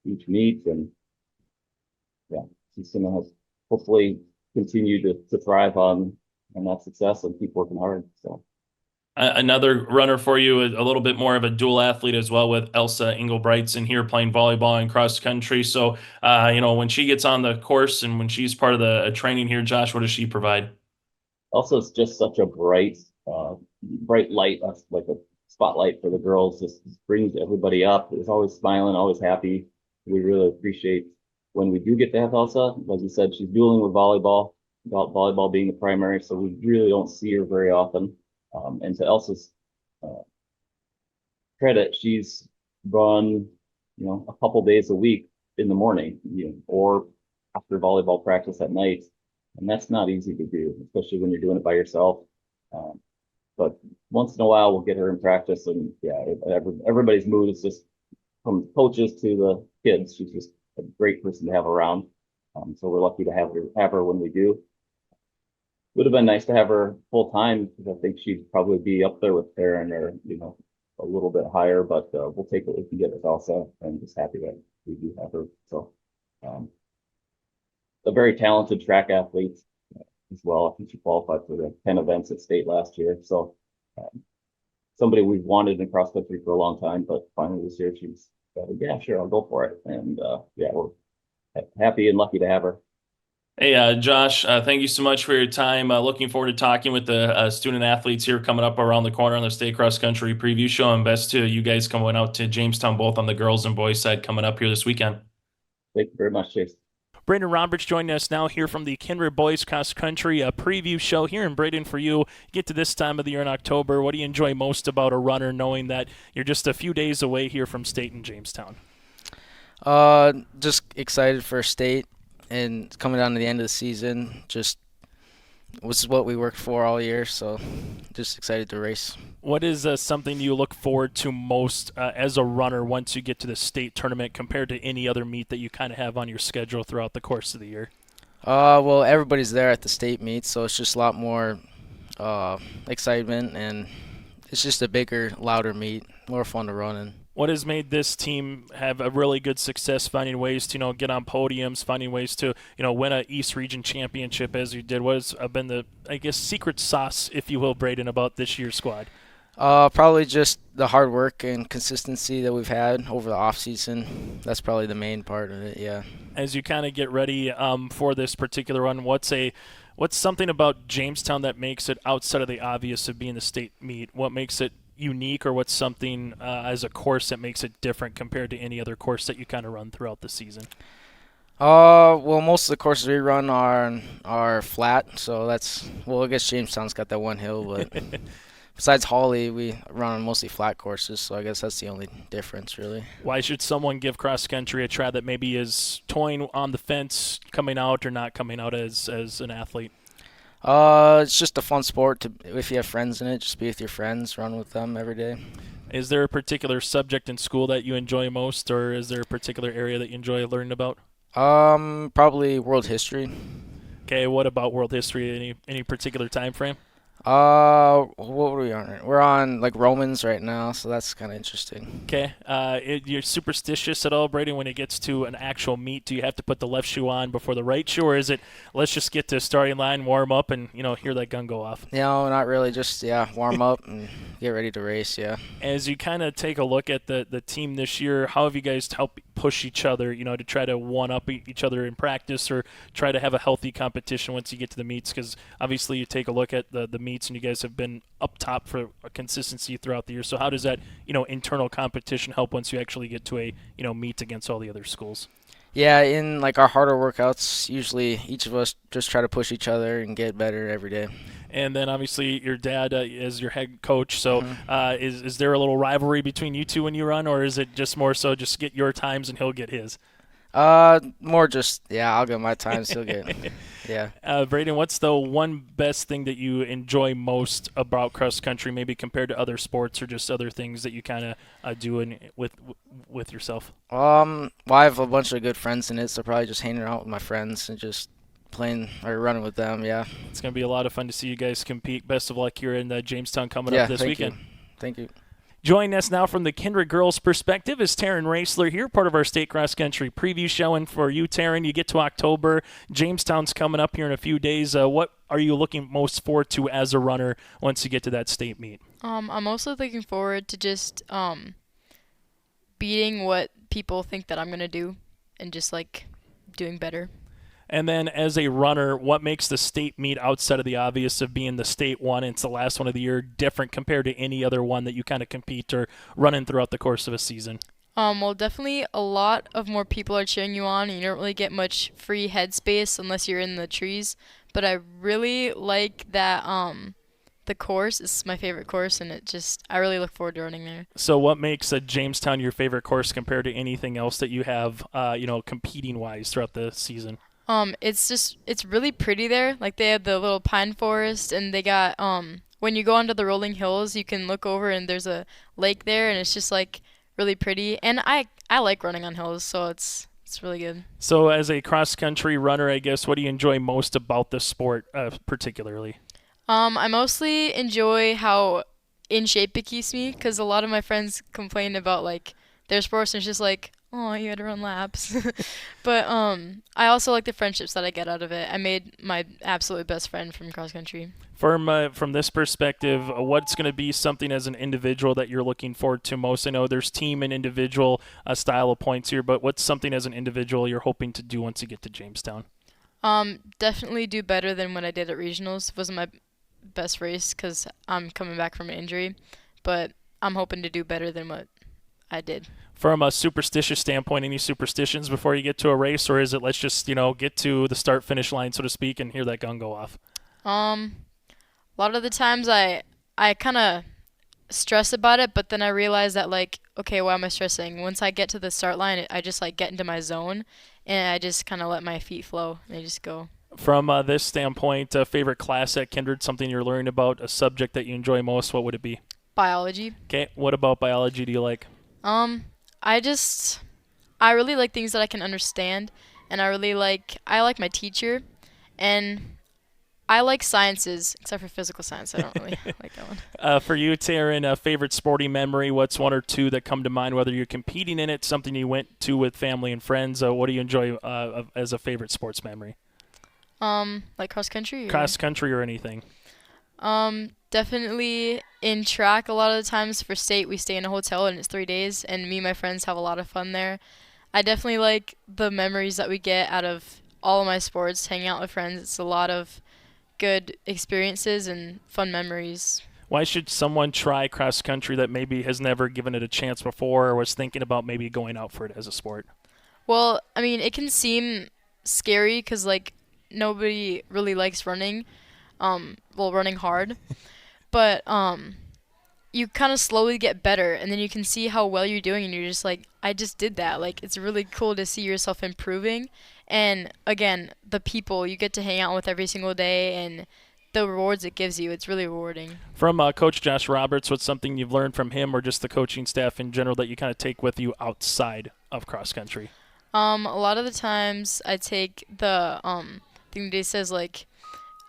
each meet, and yeah, she's gonna hopefully continue to thrive on that success and keep working hard. So another runner for you, a little bit more of a dual athlete as well, with Elsa Engelbrechtson here playing volleyball and cross country. So when she gets on the course and when she's part of the training here, Josh, what does she provide? Also, it's just such a bright light, like a spotlight for the girls. Just brings everybody up. Is always smiling, always happy. We really appreciate when we do get to have Elsa. Like you said, she's dueling with volleyball being the primary, so we really don't see her very often. And to Elsa's credit, she's run a couple days a week in the morning, or after volleyball practice at night. And that's not easy to do, especially when you're doing it by yourself. But once in a while, we'll get her in practice, and everybody's mood is just, from coaches to the kids. She's just a great person to have around. So we're lucky to have her when we do. Would have been nice to have her full time, because I think she'd probably be up there with Karen, or a little bit higher. But we'll take what we can get with Elsa, and just happy that we do have her. So a very talented track athlete as well. I think she qualified for the 10 events at state last year. So somebody we've wanted in cross country for a long time, but finally this year she's yeah, sure, I'll go for it. And we're happy and lucky to have her. Hey, Josh, thank you so much for your time. Looking forward to talking with the student athletes here coming up around the corner on the state cross country preview show, and best to you guys coming out to Jamestown, both on the girls and boys side, coming up here this weekend. Thank you very much, Chase. Braden Roberts joining us now here from the Kindred Boys Cross Country preview show here in Braden. For you, get to this time of the year in October, what do you enjoy most about a runner, knowing that you're just a few days away here from state in Jamestown? Just excited for state and coming down to the end of the season. Just was what we worked for all year, so just excited to race. What is something you look forward to most as a runner once you get to the state tournament compared to any other meet that you kind of have on your schedule throughout the course of the year? Well, everybody's there at the state meet, so it's just a lot more excitement, and it's just a bigger, louder meet, more fun to run in. What has made this team have a really good success finding ways to, get on podiums, finding ways to, win a East Region championship as you did? What has been the, secret sauce, if you will, Braden, about this year's squad? Probably just the hard work and consistency that we've had over the off season. That's probably the main part of it, yeah. As you kind of get ready for this particular run, what's something about Jamestown that makes it outside of the obvious of being the state meet? What makes it unique, or what's something as a course that makes it different compared to any other course that you kind of run throughout the season? Well, most of the courses we run are flat, so I guess Jamestown's got that one hill, but besides Hawley, we run on mostly flat courses, so I guess that's the only difference, really. Why should someone give cross country a try that maybe is toying on the fence, coming out or not coming out as an athlete? It's just a fun sport. If you have friends in it, just be with your friends, run with them every day. Is there a particular subject in school that you enjoy most, or is there a particular area that you enjoy learning about? Probably world history. Okay, what about world history? Any particular time frame? What were we on? We're on Romans right now, so that's kind of interesting. Okay. You're superstitious at all, Brady, when it gets to an actual meet? Do you have to put the left shoe on before the right shoe, or is it let's just get to the starting line, warm up, and hear that gun go off? No, not really. Just warm up and get ready to race. Yeah. As you kind of take a look at the team this year, how have you guys helped push each other? To try to one up each other in practice, or try to have a healthy competition once you get to the meets? Because obviously you take a look at the meets, and you guys have been up top for a consistency throughout the year. So how does that, internal competition help once you actually get to a, meet against all the other schools? Yeah, in our harder workouts, usually each of us just try to push each other and get better every day. And then obviously your dad is your head coach. So is there a little rivalry between you two when you run, or is it just more so just get your times and he'll get his? More just, I'll get my times, he'll get, yeah. Braden, what's the one best thing that you enjoy most about cross country, maybe compared to other sports or just other things that you kind of do with yourself? Well, I have a bunch of good friends in it, so probably just hanging out with my friends and just playing or running with them, yeah. It's going to be a lot of fun to see you guys compete. Best of luck here in Jamestown coming up this weekend. Thank you. Joining us now from the Kindred girls' perspective is Taryn Raisler here, part of our state cross-country preview show. And for you, Taryn, you get to October. Jamestown's coming up here in a few days. What are you looking most forward to as a runner once you get to that state meet? I'm also looking forward to just beating what people think that I'm going to do and just, doing better. And then as a runner, what makes the state meet outside of the obvious of being the state one, it's the last one of the year, different compared to any other one that you kind of compete or run in throughout the course of a season? Well, definitely a lot of more people are cheering you on, and you don't really get much free headspace unless you're in the trees. But I really like that the course is my favorite course, and I really look forward to running there. So what makes Jamestown your favorite course compared to anything else that you have, competing wise throughout the season? It's really pretty there. Like they have the little pine forest, and they got when you go onto the rolling hills, you can look over and there's a lake there, and it's just like really pretty. And I like running on hills, so it's really good. So as a cross country runner, I guess, what do you enjoy most about the sport, particularly? I mostly enjoy how in shape it keeps me, because a lot of my friends complain about like their sports, and it's just like, oh, you had to run laps. But I also like the friendships that I get out of it. I made my absolute best friend from cross country. From this perspective, what's going to be something as an individual that you're looking forward to most? I know there's team and individual style of points here, but what's something as an individual you're hoping to do once you get to Jamestown? Definitely do better than what I did at regionals. It wasn't my best race because I'm coming back from an injury, but I'm hoping to do better than what I did. From a superstitious standpoint, any superstitions before you get to a race, or is it let's just get to the start finish line, so to speak, and hear that gun go off? A lot of the times I kind of stress about it, but then I realize that like, okay, why am I stressing? Once I get to the start line, I just like get into my zone, and I just kind of let my feet flow, and I just go. From this standpoint, favorite class at Kindred, something you're learning about, a subject that you enjoy most, what would it be? Biology. Okay, what about biology do you like? I really like things that I can understand, and I like my teacher, and I like sciences, except for physical science. I don't really like that one. For you, Taryn, a favorite sporting memory, what's one or two that come to mind, whether you're competing in it, something you went to with family and friends? What do you enjoy as a favorite sports memory? Like cross country? Cross country or anything? Definitely in track. A lot of the times for state, we stay in a hotel and it's 3 days, and me and my friends have a lot of fun there. I definitely like the memories that we get out of all of my sports, hanging out with friends. It's a lot of good experiences and fun memories. Why should someone try cross country that maybe has never given it a chance before or was thinking about maybe going out for it as a sport? Well, I mean, it can seem scary because like nobody really likes running, running hard, but you kind of slowly get better, and then you can see how well you're doing, and you're just like, I just did that. Like, it's really cool to see yourself improving. And again, the people you get to hang out with every single day and the rewards it gives you, it's really rewarding. From Coach Josh Roberts, what's something you've learned from him or just the coaching staff in general that you kind of take with you outside of cross country? A lot of the times I take the thing that he says, like,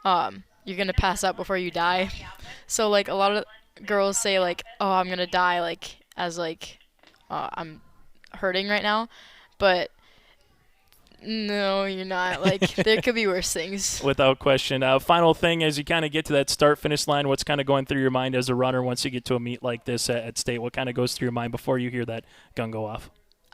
you're going to pass out before you die. So, like, a lot of girls say, like, oh, I'm going to die, like, as, like, I'm hurting right now. But no, you're not. Like, there could be worse things. Without question. Final thing, as you kind of get to that start-finish line, what's kind of going through your mind as a runner once you get to a meet like this at state? What kind of goes through your mind before you hear that gun go off?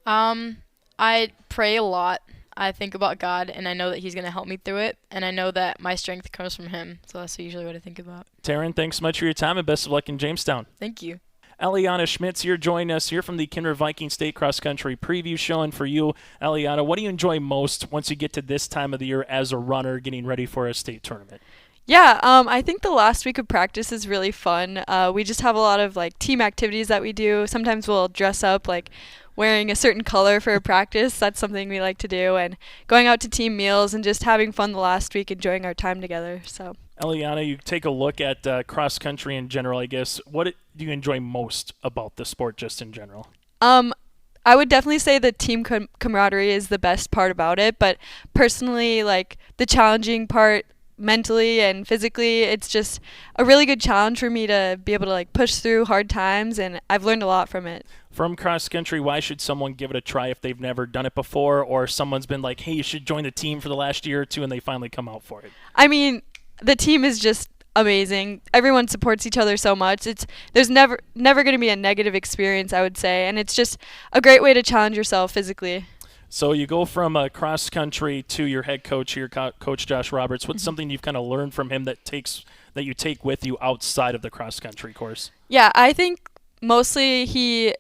I pray a lot. I think about God, and I know that He's going to help me through it, and I know that my strength comes from Him. So that's usually what I think about. Taryn, thanks so much for your time, and best of luck in Jamestown. Thank you. Eliana Schmitz here joining us here from the Kindred Viking State Cross Country Preview Show. And for you, Eliana, what do you enjoy most once you get to this time of the year as a runner getting ready for a state tournament? Yeah, I think the last week of practice is really fun. We just have a lot of like team activities that we do. Sometimes we'll dress up like wearing a certain color for a practice. That's something we like to do, and going out to team meals and just having fun the last week, enjoying our time together. So, Eliana, you take a look at cross country in general, I guess. What do you enjoy most about the sport just in general? I would definitely say the team camaraderie is the best part about it, but personally, like the challenging part mentally and physically, it's just a really good challenge for me to be able to like push through hard times, and I've learned a lot from it. From cross country, why should someone give it a try if they've never done it before, or someone's been like, hey, you should join the team for the last year or two, and they finally come out for it? I mean, the team is just amazing. Everyone supports each other so much. There's never going to be a negative experience, I would say, and it's just a great way to challenge yourself physically. So you go from cross country to your head coach here, Coach Josh Roberts. What's something you've kind of learned from him that you take with you outside of the cross country course? Yeah, I think mostly he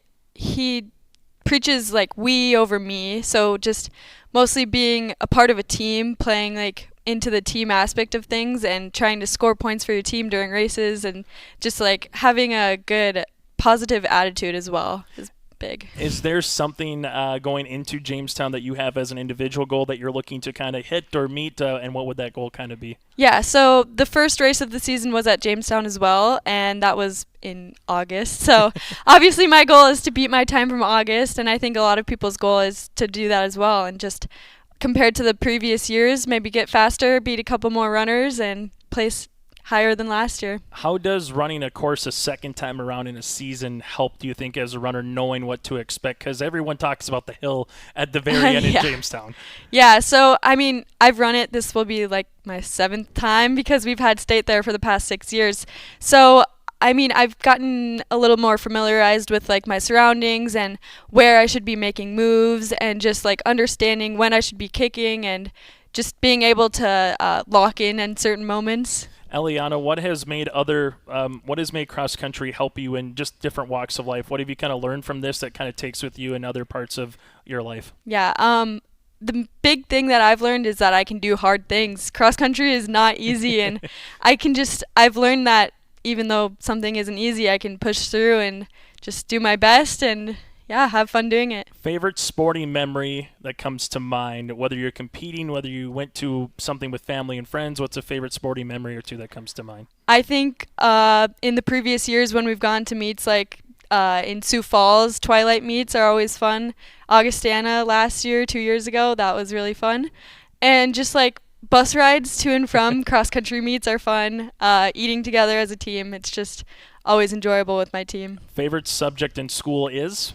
preaches like we over me. So just mostly being a part of a team, playing like into the team aspect of things and trying to score points for your team during races and just like having a good positive attitude as well is big. Is there something going into Jamestown that you have as an individual goal that you're looking to kind of hit or meet, and what would that goal kind of be? Yeah, so the first race of the season was at Jamestown as well, and that was in August. So obviously my goal is to beat my time from August, and I think a lot of people's goal is to do that as well, and just compared to the previous years, maybe get faster, beat a couple more runners, and place higher than last year. How does running a course a second time around in a season help, do you think, as a runner, knowing what to expect? Because everyone talks about the hill at the very end in Jamestown. Yeah, so, I mean, I've run it. This will be like my 7th time because we've had state there for the past 6 years. So, I mean, I've gotten a little more familiarized with like my surroundings and where I should be making moves and just like understanding when I should be kicking and just being able to lock in certain moments. Eliana, what has made cross country help you in just different walks of life? What have you kind of learned from this that kind of takes with you in other parts of your life? Yeah, the big thing that I've learned is that I can do hard things. Cross country is not easy, and I've learned that even though something isn't easy, I can push through and just do my best and yeah, have fun doing it. Favorite sporting memory that comes to mind, whether you're competing, whether you went to something with family and friends, what's a favorite sporting memory or two that comes to mind? I think in the previous years when we've gone to meets like in Sioux Falls, Twilight meets are always fun. Augustana last year, 2 years ago, that was really fun. And just like bus rides to and from cross-country meets are fun. Eating together as a team, it's just always enjoyable with my team. Favorite subject in school is?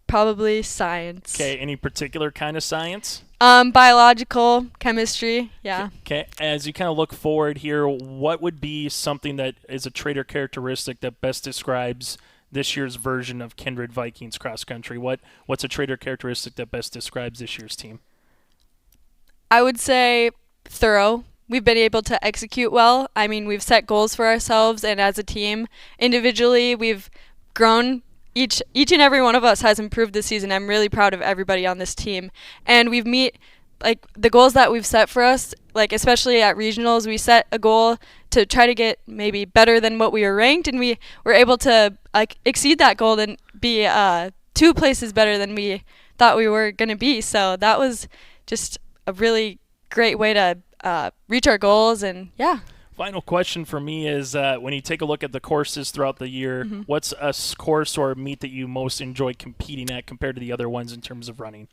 Probably science. Okay, any particular kind of science? Biological, chemistry, yeah. Okay, as you kind of look forward here, what would be something that is a trait or characteristic that best describes this year's version of Kindred Vikings cross country? What's a trait or characteristic that best describes this year's team? I would say thorough. We've been able to execute well. I mean, we've set goals for ourselves, and as a team, individually, we've grown. Each and every one of us has improved this season. I'm really proud of everybody on this team. And we've met like the goals that we've set for us, like especially at regionals, we set a goal to try to get maybe better than what we were ranked, and we were able to exceed that goal and be 2 places better than we thought we were going to be. So that was just a really great way to reach our goals, and yeah. Final question for me is when you take a look at the courses throughout the year, what's a course or a meet that you most enjoy competing at compared to the other ones in terms of running?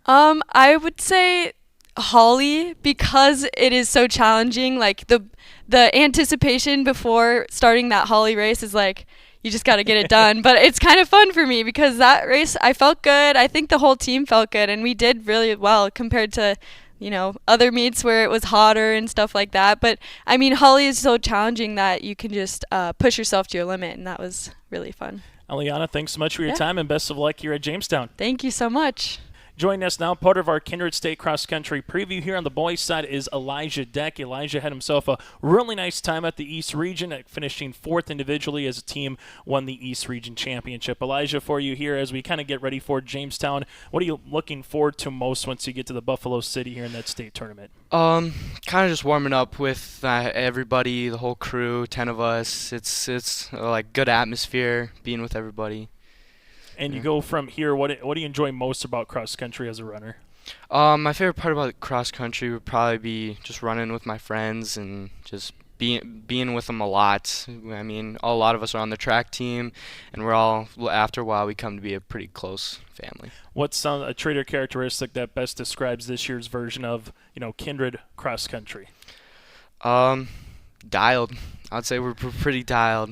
I would say Holly, because it is so challenging. Like the anticipation before starting that Holly race is like you just got to get it done. But it's kind of fun for me because that race I felt good. I think the whole team felt good, and we did really well compared to other meets where it was hotter and stuff like that. But, I mean, Holly is so challenging that you can just push yourself to your limit, and that was really fun. Eliana, thanks so much for your time, and best of luck here at Jamestown. Thank you so much. Joining us now, part of our Kindred State Cross Country preview here on the boys' side is Elijah Deck. Elijah had himself a really nice time at the East Region, finishing 4th individually as a team, won the East Region Championship. Elijah, for you here as we kind of get ready for Jamestown, what are you looking forward to most once you get to the Buffalo City here in that state tournament? Kind of just warming up with everybody, the whole crew, 10 of us. It's like good atmosphere, being with everybody. And you go from here, what do you enjoy most about cross country as a runner? My favorite part about cross country would probably be just running with my friends and just being with them a lot. I mean, a lot of us are on the track team, and we're all, after a while, we come to be a pretty close family. What's a trait or characteristic that best describes this year's version of, Kindred cross country? Dialed. I'd say we're pretty dialed.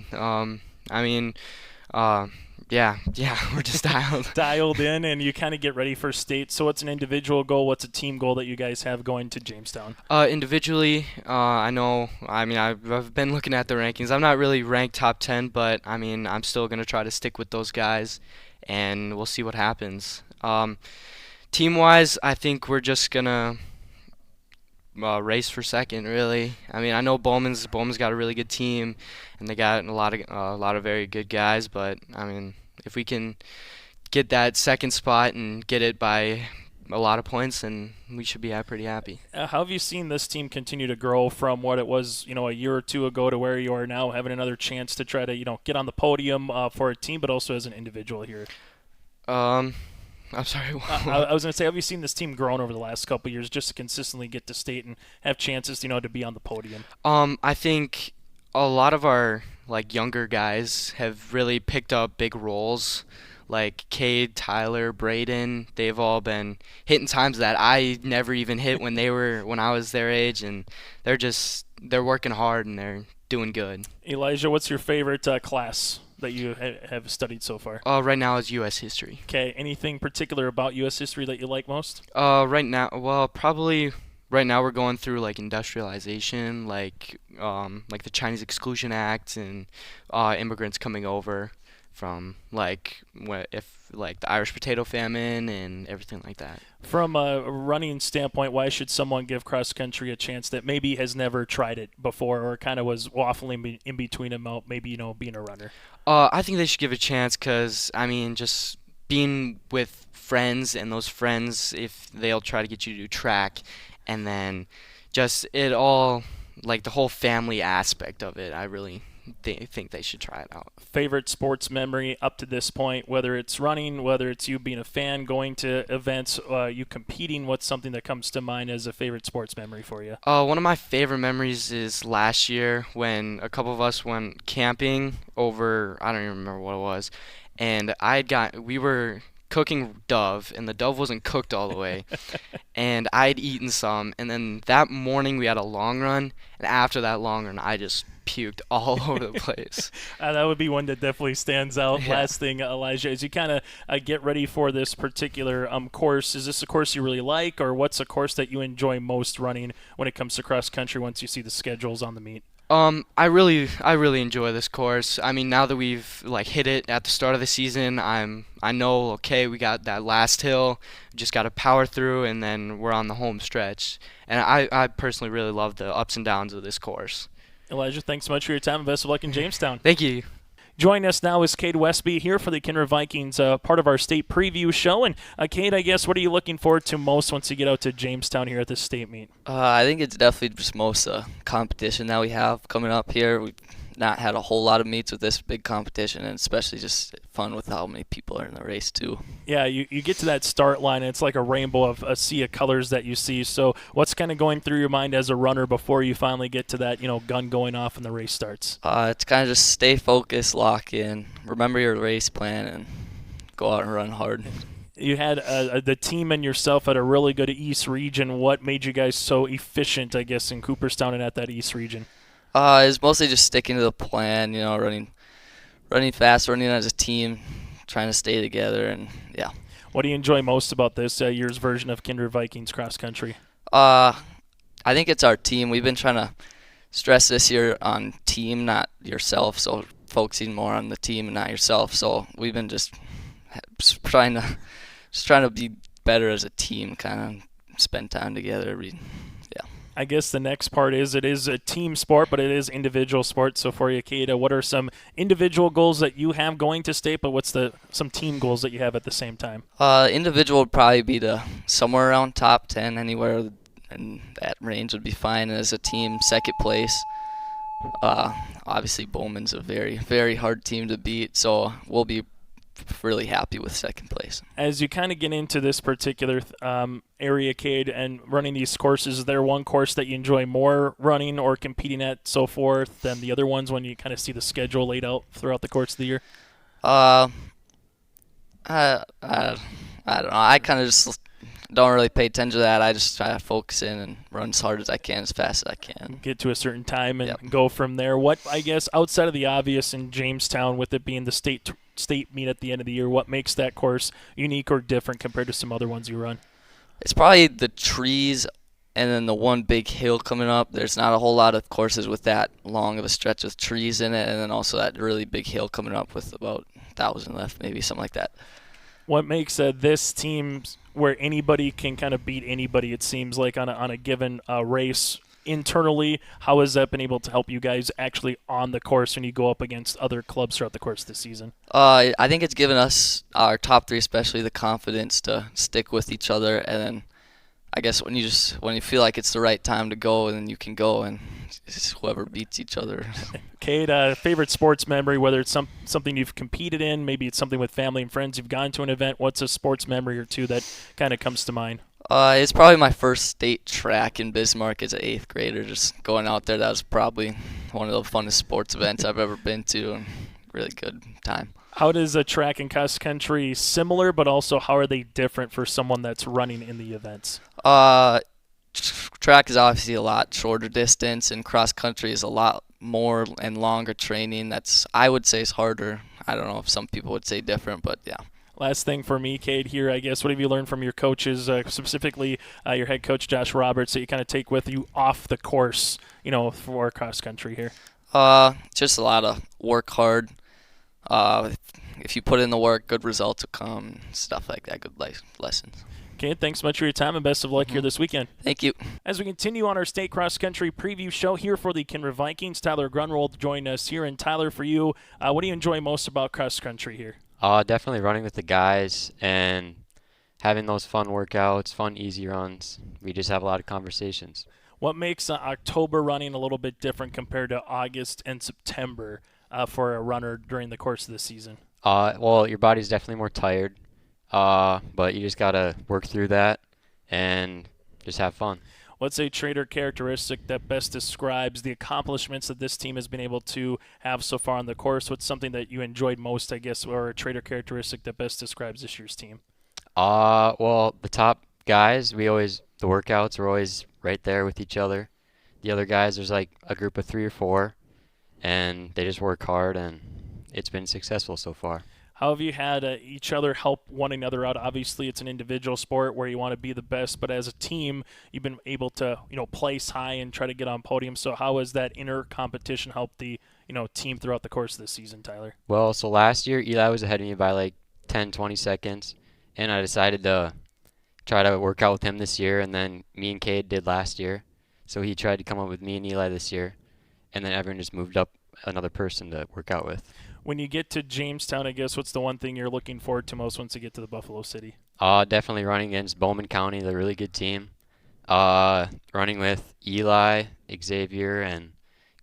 Yeah, we're just dialed. Dialed in, and you kind of get ready for state. So what's an individual goal? What's a team goal that you guys have going to Jamestown? Individually, I've been looking at the rankings. I'm not really ranked top 10, but, I'm still going to try to stick with those guys, and we'll see what happens. Team-wise, I think we're just going to race for second, really. I know Bowman's got a really good team, and they got a lot of very good guys, but, if we can get that second spot and get it by a lot of points, and we should be pretty happy. How have you seen this team continue to grow from what it was, a year or two ago to where you are now, having another chance to try to, get on the podium for a team, but also as an individual here? I'm sorry. I was going to say, have you seen this team grown over the last couple of years just to consistently get to state and have chances, to be on the podium? I think a lot of our younger guys have really picked up big roles. Like Cade, Tyler, Braden, they've all been hitting times that I never even hit when I was their age, and they're working hard and they're doing good. Elijah, what's your favorite class that you have studied so far? Right now is U.S. history. Okay, anything particular about U.S. history that you like most? Right now, probably right now we're going through industrialization, like the Chinese Exclusion Act and immigrants coming over from the Irish potato famine and everything like that. From a running standpoint, why should someone give cross country a chance that maybe has never tried it before or kind of was waffling in between about maybe being a runner? I think they should give it a chance because just being with friends, and those friends, if they'll try to get you to do track, and then just it all the whole family aspect of it, I really think they should try it out. Favorite sports memory up to this point, whether it's running, whether it's you being a fan, going to events, you competing, what's something that comes to mind as a favorite sports memory for you? One of my favorite memories is last year when a couple of us went camping over, I don't even remember what it was, and we were cooking dove, and the dove wasn't cooked all the way, and I'd eaten some, and then that morning we had a long run, and after that long run I just puked all over the place. That would be one that definitely stands out. Yeah. Last thing, Elijah, as you kind of get ready for this particular course, is this a course you really like, or what's a course that you enjoy most running when it comes to cross country once you see the schedules on the meet? I really enjoy this course. Now that we've hit it at the start of the season, I know, okay, we got that last hill, just got to power through, and then we're on the home stretch. And I personally really love the ups and downs of this course. Elijah, thanks so much for your time, and best of luck in Jamestown. Thank you. Joining us now is Cade Westby here for the Kindred Vikings, part of our state preview show. And Cade, I guess, what are you looking forward to most once you get out to Jamestown here at this state meet? I think it's definitely just most competition that we have coming up here. We've not had a whole lot of meets with this big competition, and especially just fun with how many people are in the race too. Yeah, you get to that start line, and it's like a rainbow of a sea of colors that you see. So what's kind of going through your mind as a runner before you finally get to that, gun going off and the race starts? It's kind of just stay focused, lock in, remember your race plan, and go out and run hard. You had the team and yourself at a really good East region. What made you guys so efficient, I guess, in Cooperstown and at that East region? It's mostly just sticking to the plan, running fast, running as a team, trying to stay together, and yeah. What do you enjoy most about this year's version of Kindred Vikings cross country? I think it's our team. We've been trying to stress this year on team, not yourself, so focusing more on the team and not yourself. So we've been just trying to be better as a team, kind of spend time together. I guess the next part is it is a team sport, but it is individual sport. So for you, Kata, what are some individual goals that you have going to state, but what's some team goals that you have at the same time? Individual would probably be somewhere around top 10, anywhere in that range would be fine. As a team, second place. Obviously, Bowman's a very, very hard team to beat, so we'll be really happy with second place. As you kind of get into this particular area, Cade, and running these courses, is there one course that you enjoy more running or competing at so forth than the other ones when you kind of see the schedule laid out throughout the course of the year? I don't know. I kind of just don't really pay attention to that. I just try to focus in and run as hard as I can, as fast as I can. Get to a certain time and go from there. What, I guess, outside of the obvious in Jamestown, with it being the state meet at the end of the year, what makes that course unique or different compared to some other ones you run? It's probably the trees and then the one big hill coming up. There's not a whole lot of courses with that long of a stretch with trees in it, and then also that really big hill coming up with about 1,000 left, maybe something like that. What makes this team where anybody can kind of beat anybody, it seems like, on a given race, internally? How has that been able to help you guys actually on the course when you go up against other clubs throughout the course of the season? I think it's given us, our top three especially, the confidence to stick with each other, and then I guess when you feel like it's the right time to go, then you can go, and it's whoever beats each other. Kate, favorite sports memory, whether it's something you've competed in, maybe it's something with family and friends, you've gone to an event. What's a sports memory or two that kind of comes to mind? It's probably my first state track in Bismarck as an 8th grader. Just going out there, that was probably one of the funnest sports events I've ever been to, and really good time. How does a track and cross country similar, but also how are they different for someone that's running in the events? Track is obviously a lot shorter distance, and cross country is a lot more and longer training. That's, I would say, is harder. I don't know if some people would say different, but yeah. Last thing for me, Cade, here, I guess, what have you learned from your coaches, specifically your head coach, Josh Roberts, that you kind of take with you off the course, for cross country here? Just a lot of work hard. If you put in the work, good results will come, stuff like that, good life lessons. Okay, thanks so much for your time, and best of luck here this weekend. Thank you. As we continue on our state cross-country preview show here for the Kindred Vikings, Tyler Grunwald will join us here. And Tyler, for you, what do you enjoy most about cross-country here? Definitely running with the guys and having those fun workouts, fun, easy runs. We just have a lot of conversations. What makes October running a little bit different compared to August and September for a runner during the course of the season? Well, your body's definitely more tired, but you just got to work through that and just have fun. What's a trait or characteristic that best describes the accomplishments that this team has been able to have so far on the course? What's something that you enjoyed most, I guess, or a trait or characteristic that best describes this year's team? Well, the top guys, the workouts are always right there with each other. The other guys, there's like a group of 3 or 4, and they just work hard, and it's been successful so far. How have you had each other help one another out? Obviously, it's an individual sport where you want to be the best, but as a team, you've been able to, place high and try to get on podiums. So how has that inner competition helped the, team throughout the course of the season, Tyler? Well, so last year, Eli was ahead of me by like 10, 20 seconds, and I decided to try to work out with him this year, and then me and Cade did last year. So he tried to come up with me and Eli this year, and then everyone just moved up another person to work out with. When you get to Jamestown, I guess, what's the one thing you're looking forward to most once you get to the Buffalo City? Definitely running against Bowman County. They're a really good team. Running with Eli, Xavier, and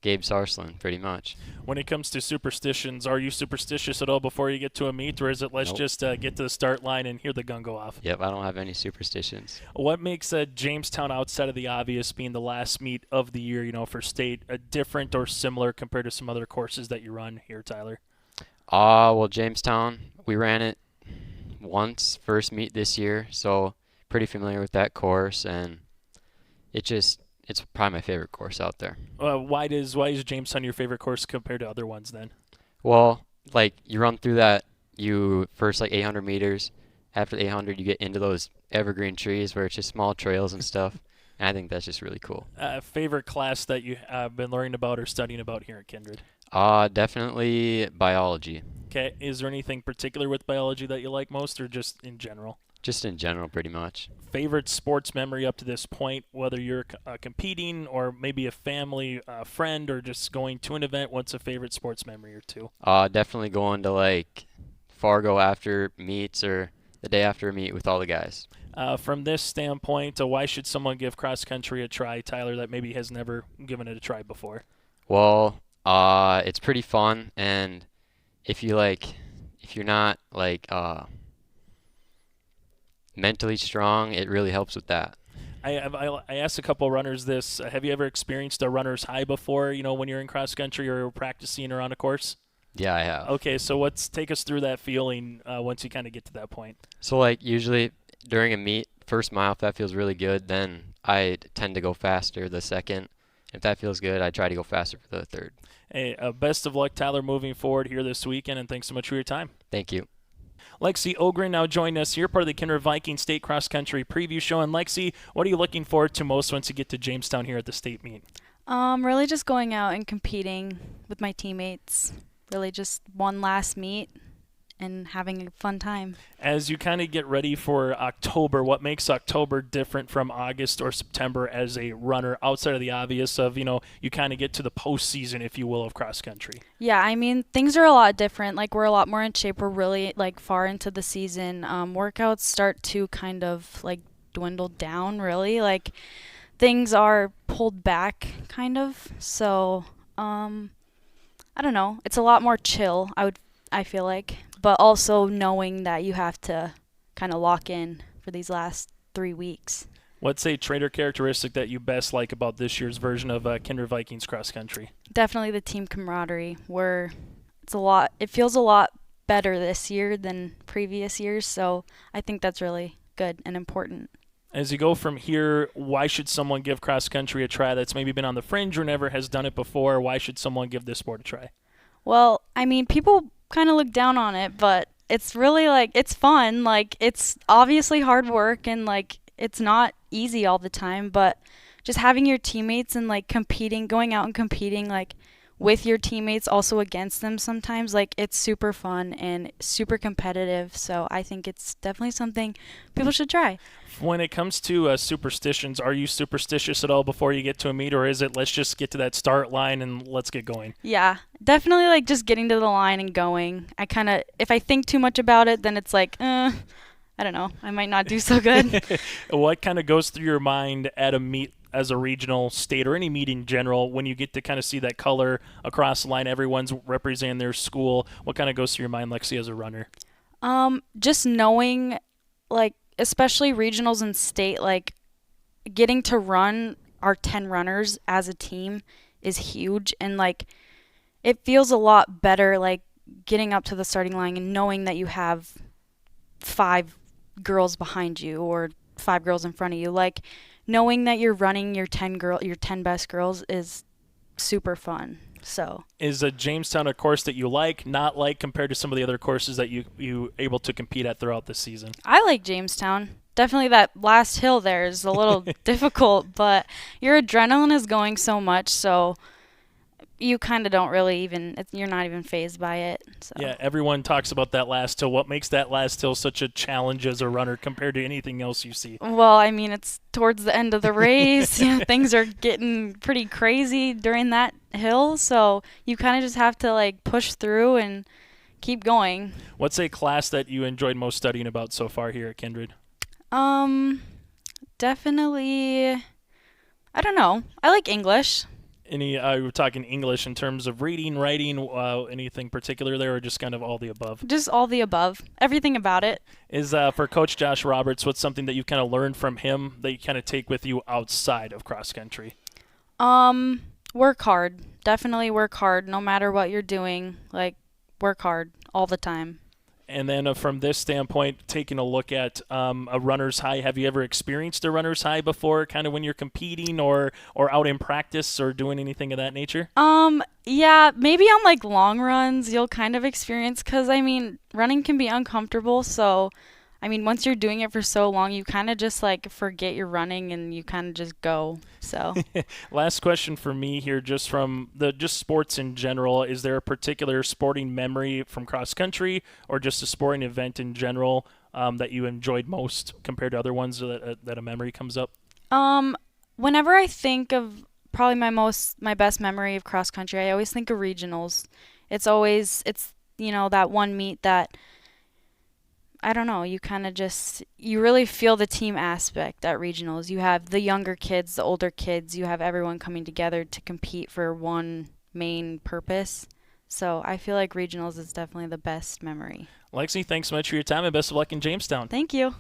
Gabe Sarsland, pretty much. When it comes to superstitions, are you superstitious at all before you get to a meet, or is it let's just get to the start line and hear the gun go off? Yep, I don't have any superstitions. What makes Jamestown, outside of the obvious, being the last meet of the year, for state, different or similar compared to some other courses that you run here, Tyler? Well, Jamestown, we ran it once, first meet this year, so pretty familiar with that course, and it's probably my favorite course out there. Why is Jamestown your favorite course compared to other ones then? Well, like you run through that, you first like 800 meters. After the 800, you get into those evergreen trees where it's just small trails and stuff. And I think that's just really cool. Favorite class that you have been learning about or studying about here at Kindred? Definitely biology. Okay. Is there anything particular with biology that you like most, or just in general? Just in general, pretty much. Favorite sports memory up to this point, whether you're competing or maybe a family friend or just going to an event, what's a favorite sports memory or two? Definitely going to like Fargo after meets or the day after a meet with all the guys. From this standpoint, why should someone give cross country a try, Tyler, that maybe has never given it a try before? Well, it's pretty fun, and if you're not like mentally strong, it really helps with that. I asked a couple runners this. Have you ever experienced a runner's high before, when you're in cross country or practicing or on a course? Yeah, I have. Okay, so take us through that feeling once you kind of get to that point. So like usually during a meet, first mile, if that feels really good, then I tend to go faster the second. If that feels good, I try to go faster for the third. Hey, best of luck, Tyler, moving forward here this weekend, and thanks so much for your time. Thank you. Lexi Ogren now joined us here, part of the Kindred Vikings State Cross Country Preview Show. And Lexi, what are you looking forward to most once you get to Jamestown here at the state meet? Really just going out and competing with my teammates. Really just one last meet and having a fun time. As you kind of get ready for October, what makes October different from August or September as a runner outside of the obvious of, you kind of get to the postseason, if you will, of cross country? Yeah, I mean, things are a lot different. Like, we're a lot more in shape. We're really, like, far into the season. Workouts start to kind of, like, dwindle down, really. Like, things are pulled back, kind of. So, I don't know. It's a lot more chill, I feel like. But also knowing that you have to kind of lock in for these last 3 weeks. What's a trait or characteristic that you best like about this year's version of Kindred Vikings cross country? Definitely the team camaraderie. It feels a lot better this year than previous years, so I think that's really good and important. As you go from here, why should someone give cross country a try that's maybe been on the fringe or never has done it before? Why should someone give this sport a try? Well, I mean, people kind of look down on it, but it's really, like, it's fun. Like, it's obviously hard work, and, like, it's not easy all the time, but just having your teammates and, like, going out and competing, like, with your teammates, also against them sometimes, like, it's super fun and super competitive. So I think it's definitely something people should try. When it comes to superstitions, are you superstitious at all before you get to a meet, or is it let's just get to that start line and let's get going? Yeah, definitely, like, just getting to the line and going. If I think too much about it, then it's like, I don't know, I might not do so good. What kind of goes through your mind at a meet as a regional, state, or any meet in general when you get to kind of see that color across the line, everyone's representing their school? What kind of goes through your mind, Lexi, as a runner? Just knowing, like, especially regionals and state, like, getting to run our 10 runners as a team is huge, and, like, it feels a lot better, like, getting up to the starting line and knowing that you have 5 girls behind you or 5 girls in front of you. Like, knowing that you're running your 10 best girls is super fun. So, is a Jamestown a course that you not like compared to some of the other courses that you able to compete at throughout the season? I like Jamestown. Definitely that last hill there is a little difficult, but your adrenaline is going so much, so you kind of don't really you're not even fazed by it. So. Yeah, everyone talks about that last hill. What makes that last hill such a challenge as a runner compared to anything else you see? Well, I mean, it's towards the end of the race. Things are getting pretty crazy during that hill, so you kind of just have to, like, push through and keep going. What's a class that you enjoyed most studying about so far here at Kindred? Definitely, I don't know. I like English. We're talking English in terms of reading, writing, anything particular there, or just kind of all the above? Just all the above. Everything about it. Is for Coach Josh Roberts, what's something that you kind of learned from him that you kind of take with you outside of cross country? Work hard. Definitely work hard. No matter what you're doing, like, work hard all the time. And then from this standpoint, taking a look at a runner's high, have you ever experienced a runner's high before, kind of when you're competing or out in practice or doing anything of that nature? Yeah, maybe on, like, long runs you'll kind of experience, because, I mean, running can be uncomfortable, so, I mean, once you're doing it for so long, you kind of just, like, forget you're running and you kind of just go, so. Last question for me here, just from just sports in general. Is there a particular sporting memory from cross country or just a sporting event in general that you enjoyed most compared to other ones that a memory comes up? Whenever I think of probably my best memory of cross country, I always think of regionals. It's that one meet that, I don't know, you kind of you really feel the team aspect at regionals. You have the younger kids, the older kids, you have everyone coming together to compete for one main purpose. So I feel like regionals is definitely the best memory. Lexi, thanks so much for your time and best of luck in Jamestown. Thank you.